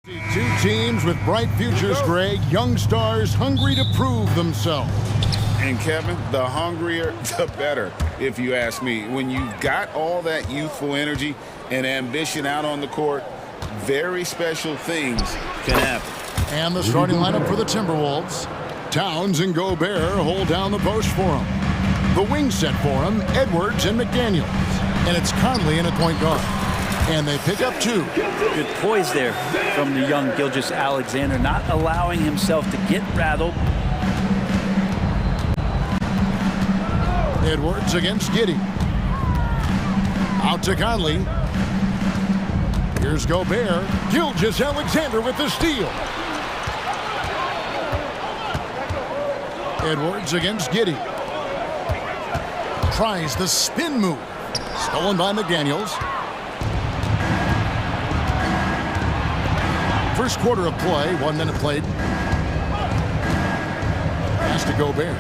Two teams with bright futures, Greg. Young stars hungry to prove themselves. And Kevin, the hungrier, the better, if you ask me. When you've got all that youthful energy and ambition out on the court, very special things can happen. And the starting lineup for the Timberwolves. Towns and Gobert hold down the post for him. The wing set for him, Edwards and McDaniels. And it's Conley in at point guard. And they pick up two. Good poise there from the young Gilgeous-Alexander, not allowing himself to get rattled. Edwards against Giddey. Out to Conley. Here's Gobert. Gilgeous-Alexander with the steal. Edwards against Giddey. Tries the spin move. Stolen by McDaniels. First quarter of play, 1 minute played. Pass to Gobert.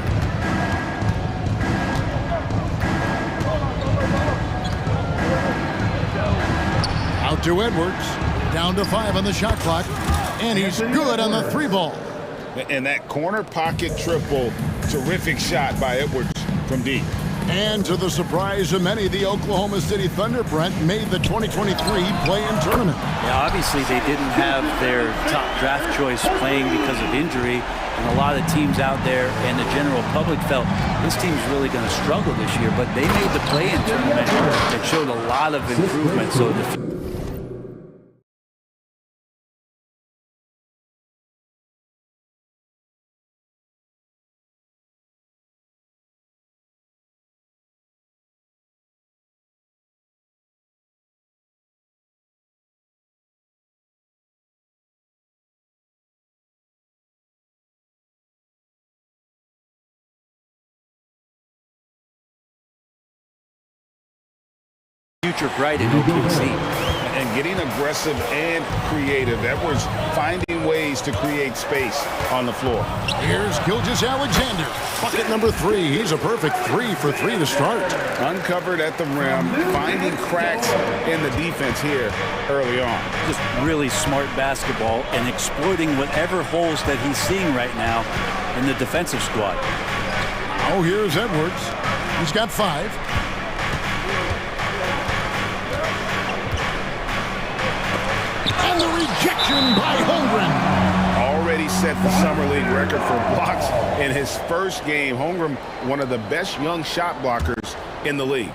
Out to Edwards. Down to 5 on the shot clock. And he's good on the 3 ball. And that corner pocket triple, terrific shot by Edwards from deep. And to the surprise of many, the Oklahoma City Thunder, Brent, made the 2023 play-in tournament. Yeah, obviously they didn't have their top draft choice playing because of injury, and a lot of teams out there and the general public felt this team's really going to struggle this year, but they made the play-in tournament that showed a lot of improvement. So future bright in OKC. And getting aggressive and creative. Edwards finding ways to create space on the floor. Here's Gilgeous-Alexander. Bucket number 3. He's a perfect 3 for 3 to start. Uncovered at the rim, finding cracks in the defense here early on. Just really smart basketball and exploiting whatever holes that he's seeing right now in the defensive squad. Oh, here's Edwards. He's got 5. And the rejection by Holmgren. Already set the Summer League record for blocks in his first game. Holmgren, one of the best young shot blockers in the league.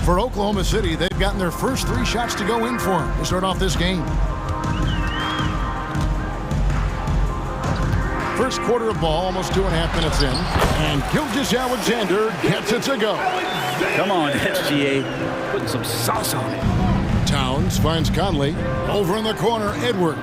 For Oklahoma City, they've gotten their first 3 shots to go in for him to start off this game. First quarter of ball, almost 2.5 minutes in. And Gilgeous-Alexander gets it to go. Come on, SGA. Putting some sauce on it. Towns finds Conley. Over in the corner, Edwards.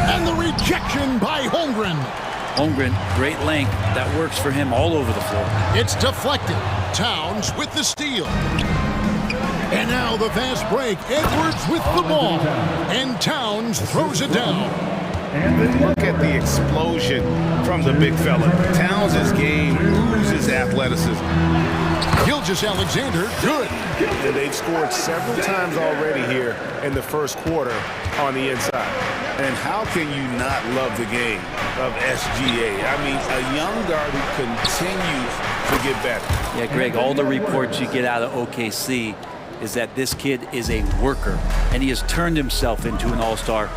And the rejection by Holmgren. Holmgren, great length. That works for him all over the floor. It's deflected. Towns with the steal. And now the fast break. Edwards with the ball. And Towns throws it down. Look at the explosion from the big fella. Towns' game oozes athleticism. Gilgeous-Alexander, good. And they've scored several times already here in the first quarter on the inside. And how can you not love the game of SGA? I mean, a young guard who continues to get better. Yeah, Greg, all the reports you get out of OKC is that this kid is a worker, and he has turned himself into an all-star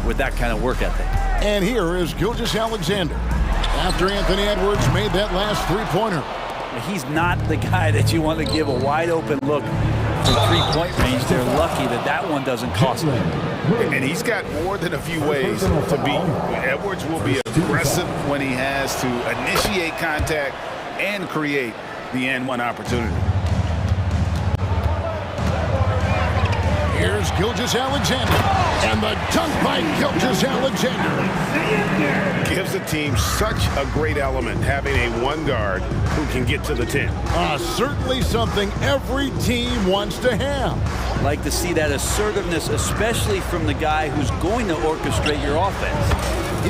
with that kind of work ethic. And here is Gilgeous-Alexander after Anthony Edwards made that last 3-pointer. He's not the guy that you want to give a wide-open look from 3-point range. They're lucky that that one doesn't cost them. And he's got more than a few ways to beat. Edwards will be aggressive when he has to initiate contact and create the and-one opportunity. Here's Gilgeous-Alexander, and the dunk by Gilgeous-Alexander. Gives the team such a great element having a one guard who can get to the 10. Certainly something every team wants to have. Like to see that assertiveness, especially from the guy who's going to orchestrate your offense.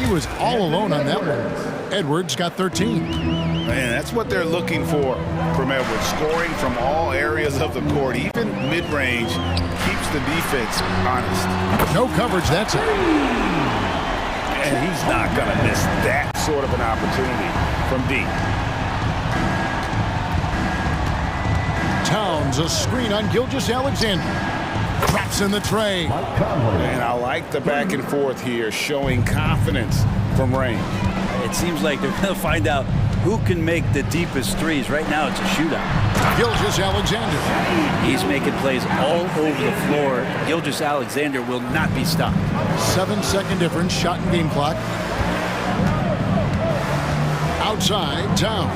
He was all alone on that one. Edwards got 13. Man, that's what they're looking for from Edwards. Scoring from all areas of the court, even mid-range, keeps the defense honest. No coverage, that's it. And he's not going to miss that sort of an opportunity from deep. Towns, a screen on Gilgeous-Alexander. Drops in the tray. And I like the back and forth here, showing confidence from range. It seems like they're going to find out who can make the deepest threes. Right now, it's a shootout. Gilgeous-Alexander. He's making plays all over the floor. Gilgeous-Alexander will not be stopped. 7-second difference, shot and game clock. Outside, Towns.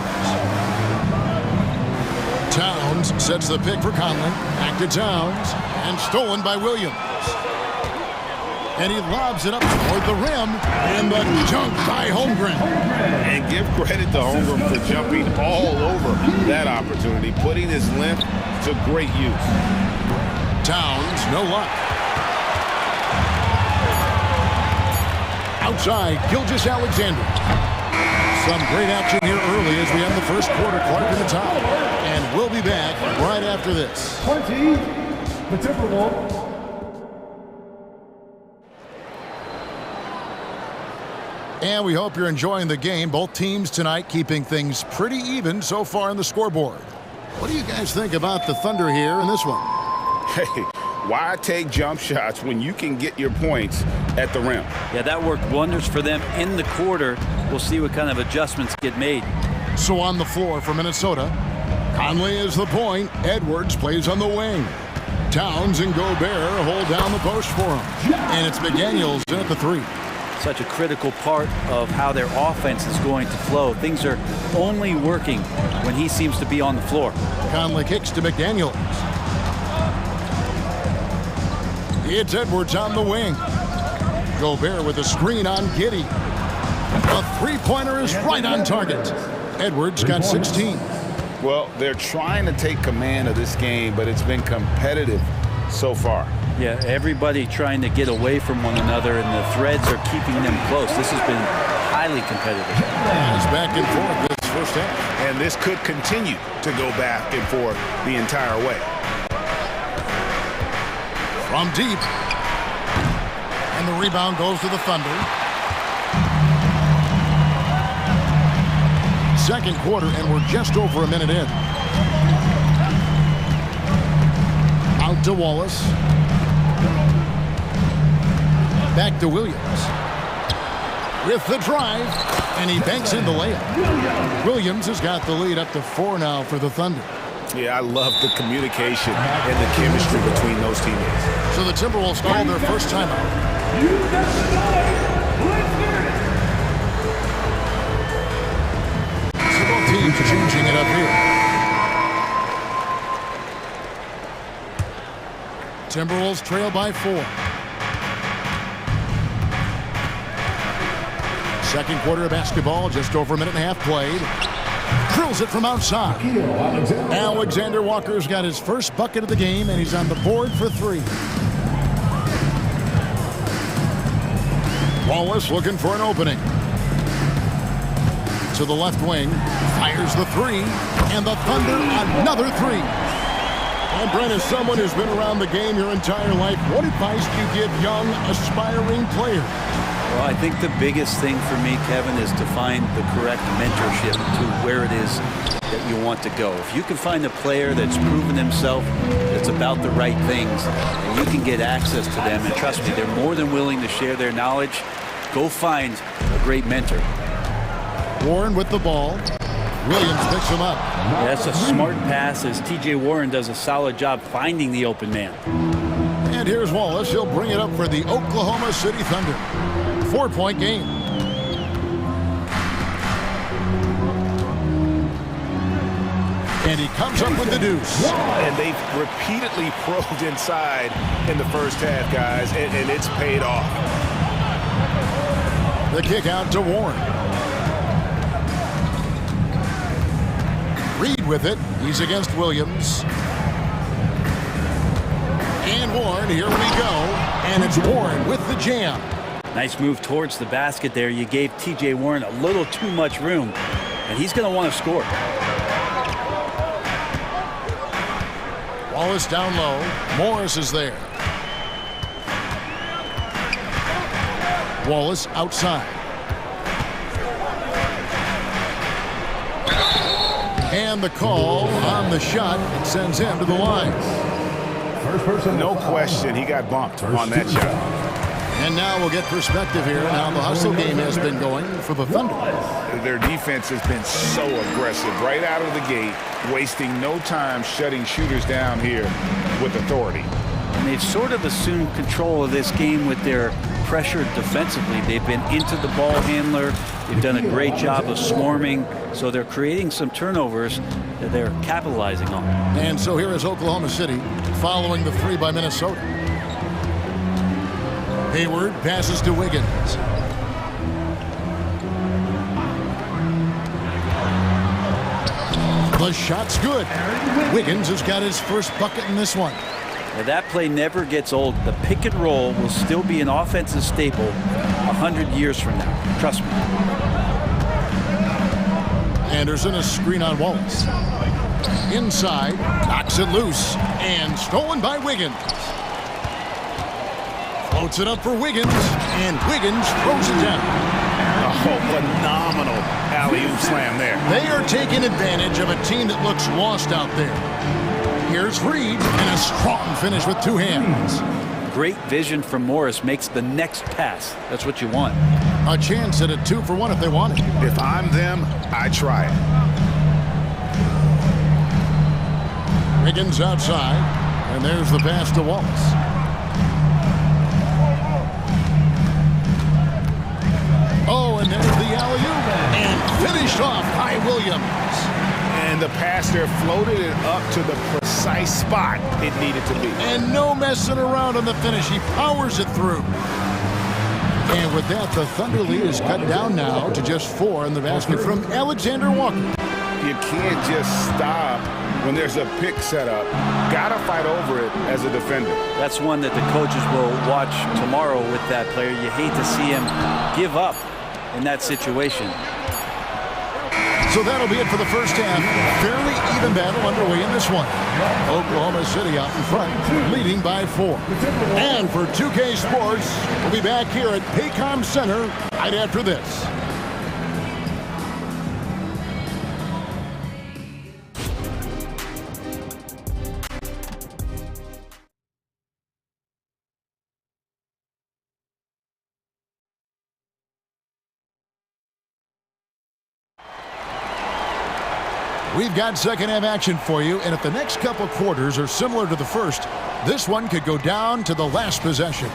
Towns sets the pick for Conley. Back to Towns. And stolen by Williams. And he lobs it up toward the rim. And the junk by Holmgren. And give credit to Holmgren for jumping all over that opportunity, putting his length to great use. Towns, no luck. Outside, Gilgeous-Alexander. Some great action here early as we end the first quarter. Clark in the top. And we'll be back right after this. 20, the Timberwolves. And we hope you're enjoying the game. Both teams tonight keeping things pretty even so far on the scoreboard. What do you guys think about the Thunder here in this one? Hey, why take jump shots when you can get your points at the rim? Yeah, that worked wonders for them in the quarter. We'll see what kind of adjustments get made. So on the floor for Minnesota, Conley is the point. Edwards plays on the wing. Towns and Gobert hold down the post for him. And it's McDaniels in at the three. Such a critical part of how their offense is going to flow. Things are only working when he seems to be on the floor. Conley kicks to McDaniels. It's Edwards on the wing. Gobert with a screen on Giddey. A three-pointer is right on target. Edwards got 16. Well, they're trying to take command of this game, but it's been competitive so far. Yeah, everybody trying to get away from one another, and the threads are keeping them close. This has been highly competitive. It's back and forth this first half. And this could continue to go back and forth the entire way. From deep. And the rebound goes to the Thunder. Second quarter, and we're just over a minute in. Out to Wallace. Back to Williams. With the drive, and he banks in the layup. Williams has got the lead up to 4 now for the Thunder. Yeah, I love the communication and the chemistry between those teammates. So the Timberwolves call their first timeout. So both teams are changing it up here. Timberwolves trail by 4. Second quarter of basketball, just over a minute and a half played. Drills it from outside. Alexander Walker's got his first bucket of the game, and he's on the board for 3. Wallace looking for an opening. To the left wing, fires the 3, and the Thunder another 3. And Brent, as someone who's been around the game your entire life, what advice do you give young, aspiring players? Well, I think the biggest thing for me, Kevin, is to find the correct mentorship to where it is that you want to go. If you can find a player that's proven himself, that's about the right things, and you can get access to them, and trust me, they're more than willing to share their knowledge, go find a great mentor. Warren with the ball. Williams picks him up. Yeah, that's a smart pass as T.J. Warren does a solid job finding the open man. And here's Wallace. He'll bring it up for the Oklahoma City Thunder. 4-point game. And he comes up with the deuce. And they've repeatedly probed inside in the first half, guys, and it's paid off. The kick out to Warren. Reed with it. He's against Williams. And Warren, here we go. And it's Warren with the jam. Nice move towards the basket there. You gave T.J. Warren a little too much room, and he's going to want to score. Wallace down low. Morris is there. Wallace outside. And the call on the shot sends him to the line. No question, he got bumped on that shot. And now we'll get perspective here on how the hustle game has been going for the Thunder. Their defense has been so aggressive right out of the gate, wasting no time shutting shooters down here with authority. And they've sort of assumed control of this game with their pressure defensively. They've been into the ball handler. They've done a great job of swarming. So they're creating some turnovers that they're capitalizing on. And so here is Oklahoma City following the three by Minnesota. Hayward passes to Wiggins. The shot's good. Wiggins has got his first bucket in this one. Now that play never gets old. The pick and roll will still be an offensive staple 100 years from now. Trust me. Anderson, a screen on Wallace. Inside, knocks it loose, and stolen by Wiggins. Floats it up for Wiggins, and Wiggins throws it down. Oh, phenomenal alley-oop slam there. They are taking advantage of a team that looks lost out there. Here's Reed, and a strong finish with two hands. Great vision from Morris makes the next pass. That's what you want. A chance at a 2-for-1 if they want it. If I'm them, I try it. Wiggins outside, and there's the pass to Wallace. Oh, and there's the alley-oop, and finished off by Williams. And the pass there floated it up to the precise spot it needed to be. And no messing around on the finish. He powers it through. And with that, the Thunder lead is cut down now to just 4 in the basket from Alexander Walker. You can't just stop when there's a pick set up. Gotta fight over it as a defender. That's one that the coaches will watch tomorrow with that player. You hate to see him give up in that situation. So that'll be it for the first half. Fairly even battle underway in this one. Oklahoma City out in front, leading by 4. And for 2K Sports, we'll be back here at Paycom Center right after this. We've got second half action for you, and if the next couple quarters are similar to the first, this one could go down to the last possession.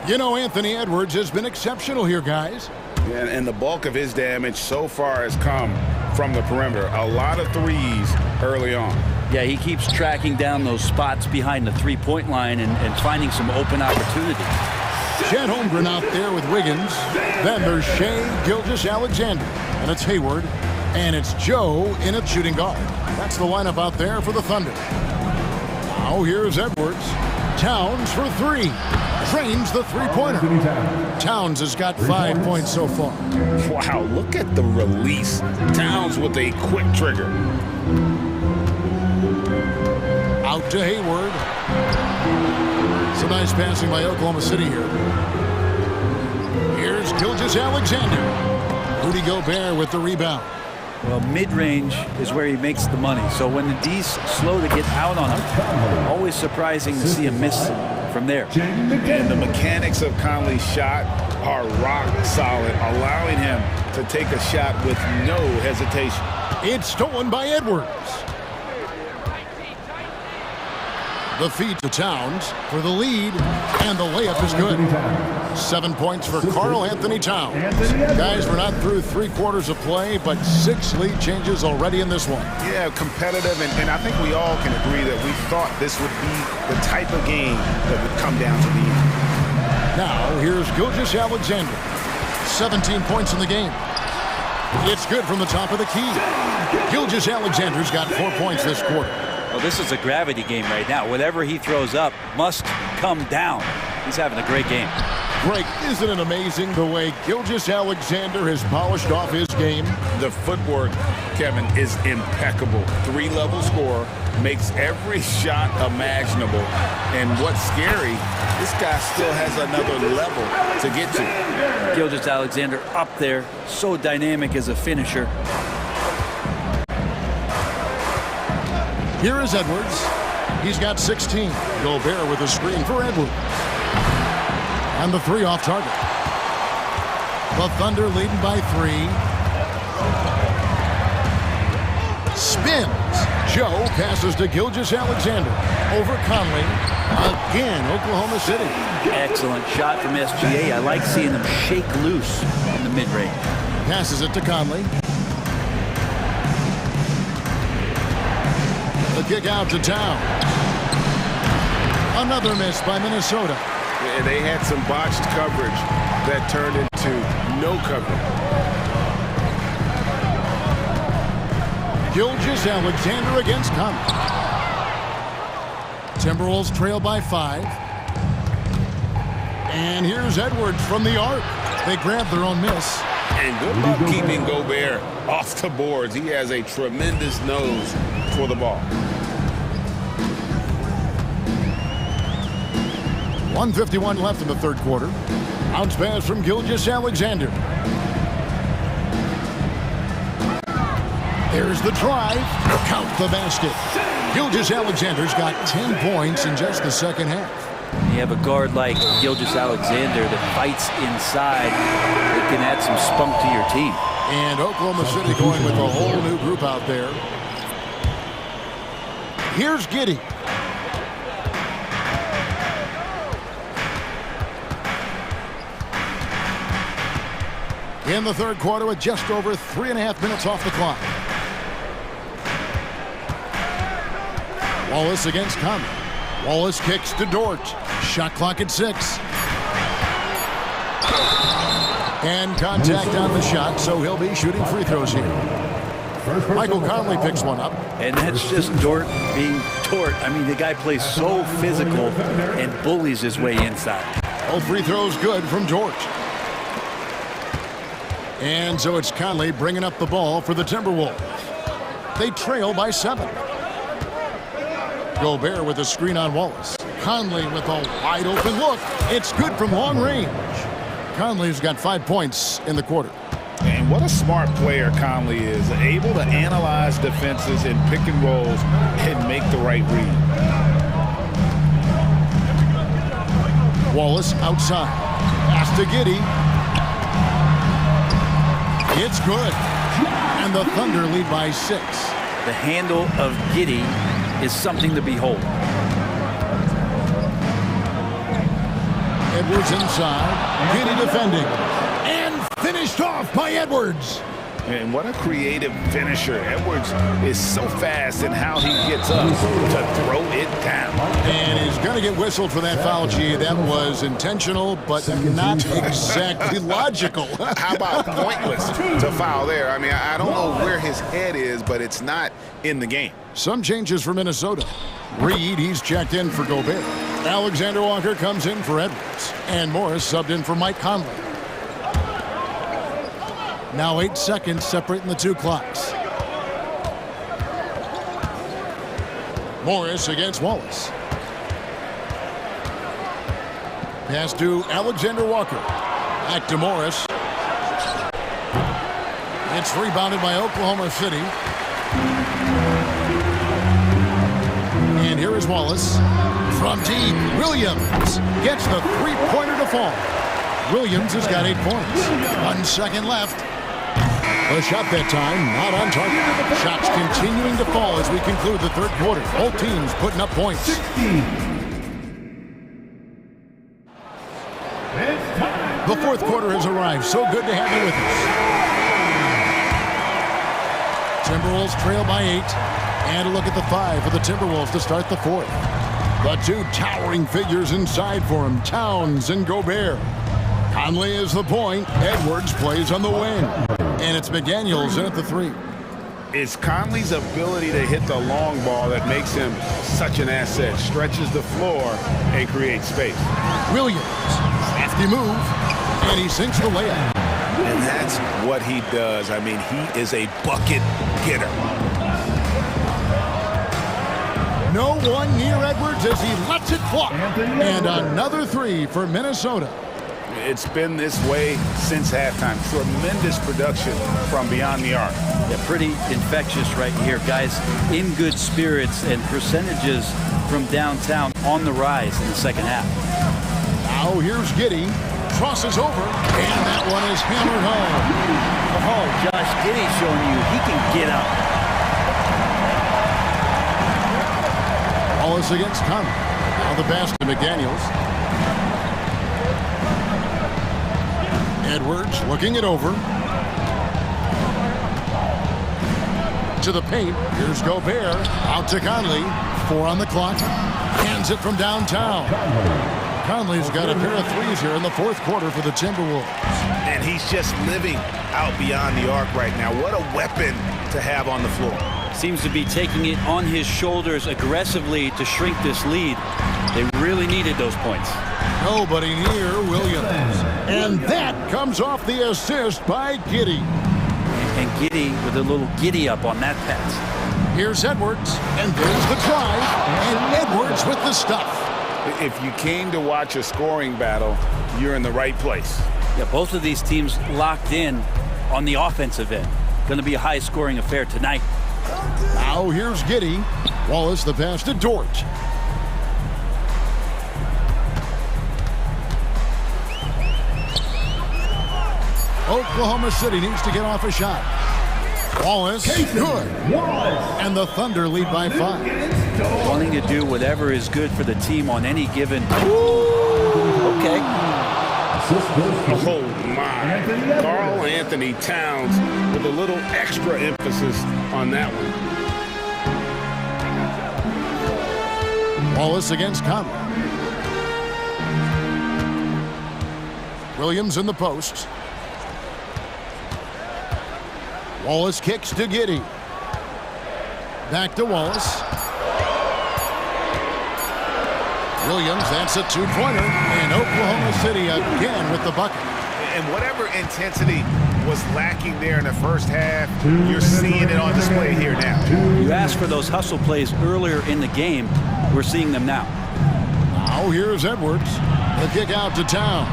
You know, Anthony Edwards has been exceptional here, guys. Yeah, and the bulk of his damage so far has come from the perimeter. A lot of threes early on. Yeah, he keeps tracking down those spots behind the three-point line and finding some open opportunities. Chet Holmgren out there with Wiggins. Then there's Shea Gilgeous-Alexander, and it's Hayward. And it's Joe in at shooting guard. That's the lineup out there for the Thunder. Now here's Edwards. Towns for 3. Drains the three-pointer. Towns has got 5 points so far. Wow, look at the release. Towns with a quick trigger. Out to Hayward. Some nice passing by Oklahoma City here. Here's Gilgeous-Alexander. Rudy Gobert with the rebound. Well, mid-range is where he makes the money. So when the D's slow to get out on him, always surprising to see him miss from there. And the mechanics of Conley's shot are rock solid, allowing him to take a shot with no hesitation. It's stolen by Edwards. The feed to Towns for the lead, and the layup is good. 7 points for Karl Anthony Towns. Guys, we're not through 3 quarters of play, but 6 lead changes already in this one. Yeah, competitive, and I think we all can agree that we thought this would be the type of game that would come down to the end. Now, here's Gilgeous-Alexander. 17 points in the game. It's good from the top of the key. Gilgeous-Alexander's got 4 points this quarter. Well, this is a gravity game right now. Whatever he throws up must come down. He's having a great game. Greg, isn't it amazing the way Gilgeous-Alexander has polished off his game? The footwork, Kevin, is impeccable. 3-level scorer, makes every shot imaginable. And what's scary, this guy still has another level to get to. Gilgeous-Alexander up there, so dynamic as a finisher. Here is Edwards. He's got 16. Gobert with a screen for Edwards. And the 3 off target. The Thunder leading by 3. Spins. Joe passes to Gilgeous-Alexander. Over Conley. Again, Oklahoma City. Excellent shot from SGA. I like seeing them shake loose in the mid-range. Passes it to Conley. The kick out to Town. Another miss by Minnesota. And they had some botched coverage that turned into no coverage. Gilgeous-Alexander against Conley. Timberwolves trail by 5. And here's Edwards from the arc. They grab their own miss. And good luck keeping Gobert off the boards. He has a tremendous nose for the ball. 1:51 left in the third quarter. Bounce pass from Gilgeous-Alexander. There's the drive. Count the basket. Gilgeous-Alexander's got 10 points in just the second half. You have a guard like Gilgeous-Alexander that fights inside. It can add some spunk to your team. And Oklahoma City going with a whole new group out there. Here's Giddey. In the third quarter with just over 3.5 minutes off the clock. Wallace against Conley. Wallace kicks to Dort. Shot clock at 6. And contact on the shot, so he'll be shooting free throws here. Michael Conley picks one up. And that's just Dort being Dort. I mean, the guy plays so physical and bullies his way inside. All free throws good from Dort. And so it's Conley bringing up the ball for the Timberwolves. They trail by 7. Gobert with a screen on Wallace. Conley with a wide open look. It's good from long range. Conley's got 5 points in the quarter. And what a smart player Conley is. Able to analyze defenses in pick and rolls and make the right read. Wallace outside. Pass to Giddey. It's good. And the Thunder lead by 6. The handle of Giddey is something to behold. Edwards inside. Giddey defending. And finished off by Edwards. And what a creative finisher. Edwards is so fast in how he gets up to throw it down. And he's going to get whistled for that foul, G. That was intentional, but not exactly logical. How about pointless to foul there? I mean, I don't know where his head is, but it's not in the game. Some changes for Minnesota. Reed, he's checked in for Gobert. Alexander Walker comes in for Edwards. And Morris subbed in for Mike Conley. Now 8 seconds separating the 2 clocks. Morris against Wallace. Pass to Alexander Walker. Back to Morris. It's rebounded by Oklahoma City. And here is Wallace. From deep, Williams gets the three-pointer to fall. Williams has got 8 points. 1 second left. The shot that time, not on target. Shots continuing to fall as we conclude the third quarter. Both teams putting up points. 16. The fourth quarter has arrived. So good to have you with us. Timberwolves trail by 8. And a look at the 5 for the Timberwolves to start the fourth. The 2 towering figures inside for him, Towns and Gobert. Conley is the point. Edwards plays on the wing. And it's McDaniels in at the 3. It's Conley's ability to hit the long ball that makes him such an asset. Stretches the floor and creates space. Williams. Lefty move, and he sinks the layup. And that's what he does. I mean, he is a bucket getter. No one near Edwards as he lets it fly. And another three for Minnesota. It's been this way since halftime. Tremendous production from beyond the arc. Yeah, pretty infectious right here. Guys in good spirits and percentages from downtown on the rise in the second half. Now here's Giddey. Crosses over, and that one is hammered home. Oh, Josh Giddey showing you he can get up. Wallace against Conley. Now the pass to McDaniels. Edwards looking it over. To the paint. Here's Gobert. Out to Conley. 4 on the clock. Hands it from downtown. Conley's got a pair of threes here in the fourth quarter for the Timberwolves. And he's just living out beyond the arc right now. What a weapon to have on the floor. Seems to be taking it on his shoulders aggressively to shrink this lead. They really needed those points. Nobody near Williams. And that comes off the assist by Giddey. And Giddey with a little giddy up on that pass. Here's Edwards, and there's the drive, and Edwards with the stuff. If you came to watch a scoring battle, you're in the right place. Yeah, both of these teams locked in on the offensive end. Going to be a high-scoring affair tonight. Now here's Giddey. Wallace the pass to Dort. Oklahoma City needs to get off a shot. Wallace, good. And the Thunder lead by 5. Wanting to do whatever is good for the team on any given... Okay. Oh, my. Karl Anthony Towns with a little extra emphasis on that one. Wallace against Conley. Williams in the post. Wallace kicks to Giddey. Back to Wallace. Williams, that's a two-pointer, and Oklahoma City again with the bucket. And whatever intensity was lacking there in the first half, you're seeing it on display here now. You asked for those hustle plays earlier in the game. We're seeing them now. Now here's Edwards. The kick out to Towns.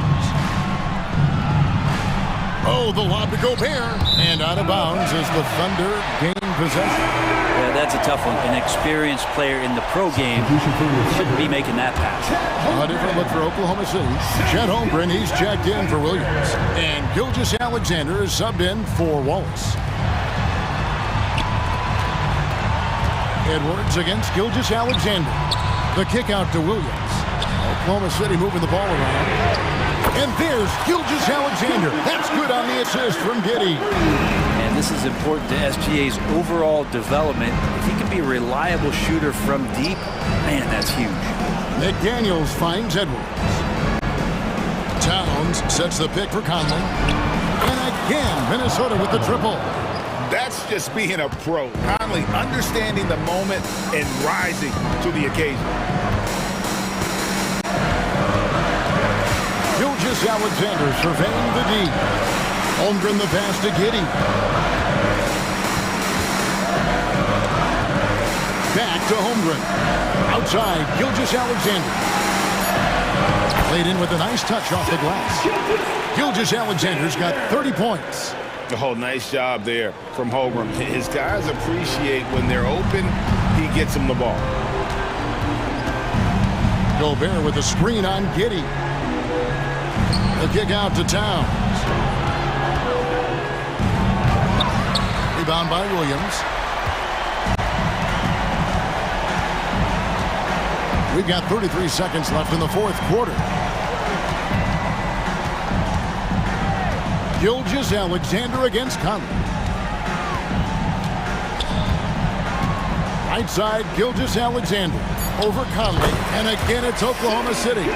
Oh, the lob to Gobert, and out of bounds as the Thunder gain possession. Yeah, that's a tough one. An experienced player in the pro game shouldn't be making that pass. A different look for Oklahoma City. Chet Holmgren, he's checked in for Williams. And Gilgeous-Alexander is subbed in for Wallace. Edwards against Gilgeous-Alexander. The kick out to Williams. Oklahoma City moving the ball around. And there's Gilgeous-Alexander. That's good on the assist from Giddey. And this is important to SGA's overall development. If he can be a reliable shooter from deep, man, that's huge. McDaniels finds Edwards. Towns sets the pick for Conley. And again, Minnesota with the triple. That's just being a pro. Conley understanding the moment and rising to the occasion. Gilgeous-Alexander surveying the D. Holmgren the pass to Giddey. Back to Holmgren. Outside, Gilgeous-Alexander. Played in with a nice touch off the glass. Gilgeous-Alexander's got 30 points. Oh, nice job there from Holmgren. His guys appreciate when they're open, he gets them the ball. Gobert with a screen on Giddey. The kick out to Towns. Rebound by Williams. We've got 33 seconds left in the fourth quarter. Gilgeous-Alexander against Conley. Right side, Gilgeous-Alexander over Conley. And again, it's Oklahoma City.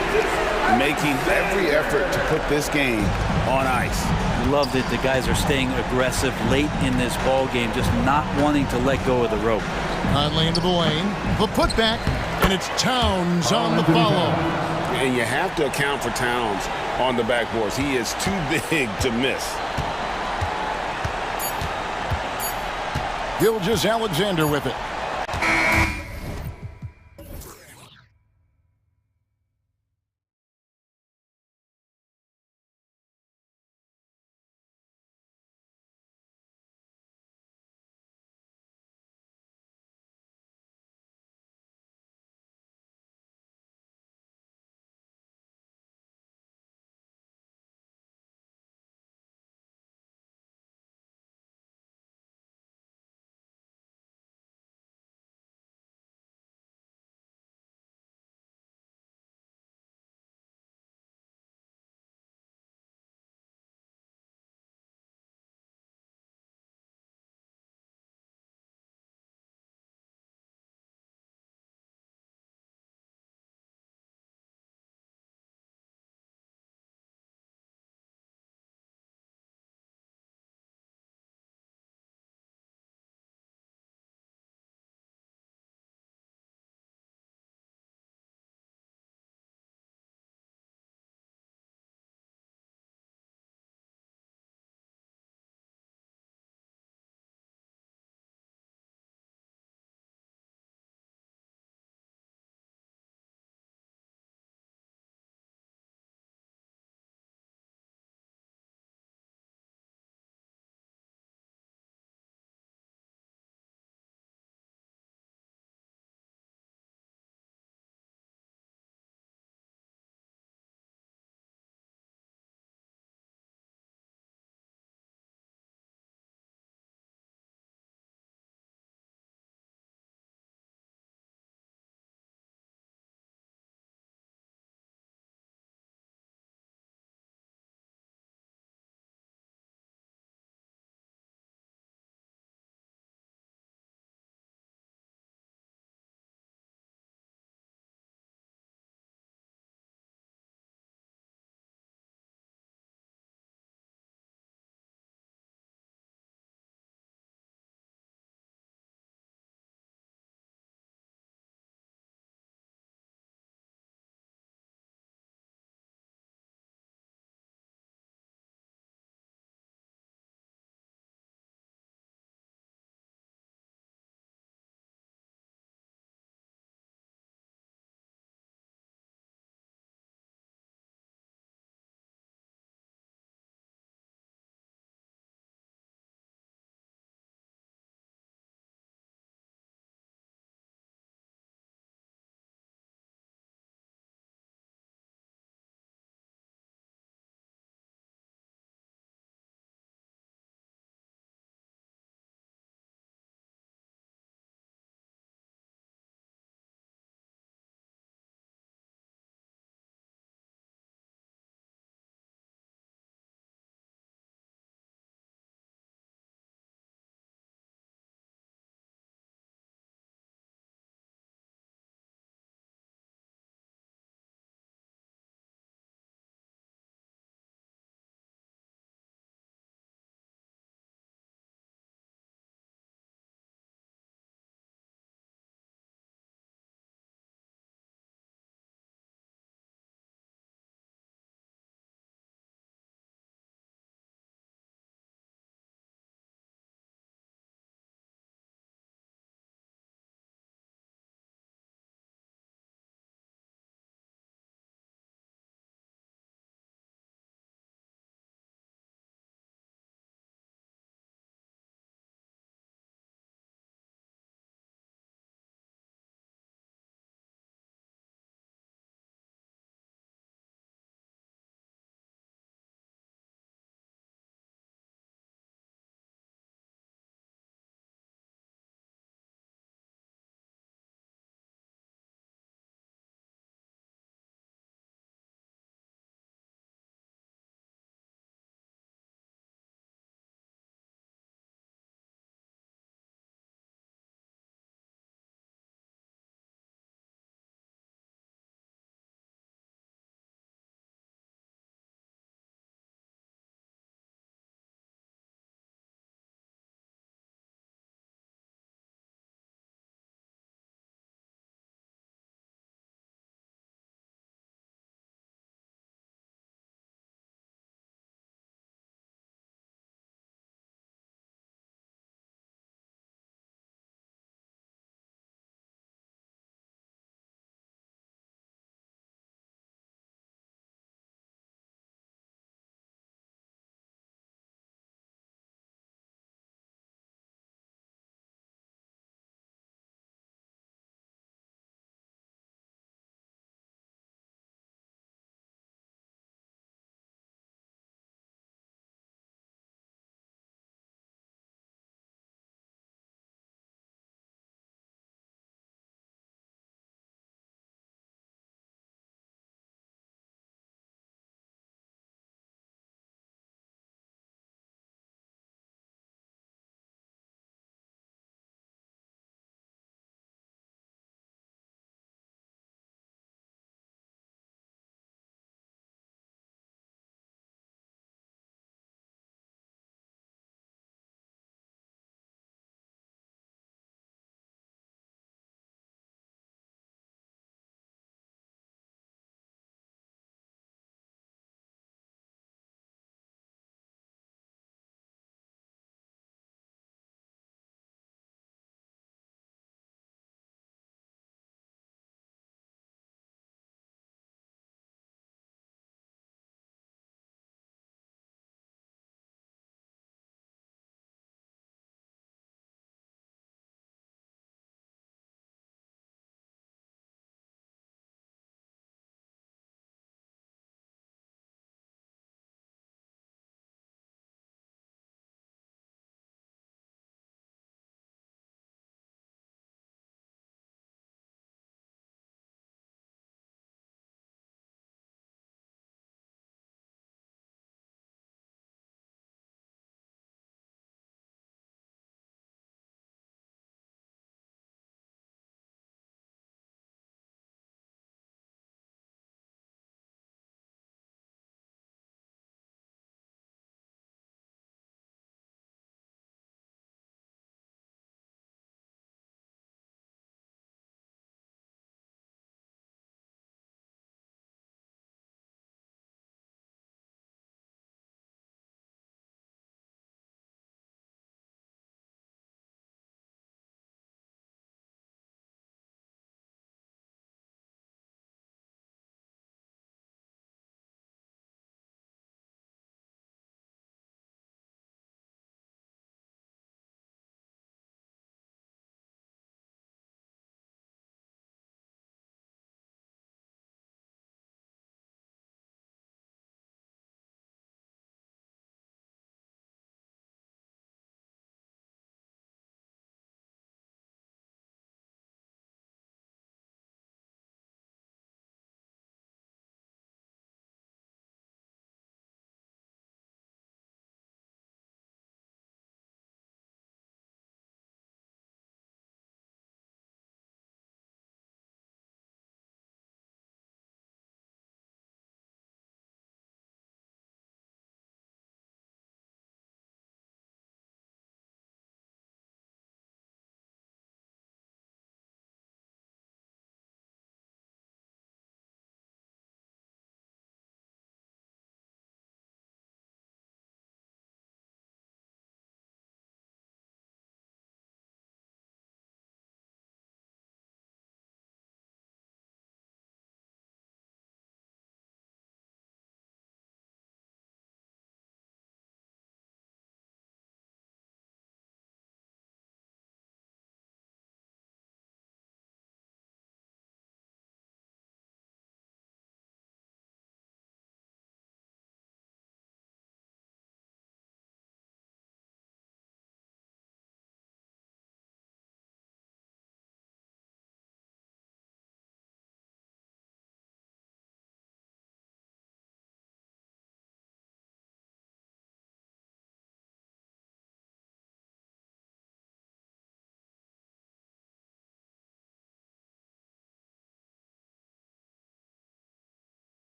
Making every effort to put this game on ice. Love that the guys are staying aggressive late in this ball game, just not wanting to let go of the rope. Conley into the lane. The putback, and it's Towns on the follow. And you have to account for Towns. on the backboards. He is too big to miss. Gilgeous-Alexander with it.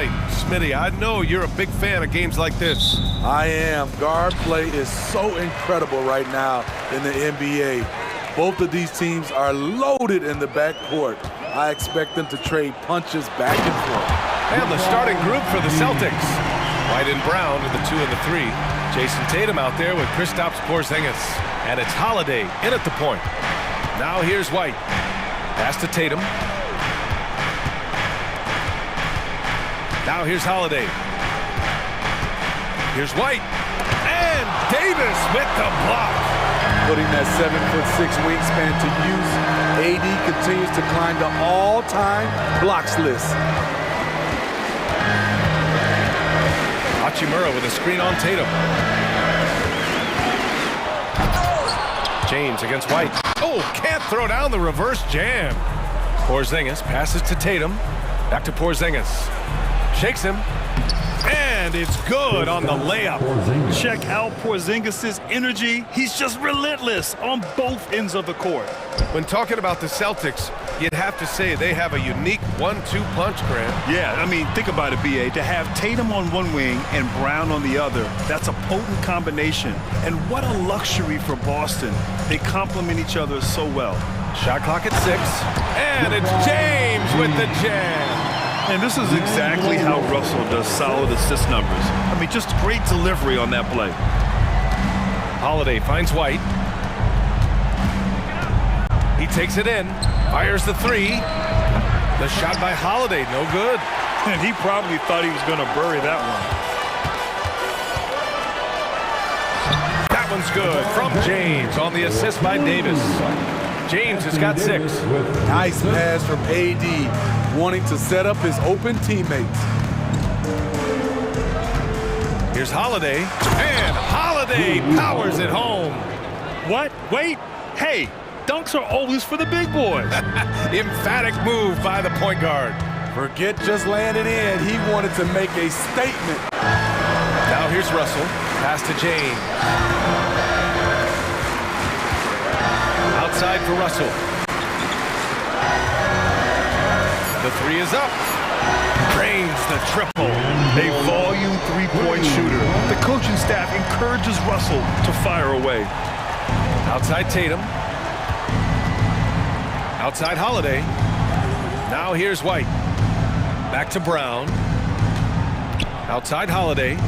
right. Smitty, I know you're a big fan of games like this. I am. Guard play is so incredible right now in the NBA. Both of these teams are loaded in the backcourt. I expect them to trade punches back and forth. And the starting group for the Celtics. White and Brown are the 2 and the 3. Jason Tatum out there with Kristaps Porzingis. And it's Holiday in at the point. Now here's White. Pass to Tatum. Now here's Holiday. Here's White. And Davis with the block. Putting that 7'6" wingspan to use, AD continues to climb the all-time blocks list. Hachimura with a screen on Tatum. James against White. Oh, can't throw down the reverse jam. Porzingis passes to Tatum. Back to Porzingis. Shakes him. And it's good on the layup. Check out Porzingis' energy. He's just relentless on both ends of the court. When talking about the Celtics, you'd have to say they have a unique 1-2 punch, Grant. Yeah, I mean, think about it, B.A. To have Tatum on one wing and Brown on the other, that's a potent combination. And what a luxury for Boston. They complement each other so well. Shot clock at 6. And it's James with the jam. And this is exactly how Russell does solid assist numbers. I mean, just great delivery on that play. Holiday finds White. He takes it in, fires the 3. The shot by Holiday, no good. And he probably thought he was going to bury that one. That one's good from James on the assist by Davis. James has got 6. Nice pass from AD, wanting to set up his open teammates. Here's Holiday, and Holiday powers it home. What? Wait. Hey, dunks are always for the big boys. Emphatic move by the point guard. Forget just landing in. He wanted to make a statement. Now here's Russell. Pass to James. Outside for Russell. The 3 is up. Drains the triple. A volume three-point shooter. The coaching staff encourages Russell to fire away. Outside Tatum. Outside Holiday. Now here's White. Back to Brown. Outside Holiday.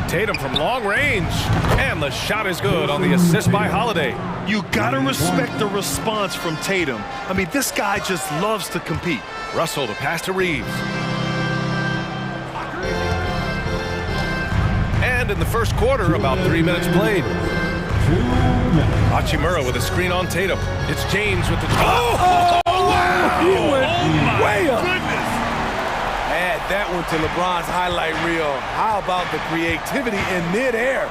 Tatum from long range. And the shot is good on the assist by Holiday. You gotta respect the response from Tatum. I mean, this guy just loves to compete. Russell to pass to Reeves. And in the first quarter, about 3 minutes played. Hachimura with a screen on Tatum. It's James with the... Oh, wow! He went way up. Goodness. Add that one to LeBron's highlight reel. How about the creativity in midair?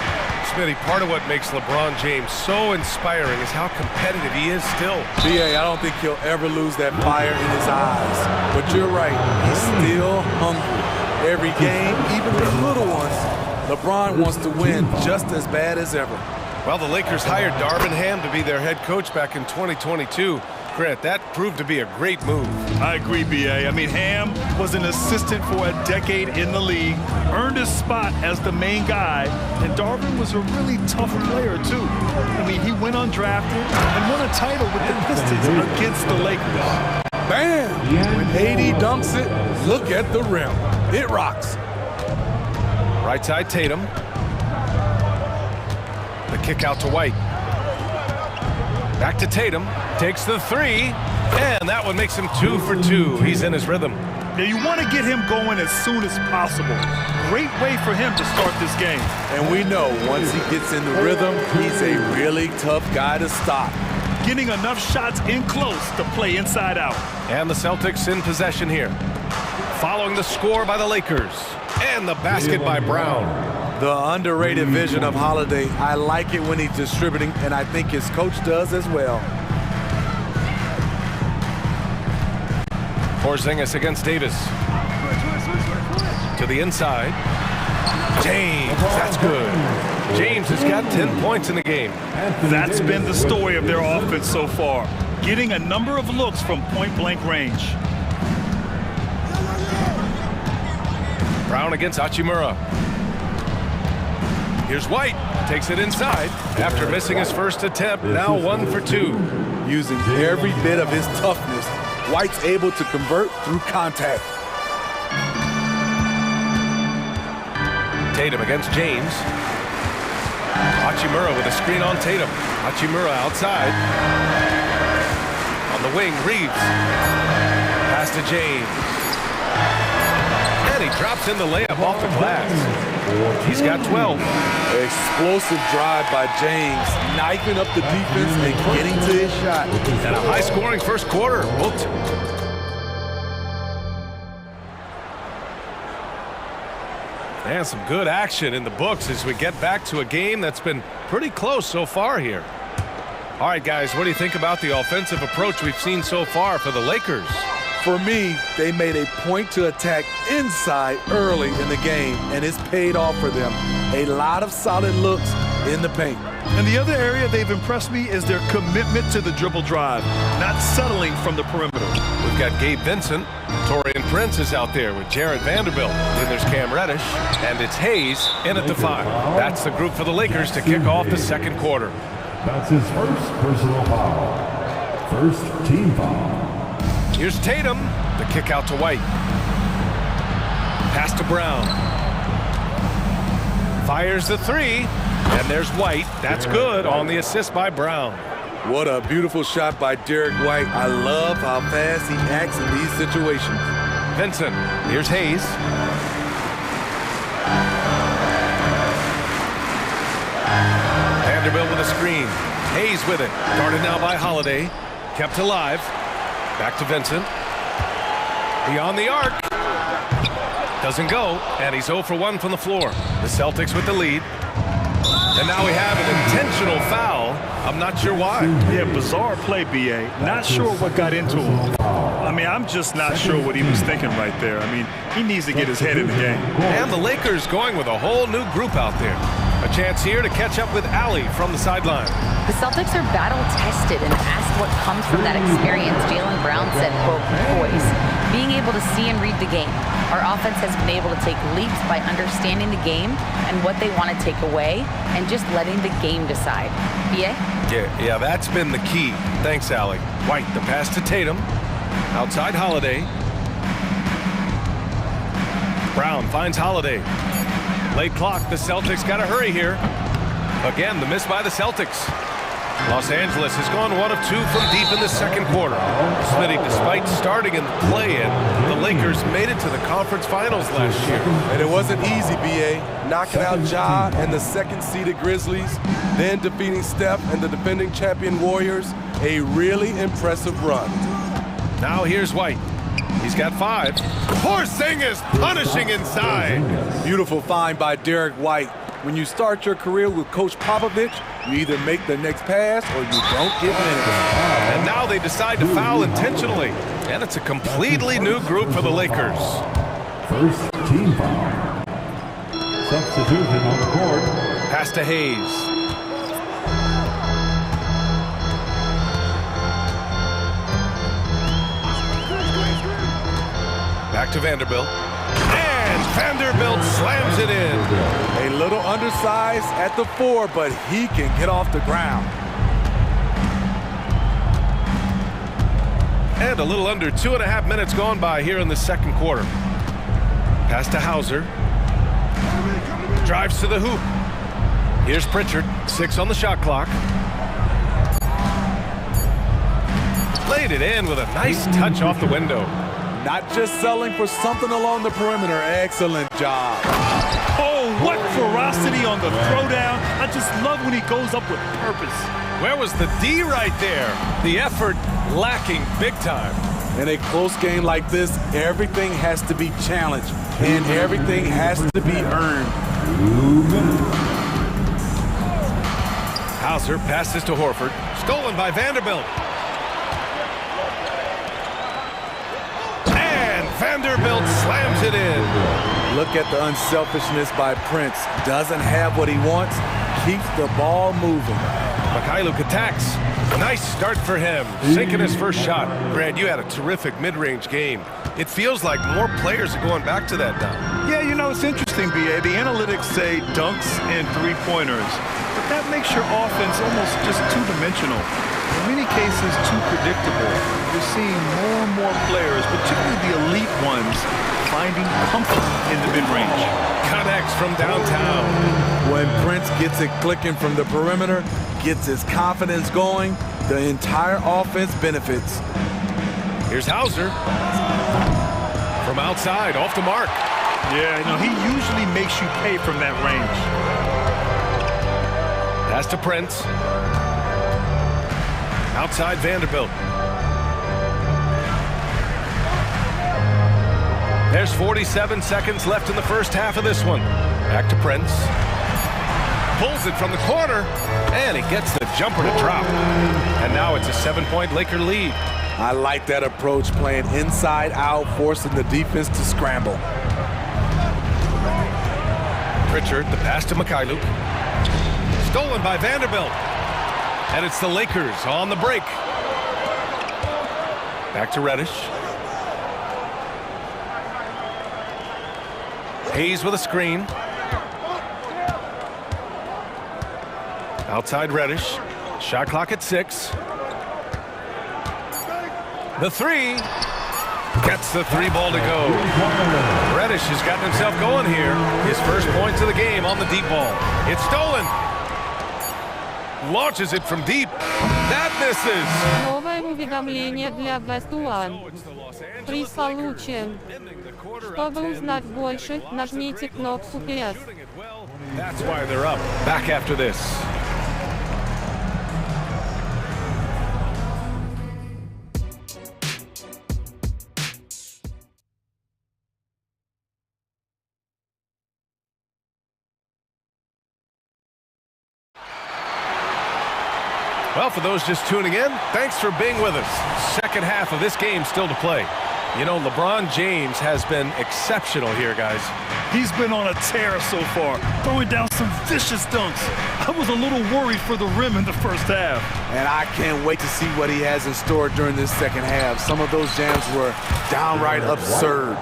Smitty, part of what makes LeBron James so inspiring is how competitive he is still. B.A., I don't think he'll ever lose that fire in his eyes. But you're right, he's still hungry. Every game, even the little ones, LeBron wants to win just as bad as ever. Well, the Lakers hired Darvin Ham to be their head coach back in 2022. Grant, that proved to be a great move. I agree, B.A. I mean, Ham was an assistant for a decade in the league, earned his spot as the main guy, and Darvin was a really tough player, too. I mean, he went undrafted and won a title with the Pistons against the Lakers. Bam! When AD dunks it, look at the rim. It rocks. Right side Tatum. The kick out to White. Back to Tatum. Takes the 3. And that one makes him 2 for 2. He's in his rhythm. Now you want to get him going as soon as possible. Great way for him to start this game. And we know once he gets in the rhythm, he's a really tough guy to stop. Getting enough shots in close to play inside out. And the Celtics in possession here. Following the score by the Lakers. And the basket by Brown. The underrated vision of Holiday. I like it when he's distributing, and I think his coach does as well. Porzingis against Davis. To the inside. James, that's good. James has got 10 points in the game. That's been the story of their offense so far. Getting a number of looks from point-blank range. Brown against Hachimura. Here's White. Takes it inside after missing his first attempt. Now 1 for 2. Using every bit of his toughness, White's able to convert through contact. Tatum against James. Hachimura with a screen on Tatum. Hachimura outside. On the wing, Reeves. Pass to James. And he drops in the layup off the glass. He's got 12. Explosive drive by James, knifing up the defense and getting to his shot. And a high-scoring first quarter. Booked. And some good action in the books as we get back to a game that's been pretty close so far here. All right, guys, what do you think about the offensive approach we've seen so far for the Lakers? For me, they made a point to attack inside early in the game, and it's paid off for them. A lot of solid looks in the paint. And the other area they've impressed me is their commitment to the dribble drive, not settling from the perimeter. We've got Gabe Vincent. Torian Prince is out there with Jared Vanderbilt. Then there's Cam Reddish, and it's Hayes in at the 5. That's the group for the Lakers to kick off the second quarter. That's his first personal foul. First team foul. Here's Tatum. The kick out to White. Pass to Brown. Fires the 3. And there's White. That's good on the assist by Brown. What a beautiful shot by Derek White. I love how fast he acts in these situations. Vincent. Here's Hayes. Vanderbilt with a screen. Hayes with it. Guarded now by Holiday. Kept alive. Back to Vincent. Beyond the arc. Doesn't go. And he's 0 for 1 from the floor. The Celtics with the lead. And now we have an intentional foul. I'm not sure why. Yeah, bizarre play, B.A. Not sure what got into him. I mean, I'm just not sure what he was thinking right there. I mean, he needs to get his head in the game. And the Lakers going with a whole new group out there. A chance here to catch up with Allie from the sideline. The Celtics are battle-tested and asked what comes from that experience. Jaylen Brown said, quote, poise, being able to see and read the game. Our offense has been able to take leaps by understanding the game and what they want to take away and just letting the game decide. B.A.? Yeah, that's been the key. Thanks, Allie. White, the pass to Tatum. Outside Holiday. Brown finds Holiday. Late clock, the Celtics got to hurry here. Again, the miss by the Celtics. Los Angeles has gone 1 of 2 from deep in the second quarter. Smitty, despite starting in the play-in, the Lakers made it to the conference finals last year. And it wasn't easy, B.A. Knocking out Ja and the second-seeded Grizzlies, then defeating Steph and the defending champion Warriors. A really impressive run. Now here's White. He's got 5. Porzingis punishing inside. Beautiful find by Derek White. When you start your career with Coach Popovich, you either make the next pass or you don't get minutes. And now they decide to foul intentionally. And it's a completely new group for the Lakers. First team foul. Substitution on the court. Pass to Hayes. Back to Vanderbilt. And Vanderbilt slams it in. A little undersized at the 4, but he can get off the ground. And a little under 2.5 minutes gone by here in the second quarter. Pass to Hauser. Drives to the hoop. Here's Pritchard. 6 on the shot clock. Laid it in with a nice touch off the window. Not just selling for something along the perimeter. Excellent job. Oh, what ferocity on the throwdown. I just love when he goes up with purpose. Where was the D right there? The effort lacking big time. In a close game like this, everything has to be challenged and everything has to be earned. Hauser passes to Horford. Stolen by Vanderbilt. Vanderbilt slams it in. Look at the unselfishness by Prince. Doesn't have what he wants, keeps the ball moving. Mikhailuk attacks. Nice start for him. Sinking his first shot. Grant, you had a terrific mid-range game. It feels like more players are going back to that now. Yeah, you know, it's interesting, B.A. The analytics say dunks and three-pointers, but that makes your offense almost just two-dimensional. In many cases, too predictable. You're seeing more and more players, particularly the elite ones, finding comfort in the mid-range. Connects from downtown. When Prince gets it clicking from the perimeter, gets his confidence going, the entire offense benefits. Here's Hauser. From outside, off the mark. Yeah, you know, he usually makes you pay from that range. Pass to Prince. Outside Vanderbilt. There's 47 seconds left in the first half of this one. Back to Prince. Pulls it from the corner, and he gets the jumper to drop. And now it's a 7-point Laker lead. I like that approach, playing inside out, forcing the defense to scramble. Pritchard, the pass to Mikhailuk. Stolen by Vanderbilt. And it's the Lakers on the break. Back to Reddish. Hayes with a screen. Outside Reddish. Shot clock at 6. The three. Gets the three ball to go. Reddish has gotten himself going here. His first points of the game on the deep ball. It's stolen. Launches it from deep. That misses. Новое уведомление для Best One. При случае. Чтобы узнать больше, нажмите кнопку PS. That's why they're up. Back after this. Well, for those just tuning in, thanks for being with us. Second half of this game still to play. You know, LeBron James has been exceptional here, guys. He's been on a tear so far, throwing down some vicious dunks. I was a little worried for the rim in the first half. And I can't wait to see what he has in store during this second half. Some of those jams were downright absurd.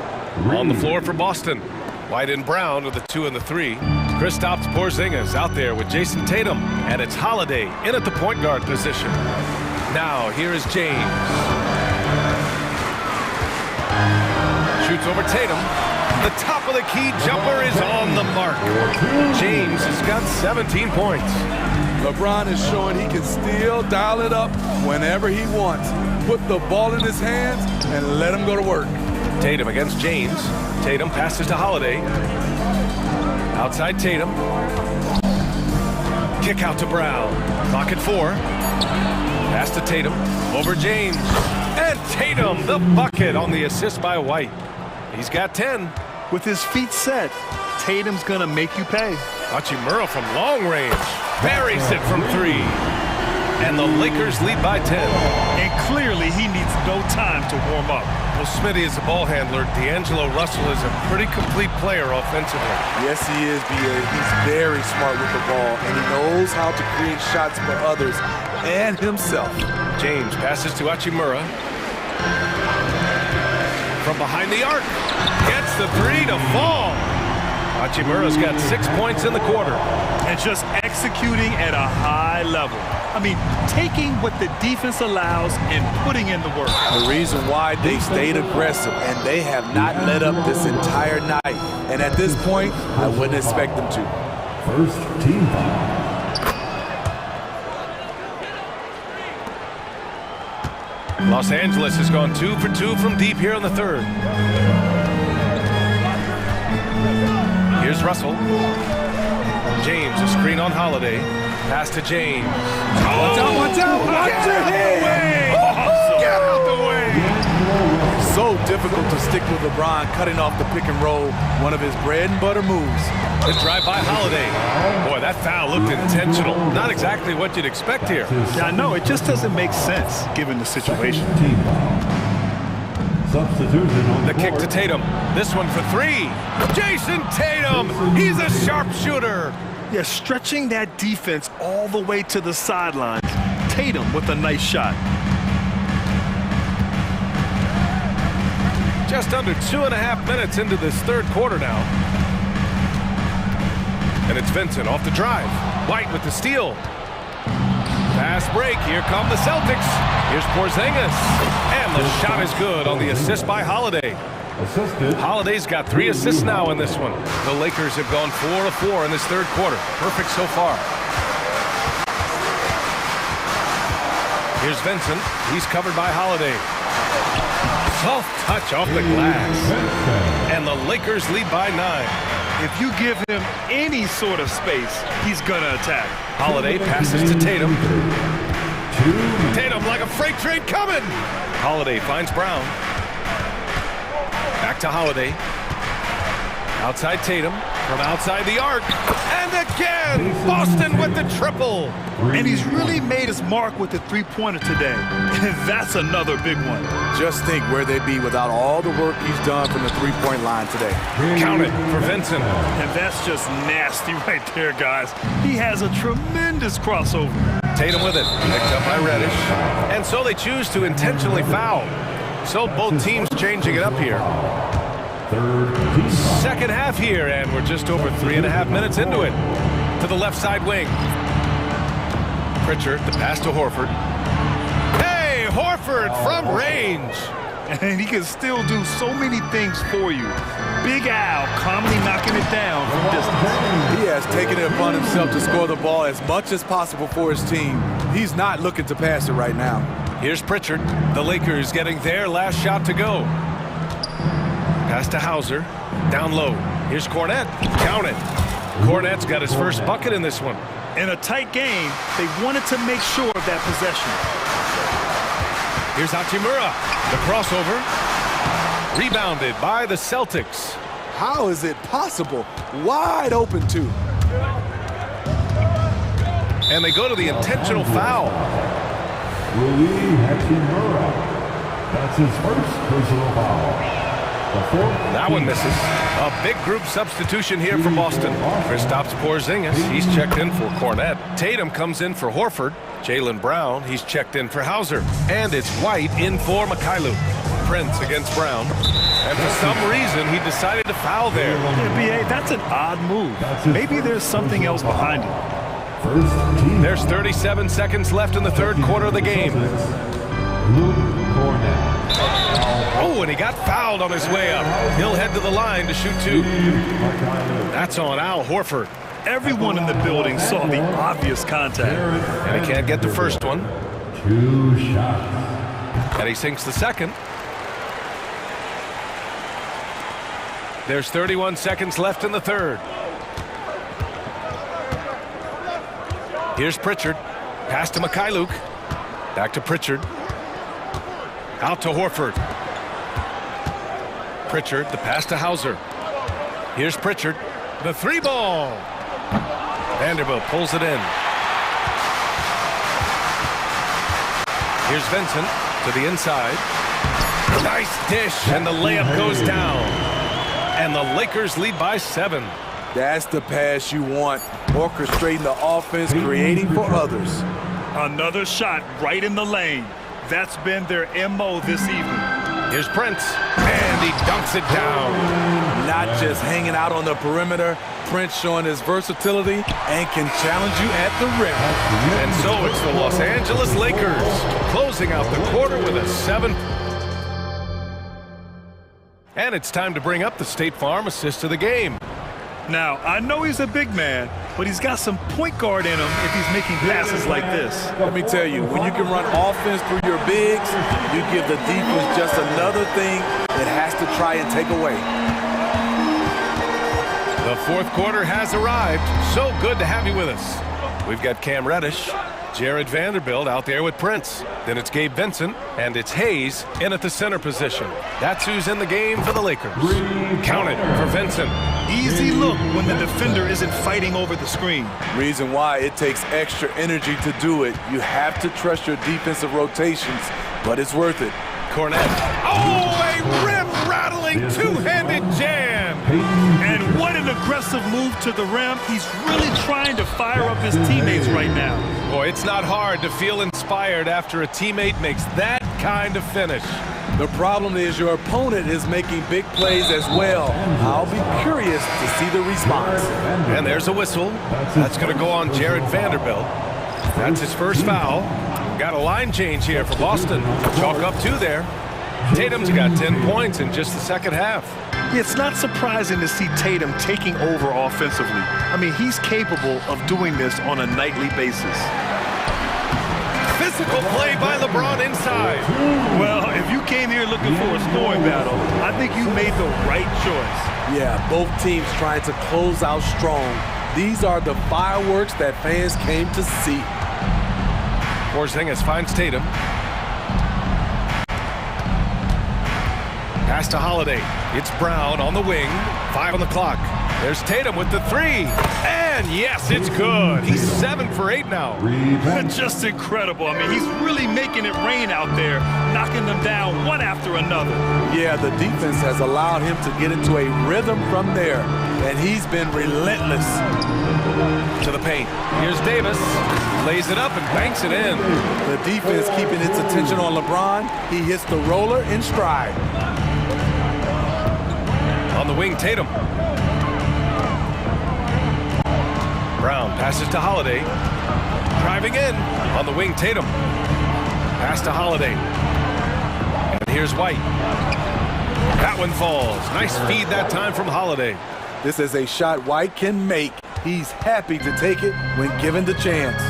On the floor for Boston. White and Brown are the 2 and the 3. Kristaps Porzingis out there with Jason Tatum. And it's Holiday in at the point guard position. Now, here is James. Shoots over Tatum. The top of the key jumper is on the mark. James has got 17 points. LeBron is showing he can still dial it up whenever he wants. Put the ball in his hands and let him go to work. Tatum against James. Tatum passes to Holiday. Outside Tatum. Kick out to Brown. Clock at 4. Pass to Tatum. Over James. And Tatum, the bucket on the assist by White. He's got 10. With his feet set, Tatum's going to make you pay. Hachimura from long range. Buries it from 3. And the Lakers lead by 10. And clearly he needs no time to warm up. Well, Smitty is a ball handler. D'Angelo Russell is a pretty complete player offensively. Yes, he is, B.A. He's very smart with the ball, and he knows how to create shots for others and himself. James passes to Hachimura. From behind the arc. Gets the 3 to fall. Hachimura's got 6 points in the quarter. And just executing at a high level. I mean, taking what the defense allows and putting in the work. The reason why they stayed aggressive, and they have not let up this entire night. And at this point, I wouldn't expect them to. First team foul. Los Angeles has gone 2 for 2 from deep here in the third. Here's Russell. James, a screen on Holiday. Pass to James. Watch out, watch out, watch your head! Get out the way! So difficult to stick with LeBron, cutting off the pick and roll, one of his bread and butter moves. The drive by Holiday. Boy, that foul looked intentional. Not exactly what you'd expect here. Yeah, I know. It just doesn't make sense given the situation. Substitution on the kick to Tatum. This one for 3. Jason Tatum! He's a sharpshooter! Yeah, stretching that defense all the way to the sidelines. Tatum with a nice shot. Just under 2.5 minutes into this third quarter now. And it's Vincent off the drive. White with the steal. Fast break. Here come the Celtics. Here's Porzingis. And the shot is good on the assist by Holiday. Holiday's got 3 assists now in this one. The Lakers have gone 4 of 4 in this third quarter. Perfect so far. Here's Vincent. He's covered by Holiday. Soft touch off the glass. And the Lakers lead by 9. If you give him any sort of space, he's gonna attack. Holiday passes to Tatum. Tatum like a freight train coming. Holiday finds Brown. Back to Holiday. Outside Tatum. From outside the arc. And again, Boston with the triple. And he's really made his mark with the three-pointer today. And that's another big one. Just think where they'd be without all the work he's done from the three-point line today. Count it for Vincent. And that's just nasty right there, guys. He has a tremendous crossover. Tatum with it. Picked up by Reddish. And so they choose to intentionally foul. So both teams changing it up here. Second half here, and we're just over 3.5 minutes into it. To the left side wing. Pritchard, the pass to Horford. Hey, Horford from range. And he can still do so many things for you. Big Al calmly knocking it down from distance. He has taken it upon himself to score the ball as much as possible for his team. He's not looking to pass it right now. Here's Pritchard. The Lakers getting their last shot to go. Pass to Hauser. Down low. Here's Cornette. Count it. Cornette's got his first bucket in this one. In a tight game, they wanted to make sure of that possession. Here's Hachimura. The crossover. Rebounded by the Celtics. How is it possible? Wide open, too. And they go to the intentional foul. Hachimura. That's his first personal foul. That one misses. A big group substitution here for Boston. Kristaps Porzingis, he's checked in for Cornette. Tatum comes in for Horford. Jaylen Brown, he's checked in for Hauser. And it's White in for Mikhailuk. Prince against Brown. And for some reason, he decided to foul there. NBA, that's an odd move. Maybe there's something else behind it. There's 37 seconds left in the third quarter of the game. Oh, and he got fouled on his way up. He'll head to the line to shoot 2. That's on Al Horford. Everyone in the building saw the obvious contact. And he can't get the first one. 2 shots. And he sinks the second. There's 31 seconds left in the third. Here's Pritchard. Pass to Mikhailuk. Back to Pritchard. Out to Horford. Pritchard, the pass to Hauser. Here's Pritchard. The 3 ball. Vanderbilt pulls it in. Here's Vincent to the inside. Nice dish, and the layup goes down. And the Lakers lead by 7. That's the pass you want. Orchestrating the offense, creating for others. Another shot right in the lane. That's been their MO this evening. Here's Prince, and he dunks it down. Not just hanging out on the perimeter, Prince showing his versatility and can challenge you at the rim. And so it's the Los Angeles Lakers closing out the quarter with a 7. And it's time to bring up the State Farm assist of the game. Now, I know he's a big man, but he's got some point guard in him if he's making passes like this. Let me tell you, when you can run offense through your bigs, you give the defense just another thing it has to try and take away. The fourth quarter has arrived. So good to have you with us. We've got Cam Reddish, Jared Vanderbilt out there with Prince. Then it's Gabe Vincent, and it's Hayes in at the center position. That's who's in the game for the Lakers. Count it for Vincent. Easy look when the defender isn't fighting over the screen. Reason why it takes extra energy to do it. You have to trust your defensive rotations, but it's worth it. Cornette. Oh, a rim-rattling two-handed jam. And what an aggressive move to the rim. He's really trying to fire up his teammates right now. Boy, it's not hard to feel inspired after a teammate makes that kind of finish. The problem is your opponent is making big plays as well. I'll be curious to see the response. And there's a whistle. That's going to go on Jared Vanderbilt. That's his first foul. Got a line change here for Boston. Chalk up 2 there. Tatum's got 10 points in just the second half. It's not surprising to see Tatum taking over offensively. I mean, he's capable of doing this on a nightly basis. Physical play by LeBron inside. Well, if you came here looking for a scoring battle, I think you made the right choice. Yeah, both teams trying to close out strong. These are the fireworks that fans came to see. Porzingis finds Tatum. Pass to Holiday. It's Brown on the wing. 5 on the clock. There's Tatum with the 3. And yes, it's good. He's 7 for 8 now. Just incredible. I mean, he's really making it rain out there, knocking them down one after another. Yeah, the defense has allowed him to get into a rhythm from there, and he's been relentless. To the paint. Here's Davis. Lays it up and banks it in. The defense keeping its attention on LeBron. He hits the roller in stride. On the wing, Tatum. Brown passes to Holiday. Driving in. On the wing, Tatum. Pass to Holiday. And here's White. That one falls. Nice feed that time from Holiday. This is a shot White can make. He's happy to take it when given the chance.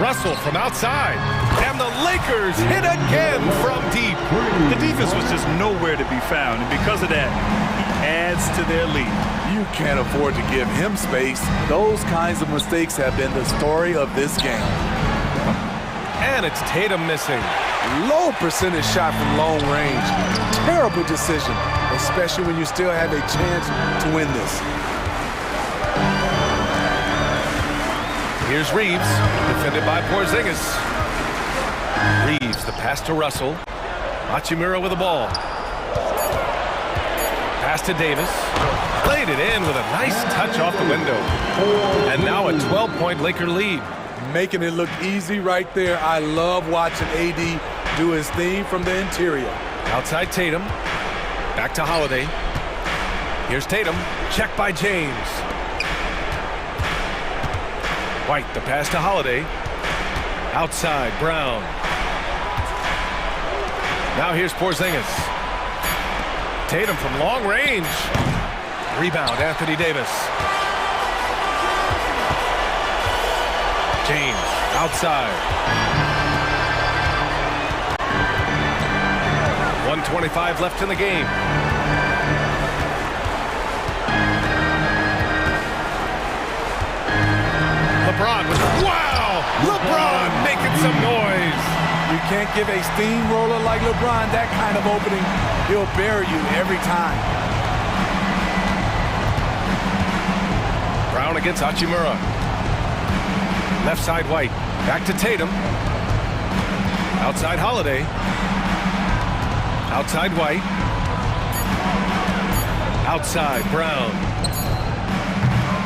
Russell from outside. And the Lakers hit again from deep. The defense was just nowhere to be found, and because of that, he adds to their lead. You can't afford to give him space. Those kinds of mistakes have been the story of this game. And it's Tatum missing. Low percentage shot from long range. Terrible decision, especially when you still have a chance to win this. Here's Reeves, defended by Porzingis. Reeves, the pass to Russell. Hachimura with the ball. Pass to Davis. Played it in with a nice touch off the window. And now a 12-point Laker lead. Making it look easy right there. I love watching AD do his thing from the interior. Outside Tatum. Back to Holiday. Here's Tatum. Checked by James. White, the pass to Holiday. Outside, Brown. Now here's Porzingis. Tatum from long range. Rebound, Anthony Davis. James, outside. 1:25 left in the game. LeBron was, wow! LeBron making some noise. You can't give a steamroller like LeBron that kind of opening. He'll bury you every time. Brown against Hachimura. Left side White. Back to Tatum. Outside Holiday. Outside White. Outside Brown.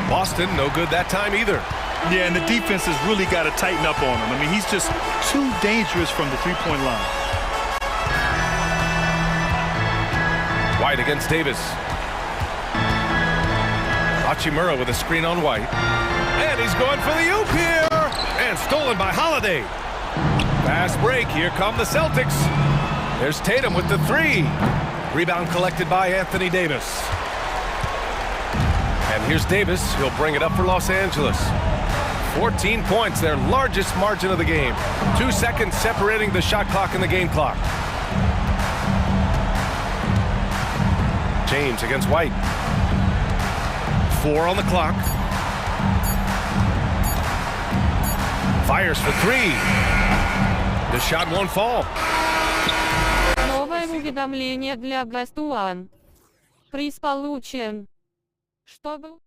Boston, no good that time either. Yeah, and the defense has really got to tighten up on him. I mean, he's just too dangerous from the three-point line. White against Davis. Hachimura with a screen on White. And he's going for the oop here. And stolen by Holiday. Fast break. Here come the Celtics. There's Tatum with the 3. Rebound collected by Anthony Davis. And here's Davis. He'll bring it up for Los Angeles. 14 points, their largest margin of the game. 2 seconds separating the shot clock and the game clock. James against White. 4 on the clock. Fires for 3. The shot won't fall. Новое уведомление для Best One. Приз получен. Чтобы...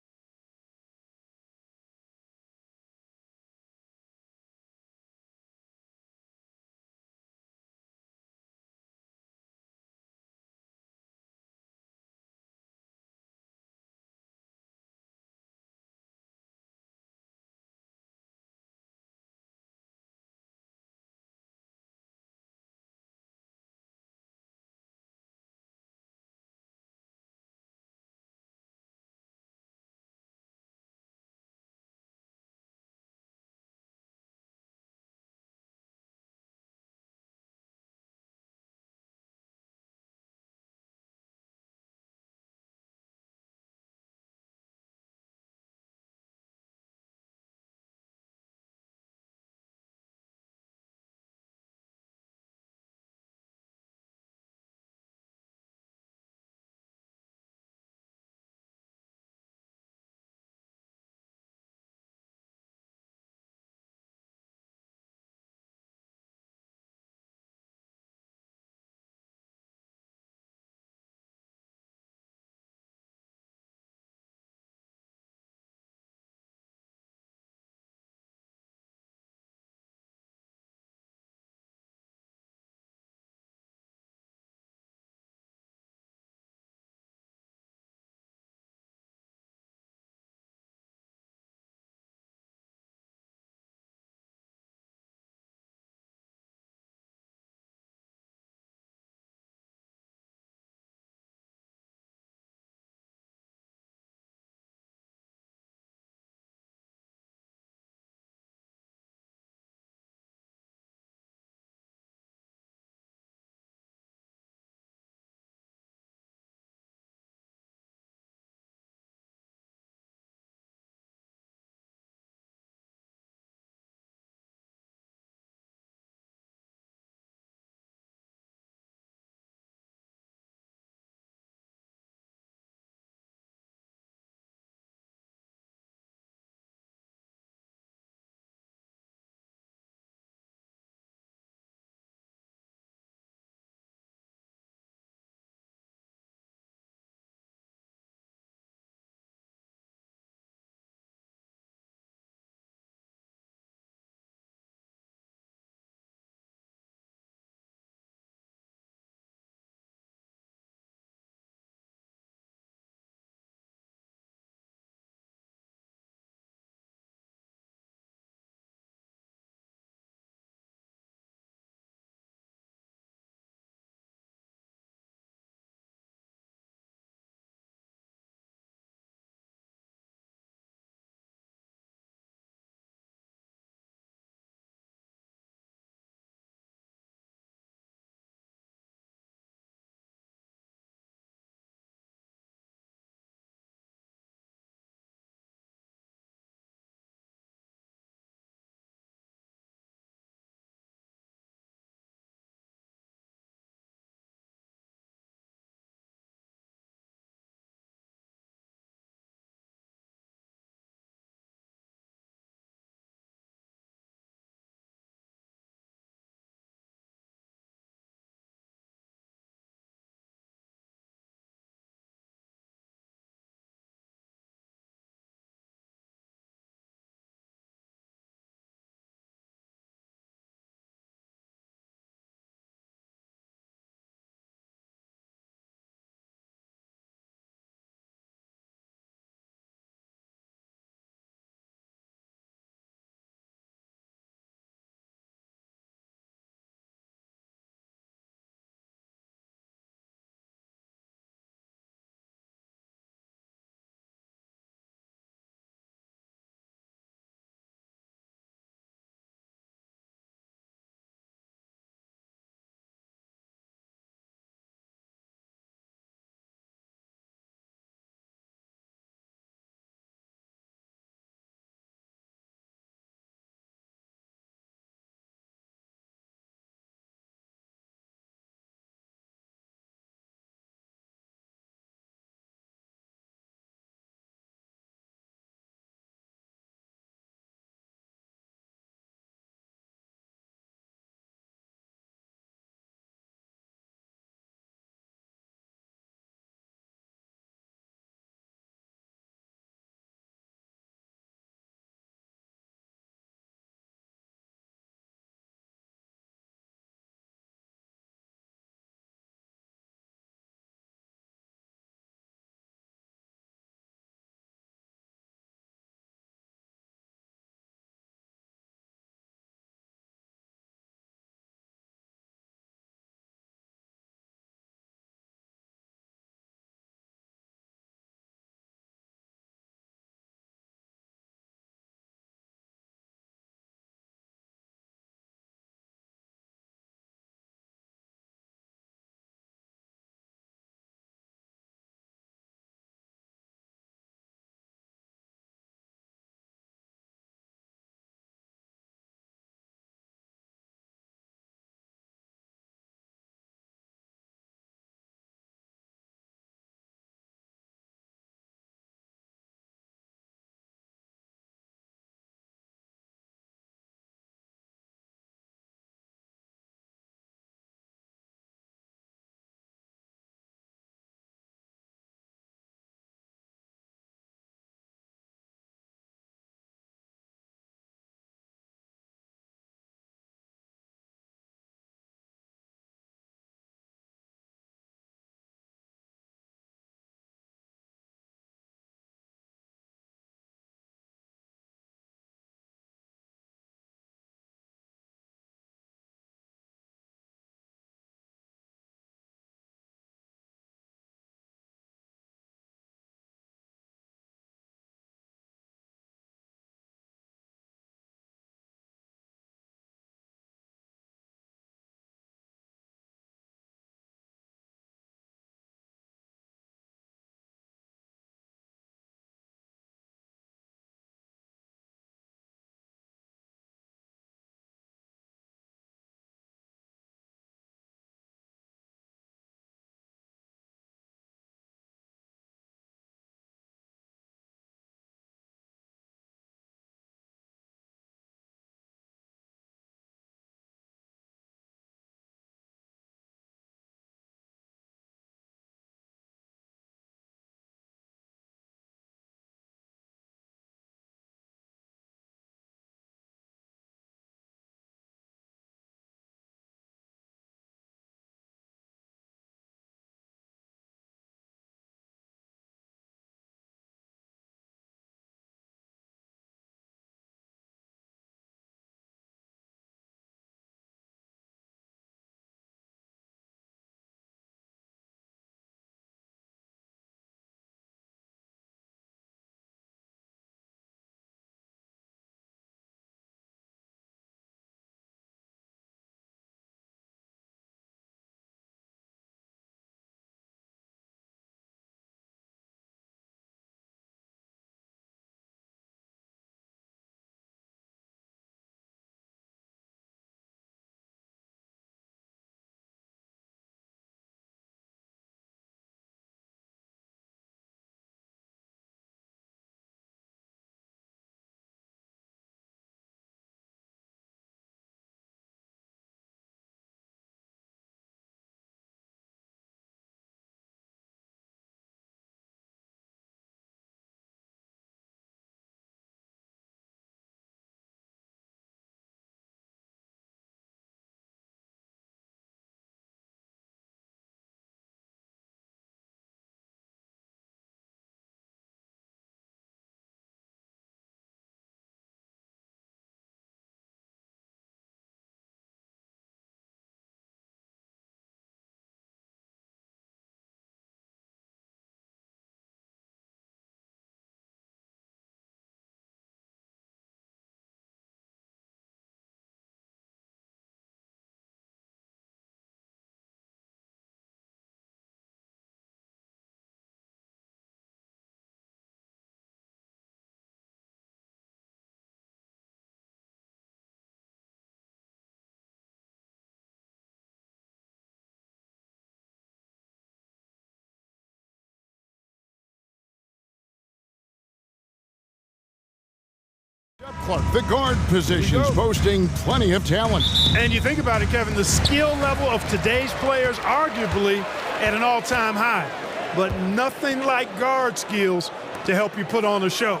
Clark, the guard positions, boasting plenty of talent. And you think about it, Kevin, the skill level of today's players arguably at an all-time high. But nothing like guard skills to help you put on a show.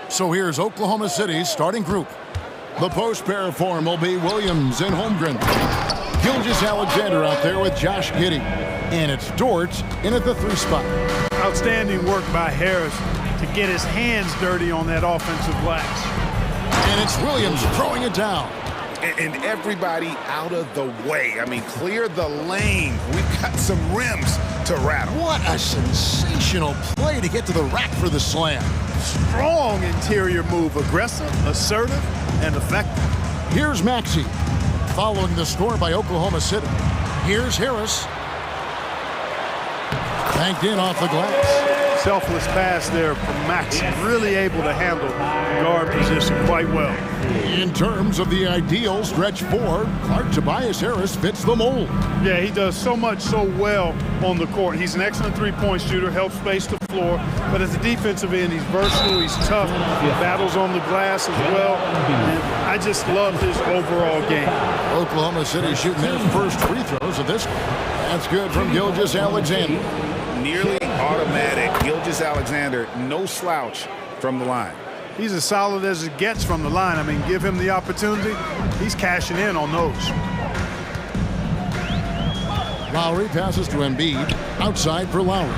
So here's Oklahoma City's starting group. The post pair form will be Williams and Holmgren. Gilgeous-Alexander out there with Josh Giddey. And it's Dort in at the 3 spot. Outstanding work by Harris to get his hands dirty on that offensive glass. And it's Williams throwing it down. And everybody out of the way. I mean, clear the lane. We've got some rims to rattle. What a sensational play to get to the rack for the slam. Strong interior move, aggressive, assertive, and effective. Here's Maxey, following the score by Oklahoma City. Here's Harris. Banked in off the glass. Selfless pass there from Maxey, really able to handle the guard position quite well. In terms of the ideal stretch 4, Clark Tobias Harris fits the mold. Yeah, he does so much so well on the court. He's an excellent three-point shooter, helps space the floor, but as a defensive end, he's versatile, he's tough, he battles on the glass as well, and I just love his overall game. Oklahoma City shooting their first free throws of this one. That's good from Gilgeous-Alexander. Nearly automatic. Gilgeous-Alexander, no slouch from the line. He's as solid as it gets from the line. I mean, give him the opportunity, he's cashing in on those. Lowry passes to Embiid, outside for Lowry.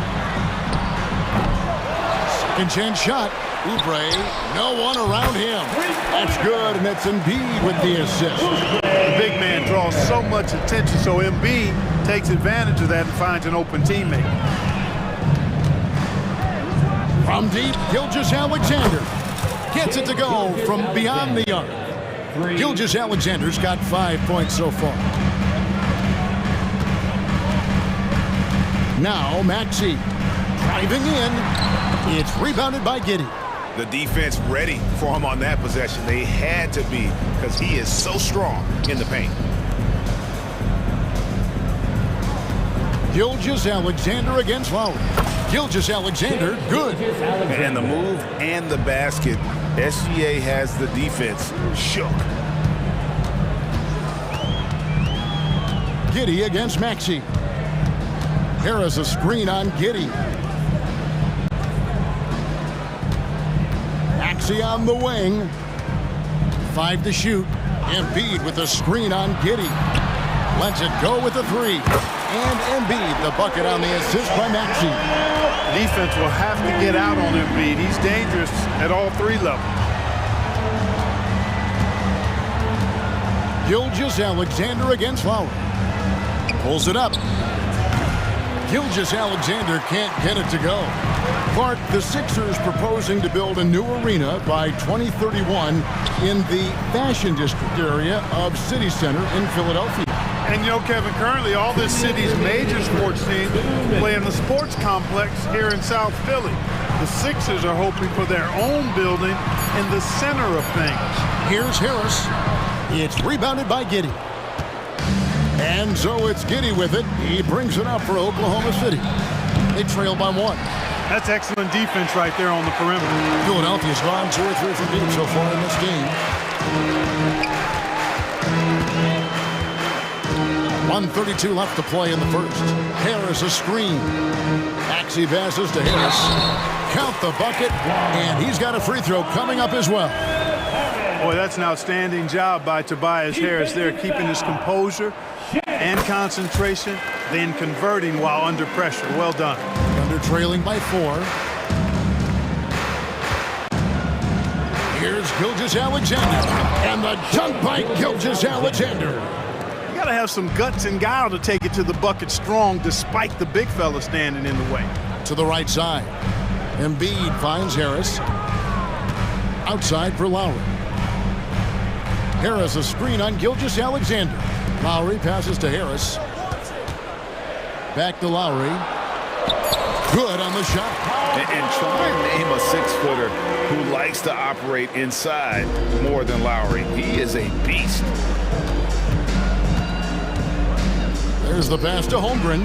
Second chance shot. Oubre, no one around him. That's good, and that's Embiid with the assist. The big man draws so much attention, so Embiid takes advantage of that and finds an open teammate. From deep, Gilgeous-Alexander gets it to go from beyond the arc. Gilgeous-Alexander's got 5 points so far. Now Maxey driving in. It's rebounded by Giddey. The defense ready for him on that possession. They had to be, because he is so strong in the paint. Gilgeous-Alexander against Lowry. Gilgeous-Alexander, good. And the move and the basket. SGA has the defense shook. Giddey against Maxey. Harris a screen on Giddey. Maxey on the wing. 5 to shoot. Embiid with a screen on Giddey. Lets it go with the 3. And Embiid, the bucket on the assist by Maxey. Defense will have to get out on Embiid. He's dangerous at all 3 levels. Gilgeous-Alexander against Lowry. Pulls it up. Gilgeous-Alexander can't get it to go. Clark, the Sixers proposing to build a new arena by 2031 in the Fashion District area of City Center in Philadelphia. And you know, Kevin, currently all this city's major sports teams play in the sports complex here in South Philly. The Sixers are hoping for their own building in the center of things. Here's Harris. It's rebounded by Giddey. And so it's Giddey with it. He brings it up for Oklahoma City. They trail by 1. That's excellent defense right there on the perimeter. Philadelphia's gone 2 or 3 from deep so far in this game. 1:32 left to play in the first. Harris a screen. Maxey passes to Harris. Count the bucket, and he's got a free throw coming up as well. Boy, that's an outstanding job by Tobias Harris there, keeping his composure and concentration, then converting while under pressure. Well done. Under trailing by 4. Here's Gilgeous-Alexander, and the dunk by Gilgeous-Alexander. You got to have some guts and guile to take it to the bucket strong, despite the big fella standing in the way. To the right side. Embiid finds Harris. Outside for Lowry. Harris a screen on Gilgeous-Alexander. Lowry passes to Harris. Back to Lowry. Good on the shot. And try and name a 6-footer who likes to operate inside more than Lowry. He is a beast. There's the pass to Holmgren.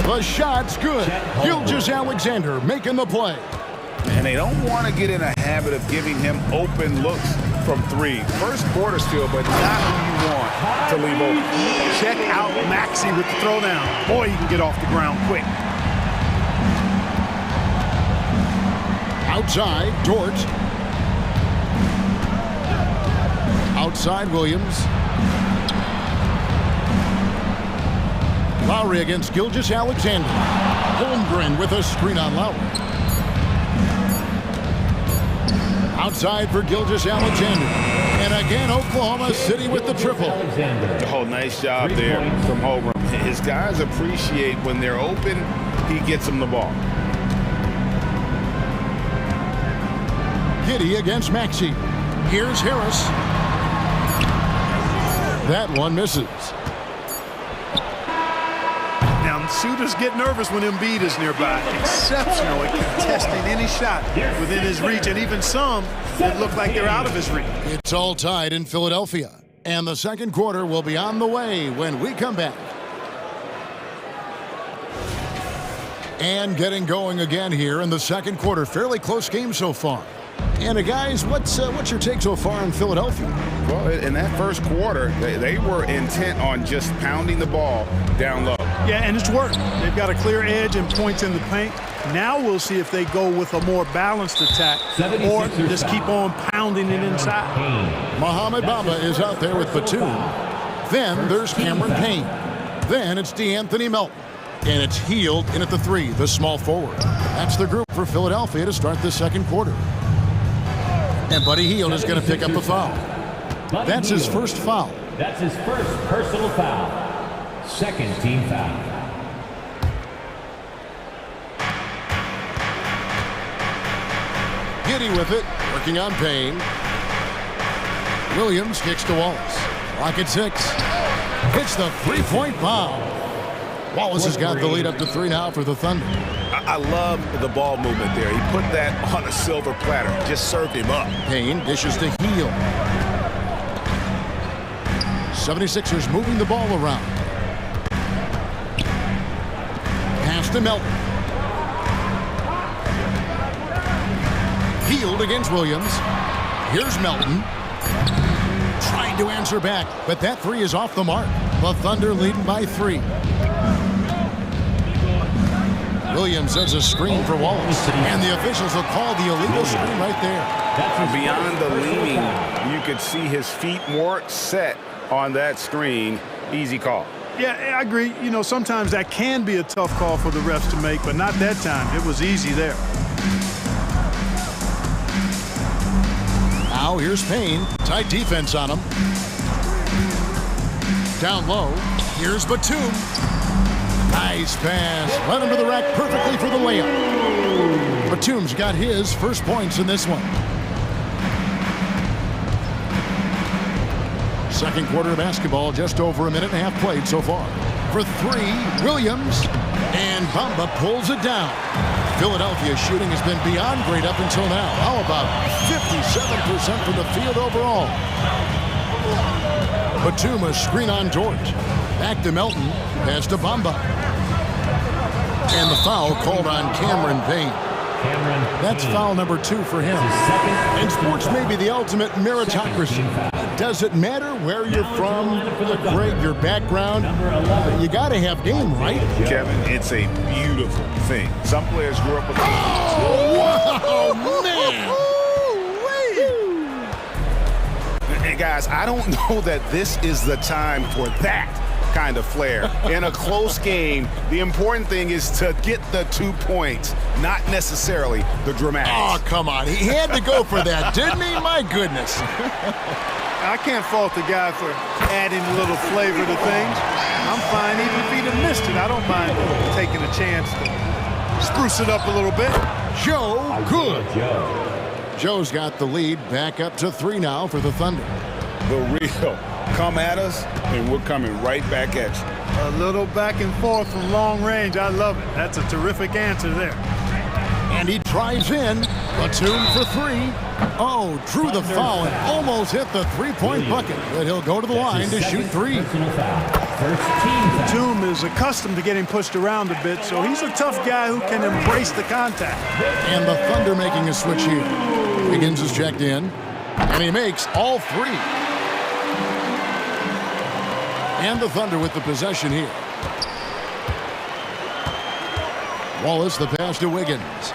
The shot's good. Gilgeous-Alexander making the play. and they don't want to get in a habit of giving him open looks from three. First quarter still, but not who you want to leave open. Check out Maxey with the throwdown. Boy, he can get off the ground quick. Outside, Dort. Outside, Williams. Lowry against Gilgeous-Alexander. Holmgren with a screen on Lowry. Outside for Gilgeous-Alexander. And again, Oklahoma City with the triple. Oh, nice job there from Holmgren. His guys appreciate when they're open, he gets them the ball. Giddy against Maxey. Here's Harris. That one misses. Now, shooters get nervous when Embiid is nearby. Exceptional at contesting any shot within his reach, and even some that look like they're out of his reach. It's all tied in Philadelphia, and the second quarter will be on the way when we come back. And getting going again here in the second quarter. Fairly close game so far. And guys, what's your take so far in Philadelphia? Well, in that first quarter, they were intent on just pounding the ball down low. Yeah, and it's worked. They've got a clear edge and points in the paint. Now we'll see if they go with a more balanced attack or just keep on pounding it inside. Mohamed Bamba is out there with Batum. Then there's Cameron Payne. Then it's DeAnthony Melton. And it's Hield in at the three, the small forward. That's the group for Philadelphia to start the second quarter. And Buddy Hield is going to pick up a foul. That's his first foul. That's his first personal foul. Second team foul. Giddy with it, working on Payne. Williams kicks to Wallace. Clock at 6. Hits the three-point bomb. Wallace has got the lead up to 3 now for the Thunder. I love the ball movement there. He put that on a silver platter. Just served him up. Payne dishes to Hield. 76ers moving the ball around. Pass to Melton. Hield against Williams. Here's Melton. Trying to answer back, but that three is off the mark. The Thunder leading by 3. Williams does a screen for Wallace, and the officials will call the illegal screen right there. Beyond the leaning, you could see his feet more set on that screen. Easy call. Yeah, I agree. You know, sometimes that can be a tough call for the refs to make, but not that time. It was easy there. Now here's Payne. Tight defense on him. Down low. Here's Batum. Nice pass. Led him to the rack perfectly for the layup. Batum's got his first points in this one. Second quarter of basketball, just over a minute and a half played so far. For 3, Williams, and Bamba pulls it down. Philadelphia shooting has been beyond great up until now. How about 57% from the field overall? Batum a screen on Dort. Back to Melton. Pass to Bamba. And the foul called on Cameron Payne. That's foul number 2 for him. And sports may be the ultimate meritocracy. Does it matter where you're from, Greg, your background? You got to have game, right? Kevin, it's a beautiful thing. Some players grew up with... Oh, man! Hey, guys, I don't know that this is the time for that kind of flair. In a close game, the important thing is to get the 2 points, not necessarily the dramatics. Oh, come on. He had to go for that, didn't he? My goodness. I can't fault the guy for adding a little flavor to things. I'm fine even if he'd have missed it. I don't mind taking a chance to spruce it up a little bit. Joe good. Joe's got the lead back up to 3 now for the Thunder. The real come at us, and we're coming right back at you. A little back and forth from long range. I love it. That's a terrific answer there. And he drives in, Platoon for three. Oh, drew the foul and almost hit the three-point bucket. But he'll go to the line to shoot three. Batum is accustomed to getting pushed around a bit, so he's a tough guy who can embrace the contact. And the Thunder making a switch here. Wiggins is checked in, and he makes all three. And the Thunder with the possession here. Wallace, the pass to Wiggins.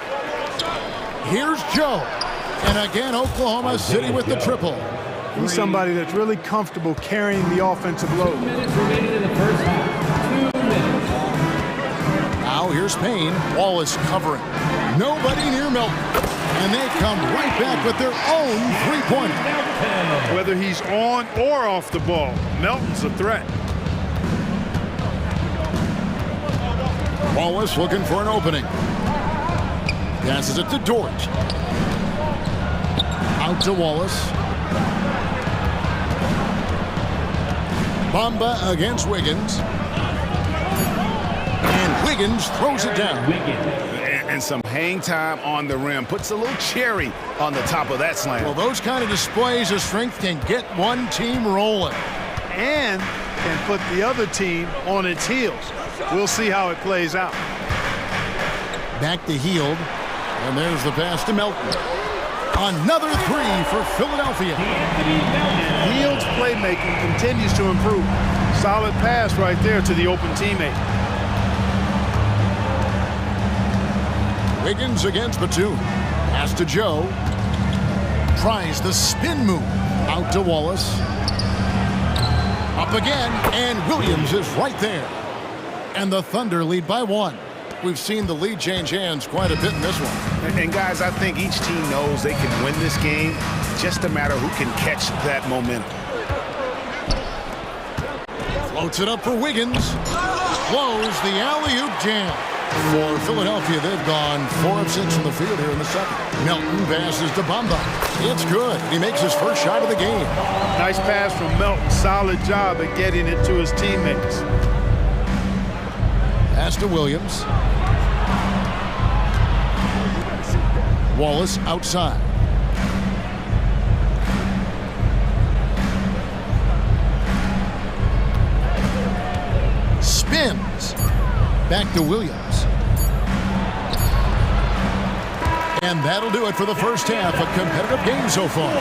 Here's Joe. And again, Oklahoma City with the triple. He's somebody that's really comfortable carrying the offensive load. 2 minutes remaining in the first half. 2 minutes. Now here's Payne. Wallace covering. Nobody near Melton. And they come right back with their own three-pointer. Whether he's on or off the ball, Melton's a threat. Wallace looking for an opening. Passes it to Dort. Out to Wallace. Bamba against Wiggins. And Wiggins throws it down. And some hang time on the rim. Puts a little cherry on the top of that slam. Well, those kind of displays of strength can get one team rolling. And can put the other team on its heels. We'll see how it plays out. Back to Hield. And there's the pass to Melton. Another three for Philadelphia. And Hield's playmaking continues to improve. Solid pass right there to the open teammate. Wiggins against Batum. Pass to Joe. Tries the spin move. Out to Wallace. Up again, and Williams is right there. And the Thunder lead by one. We've seen the lead change hands quite a bit in this one. And guys, I think each team knows they can win this game. Just a matter who can catch that momentum. Floats it up for Wiggins. Blows the alley-oop jam. For Philadelphia, they've gone 4 of 6 from the field here in the second. Melton passes to Bamba. It's good. He makes his first shot of the game. Nice pass from Melton. Solid job at getting it to his teammates. Pass to Williams. Wallace outside. Spins. Back to Williams. And that'll do it for the first half. A competitive game so far.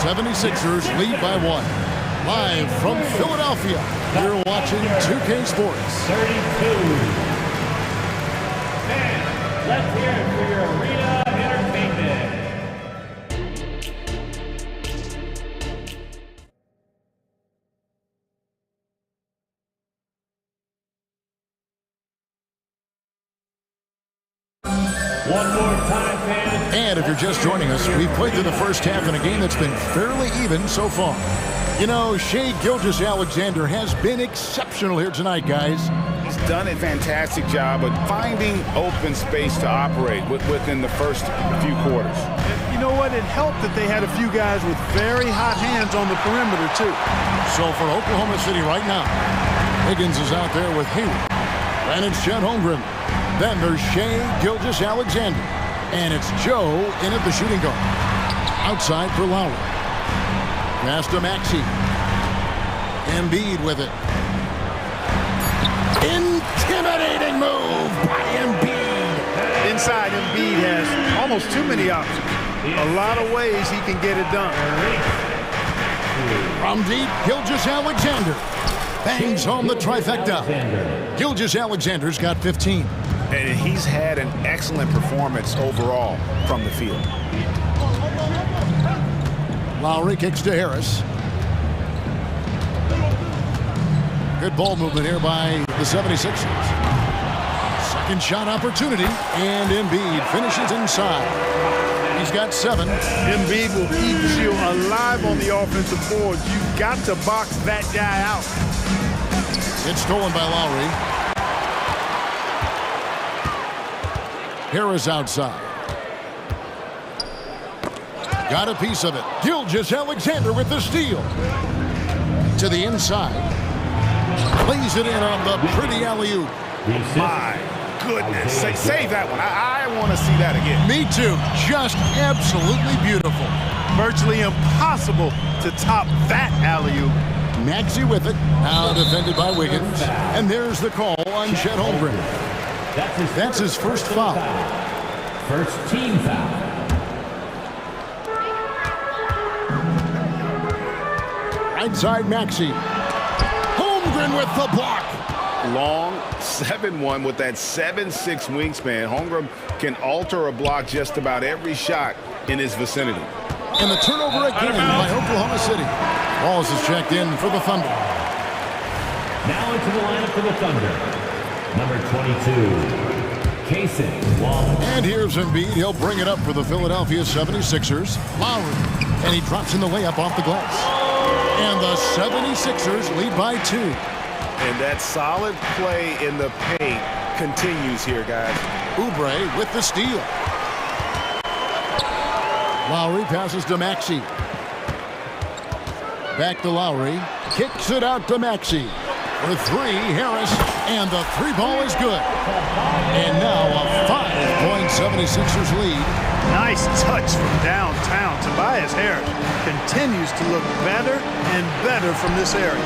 76ers lead by 1. Live from Philadelphia, you're watching 2K Sports. 32. And let's hear it for your arena entertainment. One more time, fans. And if you're just joining us, we've played through the first half in a game that's been fairly even so far. You know, Shai Gilgeous-Alexander has been exceptional here tonight, guys. He's done a fantastic job of finding open space to operate within the first few quarters. You know what? It helped that they had a few guys with very hot hands on the perimeter, too. So for Oklahoma City right now, Higgins is out there with Hayward. Then it's Chet Holmgren. Then there's Shai Gilgeous-Alexander. And it's Joe in at the shooting guard. Outside for Lowry. Pass to Maxey. Embiid with it. Intimidating move by Embiid. Inside, Embiid has almost too many options. A lot of ways he can get it done. From deep, Gilgeous-Alexander bangs home the trifecta. Gilgeous-Alexander's got 15. And he's had an excellent performance overall from the field. Lowry kicks to Harris. Good ball movement here by the 76ers. Second shot opportunity, and Embiid finishes inside. He's got 7. Embiid will keep you alive on the offensive board. You've got to box that guy out. It's stolen by Lowry. Harris outside. Got a piece of it. Gilgeous-Alexander with the steal. To the inside. Plays it in on the pretty alley-oop. My goodness. Save that one. I want to see that again. Me too. Just absolutely beautiful. Virtually impossible to top that alley-oop. Maxey with it. Now defended by Wiggins. And there's the call on Chet Holmgren. That's his first foul. First team foul. Right side Maxey. Holmgren with the block. Long 7-1 with that 7'6" wingspan. Holmgren can alter a block just about every shot in his vicinity. And the turnover again by Oklahoma City. Wallace is checked in for the Thunder. Now into the lineup for the Thunder. Number 22, Jason Wallace. And here's Embiid. He'll bring it up for the Philadelphia 76ers. Lowry. And he drops in the layup off the glass. And the 76ers lead by 2. And that solid play in the paint continues here, guys. Oubre with the steal. Lowry passes to Maxey. Back to Lowry. Kicks it out to Maxey. For 3, Harris. And the 3 ball is good. And now a 5-point 76ers lead. Nice touch from downtown. Tobias Harris continues to look better and better from this area.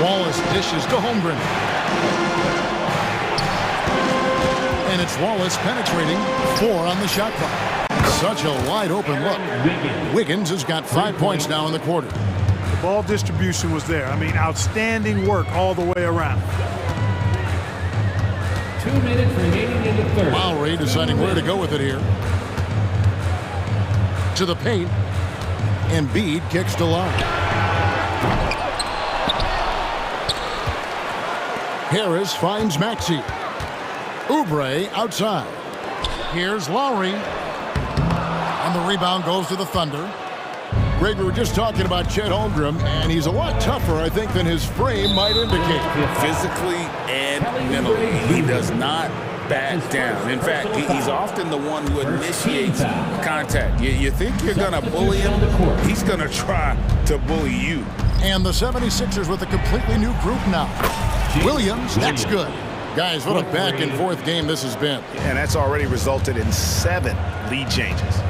Wallace dishes to Holmgren. And it's Wallace penetrating 4 on the shot clock. Such a wide open look. Wiggins has got 5 points now in the quarter. The ball distribution was there. I mean, outstanding work all the way around. 2 minutes remaining in the third. Lowry deciding where to go with it here. To the paint. Embiid kicks to Lowry. Harris finds Maxey. Oubre outside. Here's Lowry. And the rebound goes to the Thunder. Greg, we were just talking about Chet Holmgren, and he's a lot tougher, I think, than his frame might indicate. Physically and mentally, he does not back down. In fact, he's often the one who initiates contact. You think you're going to bully him, he's going to try to bully you. And the 76ers with a completely new group now. Williams, that's good. Guys, what a back-and-forth game this has been. And that's already resulted in 7 lead changes.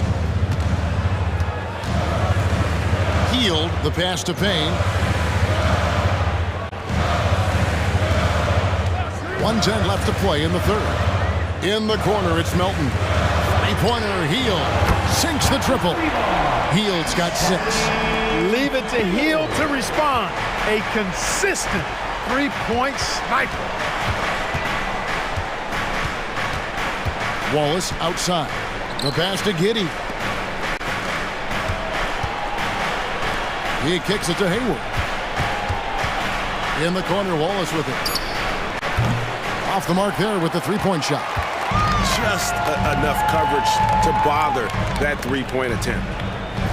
Healed the pass to Payne. 1:10 left to play in the third. In the corner, it's Melton. Three-pointer, Hield. Sinks the triple. Hield's got 6. Leave it to Hield to respond. A consistent three-point sniper. Wallace outside. The pass to Giddey. He kicks it to Hayward. In the corner, Wallace with it. Off the mark there with the three-point shot. Just enough coverage to bother that three-point attempt.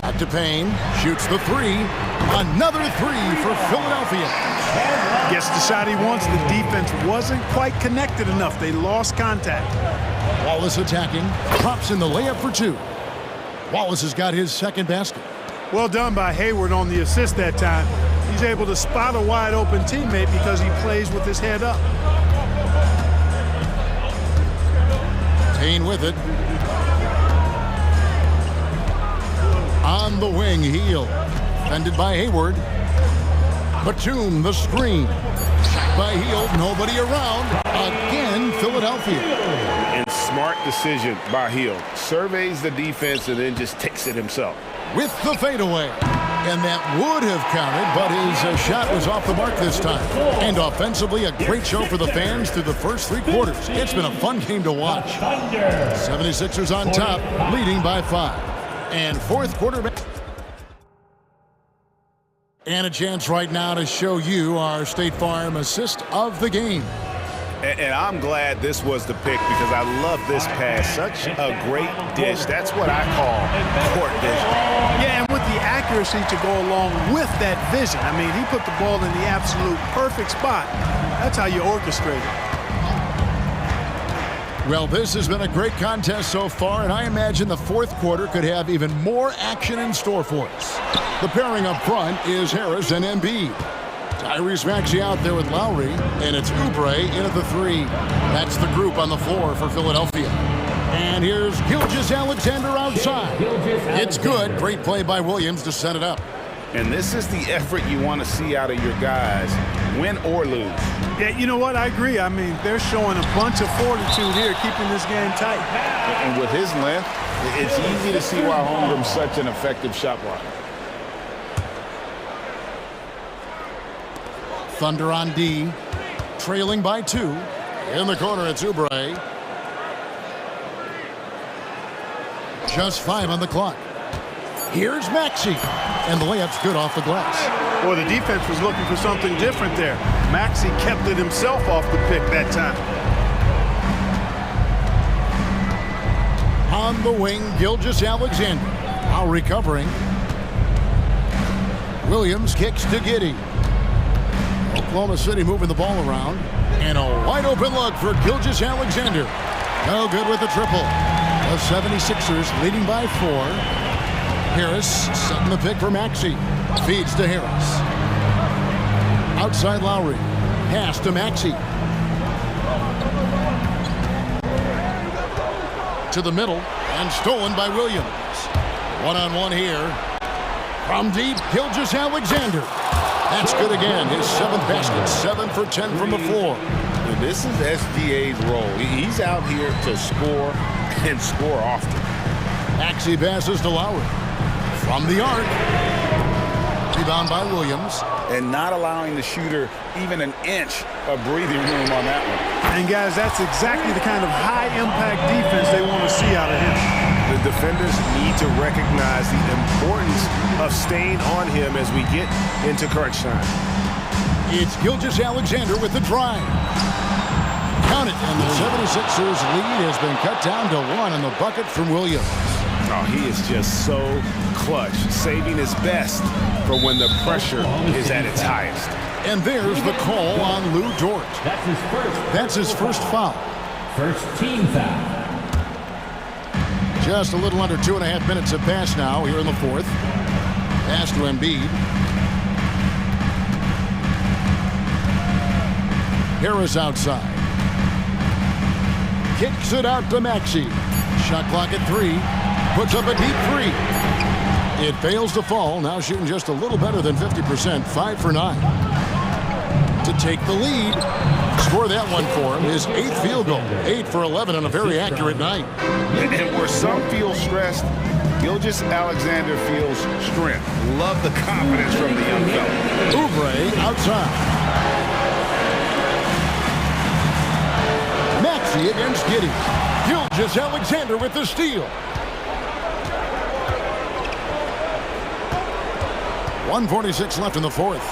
Back to Payne. Shoots the 3. Another 3 for Philadelphia. Gets the shot he wants. The defense wasn't quite connected enough. They lost contact. Wallace attacking. Drops in the layup for 2. Wallace has got his second basket. Well done by Hayward on the assist that time. He's able to spot a wide open teammate because he plays with his head up. Payne with it. On the wing, Hield. Defended by Hayward. Batum, the screen. Shot by Hield, nobody around. Again, Philadelphia. And smart decision by Hield. Surveys the defense and then just takes it himself. With the fadeaway. And that would have counted, but his shot was off the mark this time. And offensively, a great show for the fans through the first 3 quarters. It's been a fun game to watch. 76ers on top, leading by 5. And fourth quarter. And a chance right now to show you our State Farm assist of the game. And I'm glad this was the pick because I love this pass. Such a great dish. That's what I call court vision. Yeah, and with the accuracy to go along with that vision. I mean, he put the ball in the absolute perfect spot. That's how you orchestrate it. Well, this has been a great contest so far, and I imagine the fourth quarter could have even more action in store for us. The pairing up front is Harris and Embiid. Tyrese Maxey out there with Lowry, and it's Oubre in at the 3. That's the group on the floor for Philadelphia. And here's Gilgeous-Alexander outside. It's good. Great play by Williams to set it up. And this is the effort you want to see out of your guys, win or lose. Yeah, you know what? I agree. I mean, they're showing a bunch of fortitude here, keeping this game tight. And with his length, it's easy to see why Holmgren's such an effective shot blocker. Thunder on D, trailing by 2. In the corner, it's Oubre. Just 5 on the clock. Here's Maxey, and the layup's good off the glass. Boy, the defense was looking for something different there. Maxey kept it himself off the pick that time. On the wing, Gilgeous-Alexander. Now recovering. Williams kicks to Giddey. Oklahoma City moving the ball around. And a wide open look for Gilgeous-Alexander. No good with the triple. The 76ers leading by 4. Harris setting the pick for Maxey. Feeds to Harris. Outside Lowry. Pass to Maxey. To the middle and stolen by Williams. One-on-one here. From deep, Gilgeous-Alexander. That's good again. His 7th basket. 7 for 10 from the floor. And this is SGA's role. He's out here to score and score often. Maxey passes to Lowry. From the arc. Rebound by Williams. And not allowing the shooter even an inch of breathing room on that one. And guys, that's exactly the kind of high-impact defense they want to see out of him. The defenders need to recognize the importance of staying on him as we get into crunch time. It's Gilgeous-Alexander with the drive. Count it, and the 76ers lead has been cut down to 1 on the bucket from Williams. Oh, he is just so clutch, saving his best for when the pressure is at its highest. And there's the call on Lou Dort. That's his first foul. First team foul. Just a little under 2.5 minutes have passed now here in the 4th. Pass to Embiid. Harris outside. Kicks it out to Maxey. Shot clock at 3. Puts up a deep 3. It fails to fall. Now shooting just a little better than 50%. 5 for 9. To take the lead. Score that one for him. His 8th field goal. 8 for 11 on a very accurate night. And where some feel stressed, Gilgeous-Alexander feels strength. Love the confidence from the young fella. Oubre outside. Maxey against Giddey. Gilgeous-Alexander with the steal. 1:46 left in the 4th.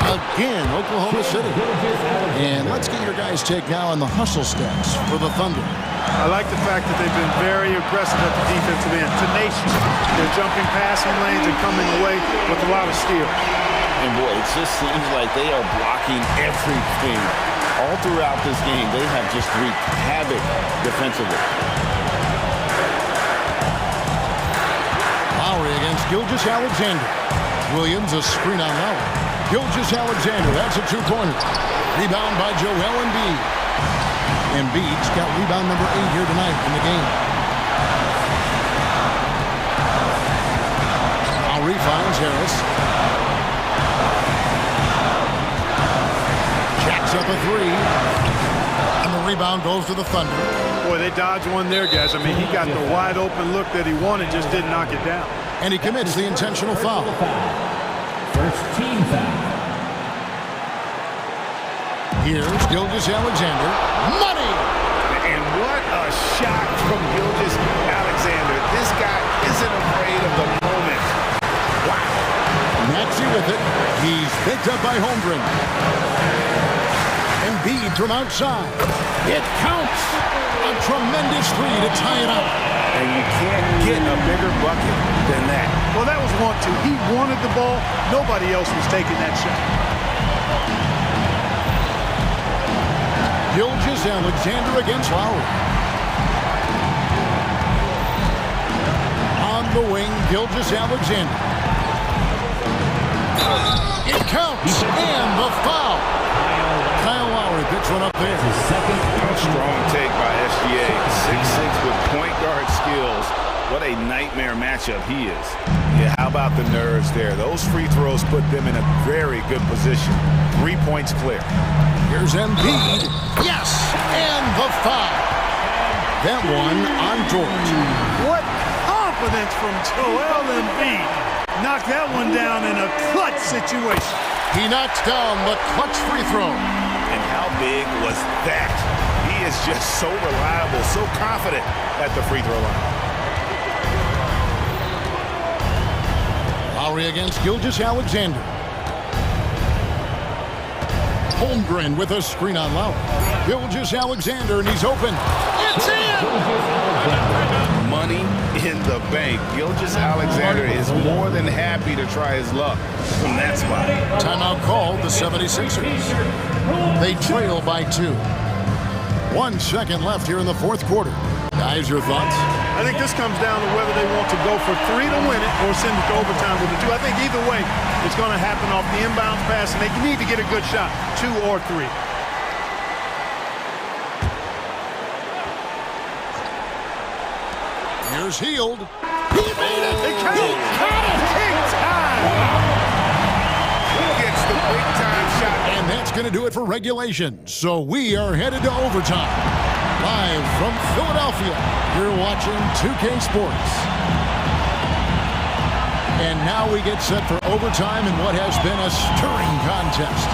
Again, Oklahoma City. And let's get your guys' take now on the hustle stats for the Thunder. I like the fact that they've been very aggressive at the defensive end. Tenacious. They're jumping passing lanes and coming away with a lot of steal. And boy, it just seems like they are blocking everything. All throughout this game, they have just wreaked havoc defensively. Lowry against Gilgeous-Alexander. Williams, a screen on Lowry. Gilgeous-Alexander, that's a 2-pointer. Rebound by Joel Embiid. Embiid's got rebound number 8 here tonight in the game. Lowry finds Harris. Jacks up a 3. And the rebound goes to the Thunder. Boy, they dodged one there, guys. I mean, he got the wide open look that he wanted, just didn't knock it down. And he commits the intentional foul. First team foul. Here's Gilgeous-Alexander. Money! And what a shot from Gilgeous-Alexander. This guy isn't afraid of the moment. Wow. Maxey with it. He's picked up by Holmgren. Embiid from outside. It counts. A tremendous 3 to tie it up. And you can't get a bigger bucket than that. Well, that was want to. He wanted the ball. Nobody else was taking that shot. Gilgeous-Alexander against Lowry. On the wing, Gilgeous-Alexander. It counts, and the foul. Kyle Lowry picks one up there. A strong take by SGA. 6'6" with point guard skills. What a nightmare matchup he is. Yeah, how about the nerves there? Those free throws put them in a very good position. 3 points clear. Here's Embiid. Yes, and the foul. That one on George. What confidence from Joel Embiid. Knocked that one down in a clutch situation. He knocks down the clutch free throw. And how big was that? He is just so reliable, so confident at the free throw line. Lowry against Gilgeous-Alexander. Holmgren with a screen on Lowry. Gilgeous-Alexander, and he's open. It's in! Money in the bank. Gilgeous-Alexander is more than happy to try his luck from that spot. Timeout called the 76ers. They trail by 2. 1 second left here in the fourth quarter. Guys, your thoughts? I think this comes down to whether they want to go for 3 to win it or send it to overtime with the 2. I think either way, it's going to happen off the inbound pass, and they need to get a good shot, 2 or 3. Here's Hield. He made it! He caught it! Big time! He gets the big time shot. And that's going to do it for regulation. So we are headed to overtime. Live from Philadelphia, you're watching 2K Sports. And now we get set for overtime in what has been a stirring contest.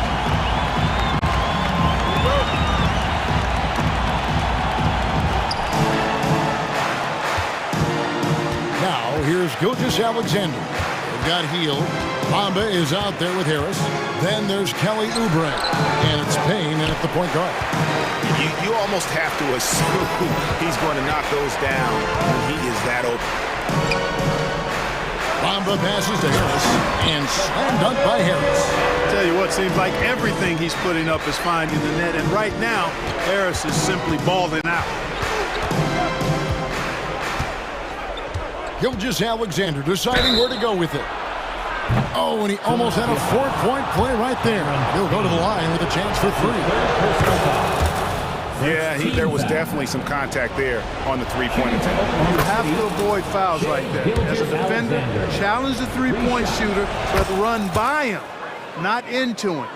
Now, here's Gilgeous-Alexander. They've got Hield. Bamba is out there with Harris. Then there's Kelly Oubre. And it's Payne in at the point guard. You almost have to assume he's going to knock those down when he is that open. Bamba passes to Harris and slam dunk by Harris. Tell you what, seems like everything he's putting up is finding the net, and right now, Harris is simply balling out. Gilgeous-Alexander deciding where to go with it. Oh, and he almost had a 4-point play right there. He'll go to the line with a chance for 3. Yeah, there was definitely some contact there on the three-point attempt. You have to avoid fouls like that. As a defender, challenge the three-point shooter, but run by him, not into him.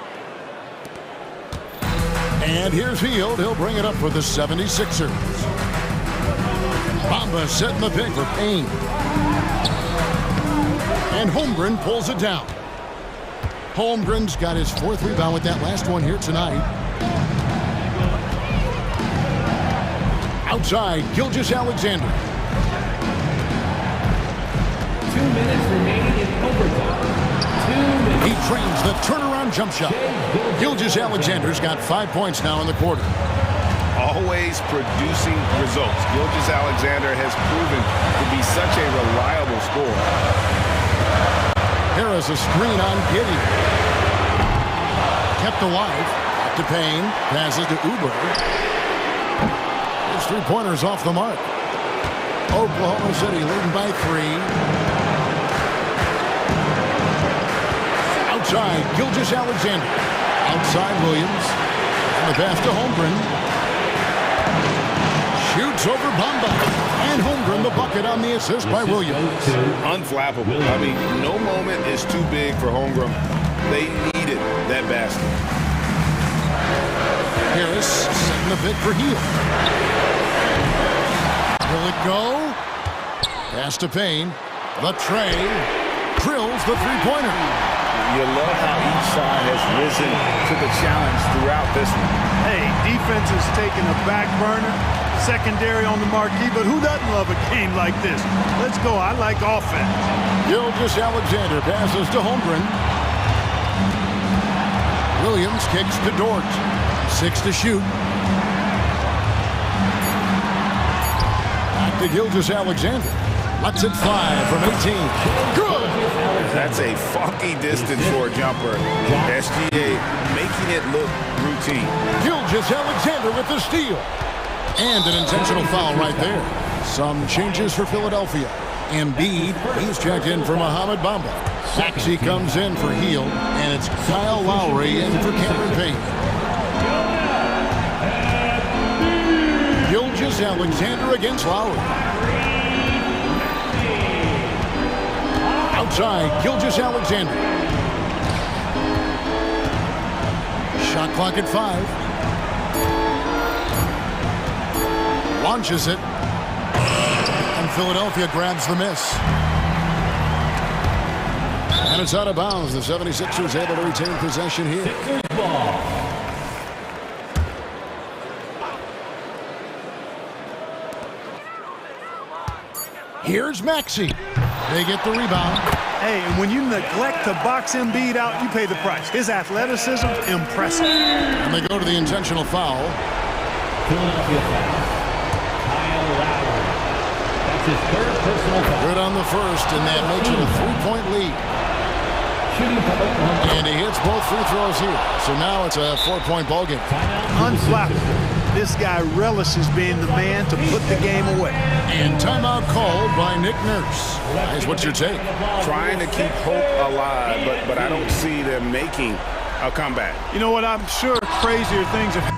And here's Hield. He'll bring it up for the 76ers. Bamba setting the pick for Payne. And Holmgren pulls it down. Holmgren's got his 4th rebound with that last one here tonight. Outside, Gilgeous-Alexander. 2 minutes remaining in overtime. 2 minutes. He trains the turnaround jump shot. Gilgeous-Alexander's got 5 points now in the quarter. Always producing results. Gilgeous-Alexander has proven to be such a reliable scorer. Harris a screen on Giddey. Kept alive. Back to Payne. Passes to Oubre. His 3-pointers off the mark. Oklahoma City leading by 3. Outside, Gilgeous-Alexander. Outside, Williams. And the pass to Holmgren. Shoots over Bamba. And Holmgren the bucket on the assist by Williams. Unflappable. I mean, no moment is too big for Holmgren. They needed that basket. Harris setting the pick for Hield. Will it go? Pass to Payne. The tray. Drills the 3-pointer. You love how each side has risen to the challenge throughout this one. Hey, defense is taking a back burner. Secondary on the marquee, but who doesn't love a game like this? Let's go. I like offense. Gilgeous-Alexander passes to Holmgren. Williams kicks to Dort. 6 to shoot. Back to Gilgeous-Alexander. Lets it fly from 18. Good! That's a funky distance for a jumper. SGA making it look routine. Gilgeous-Alexander with the steal. And an intentional foul right there. Some changes for Philadelphia. Embiid, he's checked in for Mohamed Bamba. Maxey comes in for Heel, and it's Kyle Lowry in for Cameron Payne. Gilgeous-Alexander against Lowry. Outside, Gilgeous-Alexander. Shot clock at 5. Launches it. And Philadelphia grabs the miss. And it's out of bounds. The 76ers able to retain possession here. Sixers ball. Here's Maxey. They get the rebound. Hey, and when you neglect to box Embiid out, you pay the price. His athleticism, impressive. And they go to the intentional foul. Philadelphia foul. Kyle Lowry. That's his third personal foul. Good on the first, and that makes it a 3-point lead. And he hits both free throws here. So now it's a 4-point ball game. Unflappable. This guy relishes being the man to put the game away. And timeout called by Nick Nurse. Guys, what's your take? Trying to keep hope alive, but I don't see them making a comeback. You know what? I'm sure crazier things have happened.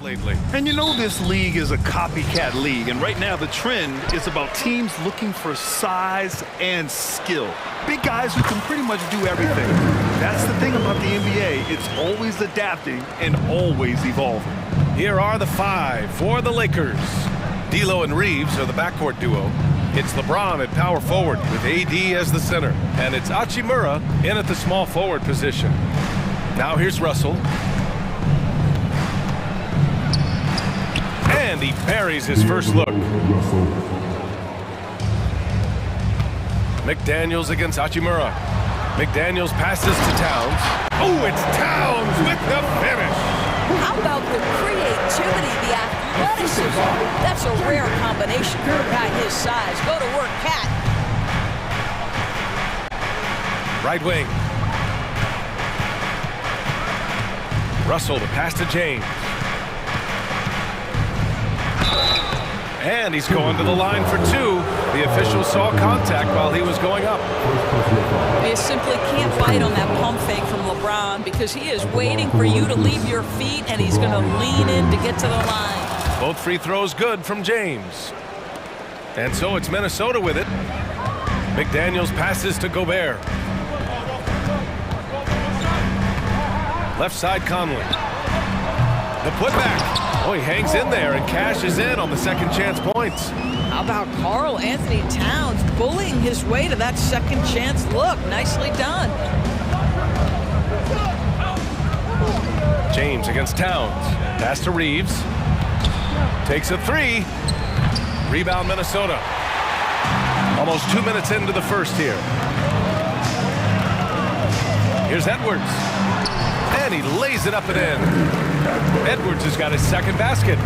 lately. And you know this league is a copycat league, and right now the trend is about teams looking for size and skill. Big guys who can pretty much do everything. That's the thing about the NBA. It's always adapting and always evolving. Here are the 5 for the Lakers. D'Lo and Reeves are the backcourt duo. It's LeBron at power forward with AD as the center. And it's Hachimura in at the small forward position. Now here's Russell. And he buries his first look. McDaniels against Hachimura. McDaniels passes to Towns. Oh, it's Towns with the finish. How about the creativity, the athleticism? That's a rare combination for a guy his size. Go to work, Cat. Right wing. Russell, the pass to James. And he's going to the line for 2. The official saw contact while he was going up. You simply can't bite on that pump fake from LeBron because he is waiting for you to leave your feet, and he's going to lean in to get to the line. Both free throws good from James. And so it's Minnesota with it. McDaniels passes to Gobert. Left side Conley. The putback. Oh, he hangs in there and cashes in on the second chance points. How about Karl Anthony Towns bullying his way to that second chance look? Nicely done. James against Towns. Pass to Reeves. Takes a 3. Rebound Minnesota. Almost 2 minutes into the first here. Here's Edwards. And he lays it up and in. Edwards has got his second basket.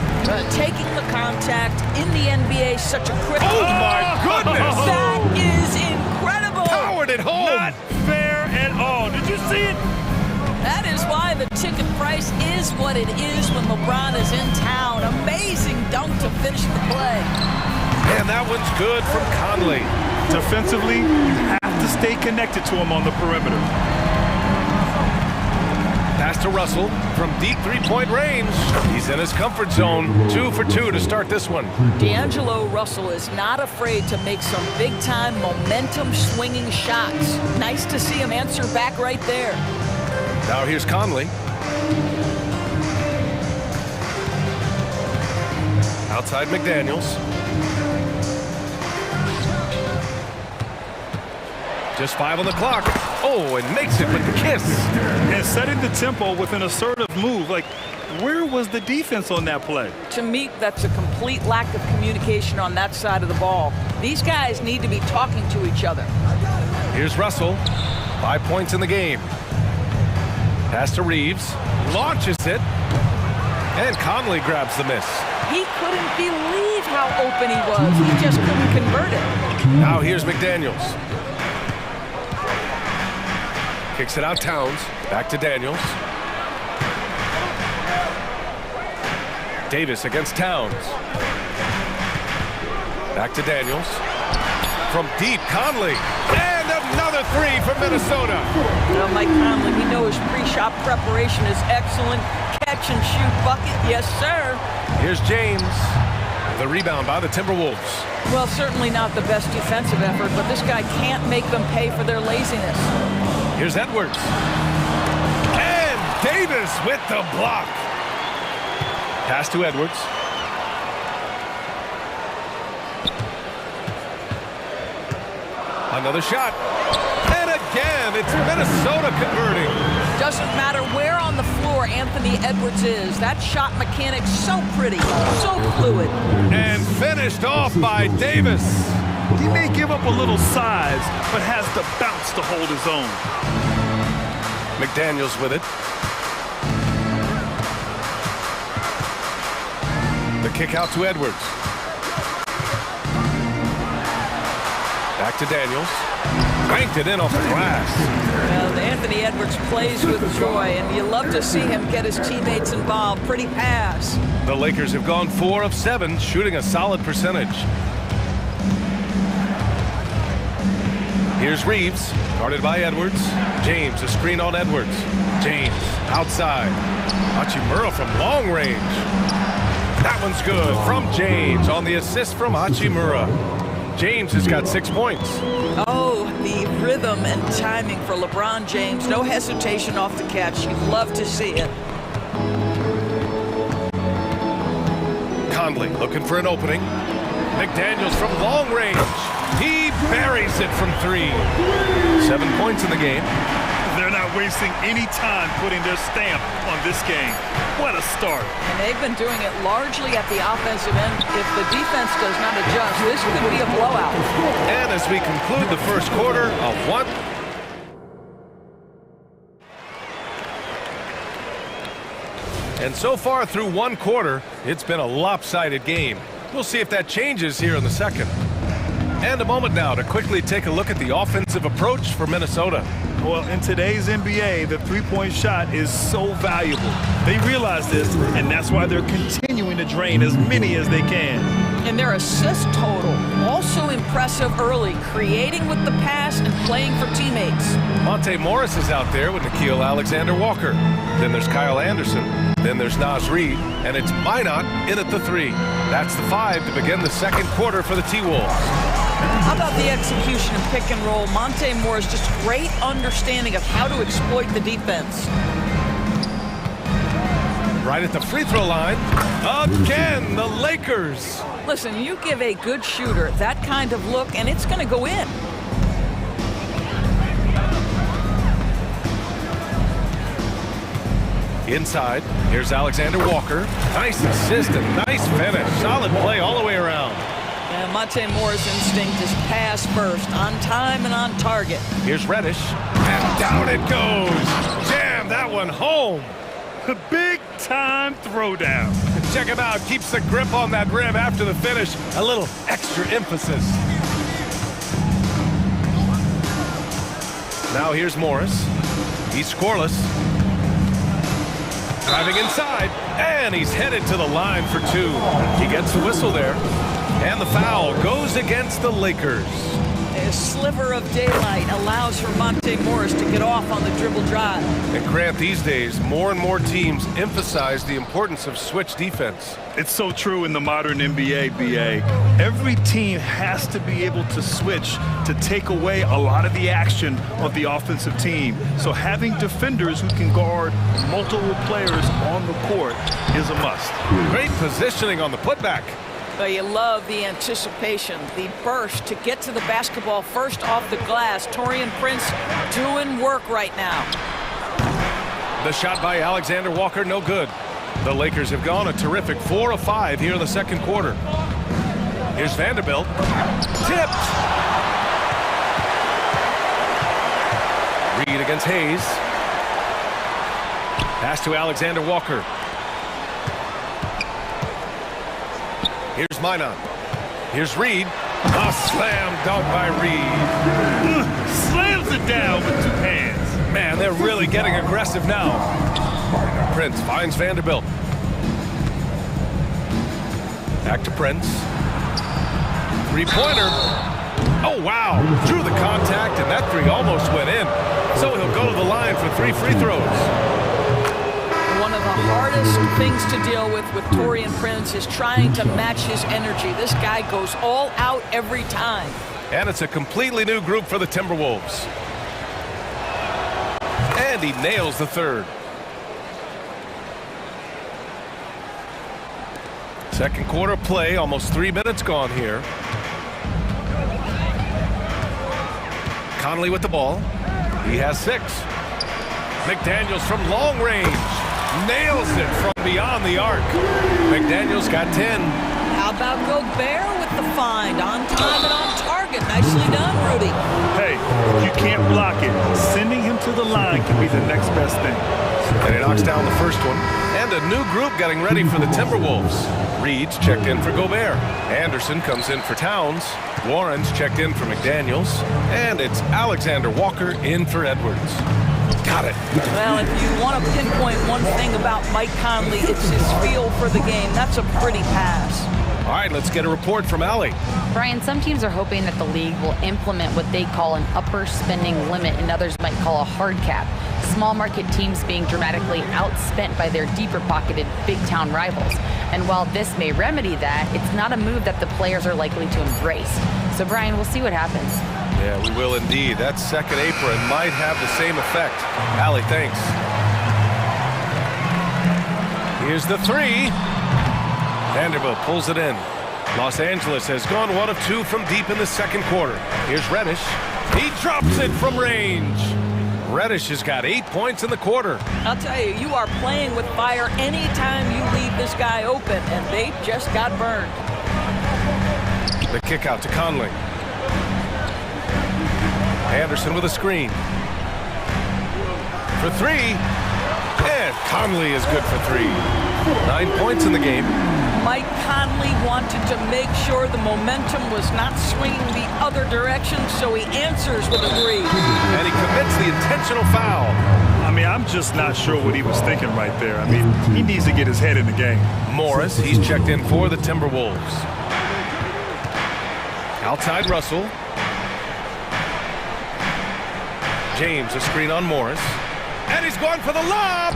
Taking the contact in the NBA is such a critical... Oh, my goodness! That is incredible! Powered it home! Not fair at all. Did you see it? That is why the ticket price is what it is when LeBron is in town. Amazing dunk to finish the play. And that one's good from Conley. Defensively, you have to stay connected to him on the perimeter. Pass to Russell from deep three-point range. He's in his comfort zone. 2 for 2 to start this one. D'Angelo Russell is not afraid to make some big-time momentum-swinging shots. Nice to see him answer back right there. Now here's Conley. Outside McDaniels. Just 5 on the clock. Oh, and makes it with the kiss. And setting the tempo with an assertive move. Like, where was the defense on that play? To me, that's a complete lack of communication on that side of the ball. These guys need to be talking to each other. Here's Russell. 5 points in the game. Pass to Reeves. Launches it. And Conley grabs the miss. He couldn't believe how open he was. He just couldn't convert it. Now here's McDaniels. Kicks it out Towns. Back to Daniels. Davis against Towns. Back to Daniels. From deep, Conley. And another 3 from Minnesota. Well, Mike Conley, we know his pre-shot preparation is excellent. Catch and shoot bucket, yes, sir. Here's James. The rebound by the Timberwolves. Well, certainly not the best defensive effort, but this guy can't make them pay for their laziness. Here's Edwards. And Davis with the block. Pass to Edwards. Another shot. And again, it's Minnesota converting. Doesn't matter where on the floor Anthony Edwards is. That shot mechanic's so pretty, so fluid. And finished off by Davis. He may give up a little size, but has the bounce to hold his own. McDaniels with it. The kick out to Edwards. Back to Daniels. Banked it in off the glass. Well, Anthony Edwards plays with joy, and you love to see him get his teammates involved. Pretty pass. The Lakers have gone 4 of 7, shooting a solid percentage. Here's Reeves, guarded by Edwards. James, a screen on Edwards. James, outside. Hachimura from long range. That one's good from James on the assist from Hachimura. James has got 6 points. Oh, the rhythm and timing for LeBron James. No hesitation off the catch. You'd love to see it. Conley looking for an opening. McDaniels from long range. He buries it from 3. 7 points in the game. They're not wasting any time putting their stamp on this game. What a start. And they've been doing it largely at the offensive end. If the defense does not adjust, this could be a blowout. And as we conclude the first quarter, a 1. And so far through 1 quarter, it's been a lopsided game. We'll see if that changes here in the second. And a moment now to quickly take a look at the offensive approach for Minnesota. Well, in today's NBA, the three-point shot is so valuable. They realize this, and that's why they're continuing to drain as many as they can. And their assist total, also impressive early, creating with the pass and playing for teammates. Monte Morris is out there with Nickeil Alexander-Walker. Then there's Kyle Anderson. Then there's Naz Reid. And it's Minot in at the 3. That's the 5 to begin the second quarter for the T-Wolves. How about the execution and pick and roll? Monte Morris, just great understanding of how to exploit the defense. Right at the free throw line. Again, the Lakers. Listen, you give a good shooter that kind of look, and it's going to go in. Inside, here's Alexander Walker. Nice assist and nice finish. Solid play all the way around. And Monte Morris' instinct is pass first, on time and on target. Here's Reddish, and down it goes. Jam that one home. A big-time throwdown. Check him out. Keeps the grip on that rim after the finish. A little extra emphasis. Now here's Morris. He's scoreless. Driving inside, and he's headed to the line for 2. He gets the whistle there. And the foul goes against the Lakers. A sliver of daylight allows for Monte Morris to get off on the dribble drive. And Grant, these days, more and more teams emphasize the importance of switch defense. It's so true in the modern NBA, BA. Every team has to be able to switch to take away a lot of the action of the offensive team. So having defenders who can guard multiple players on the court is a must. Great positioning on the putback. But you love the anticipation, the burst to get to the basketball first off the glass. Taurean Prince doing work right now. The shot by Alexander Walker, no good. The Lakers have gone a terrific 4 of 5 here in the second quarter. Here's Vanderbilt. Tipped. Reid against Hayes. Pass to Alexander Walker. Here's Minot. Here's Reid. A slam dunk by Reid. Slams it down with 2 hands. Man, they're really getting aggressive now. Prince finds Vanderbilt. Back to Prince. 3-pointer. Oh, wow. Drew the contact, and that 3 almost went in. So he'll go to the line for 3 free throws. One of the hardest things to deal with Taurean Prince is trying to match his energy. This guy goes all out every time. And it's a completely new group for the Timberwolves. And he nails the 3rd. Second quarter play, almost 3 minutes gone here. Conley with the ball. He has 6. McDaniels from long range. Nails it from beyond the arc. McDaniels got 10. How about Gobert with the find? On time and on target. Nicely done, Rudy. Hey, you can't block it. Sending him to the line can be the next best thing. And he knocks down the first one. And a new group getting ready for the Timberwolves. Reed's checked in for Gobert. Anderson comes in for Towns. Warren's checked in for McDaniels. And it's Alexander Walker in for Edwards. Got it. Well, if you want to pinpoint one thing about Mike Conley, it's his feel for the game. That's a pretty pass. All right, let's get a report from Allie. Brian, some teams are hoping that the league will implement what they call an upper spending limit and others might call a hard cap. Small market teams being dramatically outspent by their deeper pocketed big town rivals. And while this may remedy that, it's not a move that the players are likely to embrace. So Brian, we'll see what happens. Yeah, we will indeed. That second apron might have the same effect. Allie, thanks. Here's the three. Vanderbilt pulls it in. Los Angeles has gone 1 of 2 from deep in the second quarter. Here's Reddish. He drops it from range. Reddish has got 8 points in the quarter. I'll tell you, you are playing with fire anytime you leave this guy open, and they just got burned. The kick out to Conley. Anderson with a screen. For three. And Conley is good for 3. 9 points in the game. Mike Conley wanted to make sure the momentum was not swinging the other direction, so he answers with a 3. And he commits the intentional foul. I mean, I'm just not sure what he was thinking right there. I mean, he needs to get his head in the game. Morris, he's checked in for the Timberwolves. Outside Russell. James, a screen on Morris. And he's going for the lob!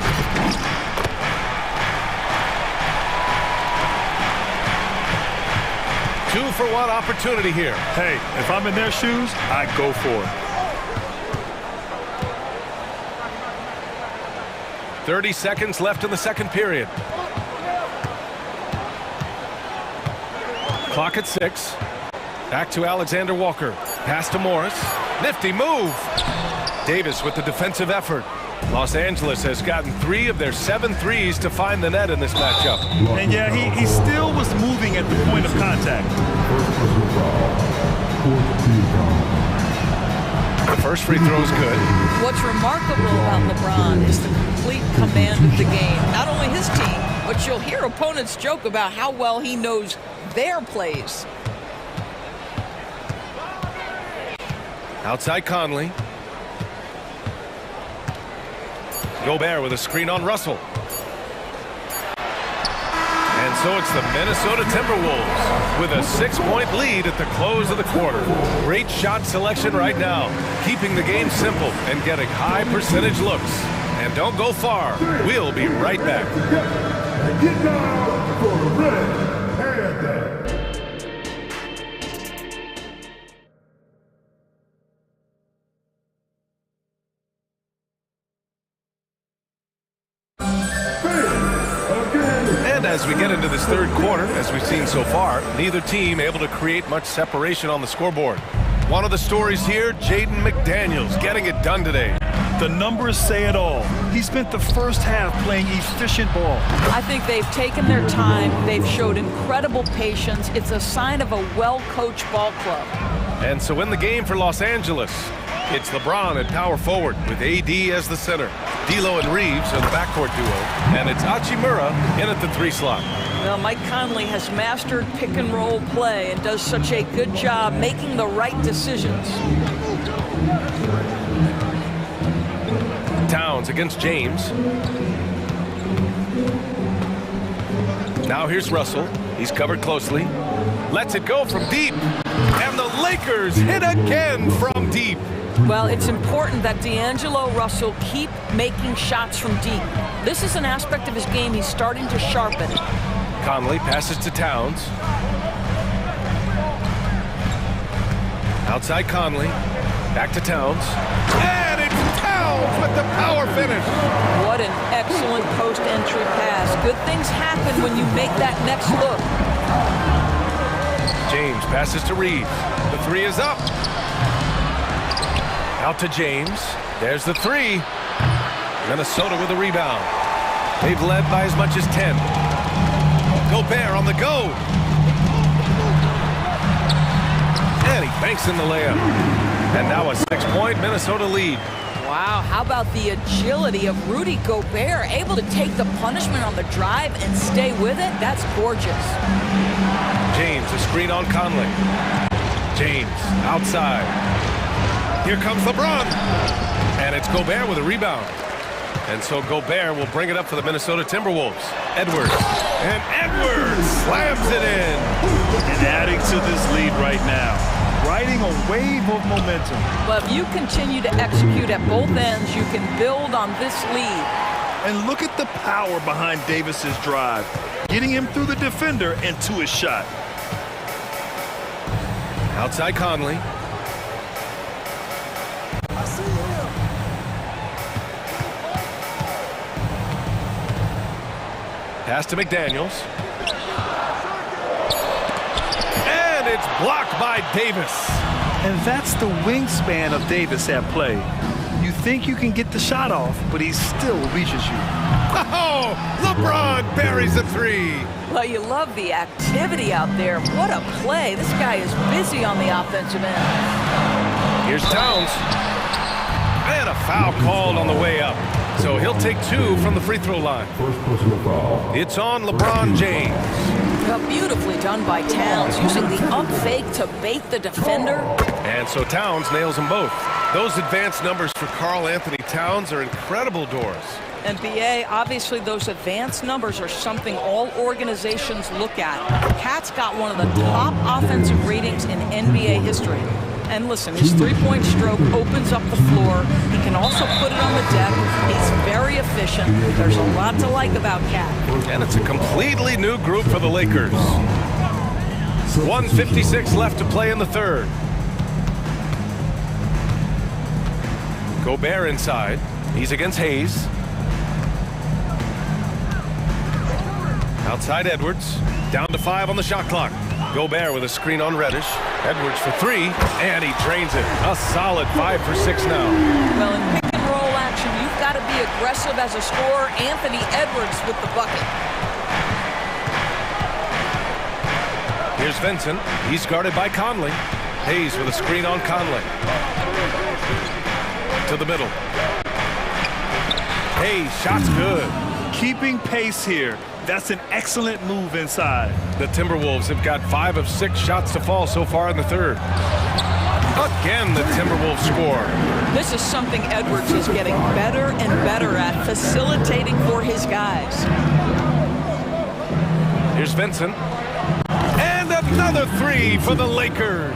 Two-for-one opportunity here. Hey, if I'm in their shoes, I go for it. 30 seconds left in the second period. Clock at 6. Back to Alexander Walker. Pass to Morris. Nifty move. Davis with the defensive effort. Los Angeles has gotten 3 of their 7 threes to find the net in this matchup. And yeah, he still was moving at the point of contact. The first free throw is good. What's remarkable about LeBron is the complete command of the game. Not only his team, but you'll hear opponents joke about how well he knows their plays. Outside Conley. Gobert with a screen on Russell. And so it's the Minnesota Timberwolves with a 6-point lead at the close of the quarter. Great shot selection right now, keeping the game simple and getting high percentage looks. And don't go far. We'll be right back. Get down for the red and As we get into this third quarter, as we've seen so far, neither team able to create much separation on the scoreboard. One of the stories here, Jaden McDaniels getting it done today. The numbers say it all. He spent the first half playing efficient ball. I think they've taken their time. They've showed incredible patience. It's a sign of a well-coached ball club. And so in the game for Los Angeles, it's LeBron at power forward with AD as the center. D'Lo and Reeves are the backcourt duo. And it's Hachimura in at the 3 slot. Well, Mike Conley has mastered pick-and-roll play and does such a good job making the right decisions. Towns against James. Now here's Russell. He's covered closely. Lets it go from deep. And the Lakers hit again from deep. Well, it's important that D'Angelo Russell keep making shots from deep. This is an aspect of his game he's starting to sharpen. Conley passes to Towns. Outside Conley. Back to Towns. And it's Towns with the power finish. What an excellent post-entry pass. Good things happen when you make that next look. James passes to Reeves. The 3 is up. Out to James. There's the 3. Minnesota with a rebound. They've led by as much as 10. Gobert on the go. And he banks in the layup. And now a 6-point Minnesota lead. Wow, how about the agility of Rudy Gobert, able to take the punishment on the drive and stay with it? That's gorgeous. James, a screen on Conley. James, outside. Here comes LeBron. And it's Gobert with a rebound. And so Gobert will bring it up for the Minnesota Timberwolves. Edwards. And Edwards slams it in. And adding to this lead right now. Riding a wave of momentum. Well, if you continue to execute at both ends, you can build on this lead. And look at the power behind Davis's drive. Getting him through the defender and to his shot. Outside Conley. Pass to McDaniels. And it's blocked by Davis. And that's the wingspan of Davis at play. You think you can get the shot off, but he still reaches you. Oh, LeBron buries a three. Well, you love the activity out there. What a play. This guy is busy on the offensive end. Here's Towns. And a foul called on the way up. So he'll take 2 from the free throw line. It's on LeBron James. Well, beautifully done by Towns, using the up fake to bait the defender. And so Towns nails them both. Those advanced numbers for Karl Anthony Towns are incredible doors. And BA, obviously those advanced numbers are something all organizations look at. Cat's got one of the top offensive ratings in NBA history. And listen, his three-point stroke opens up the floor. He can also put it on the deck. He's very efficient. There's a lot to like about Cat. And it's a completely new group for the Lakers. 1:56 left to play in the third. Gobert inside. He's against Hayes. Outside Edwards. Down to 5 on the shot clock. Gobert with a screen on Reddish. Edwards for 3, and he drains it. A solid 5 for 6 now. Well, in pick and roll action, you've got to be aggressive as a scorer. Anthony Edwards with the bucket. Here's Vincent. He's guarded by Conley. Hayes with a screen on Conley. To the middle. Hayes, shot's good. Keeping pace here. That's an excellent move inside. The Timberwolves have got 5 of 6 shots to fall so far in the third. Again, the Timberwolves score. This is something Edwards is getting better and better at, facilitating for his guys. Here's Vincent. And another 3 for the Lakers.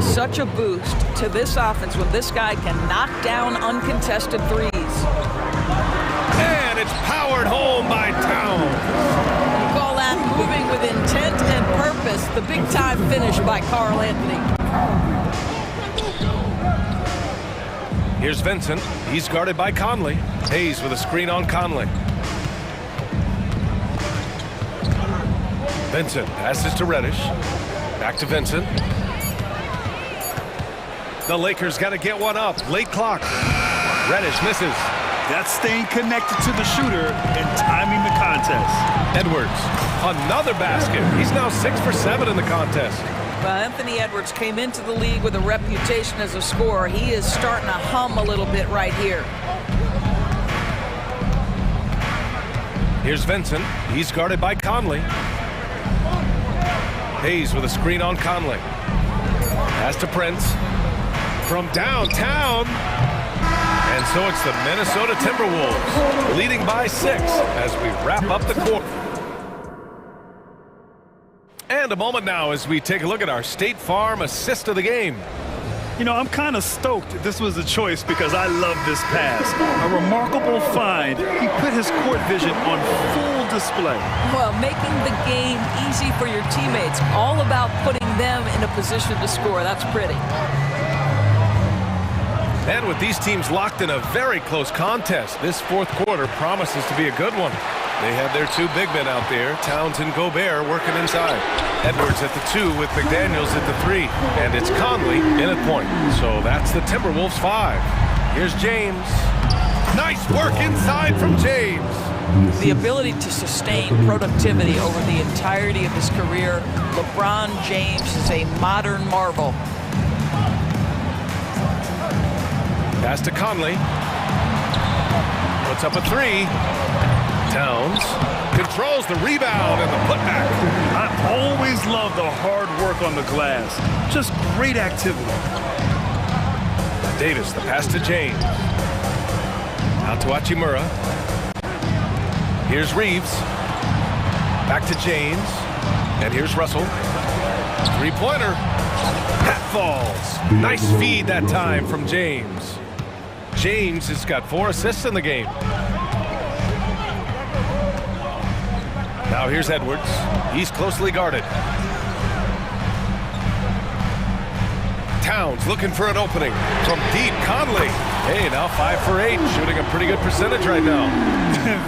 Such a boost to this offense when this guy can knock down uncontested threes. And it's powered home by Towns. You call that moving with intent and purpose. The big-time finish by Karl Anthony. Here's Vincent. He's guarded by Conley. Hayes with a screen on Conley. Vincent passes to Reddish. Back to Vincent. The Lakers got to get one up. Late clock. Reddish misses. That's staying connected to the shooter and timing the contest. Edwards, another basket. He's now 6 for 7 in the contest. Well, Anthony Edwards came into the league with a reputation as a scorer. He is starting to hum a little bit right here. Here's Vincent. He's guarded by Conley. Hayes with a screen on Conley. Pass to Prince. From downtown. And so it's the Minnesota Timberwolves leading by 6 as we wrap up the quarter. And a moment now as we take a look at our State Farm assist of the game. You know, I'm kind of stoked this was a choice because I love this pass. A remarkable find. He put his court vision on full display. Well, making the game easy for your teammates. All about putting them in a position to score. That's pretty. And with these teams locked in a very close contest, this fourth quarter promises to be a good one. They have their 2 big men out there, Towns and Gobert, working inside. Edwards at the 2 with McDaniels at the 3. And it's Conley in at point. So that's the Timberwolves 5. Here's James. Nice work inside from James. The ability to sustain productivity over the entirety of his career. LeBron James is a modern marvel. Pass to Conley. Puts up a 3. Towns controls the rebound and the putback. I always love the hard work on the glass. Just great activity. Davis, the pass to James. Out to Hachimura. Here's Reeves. Back to James. And here's Russell. Three-pointer. That falls. Nice feed that time from James. James has got 4 assists in the game. Now here's Edwards. He's closely guarded. Towns looking for an opening from deep. Conley. Hey, now 5 for 8, shooting a pretty good percentage right now.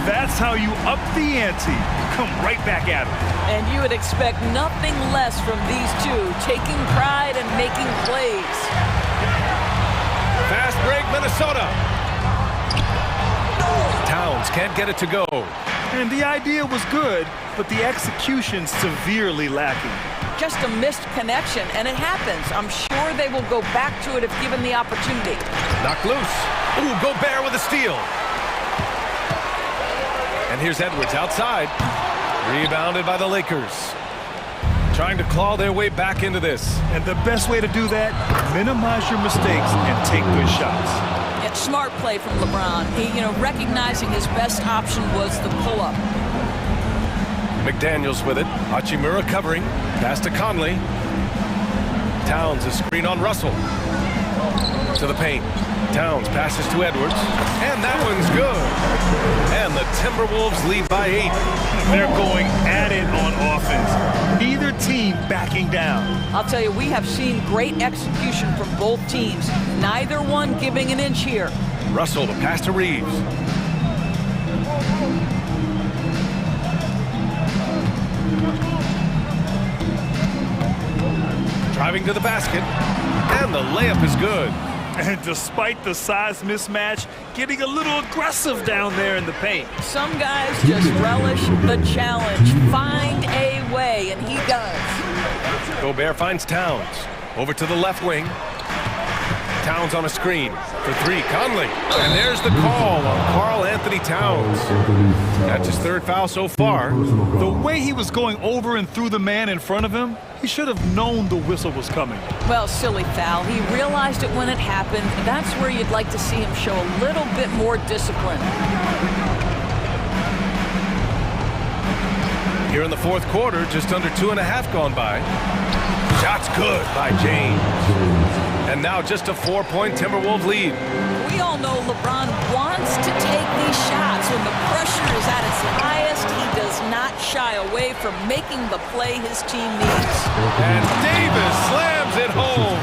That's how you up the ante. Come right back at him. And you would expect nothing less from these two, taking pride and making plays. Fast break, Minnesota. Towns can't get it to go. And the idea was good, but the execution severely lacking. Just a missed connection, and it happens. I'm sure they will go back to it if given the opportunity. Knocked loose. Ooh, Gobert with a steal. And here's Edwards outside. Rebounded by the Lakers. Trying to claw their way back into this. And the best way to do that, minimize your mistakes and take good shots. It's smart play from LeBron. He, recognizing his best option was the pull-up. McDaniels with it. Hachimura covering. Pass to Conley. Towns a screen on Russell. To the paint. Towns passes to Edwards. And that one's good. And the Timberwolves lead by 8. They're going at it on offense. Neither team backing down. I'll tell you, we have seen great execution from both teams. Neither one giving an inch here. Russell to pass to Reeves. Driving to the basket. And the layup is good. And despite the size mismatch, getting a little aggressive down there in the paint. Some guys just relish the challenge. Find a way, and he does. Gobert finds Towns. Over to the left wing. Towns on a screen. For 3, Conley. And there's the call on Karl Anthony Towns. That's his 3rd foul so far. The way he was going over and through the man in front of him, he should have known the whistle was coming. Well, silly foul. He realized it when it happened. That's where you'd like to see him show a little bit more discipline. Here in the 4th quarter, just under 2.5 gone by. Shot's good by James. And now just a 4-point Timberwolves lead. We all know LeBron wants to take these shots. When the pressure is at its highest, he does not shy away from making the play his team needs. And Davis slams it home.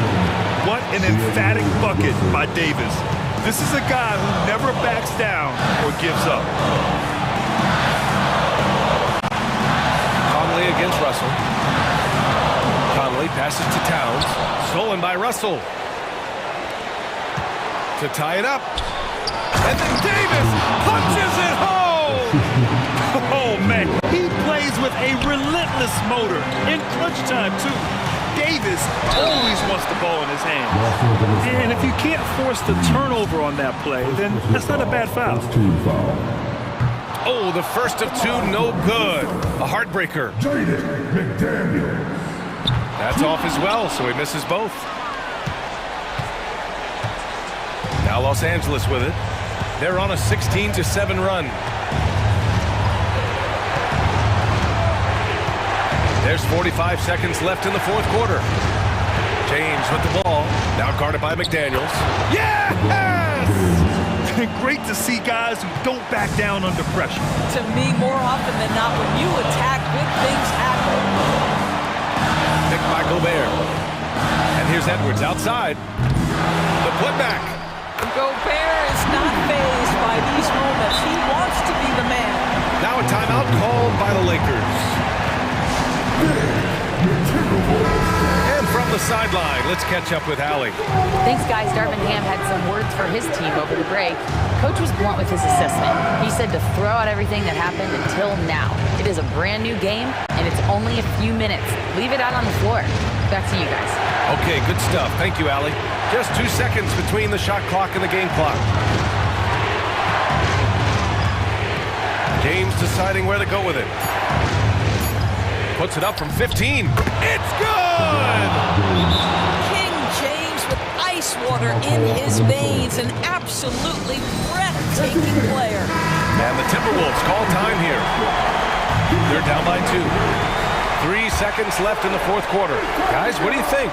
What an emphatic bucket by Davis. This is a guy who never backs down or gives up. Conley against Russell. Conley passes to Towns. Stolen by Russell. To tie it up. And then Davis punches it home! Oh, man. He plays with a relentless motor. In crunch time, too. Davis always wants the ball in his hands. And if you can't force the turnover on that play, then that's not a bad foul. Oh, the first of 2, no good. A heartbreaker. That's off as well, so he misses both. Now Los Angeles with it. They're on a 16-7 run. There's 45 seconds left in the 4th quarter. James with the ball. Now guarded by McDaniels. Yes! Great to see guys who don't back down under pressure. To me, more often than not, when you attack, good things happen. Picked by Gobert. And here's Edwards outside. The putback. Gobert is not fazed by these moments. He wants to be the man. Now a timeout called by the Lakers. And from the sideline, let's catch up with Allie. Thanks, guys. Darvin Ham had some words for his team over the break. Coach was blunt with his assessment. He said to throw out everything that happened until now. It is a brand new game, and it's only a few minutes. Leave it out on the floor. Back to you guys. Okay, good stuff. Thank you, Allie. Just 2 seconds between the shot clock and the game clock. James deciding where to go with it. Puts it up from 15. It's good! King James with ice water in his veins. An absolutely breathtaking taking player. And the Timberwolves call time here. They're down by 2. 3 seconds left in the fourth quarter. Guys, what do you think?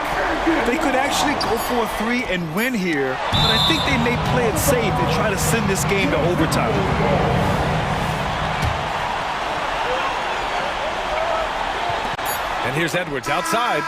They could actually go for a 3 and win here, but I think they may play it safe and try to send this game to overtime. And here's Edwards outside.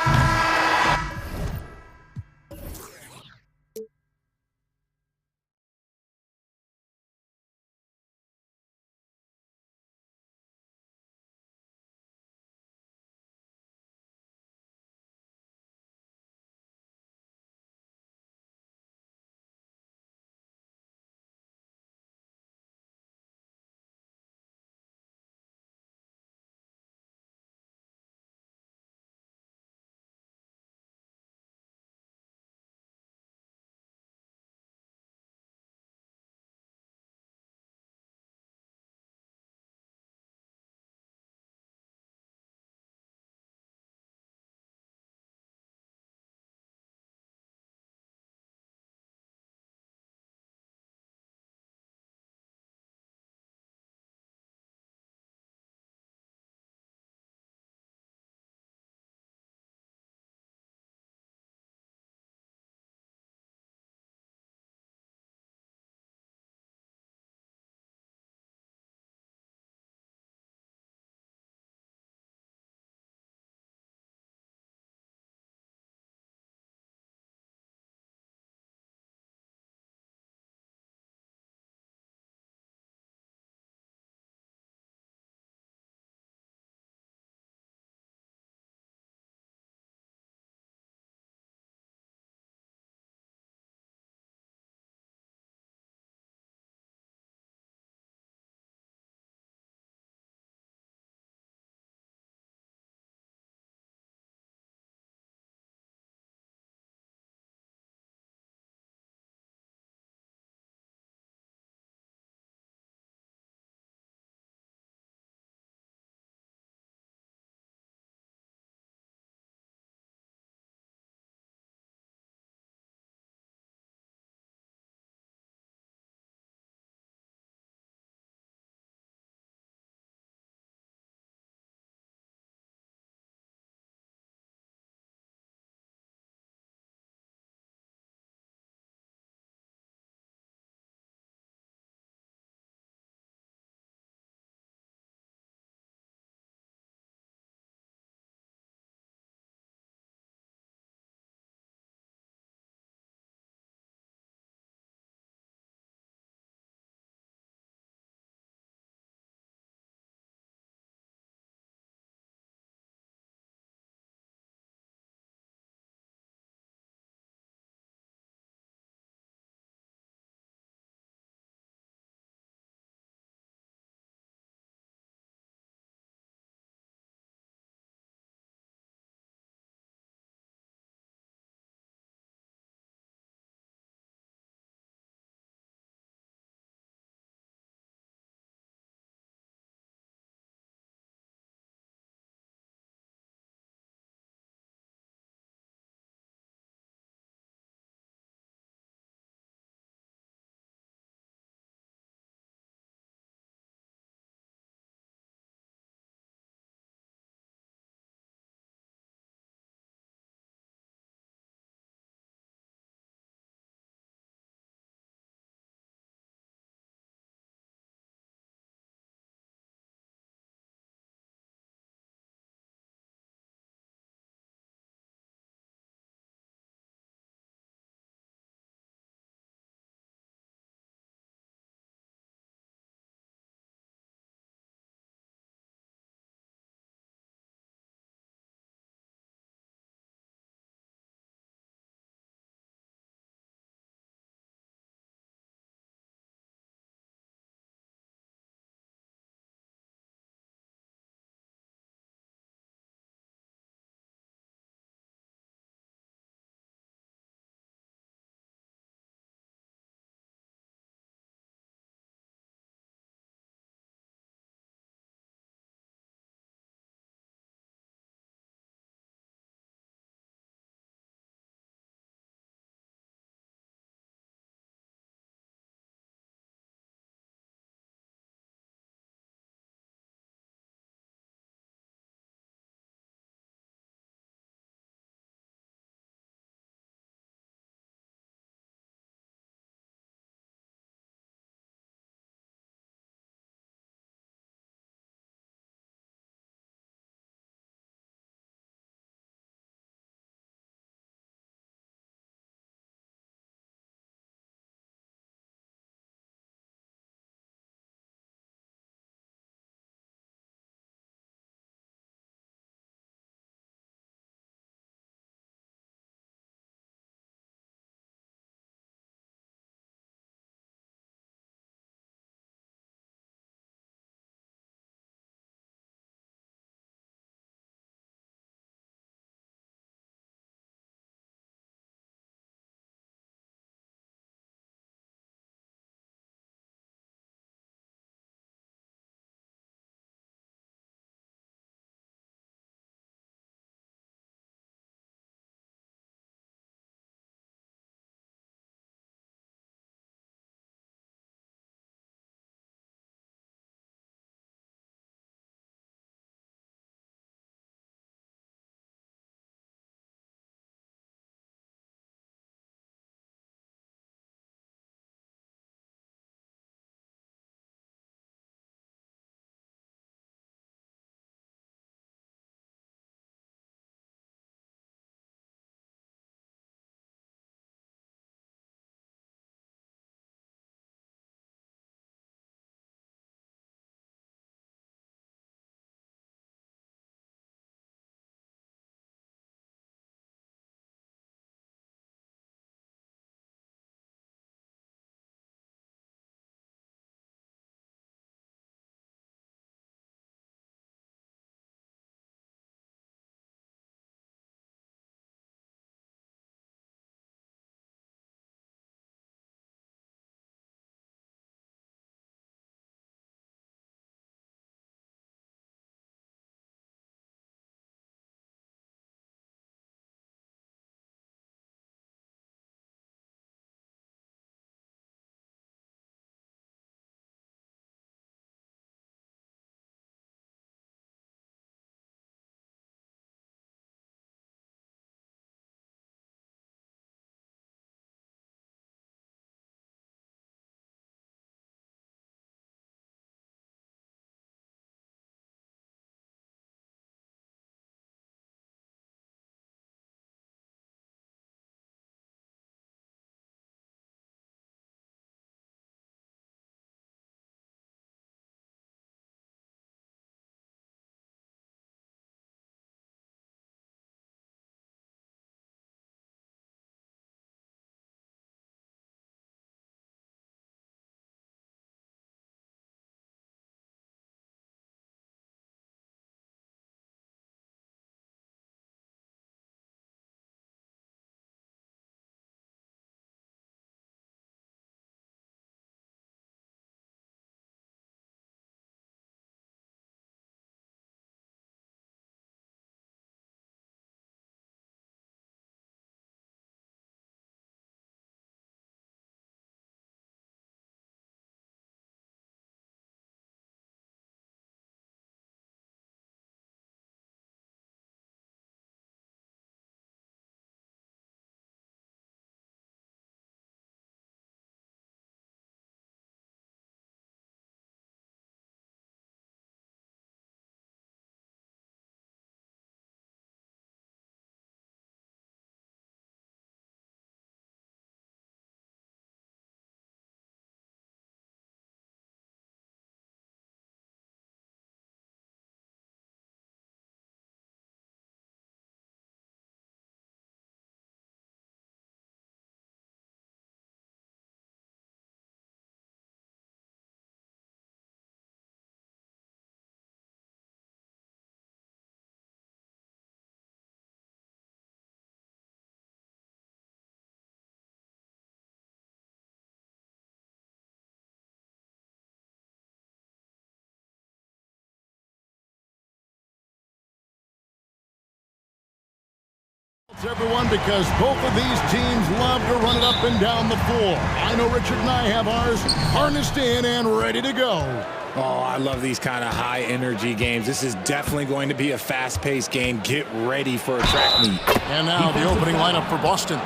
Everyone, because both of these teams love to run it up and down the floor. I know Richard and I have ours harnessed in and ready to go. Oh, I love these kind of high-energy games. This is definitely going to be a fast-paced game. Get ready for a track meet. And now the opening lineup for Boston.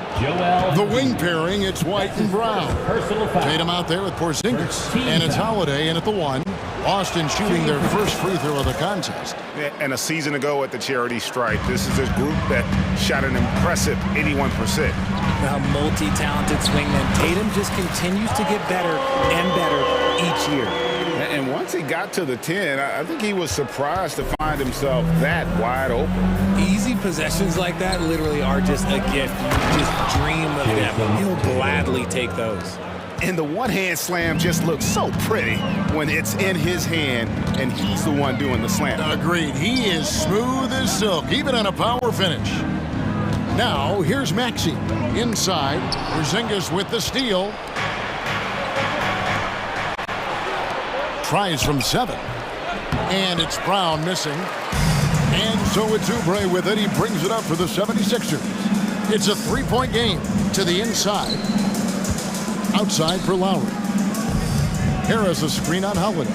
The wing pairing, it's White and Brown. Tatum out there with Porzingis. And it's Holiday in at the 1. Boston shooting their first free throw of the contest. And a season ago at the charity stripe, this is a group that shot an impressive 81%. A multi-talented swingman. Tatum just continues to get better and better each year. And once he got to the 10, I think he was surprised to find himself that wide open. Easy possessions like that literally are just a gift. You just dream of them. He'll gladly take those. And the one-hand slam just looks so pretty when it's in his hand and he's the one doing the slam. Agreed. He is smooth as silk, even on a power finish. Now, here's Maxey. Inside, Porzingis with the steal. Tries from 7. And it's Brown missing. And so it's Oubre with it. He brings it up for the 76ers. It's a 3-point game to the inside. Outside for Lowry. Harris a screen on Holiday.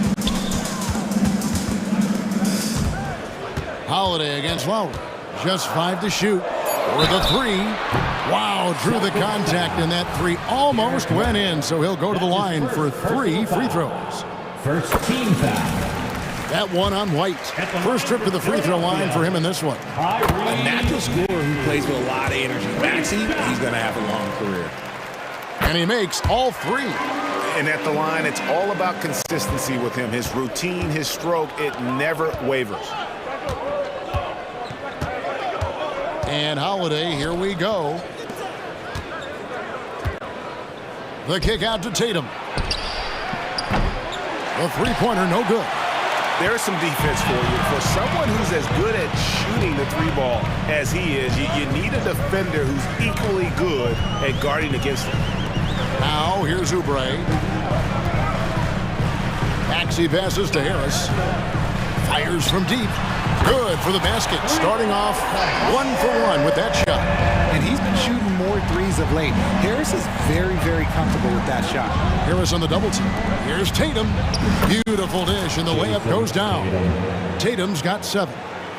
Holiday against Lowry. Just 5 to shoot. With a 3. Wow, drew the contact, and that 3 almost went in, so he'll go to the line for 3 free throws. First team foul. That one on White. First trip to the free throw line for him in this one. A natural scorer who plays with a lot of energy. Maxey, he's going to have a long career. And he makes all 3. And at the line, it's all about consistency with him. His routine, his stroke, it never wavers. And Holiday, here we go. The kick out to Tatum. The three-pointer, no good. There's some defense for you. For someone who's as good at shooting the 3-ball as he is, you need a defender who's equally good at guarding against him. Now, here's Oubre. Maxey passes to Harris. Fires from deep. Good for the basket. Starting off 1 for 1 with that shot. And he's been shooting more threes of late. Harris is very, very comfortable with that shot. Harris on the double team. Here's Tatum. Beautiful dish, and the layup goes down. Tatum's got 7.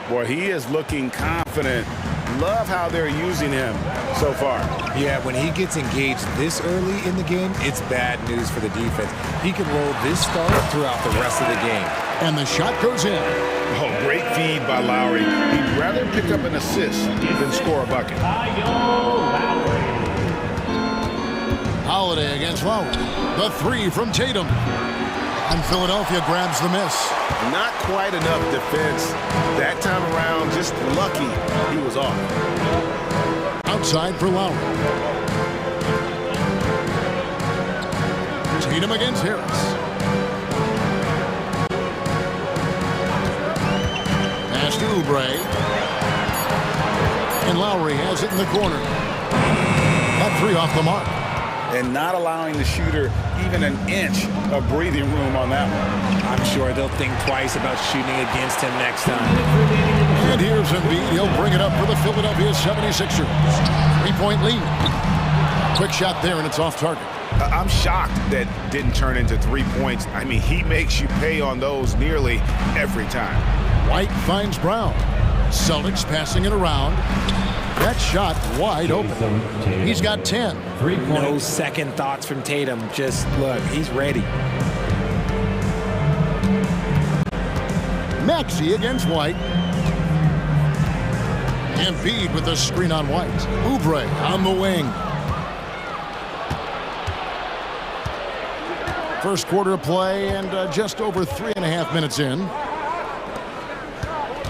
Boy, he is looking confident. Love how they're using him so far. Yeah, when he gets engaged this early in the game, it's bad news for the defense. He can roll this start throughout the rest of the game. And the shot goes in. Oh, great feed by Lowry. He'd rather pick up an assist than score a bucket. Holiday against Lowry. The 3 from Tatum. And Philadelphia grabs the miss. Not quite enough defense. That time around, just lucky he was off. Outside for Lowry. Tatum against Harris. Pass to Oubre. And Lowry has it in the corner. That 3 off the mark. And not allowing the shooter even an inch of breathing room on that one. I'm sure they'll think twice about shooting against him next time. And here's Embiid. He'll bring it up for the Philadelphia 76ers. 3-point lead. Quick shot there, and it's off target. I'm shocked that didn't turn into 3 points. I mean, he makes you pay on those nearly every time. White finds Brown. Celtics passing it around. That shot wide open. He's got 10. No second thoughts from Tatum. Just look, he's ready. Maxey against White. Embiid with the screen on White. Oubre on the wing. First quarter of play and just over 3.5 minutes in.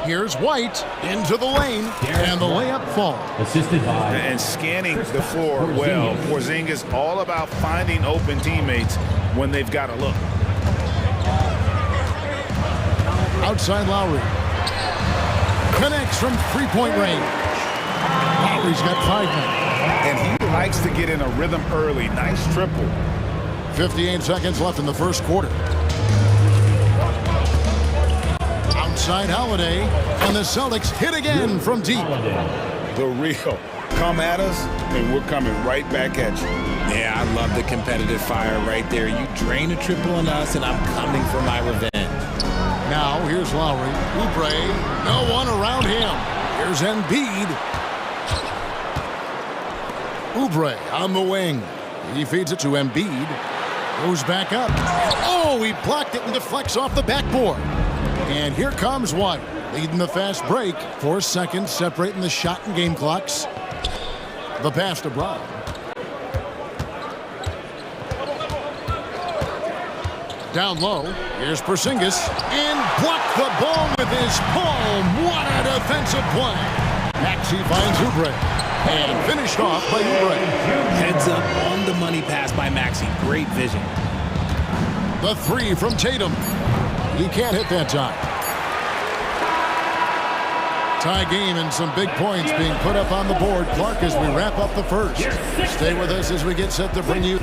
Here's White into the lane, and the layup falls. Assisted by... And scanning the floor well. Porzingis all about finding open teammates when they've got a look. Outside Lowry. Connects from 3-point range. Lowry's got 5 men. And he likes to get in a rhythm early. Nice triple. 58 seconds left in the first quarter. Outside Holiday, and the Celtics hit again from deep. The real come at us, and we're coming right back at you. Yeah, I love the competitive fire right there. You drain a triple on us, and I'm coming for my revenge. Now, here's Lowry. Oubre, no one around him. Here's Embiid. Oubre on the wing. He feeds it to Embiid. Goes back up. Oh, he blocked it and deflects off the backboard. And here comes White, leading the fast break. 4 seconds separating the shot and game clocks. The pass to Brown. Down low, here's Porzingis, and blocked the ball with his palm. What a defensive play. Maxey finds Oubre, and finished off by Oubre. Heads up on the money pass by Maxey. Great vision. The three from Tatum. He can't hit that time. Tie game and some big points being put up on the board. Clark, as we wrap up the first. Stay with us as we get set to bring you.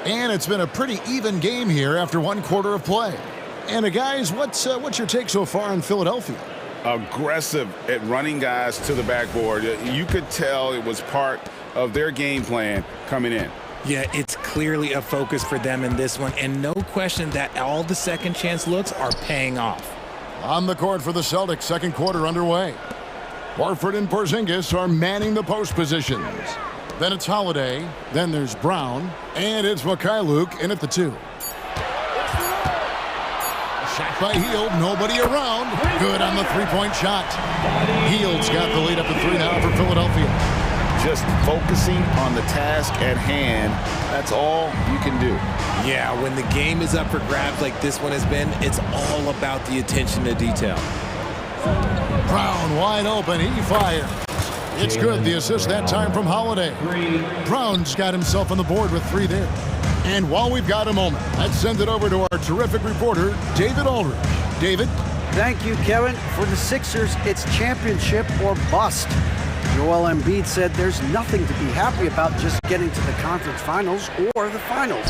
And it's been a pretty even game here after 1 quarter of play. And guys, what's your take so far on Philadelphia? Aggressive at running guys to the backboard. You could tell it was part of their game plan coming in. Yeah, it's clearly a focus for them in this one, and no question that all the second chance looks are paying off. On the court for the Celtics, second quarter underway. Horford and Porzingis are manning the post positions. Then it's Holiday, then there's Brown, and it's Mikhailuk in at the 2. Shot by Hield, nobody around. Good on the three-point shot. Hield's got the lead up to 3 now for Philadelphia. Just focusing on the task at hand, that's all you can do. Yeah, when the game is up for grabs like this one has been, it's all about the attention to detail. Brown wide open, he fires. It's good, the assist that time from Holiday. Brown's got himself on the board with 3 there. And while we've got a moment, let's send it over to our terrific reporter, David Aldridge. David? Thank you, Kevin. For the Sixers, it's championship or bust. Joel Embiid said there's nothing to be happy about just getting to the conference finals or the finals.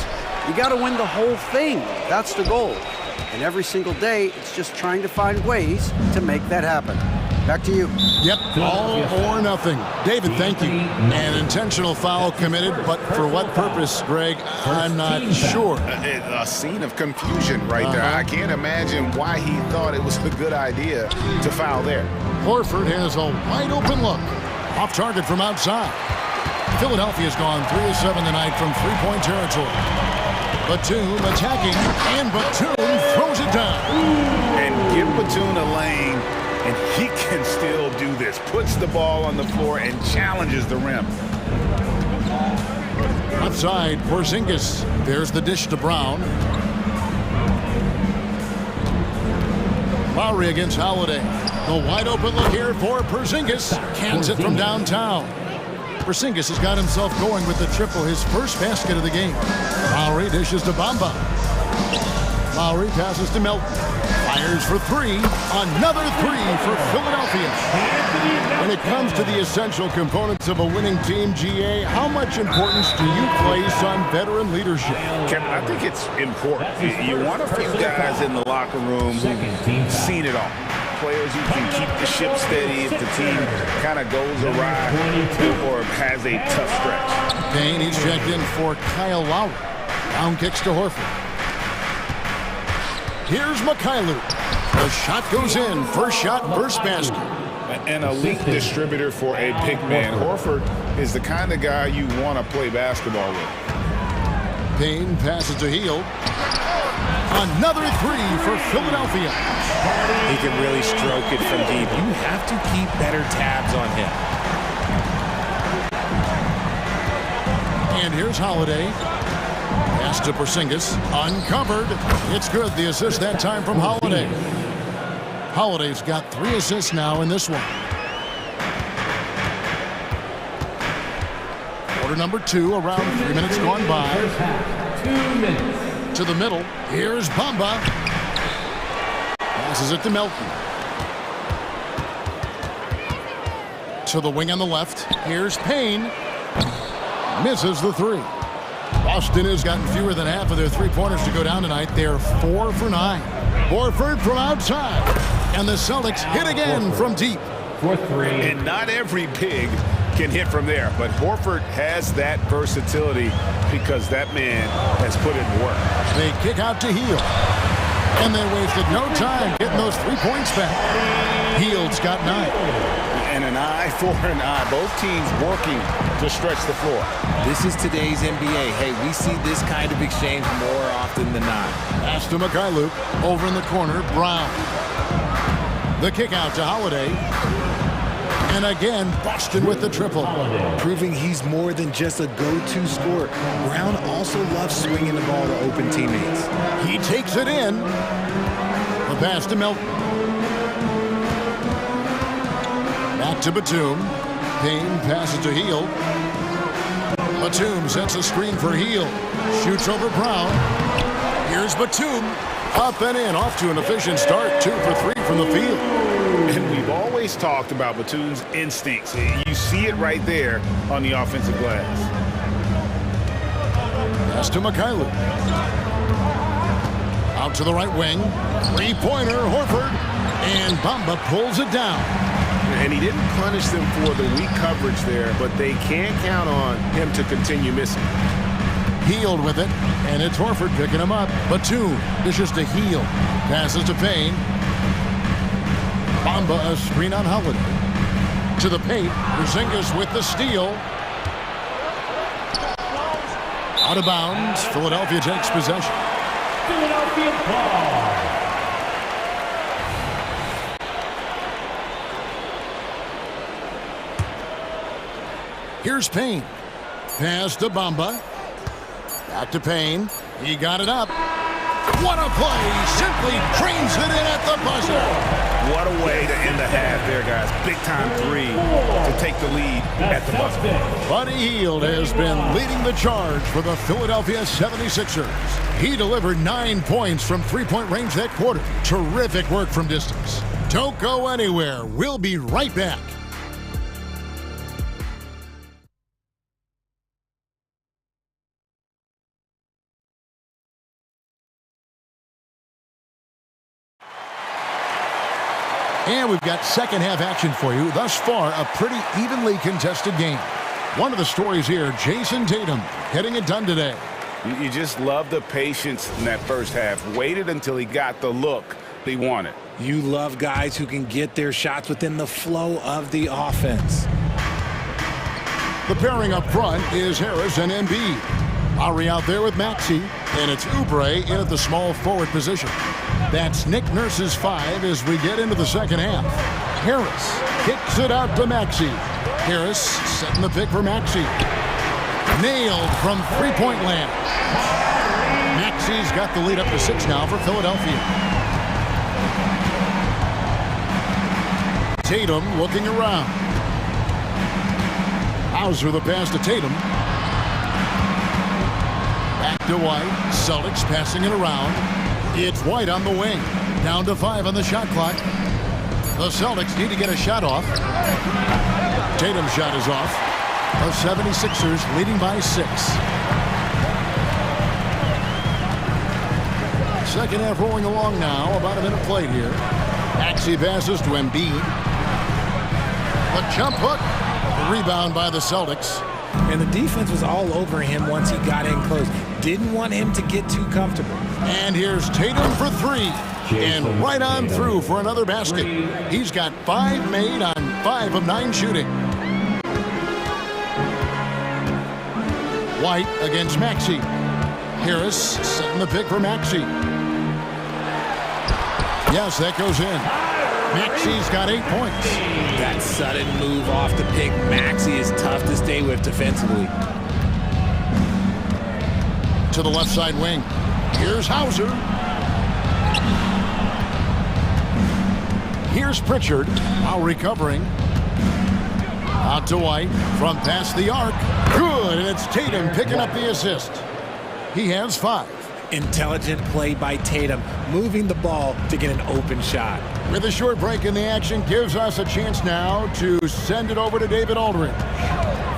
You got to win the whole thing. That's the goal. And every single day, it's just trying to find ways to make that happen. Back to you. Yep, all or nothing. David, thank you. An intentional foul committed, but for what purpose, Greg? I'm not sure. A scene of confusion right there. I can't imagine why he thought it was a good idea to foul there. Horford has a wide open look. Off target from outside. Philadelphia's gone 3 of 7 tonight from three-point territory. Batum attacking, and Batum throws it down. And give Batum a lane, and he can still do this. Puts the ball on the floor and challenges the rim. Outside, Porzingis. There's the dish to Brown. Lowry against Holiday. The wide open look here for Porzingis. Cans it from downtown. Porzingis has got himself going with the triple, his first basket of the game. Lowry dishes to Bamba. Lowry passes to Melton. Fires for 3. Another 3 for Philadelphia. When it comes to the essential components of a winning team, GA, how much importance do you place on veteran leadership? Kevin, I think it's important. You want a few guys in the locker room who've seen it all. Players who can keep the ship steady if the team kind of goes awry or has a tough stretch. Payne, he's checked in for Kyle Lowry. Down kicks to Horford. Here's Mikhailuk. The shot goes in. First shot, first basket. An elite distributor for a big man. Horford is the kind of guy you want to play basketball with. Payne passes to Hield. Another 3 for Philadelphia. He can really stroke it from deep. You have to keep better tabs on him. And here's Holiday. Pass to Porzingis. Uncovered. It's good. The assist that time from Holiday. Holiday's got 3 assists now in this one. Quarter number 2, around 3 minutes gone by. 2 minutes. To the middle. Here's Bamba. Passes it to Melton. To the wing on the left. Here's Payne. Misses the 3. Boston has gotten fewer than half of their three-pointers to go down tonight. They're 4 for 9. Horford from outside. And the Celtics hit again from deep. For three. And not every big can hit from there, but Horford has that versatility because that man has put in work. They kick out to Hield. And they wasted no time getting those 3 points back. Hield's got 9. And an eye for an eye. Both teams working to stretch the floor. This is today's NBA. Hey, we see this kind of exchange more often than not. Pass to Mikhailuk. Over in the corner, Brown. The kick out to Holiday. And again, Boston with the triple. Proving he's more than just a go-to scorer. Brown also loves swinging the ball to open teammates. He takes it in. The pass to Milton. Back to Batum. Payne passes to Hield. Batum sets a screen for Hield. Shoots over Brown. Here's Batum. Up and in. Off to an efficient start. 2 for 3 from the field. And we've always talked about Batum's instincts. You see it right there on the offensive glass. Pass to Mikhailuk. Out to the right wing. Three-pointer, Horford. And Bamba pulls it down. And he didn't punish them for the weak coverage there, but they can't count on him to continue missing. Hield with it, and it's Horford picking him up. Batum dishes to Hield. Passes to Payne. Bamba a screen on Holiday. To the paint. Porzingis with the steal. Out of bounds. Philadelphia takes possession. Philadelphia ball. Here's Payne. Pass to Bamba. Back to Payne. He got it up. What a play. Simply trains it in at the buzzer. What a way to end the half there, guys. Big-time three to take the lead at the buzzer. Buddy Hield has been leading the charge for the Philadelphia 76ers. He delivered 9 points from three-point range that quarter. Terrific work from distance. Don't go anywhere. We'll be right back. And we've got second half action for you. Thus far, a pretty evenly contested game. One of the stories here, Jason Tatum getting it done today. You just love the patience in that first half. Waited until he got the look he wanted. You love guys who can get their shots within the flow of the offense. The pairing up front is Harris and Embiid. Lowry out there with Maxey, and it's Oubre in at the small forward position. That's Nick Nurse's 5 as we get into the second half. Harris kicks it out to Maxey. Harris setting the pick for Maxey. Nailed from three-point land. Maxey's got the lead up to 6 now for Philadelphia. Tatum looking around. Hauser the pass to Tatum. Back to White. Celtics passing it around. It's White on the wing. Down to 5 on the shot clock. The Celtics need to get a shot off. Tatum's shot is off. The 76ers leading by 6. Second half rolling along now. About a minute played here. Maxey passes to Embiid. The jump hook. The rebound by the Celtics. And the defense was all over him once he got in close. Didn't want him to get too comfortable. And here's Tatum for 3. And right on through for another basket. He's got 5 made on 5 of 9 shooting. White against Maxey. Harris setting the pick for Maxey. Yes, that goes in. Maxey's got 8 points. That sudden move off the pick, Maxey is tough to stay with defensively. To the left side wing. Here's Hauser. Here's Pritchard. Now recovering. Out to White. From past the arc. Good, and it's Tatum picking up the assist. He has 5. Intelligent play by Tatum, moving the ball to get an open shot. With a short break in the action, gives us a chance now to send it over to David Aldridge.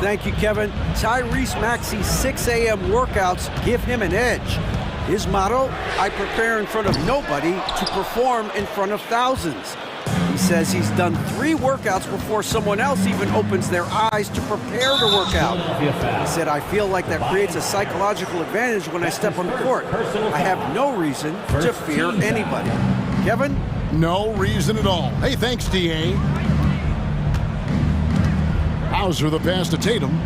Thank you, Kevin. Tyrese Maxey's 6 a.m. workouts give him an edge. His motto, I prepare in front of nobody to perform in front of thousands. He says he's done 3 workouts before someone else even opens their eyes to prepare to work out. He said, I feel like that creates a psychological advantage when I step on the court. I have no reason to fear anybody. Kevin? No reason at all. Hey, thanks, D.A. Hauser the pass to Tatum.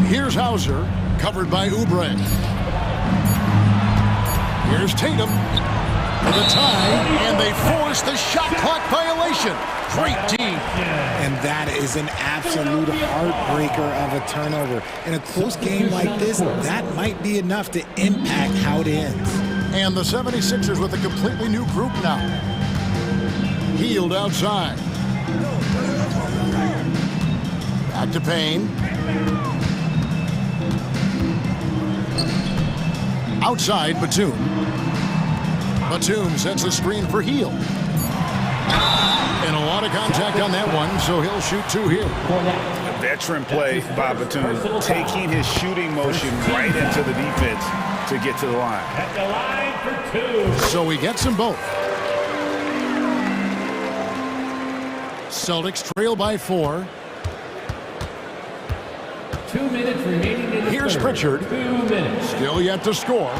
Here's Hauser, covered by Oubre. Here's Tatum for the tie, and they force the shot clock violation. Great team. And that is an absolute heartbreaker of a turnover. In a close game like this, that might be enough to impact how it ends. And the 76ers with a completely new group now. Healed outside. Back to Payne. Outside, Batum. Batum sets the screen for Heel. And a lot of contact on that one, so he'll shoot 2 here. A veteran play by Batum, taking his shooting motion right into the defense to get to the line. At the line for 2. So he gets them both. Celtics trail by 4. 2 minutes remaining in the Here's third. Pritchard. 2 minutes. Still yet to score.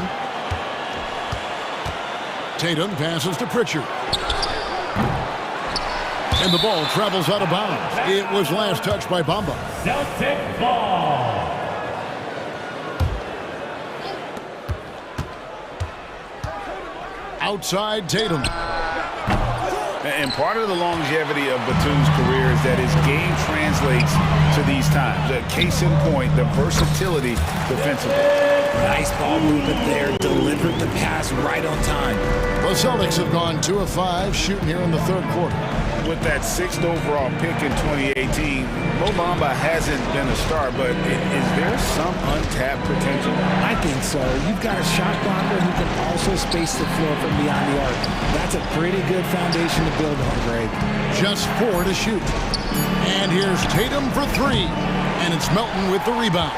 Tatum passes to Pritchard. And the ball travels out of bounds. It was last touched by Bamba. Celtic ball. Outside Tatum. And part of the longevity of Batum's career is that his game translates to these times. A case in point, the versatility defensively. Nice ball movement there. Delivered the pass right on time. The Celtics have gone 2 of 5 shooting here in the third quarter. With that 6th overall pick in 2018, Mo Bamba hasn't been a star, but is there some untapped potential? I think so. You've got a shot blocker who can also space the floor from beyond the arc. That's a pretty good foundation to build on, Greg. Just 4 to shoot. And here's Tatum for 3. And it's Melton with the rebound.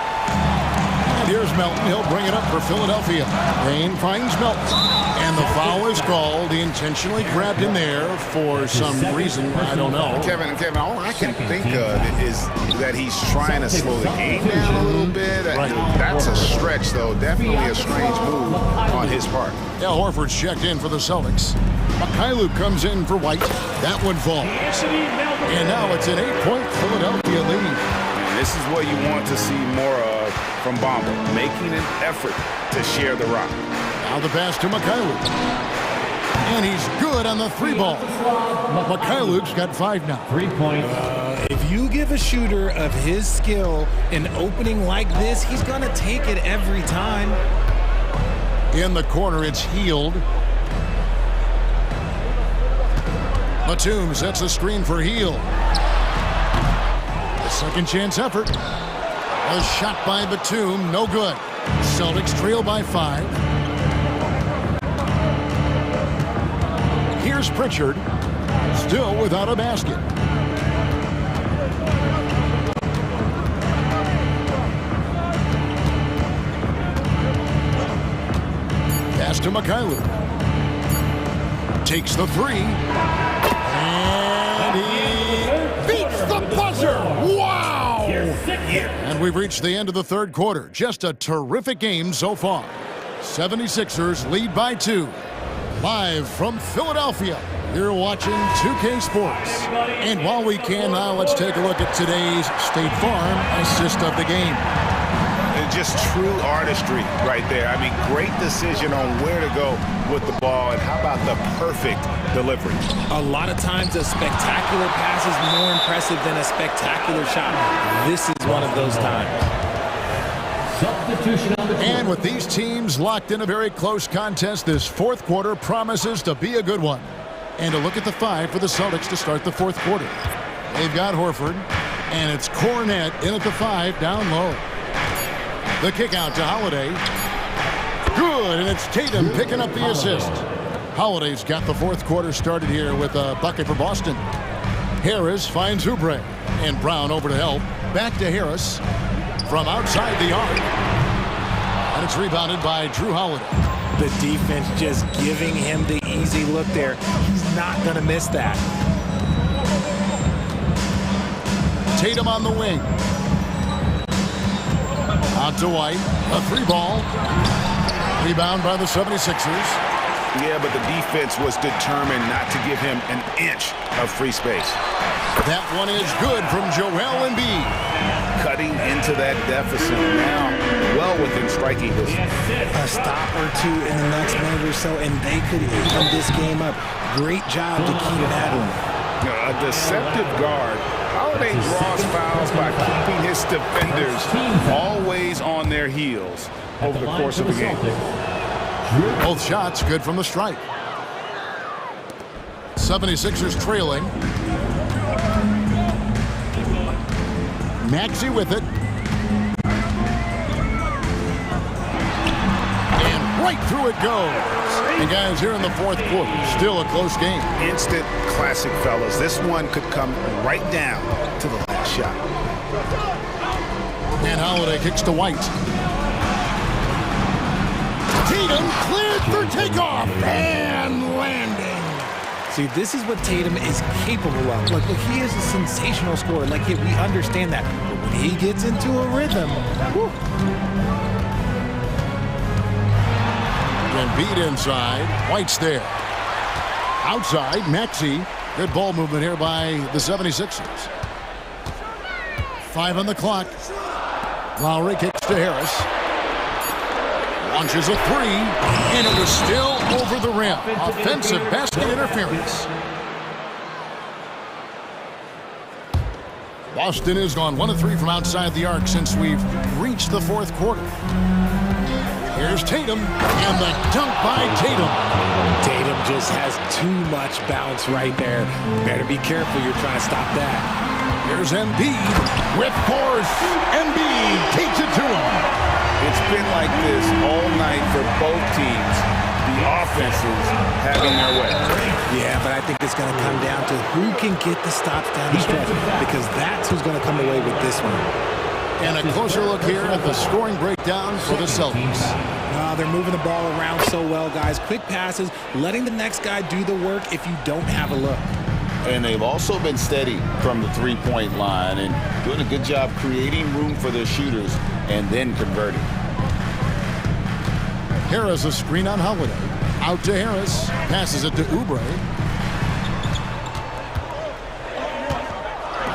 And here's Melton. He'll bring it up for Philadelphia. Rain finds Melton. And the foul is called. He intentionally grabbed him there for some reason. I don't know. Kevin, all I can think of is that he's trying to slow the game down a little bit. Right. That's a stretch, though. Definitely a strange move on his part. Yeah, Horford's checked in for the Celtics. Mikhailuk comes in for White. That one falls. And now it's an 8-point Philadelphia lead. This is what you want to see more of from Bamba, making an effort to share the rock. Now the pass to Mikhailuk. And he's good on the 3 ball. Mikhailuk's got 5 now. 3 points. If you give a shooter of his skill an opening like this, he's going to take it every time. In the corner, it's Healed. Batum sets the screen for Heel. A second chance effort. A shot by Batum, no good. Celtics trail by 5. Here's Pritchard, still without a basket. Pass to Mikhailuk. Takes the 3. And he beats the buzzer. Wow! And we've reached the end of the third quarter. Just a terrific game so far. 76ers lead by 2. Live from Philadelphia, you're watching 2K Sports. And while we can now, let's take a look at today's State Farm assist of the game. Just true artistry right there. I mean, great decision on where to go with the ball, and how about the perfect delivery? A lot of times a spectacular pass is more impressive than a spectacular shot. This is one of those times. Substitution on the court. And with these teams locked in a very close contest, this fourth quarter promises to be a good one. And a look at the 5 for the Celtics to start the fourth quarter. They've got Horford, and it's Cornette in at the 5 down low. The kick out to Holiday. Good, and it's Tatum picking up the assist. Holiday's got the fourth quarter started here with a bucket for Boston. Harris finds Oubre, and Brown over to help. Back to Harris from outside the arc. And it's rebounded by Drew Holiday. The defense just giving him the easy look there. He's not going to miss that. Tatum on the wing. Out to White. A 3-ball. Rebound by the 76ers. Yeah, but the defense was determined not to give him an inch of free space. That one is good from Joel Embiid. Cutting into that deficit now, well within striking distance. A stop or two in the next minute or so, and they could even this game up. Great job to keep it at him. A deceptive guard. Holiday draws fouls by keeping his defenders always on their heels over the course of the game. Both shots good from the stripe. 76ers trailing. Maxey with it. And right through it goes. And guys, here in the fourth quarter, still a close game. Instant classic, fellas. This one could come right down to the last shot. And Holiday kicks to White. Tatum cleared for takeoff and landing. See, this is what Tatum is capable of. Look, he is a sensational scorer. Like, we understand that. But when he gets into a rhythm, whew. Embiid inside. White's there. Outside, Maxey. Good ball movement here by the 76ers. 5 on the clock. Lowry kicks to Harris. Launches a 3, and it was still over the rim. Offensive basket interference. Boston has gone 1 of 3 from outside the arc since we've reached the fourth quarter. Here's Tatum, and the dunk by Tatum. Tatum just has too much bounce right there. Better be careful, you're trying to stop that. Here's Embiid with force. Embiid takes it to him. It's been like this all night for both teams. The offenses having their way. Yeah, but I think it's going to come down to who can get the stops down the stretch, because that's who's going to come away with this one. And a closer look here at the scoring breakdown for the Celtics. They're moving the ball around so well, guys. Quick passes, letting the next guy do the work if you don't have a look. And they've also been steady from the three-point line and doing a good job creating room for their shooters and then converting. Harris a screen on Holiday. Out to Harris. Passes it to Oubre.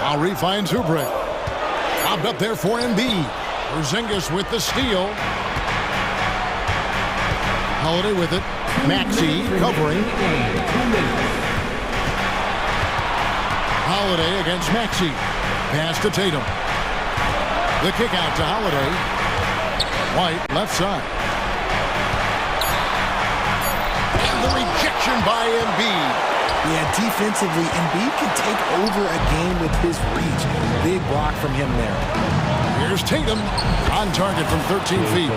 Lowry finds Oubre. Lobbed up there for Embiid. Porzingis with the steal. Holiday with it. Maxey covering. Holiday against Maxey. Pass to Tatum. The kick out to Holiday. White left side. And the rejection by Embiid. Yeah, defensively, Embiid can take over a game with his reach. Big block from him there. Here's Tatum on target from 13 feet.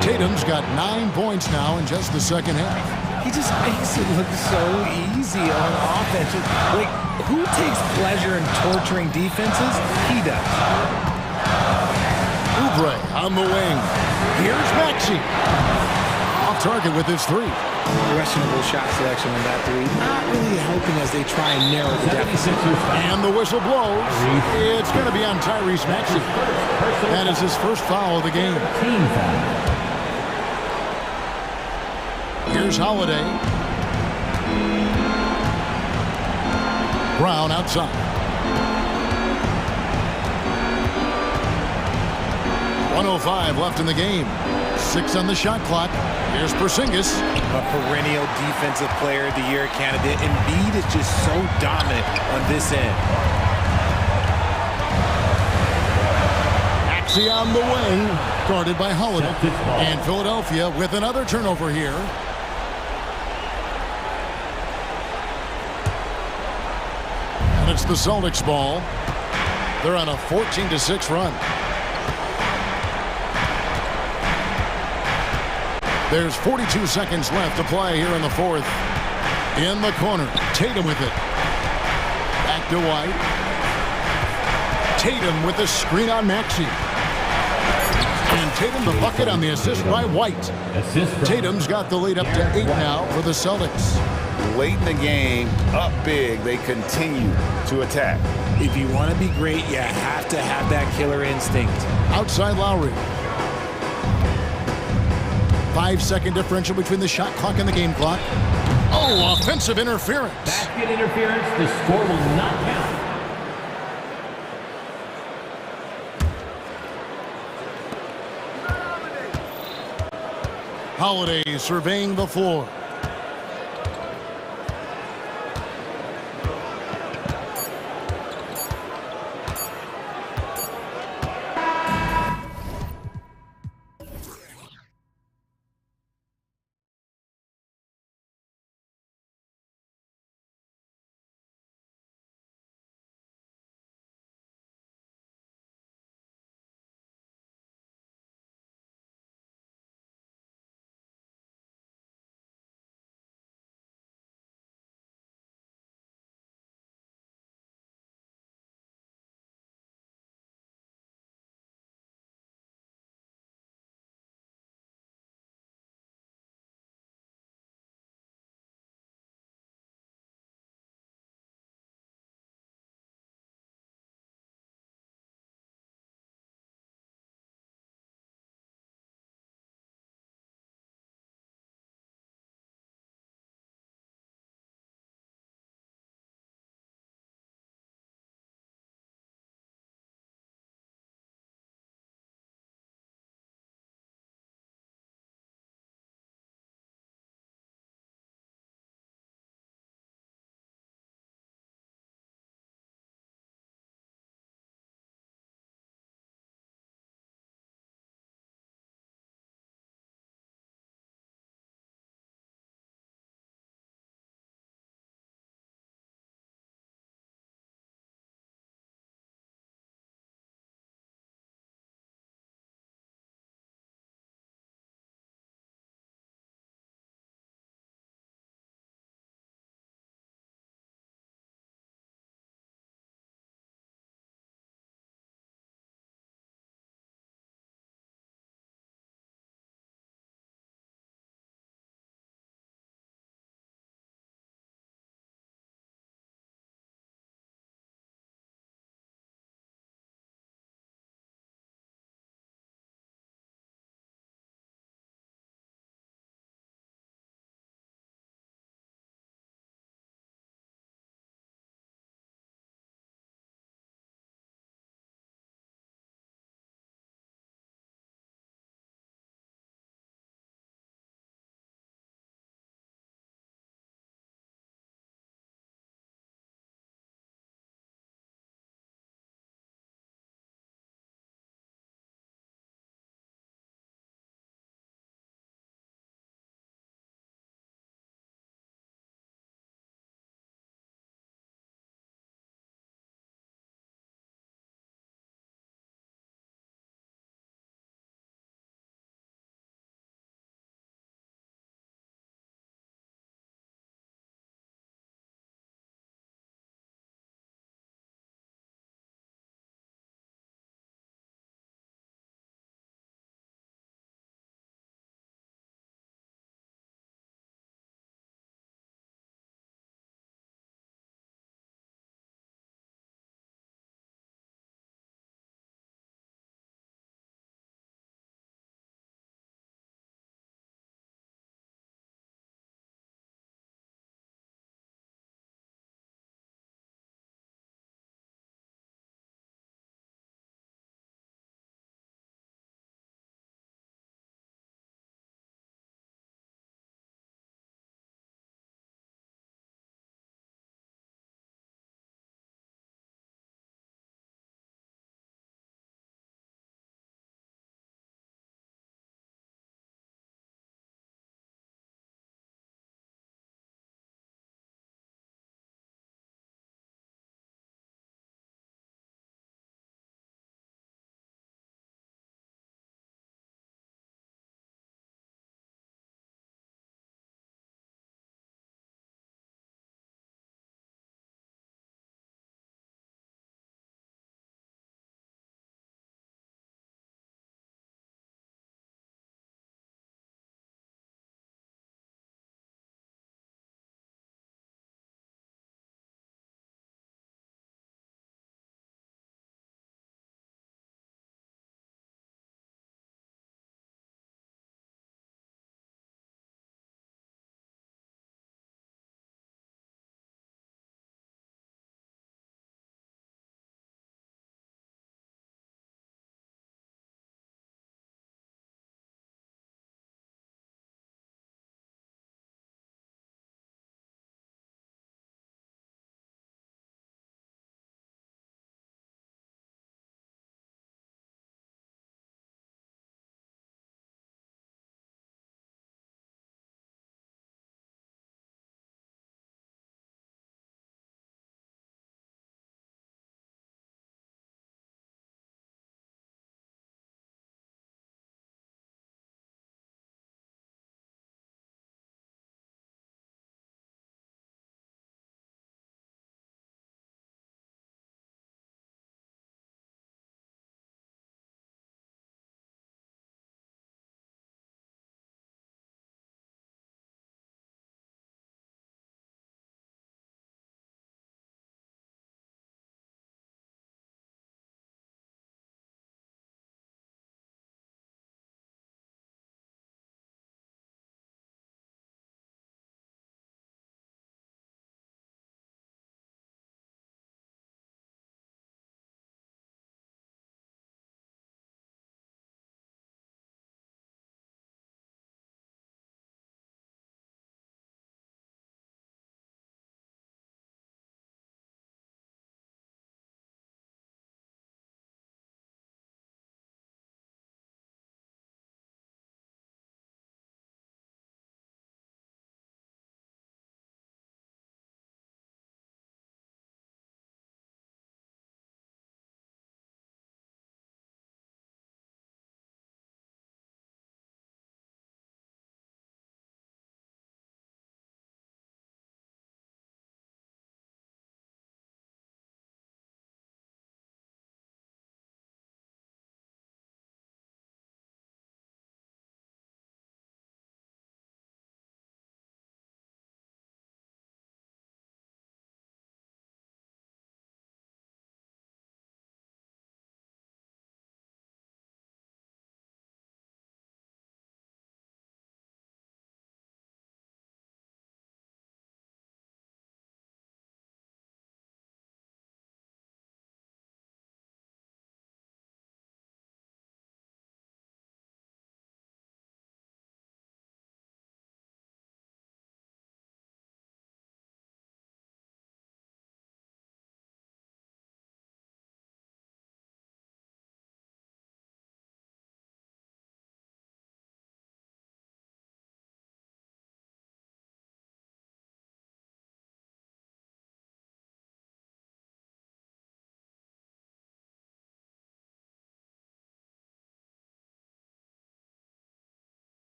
Tatum's got 9 points now in just the second half. He just makes it look so easy on offense. Like, who takes pleasure in torturing defenses? He does. Oubre on the wing. Here's Maxey. Off target with his 3. Questionable shot selection on that 3. Not really helping as they try and narrow the deficit. And the whistle blows. It's going to be on Tyrese Maxey. That is his first foul of the game. Here's Holiday. Brown outside. 1:05 left in the game. 6 on the shot clock. Here's Porzingis. A perennial defensive player of the year candidate. Embiid is just so dominant on this end. Maxey on the wing. Guarded by Holiday. And Philadelphia with another turnover here. And it's the Celtics ball. They're on a 14-6 run. There's 42 seconds left to play here in the fourth. In the corner, Tatum with it. Back to White. Tatum with the screen on Maxey. And Tatum the bucket on the assist by White. Tatum's got the lead up to 8 now for the Celtics. Late in the game, up big, they continue to attack. If you want to be great, you have to have that killer instinct. Outside Lowry. 5-second differential between the shot clock and the game clock. Oh, offensive interference. Basket interference. The score will not count. Holiday surveying the floor.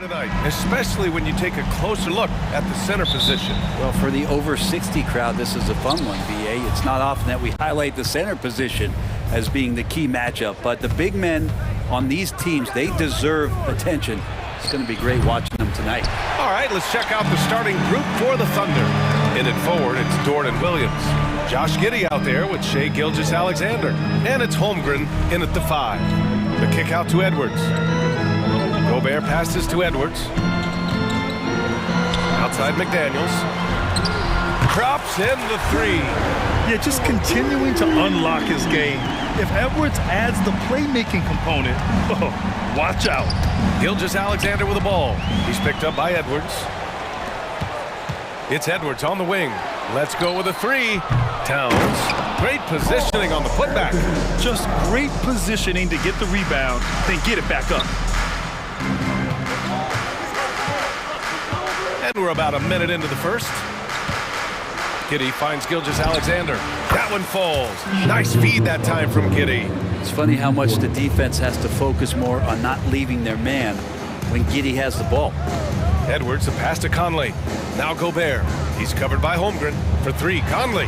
tonight, especially when you take a closer look at the center position. Well, for the over 60 crowd, this is a fun one, BA. It's not often that we highlight the center position as being the key matchup, but the big men on these teams, they deserve attention. It's going to be great watching them tonight. All right, let's check out the starting group for the Thunder. In it forward, it's Jordan Williams. Josh Giddey out there with Shai Gilgeous-Alexander. And it's Holmgren in at the 5. The kick out to Edwards. Gobert passes to Edwards. Outside McDaniels. Drops in the 3. Yeah, just continuing to unlock his game. If Edwards adds the playmaking component, oh, watch out. Gilgeous-Alexander with the ball. He's picked up by Edwards. It's Edwards on the wing. Let's go with a 3. Towns. Great positioning on the putback. Just great positioning to get the rebound, then get it back up. And we're about a minute into the first. Giddey finds Gilgeous-Alexander. That one falls. Nice feed that time from Giddey. It's funny how much the defense has to focus more on not leaving their man when Giddey has the ball. Edwards, a pass to Conley. Now Gobert. He's covered by Holmgren for 3. Conley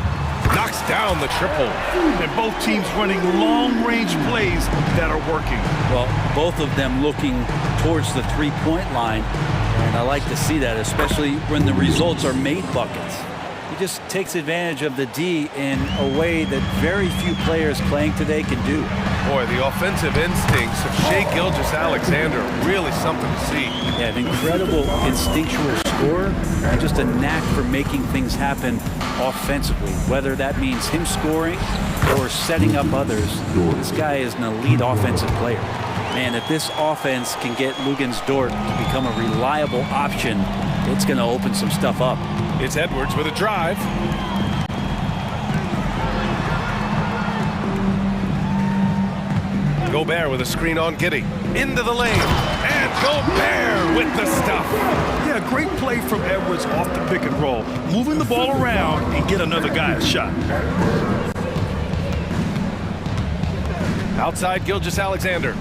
knocks down the triple. And both teams running long-range plays that are working. Well, both of them looking towards the three-point line. And I like to see that, especially when the results are made buckets. He just takes advantage of the D in a way that very few players playing today can do. Boy, the offensive instincts of Shai Gilgeous-Alexander, really something to see. Yeah, an incredible instinctual scorer and just a knack for making things happen offensively, whether that means him scoring or setting up others. This guy is an elite offensive player. Man, if this offense can get Luguentz Dort to become a reliable option, it's going to open some stuff up. It's Edwards with a drive. Gobert with a screen on Giddey. Into the lane. And Gobert with the stuff. Yeah, great play from Edwards off the pick and roll. Moving the ball around and get another guy a shot. Outside Gilgeous-Alexander.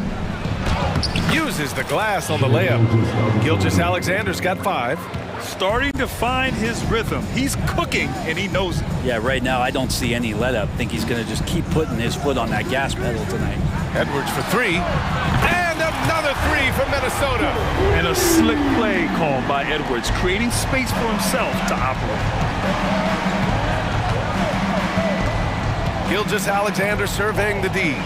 Uses the glass on the layup. Gilgeous-Alexander's got 5. Starting to find his rhythm. He's cooking, and he knows it. Yeah, right now I don't see any let-up. I think he's going to just keep putting his foot on that gas pedal tonight. Edwards for 3. And another 3 from Minnesota. And a slick play called by Edwards, creating space for himself to operate. Gilgeous-Alexander surveying the D.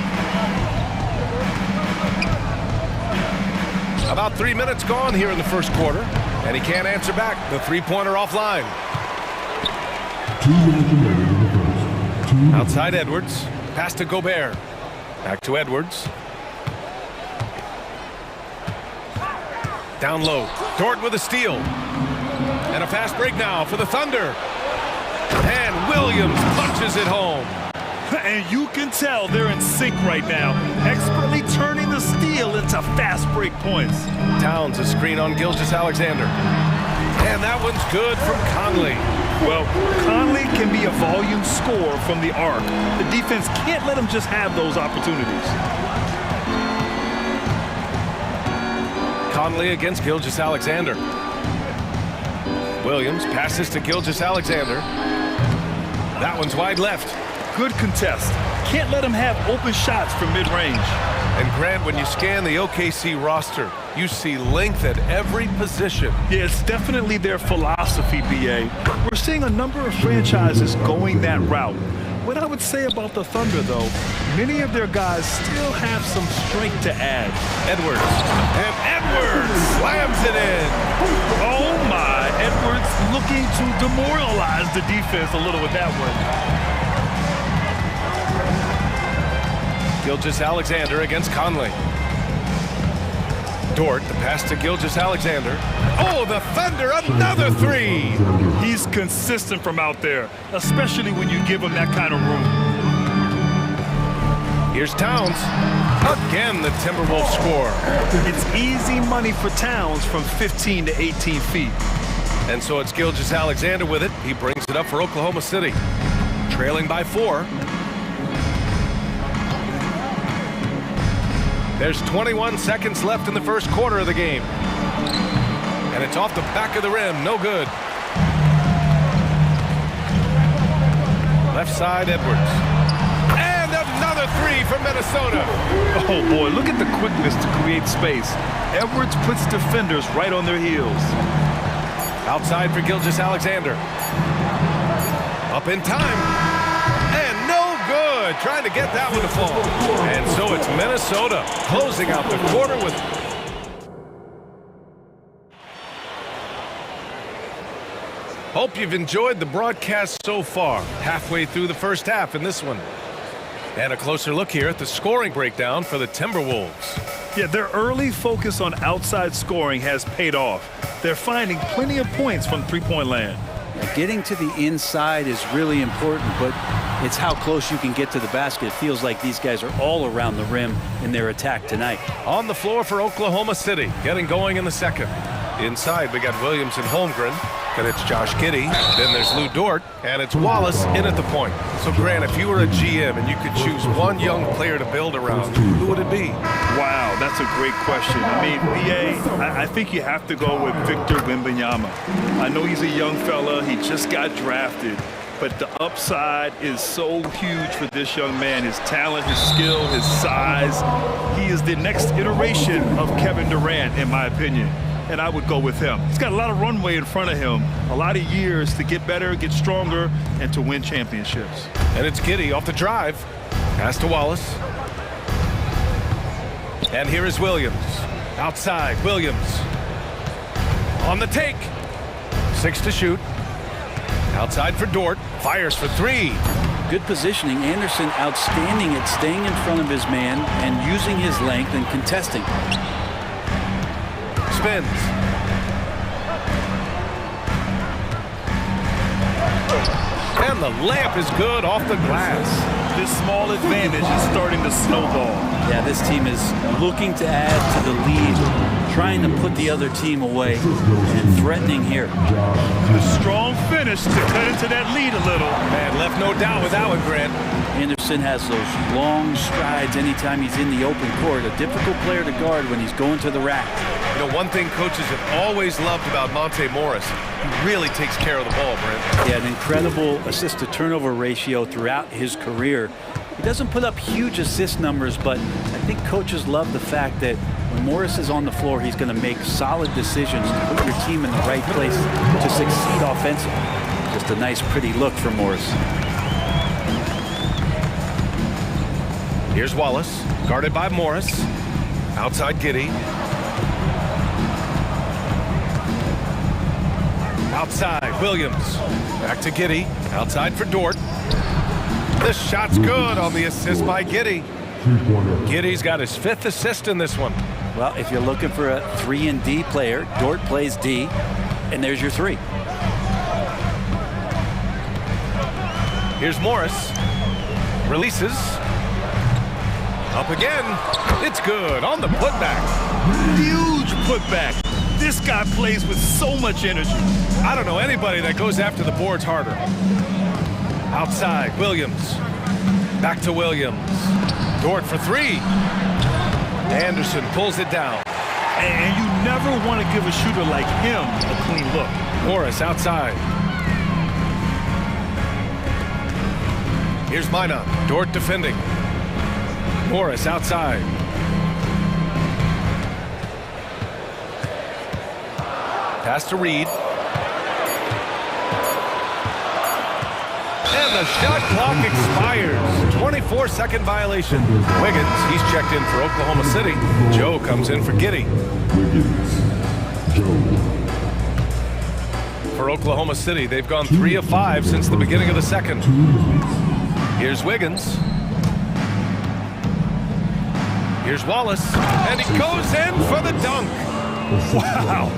About 3 minutes gone here in the first quarter, and he can't answer back. The three-pointer offline. 2 minutes remaining in the first. Outside Edwards. Pass to Gobert. Back to Edwards. Down low. Dort with a steal. And a fast break now for the Thunder. And Williams punches it home. And you can tell they're in sync right now, expertly turning the steal into fast break points. Towns a screen on Gilgeous-Alexander. And that one's good from Conley. Well, Conley can be a volume scorer from the arc. The defense can't let him just have those opportunities. Conley against Gilgeous-Alexander. Williams passes to Gilgeous-Alexander. That one's wide left. Good contest. Can't let him have open shots from mid-range. And Grant, when you scan the OKC roster, you see length at every position. Yeah, it's definitely their philosophy, BA. We're seeing a number of franchises going that route. What I would say about the Thunder, though, many of their guys still have some strength to add. Edwards. And Edwards slams it in. Oh, my. Edwards looking to demoralize the defense a little with that one. Gilgeous-Alexander against Conley. Dort, the pass to Gilgeous-Alexander. Oh, the Thunder, another 3! He's consistent from out there, especially when you give him that kind of room. Here's Towns. Again, the Timberwolves score. It's easy money for Towns from 15 to 18 feet. And so it's Gilgeous-Alexander with it. He brings it up for Oklahoma City. Trailing by 4. There's 21 seconds left in the first quarter of the game. And it's off the back of the rim. No good. Left side, Edwards. And another three for Minnesota. Oh, boy, look at the quickness to create space. Edwards puts defenders right on their heels. Outside for Gilgeous-Alexander. Up in time. And no good. Trying to get that one to fall. And so it's Minnesota closing out the quarter with... Hope you've enjoyed the broadcast so far. Halfway through the first half in this one. And a closer look here at the scoring breakdown for the Timberwolves. Yeah, their early focus on outside scoring has paid off. They're finding plenty of points from three-point land. Getting to the inside is really important, but it's how close you can get to the basket. It feels like these guys are all around the rim in their attack tonight. On the floor for Oklahoma City, getting going in the second. Inside, we got Williams and Holmgren. Then it's Josh Giddey. Then there's Lou Dort. And it's Wallace in at the point. So, Grant, if you were a GM and you could choose one young player to build around, who would it be? Wow, that's a great question. I mean, BA, I think you have to go with Victor Wembanyama. I know he's a young fella. He just got drafted. But the upside is so huge for this young man. His talent, his skill, his size. He is the next iteration of Kevin Durant, in my opinion. And I would go with him. He's got a lot of runway in front of him, a lot of years to get better, get stronger, and to win championships. And it's Giddey off the drive. Pass to Wallace. And here is Williams. Outside, Williams. On the take. 6 to shoot. Outside for Dort. Fires for 3. Good positioning. Anderson outstanding at staying in front of his man and using his length and contesting. Spins. And the layup is good off the glass. This small advantage is starting to snowball. Yeah, this team is looking to add to the lead, trying to put the other team away, and threatening here. A strong finish to cut into that lead a little. And left no doubt with that one, Grant. Anderson has those long strides anytime he's in the open court. A difficult player to guard when he's going to the rack. You know, one thing coaches have always loved about Monte Morris, he really takes care of the ball, Brent. Yeah, an incredible assist-to-turnover ratio throughout his career. He doesn't put up huge assist numbers, but I think coaches love the fact that when Morris is on the floor, he's going to make solid decisions to put your team in the right place to succeed offensively. Just a nice, pretty look for Morris. Here's Wallace, guarded by Morris. Outside Giddey. Outside, Williams. Back to Giddey. Outside for Dort. The shot's good on the assist by Giddey. Giddey's got his 5th assist in this one. Well, if you're looking for a 3-and-D player, Dort plays D, and there's your 3. Here's Morris. Releases. Up again. It's good on the putback. Huge putback. This guy plays with so much energy. I don't know anybody that goes after the boards harder. Outside, Williams. Back to Williams. Dort for 3. Anderson pulls it down. And you never want to give a shooter like him a clean look. Morris outside. Here's Minot. Dort defending. Morris outside. Pass to Reed. And the shot clock expires. 24-second violation. Wiggins, he's checked in for Oklahoma City. Joe comes in for Giddey. For Oklahoma City, they've gone 3 of 5 since the beginning of the second. Here's Wiggins. Here's Wallace. And he goes in for the dunk. Wow.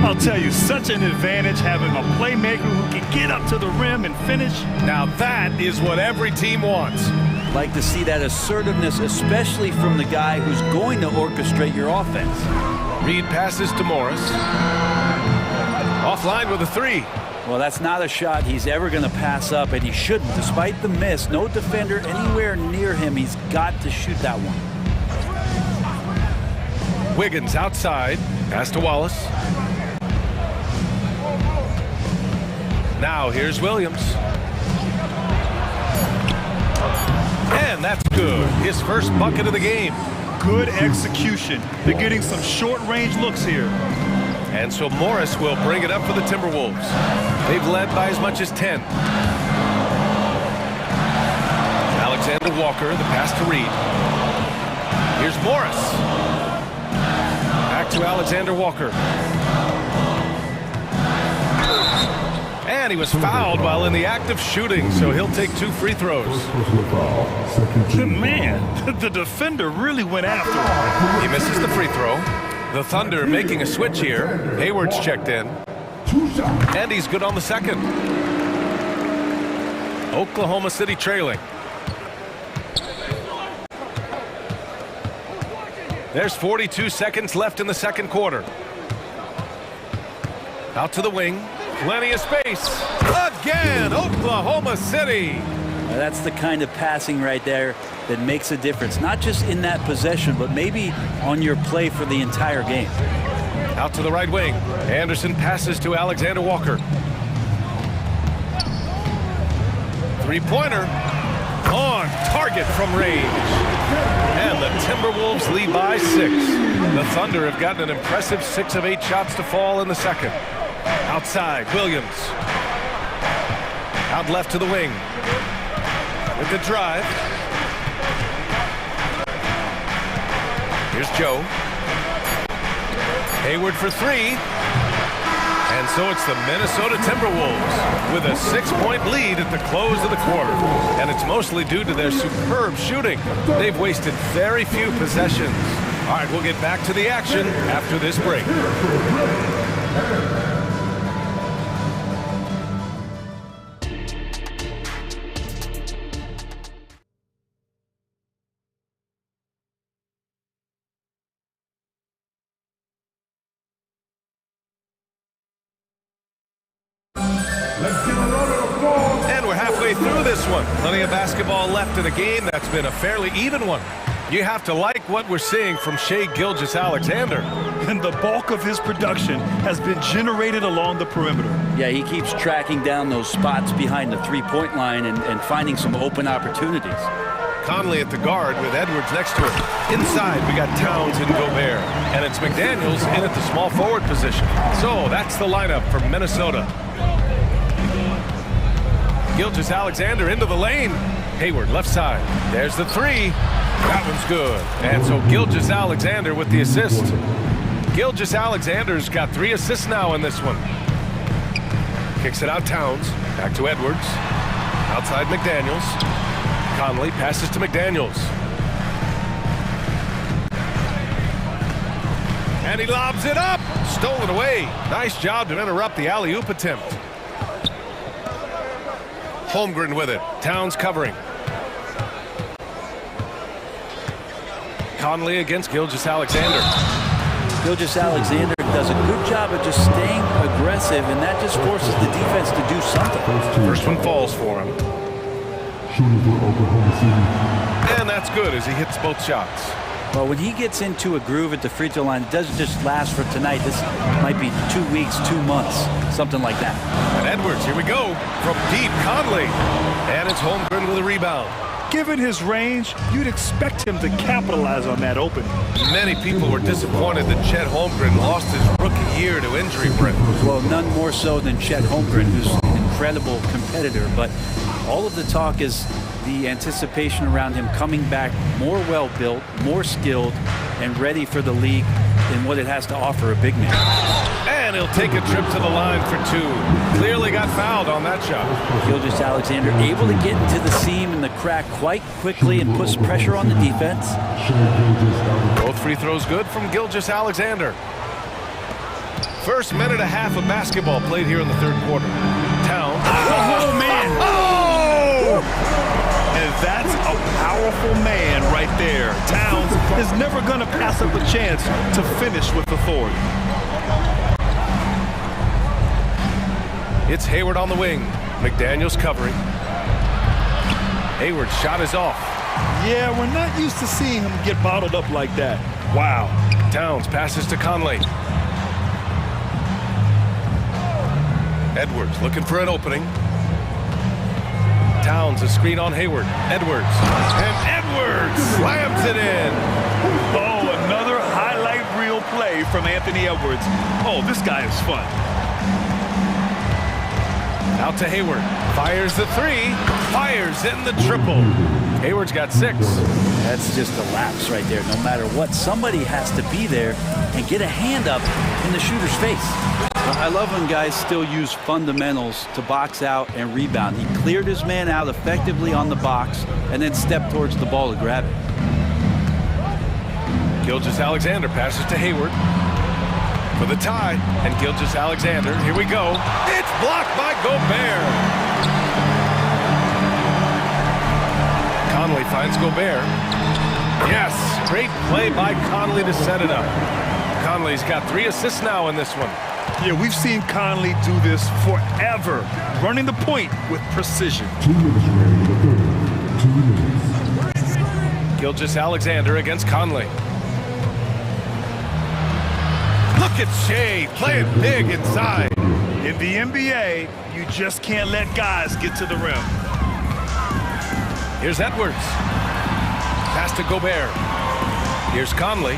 I'll tell you, such an advantage having a playmaker who can get up to the rim and finish. Now that is what every team wants. Like to see that assertiveness, especially from the guy who's going to orchestrate your offense. Reed passes to Morris. Offline with a 3. Well, that's not a shot he's ever going to pass up, and he shouldn't. Despite the miss, no defender anywhere near him. He's got to shoot that one. Wiggins outside. Pass to Wallace. Now here's Williams. And that's good. His first bucket of the game. Good execution. They're getting some short-range looks here. And so Morris will bring it up for the Timberwolves. They've led by as much as 10. Alexander Walker, the pass to Reed. Here's Morris. Back to Alexander Walker. And he was fouled while in the act of shooting, so he'll take 2 free throws. Man, the defender really went after him. He misses the free throw. The Thunder making a switch here. Hayward's checked in. And he's good on the second. Oklahoma City trailing. There's 42 seconds left in the second quarter. Out to the wing. Plenty of space. Again, Oklahoma City. That's the kind of passing right there that makes a difference, not just in that possession, but maybe on your play for the entire game. Out to the right wing. Anderson passes to Alexander Walker. Three-pointer on target from range. And the Timberwolves lead by 6. The Thunder have gotten an impressive 6 of 8 shots to fall in the second. Outside, Williams. Out left to the wing. With the drive. Here's Joe. Hayward for 3. And so it's the Minnesota Timberwolves with a 6-point lead at the close of the quarter. And it's mostly due to their superb shooting. They've wasted very few possessions. All right, we'll get back to the action after this break. And we're halfway through this one. Plenty of basketball left in the game. That's been a fairly even one. You have to like what we're seeing from Shai Gilgeous-Alexander. And the bulk of his production has been generated along the perimeter. Yeah, he keeps tracking down those spots behind the three-point line and finding some open opportunities. Conley at the guard with Edwards next to him. Inside, we got Towns and Gobert. And it's McDaniels in at the small forward position. So that's the lineup for Minnesota. Gilgeous-Alexander into the lane. Hayward left side. There's the 3. That one's good. And so Gilgeous-Alexander with the assist. Gilgeous-Alexander's got 3 assists now in this one. Kicks it out Towns. Back to Edwards. Outside McDaniels. Conley passes to McDaniels. And he lobs it up. Stolen away. Nice job to interrupt the alley-oop attempt. Holmgren with it. Towns covering. Conley against Gilgeous-Alexander. Gilgeous-Alexander does a good job of just staying aggressive, and that just forces the defense to do something. First one falls for him. And that's good as he hits both shots. Well, when he gets into a groove at the free throw line, it doesn't just last for tonight. This might be 2 weeks, 2 months, something like that. And Edwards, here we go. From deep, Conley. And it's Holmgren with a rebound. Given his range, you'd expect him to capitalize on that opening. Many people were disappointed that Chet Holmgren lost his rookie year to injury, Brent. Well, none more so than Chet Holmgren, who's an incredible competitor. But all of the talk is the anticipation around him coming back more well-built, more skilled, and ready for the league in what it has to offer a big man. And he'll take a trip to the line for 2. Clearly got fouled on that shot. Gilgeous-Alexander able to get into the seam and the crack quite quickly and puts pressure on the defense. Both free throws good from Gilgeous-Alexander. First minute and a half of basketball played here in the third quarter. Towns. Oh, man! Oh! And that's a powerful man right there. Towns is never going to pass up a chance to finish with authority. It's Hayward on the wing. McDaniels covering. Hayward's shot is off. Yeah, we're not used to seeing him get bottled up like that. Wow. Towns passes to Conley. Edwards looking for an opening. Towns a screen on Hayward. Edwards. And Edwards slams it in. Oh, another highlight reel play from Anthony Edwards. Oh, this guy is fun. Out to Hayward. Fires the three. Fires in the triple. Hayward's got 6. That's just a lapse right there. No matter what, somebody has to be there and get a hand up in the shooter's face. I love when guys still use fundamentals to box out and rebound. He cleared his man out effectively on the box and then stepped towards the ball to grab it. Gilgeous-Alexander passes to Hayward for the tie, and Gilgeous-Alexander, here we go. It's blocked by Gobert. Conley finds Gobert. Yes, great play by Conley to set it up. Conley's got 3 assists now in this one. Yeah, we've seen Conley do this forever, running the point with precision. 2 minutes remaining in the third. 2 minutes. Gilgeous-Alexander against Conley. Look at Shea playing big inside. In the NBA, you just can't let guys get to the rim. Here's Edwards. Pass to Gobert. Here's Conley.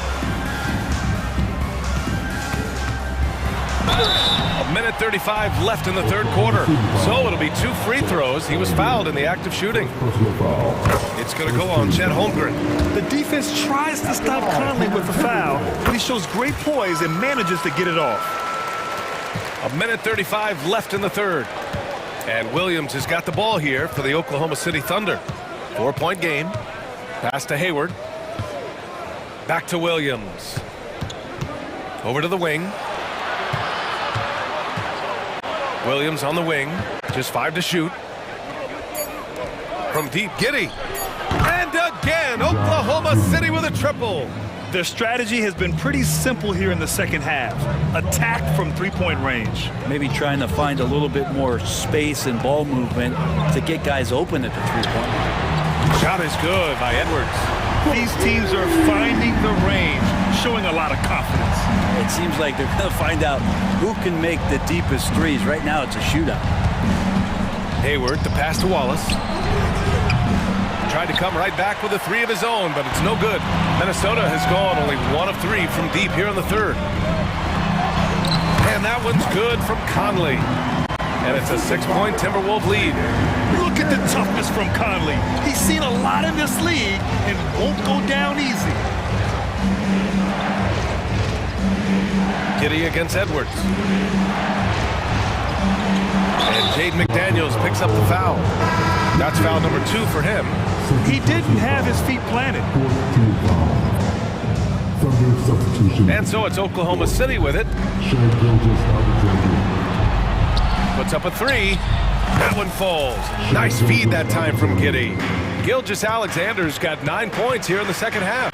A minute 35 left in the third quarter. So it'll be 2 free throws. He was fouled in the act of shooting. It's going to go on Chet Holmgren. The defense tries to stop Conley with the foul, but he shows great poise and manages to get it off. A minute 35 left in the third. And Williams has got the ball here for the Oklahoma City Thunder. 4-point game. Pass to Hayward. Back to Williams. Over to the wing. Williams on the wing. Just 5 to shoot. From deep, Giddey. And again, Oklahoma City with a triple. Their strategy has been pretty simple here in the second half. Attack from 3-point range. Maybe trying to find a little bit more space and ball movement to get guys open at the 3-point line. Shot is good by Edwards. These teams are finding the range, showing a lot of confidence. It seems like they're going to find out who can make the deepest threes. Right now, it's a shootout. Hayward, the pass to Wallace. Tried to come right back with a 3 of his own, but it's no good. Minnesota has gone only 1 of 3 from deep here in the third. And that one's good from Conley. And it's a 6-point Timberwolves lead. Look at the toughness from Conley. He's seen a lot in this league and won't go down easy. Giddey against Edwards. And Jaden McDaniels picks up the foul. That's foul number 2 for him. He didn't have his feet planted. And so it's Oklahoma City with it. Puts up a 3. That one falls. Nice feed that time from Giddey. Gilgeous-Alexander's got 9 points here in the second half.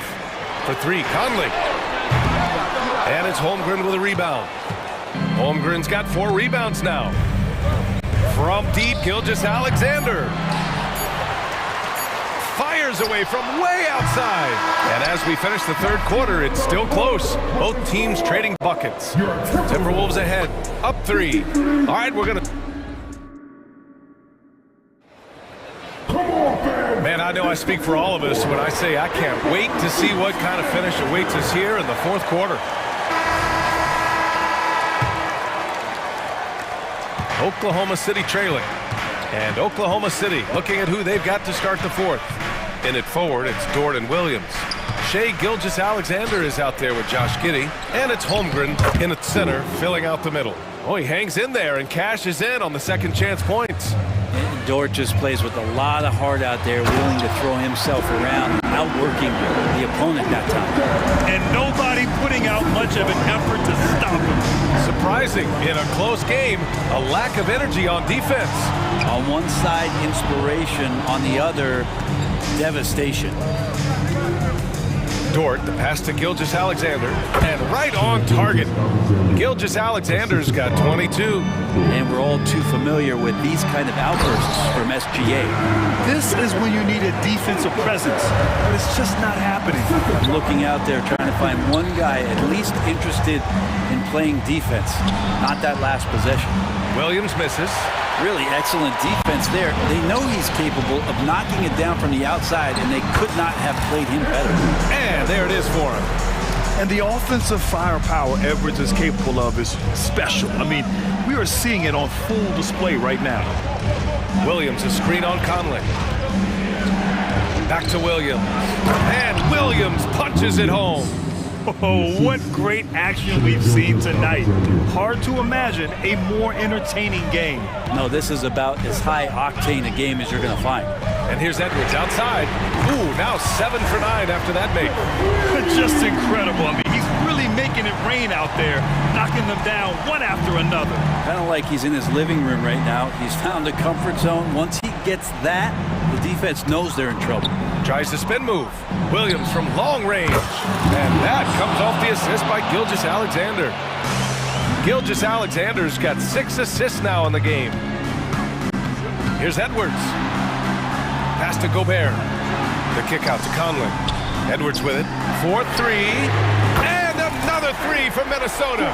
For 3, Conley. And it's Holmgren with a rebound. Holmgren's got 4 rebounds now. From deep, Gilgeous-Alexander. Fires away from way outside. And as we finish the third quarter, it's still close. Both teams trading buckets. Timberwolves ahead, up 3. All right, we're going to... Man, I know I speak for all of us when I say I can't wait to see what kind of finish awaits us here in the fourth quarter. Oklahoma City trailing. And Oklahoma City looking at who they've got to start the fourth. In it forward, it's Jordan Williams. Shea Gilgeous-Alexander is out there with Josh Giddey. And it's Holmgren in its center, filling out the middle. Oh, he hangs in there and cashes in on the second chance points. Dort just plays with a lot of heart out there, willing to throw himself around, outworking the opponent that time. And nobody putting out much of an effort to stop him. Surprising, in a close game, a lack of energy on defense. On one side, inspiration. On the other, devastation. Dort, the pass to Gilgeous-Alexander, and right on target. Gilgeous-Alexander's got 22. And we're all too familiar with these kind of outbursts from SGA. This is when you need a defensive presence, but it's just not happening. I'm looking out there trying to find one guy at least interested in playing defense, not that last possession. Williams misses. Really excellent defense there. They know he's capable of knocking it down from the outside, and they could not have played him better. And there it is for him. And the offensive firepower Edwards is capable of is special. I mean, we are seeing it on full display right now. Williams, a screen on Conley. Back to Williams. And Williams punches it home. Oh, what great action we've seen tonight. Hard to imagine a more entertaining game. No, this is about as high octane a game as you're going to find. And here's Edwards outside. Ooh, now 7 for 9 after that make. Just incredible. I mean, he's really making it rain out there, knocking them down one after another. Kind of like he's in his living room right now. He's found a comfort zone. Once he gets that, the defense knows they're in trouble. Tries the spin move. Williams from long range. And that comes off the assist by Gilgeous-Alexander. Gilgeous-Alexander's got 6 assists now in the game. Here's Edwards. Pass to Gobert. The kick out to Conley. Edwards with it. 4-3. And another 3 from Minnesota.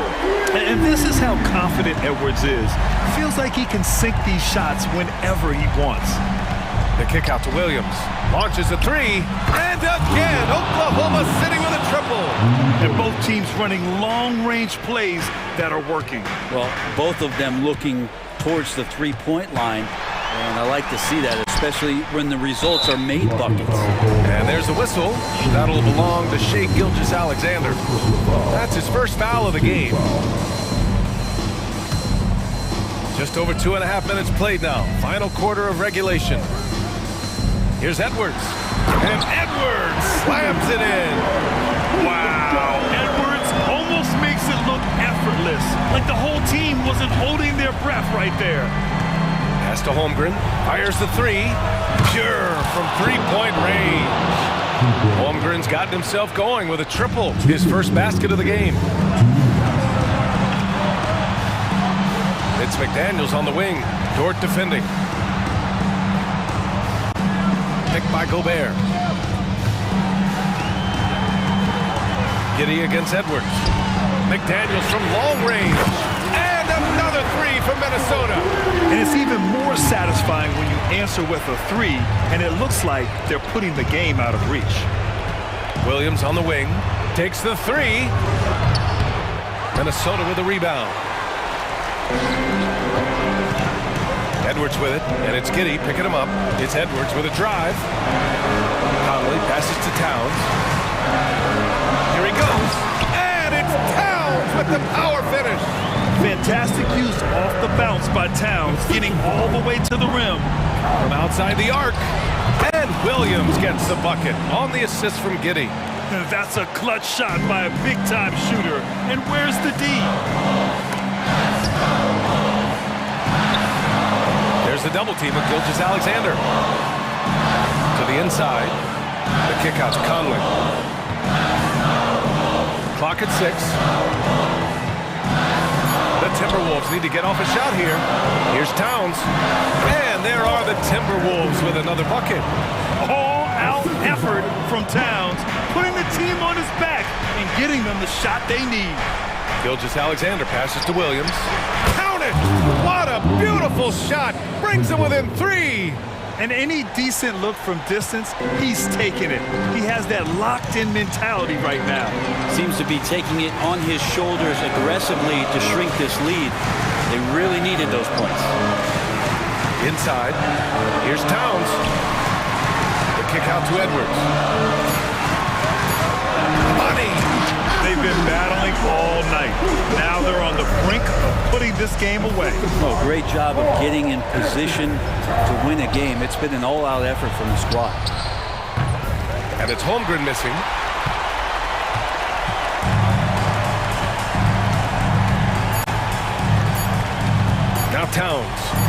And this is how confident Edwards is. Feels like he can sink these shots whenever he wants. The kick out to Williams. Launches a 3. And again, Oklahoma sitting with a triple. And both teams running long-range plays that are working. Well, both of them looking towards the three-point line. And I like to see that, especially when the results are made buckets. And there's the whistle. That'll belong to Shai Gilgeous-Alexander. That's his first foul of the game. Just over 2.5 minutes played now. Final quarter of regulation. Here's Edwards. And Edwards slams it in. Wow. Edwards almost makes it look effortless. Like the whole team wasn't holding their breath right there. Pass to Holmgren. Fires the 3. Pure from three-point range. Holmgren's gotten himself going with a triple. His first basket of the game. It's McDaniels on the wing. Dort defending. Picked by Gobert. Giddey against Edwards. McDaniels from long range. And another 3 from Minnesota. And it's even more satisfying when you answer with a 3, and it looks like they're putting the game out of reach. Williams on the wing. Takes the 3. Minnesota with a rebound. Edwards with it, and it's Giddey picking him up. It's Edwards with a drive. Conley passes to Towns. Here he goes. And it's Towns with the power finish. Fantastic use off the bounce by Towns, getting all the way to the rim. From outside the arc. And Williams gets the bucket on the assist from Giddey. That's a clutch shot by a big-time shooter. And where's the D? There's the double team of Gilgeous-Alexander. To the inside. The kick out to Conley. Clock at 6. The Timberwolves need to get off a shot here. Here's Towns. And there are the Timberwolves with another bucket. All-out effort from Towns, putting the team on his back and getting them the shot they need. Gilgeous-Alexander passes to Williams. Count it! What a beautiful shot! Brings him within 3! And any decent look from distance, he's taking it. He has that locked-in mentality right now. Seems to be taking it on his shoulders aggressively to shrink this lead. They really needed those points. Inside. Here's Towns. The kick out to Edwards. Money! They've been battling all night. Now they're on the brink of putting this game away. Oh, great job of getting in position to win a game. It's been an all-out effort from the squad. And it's Holmgren missing. Now Towns.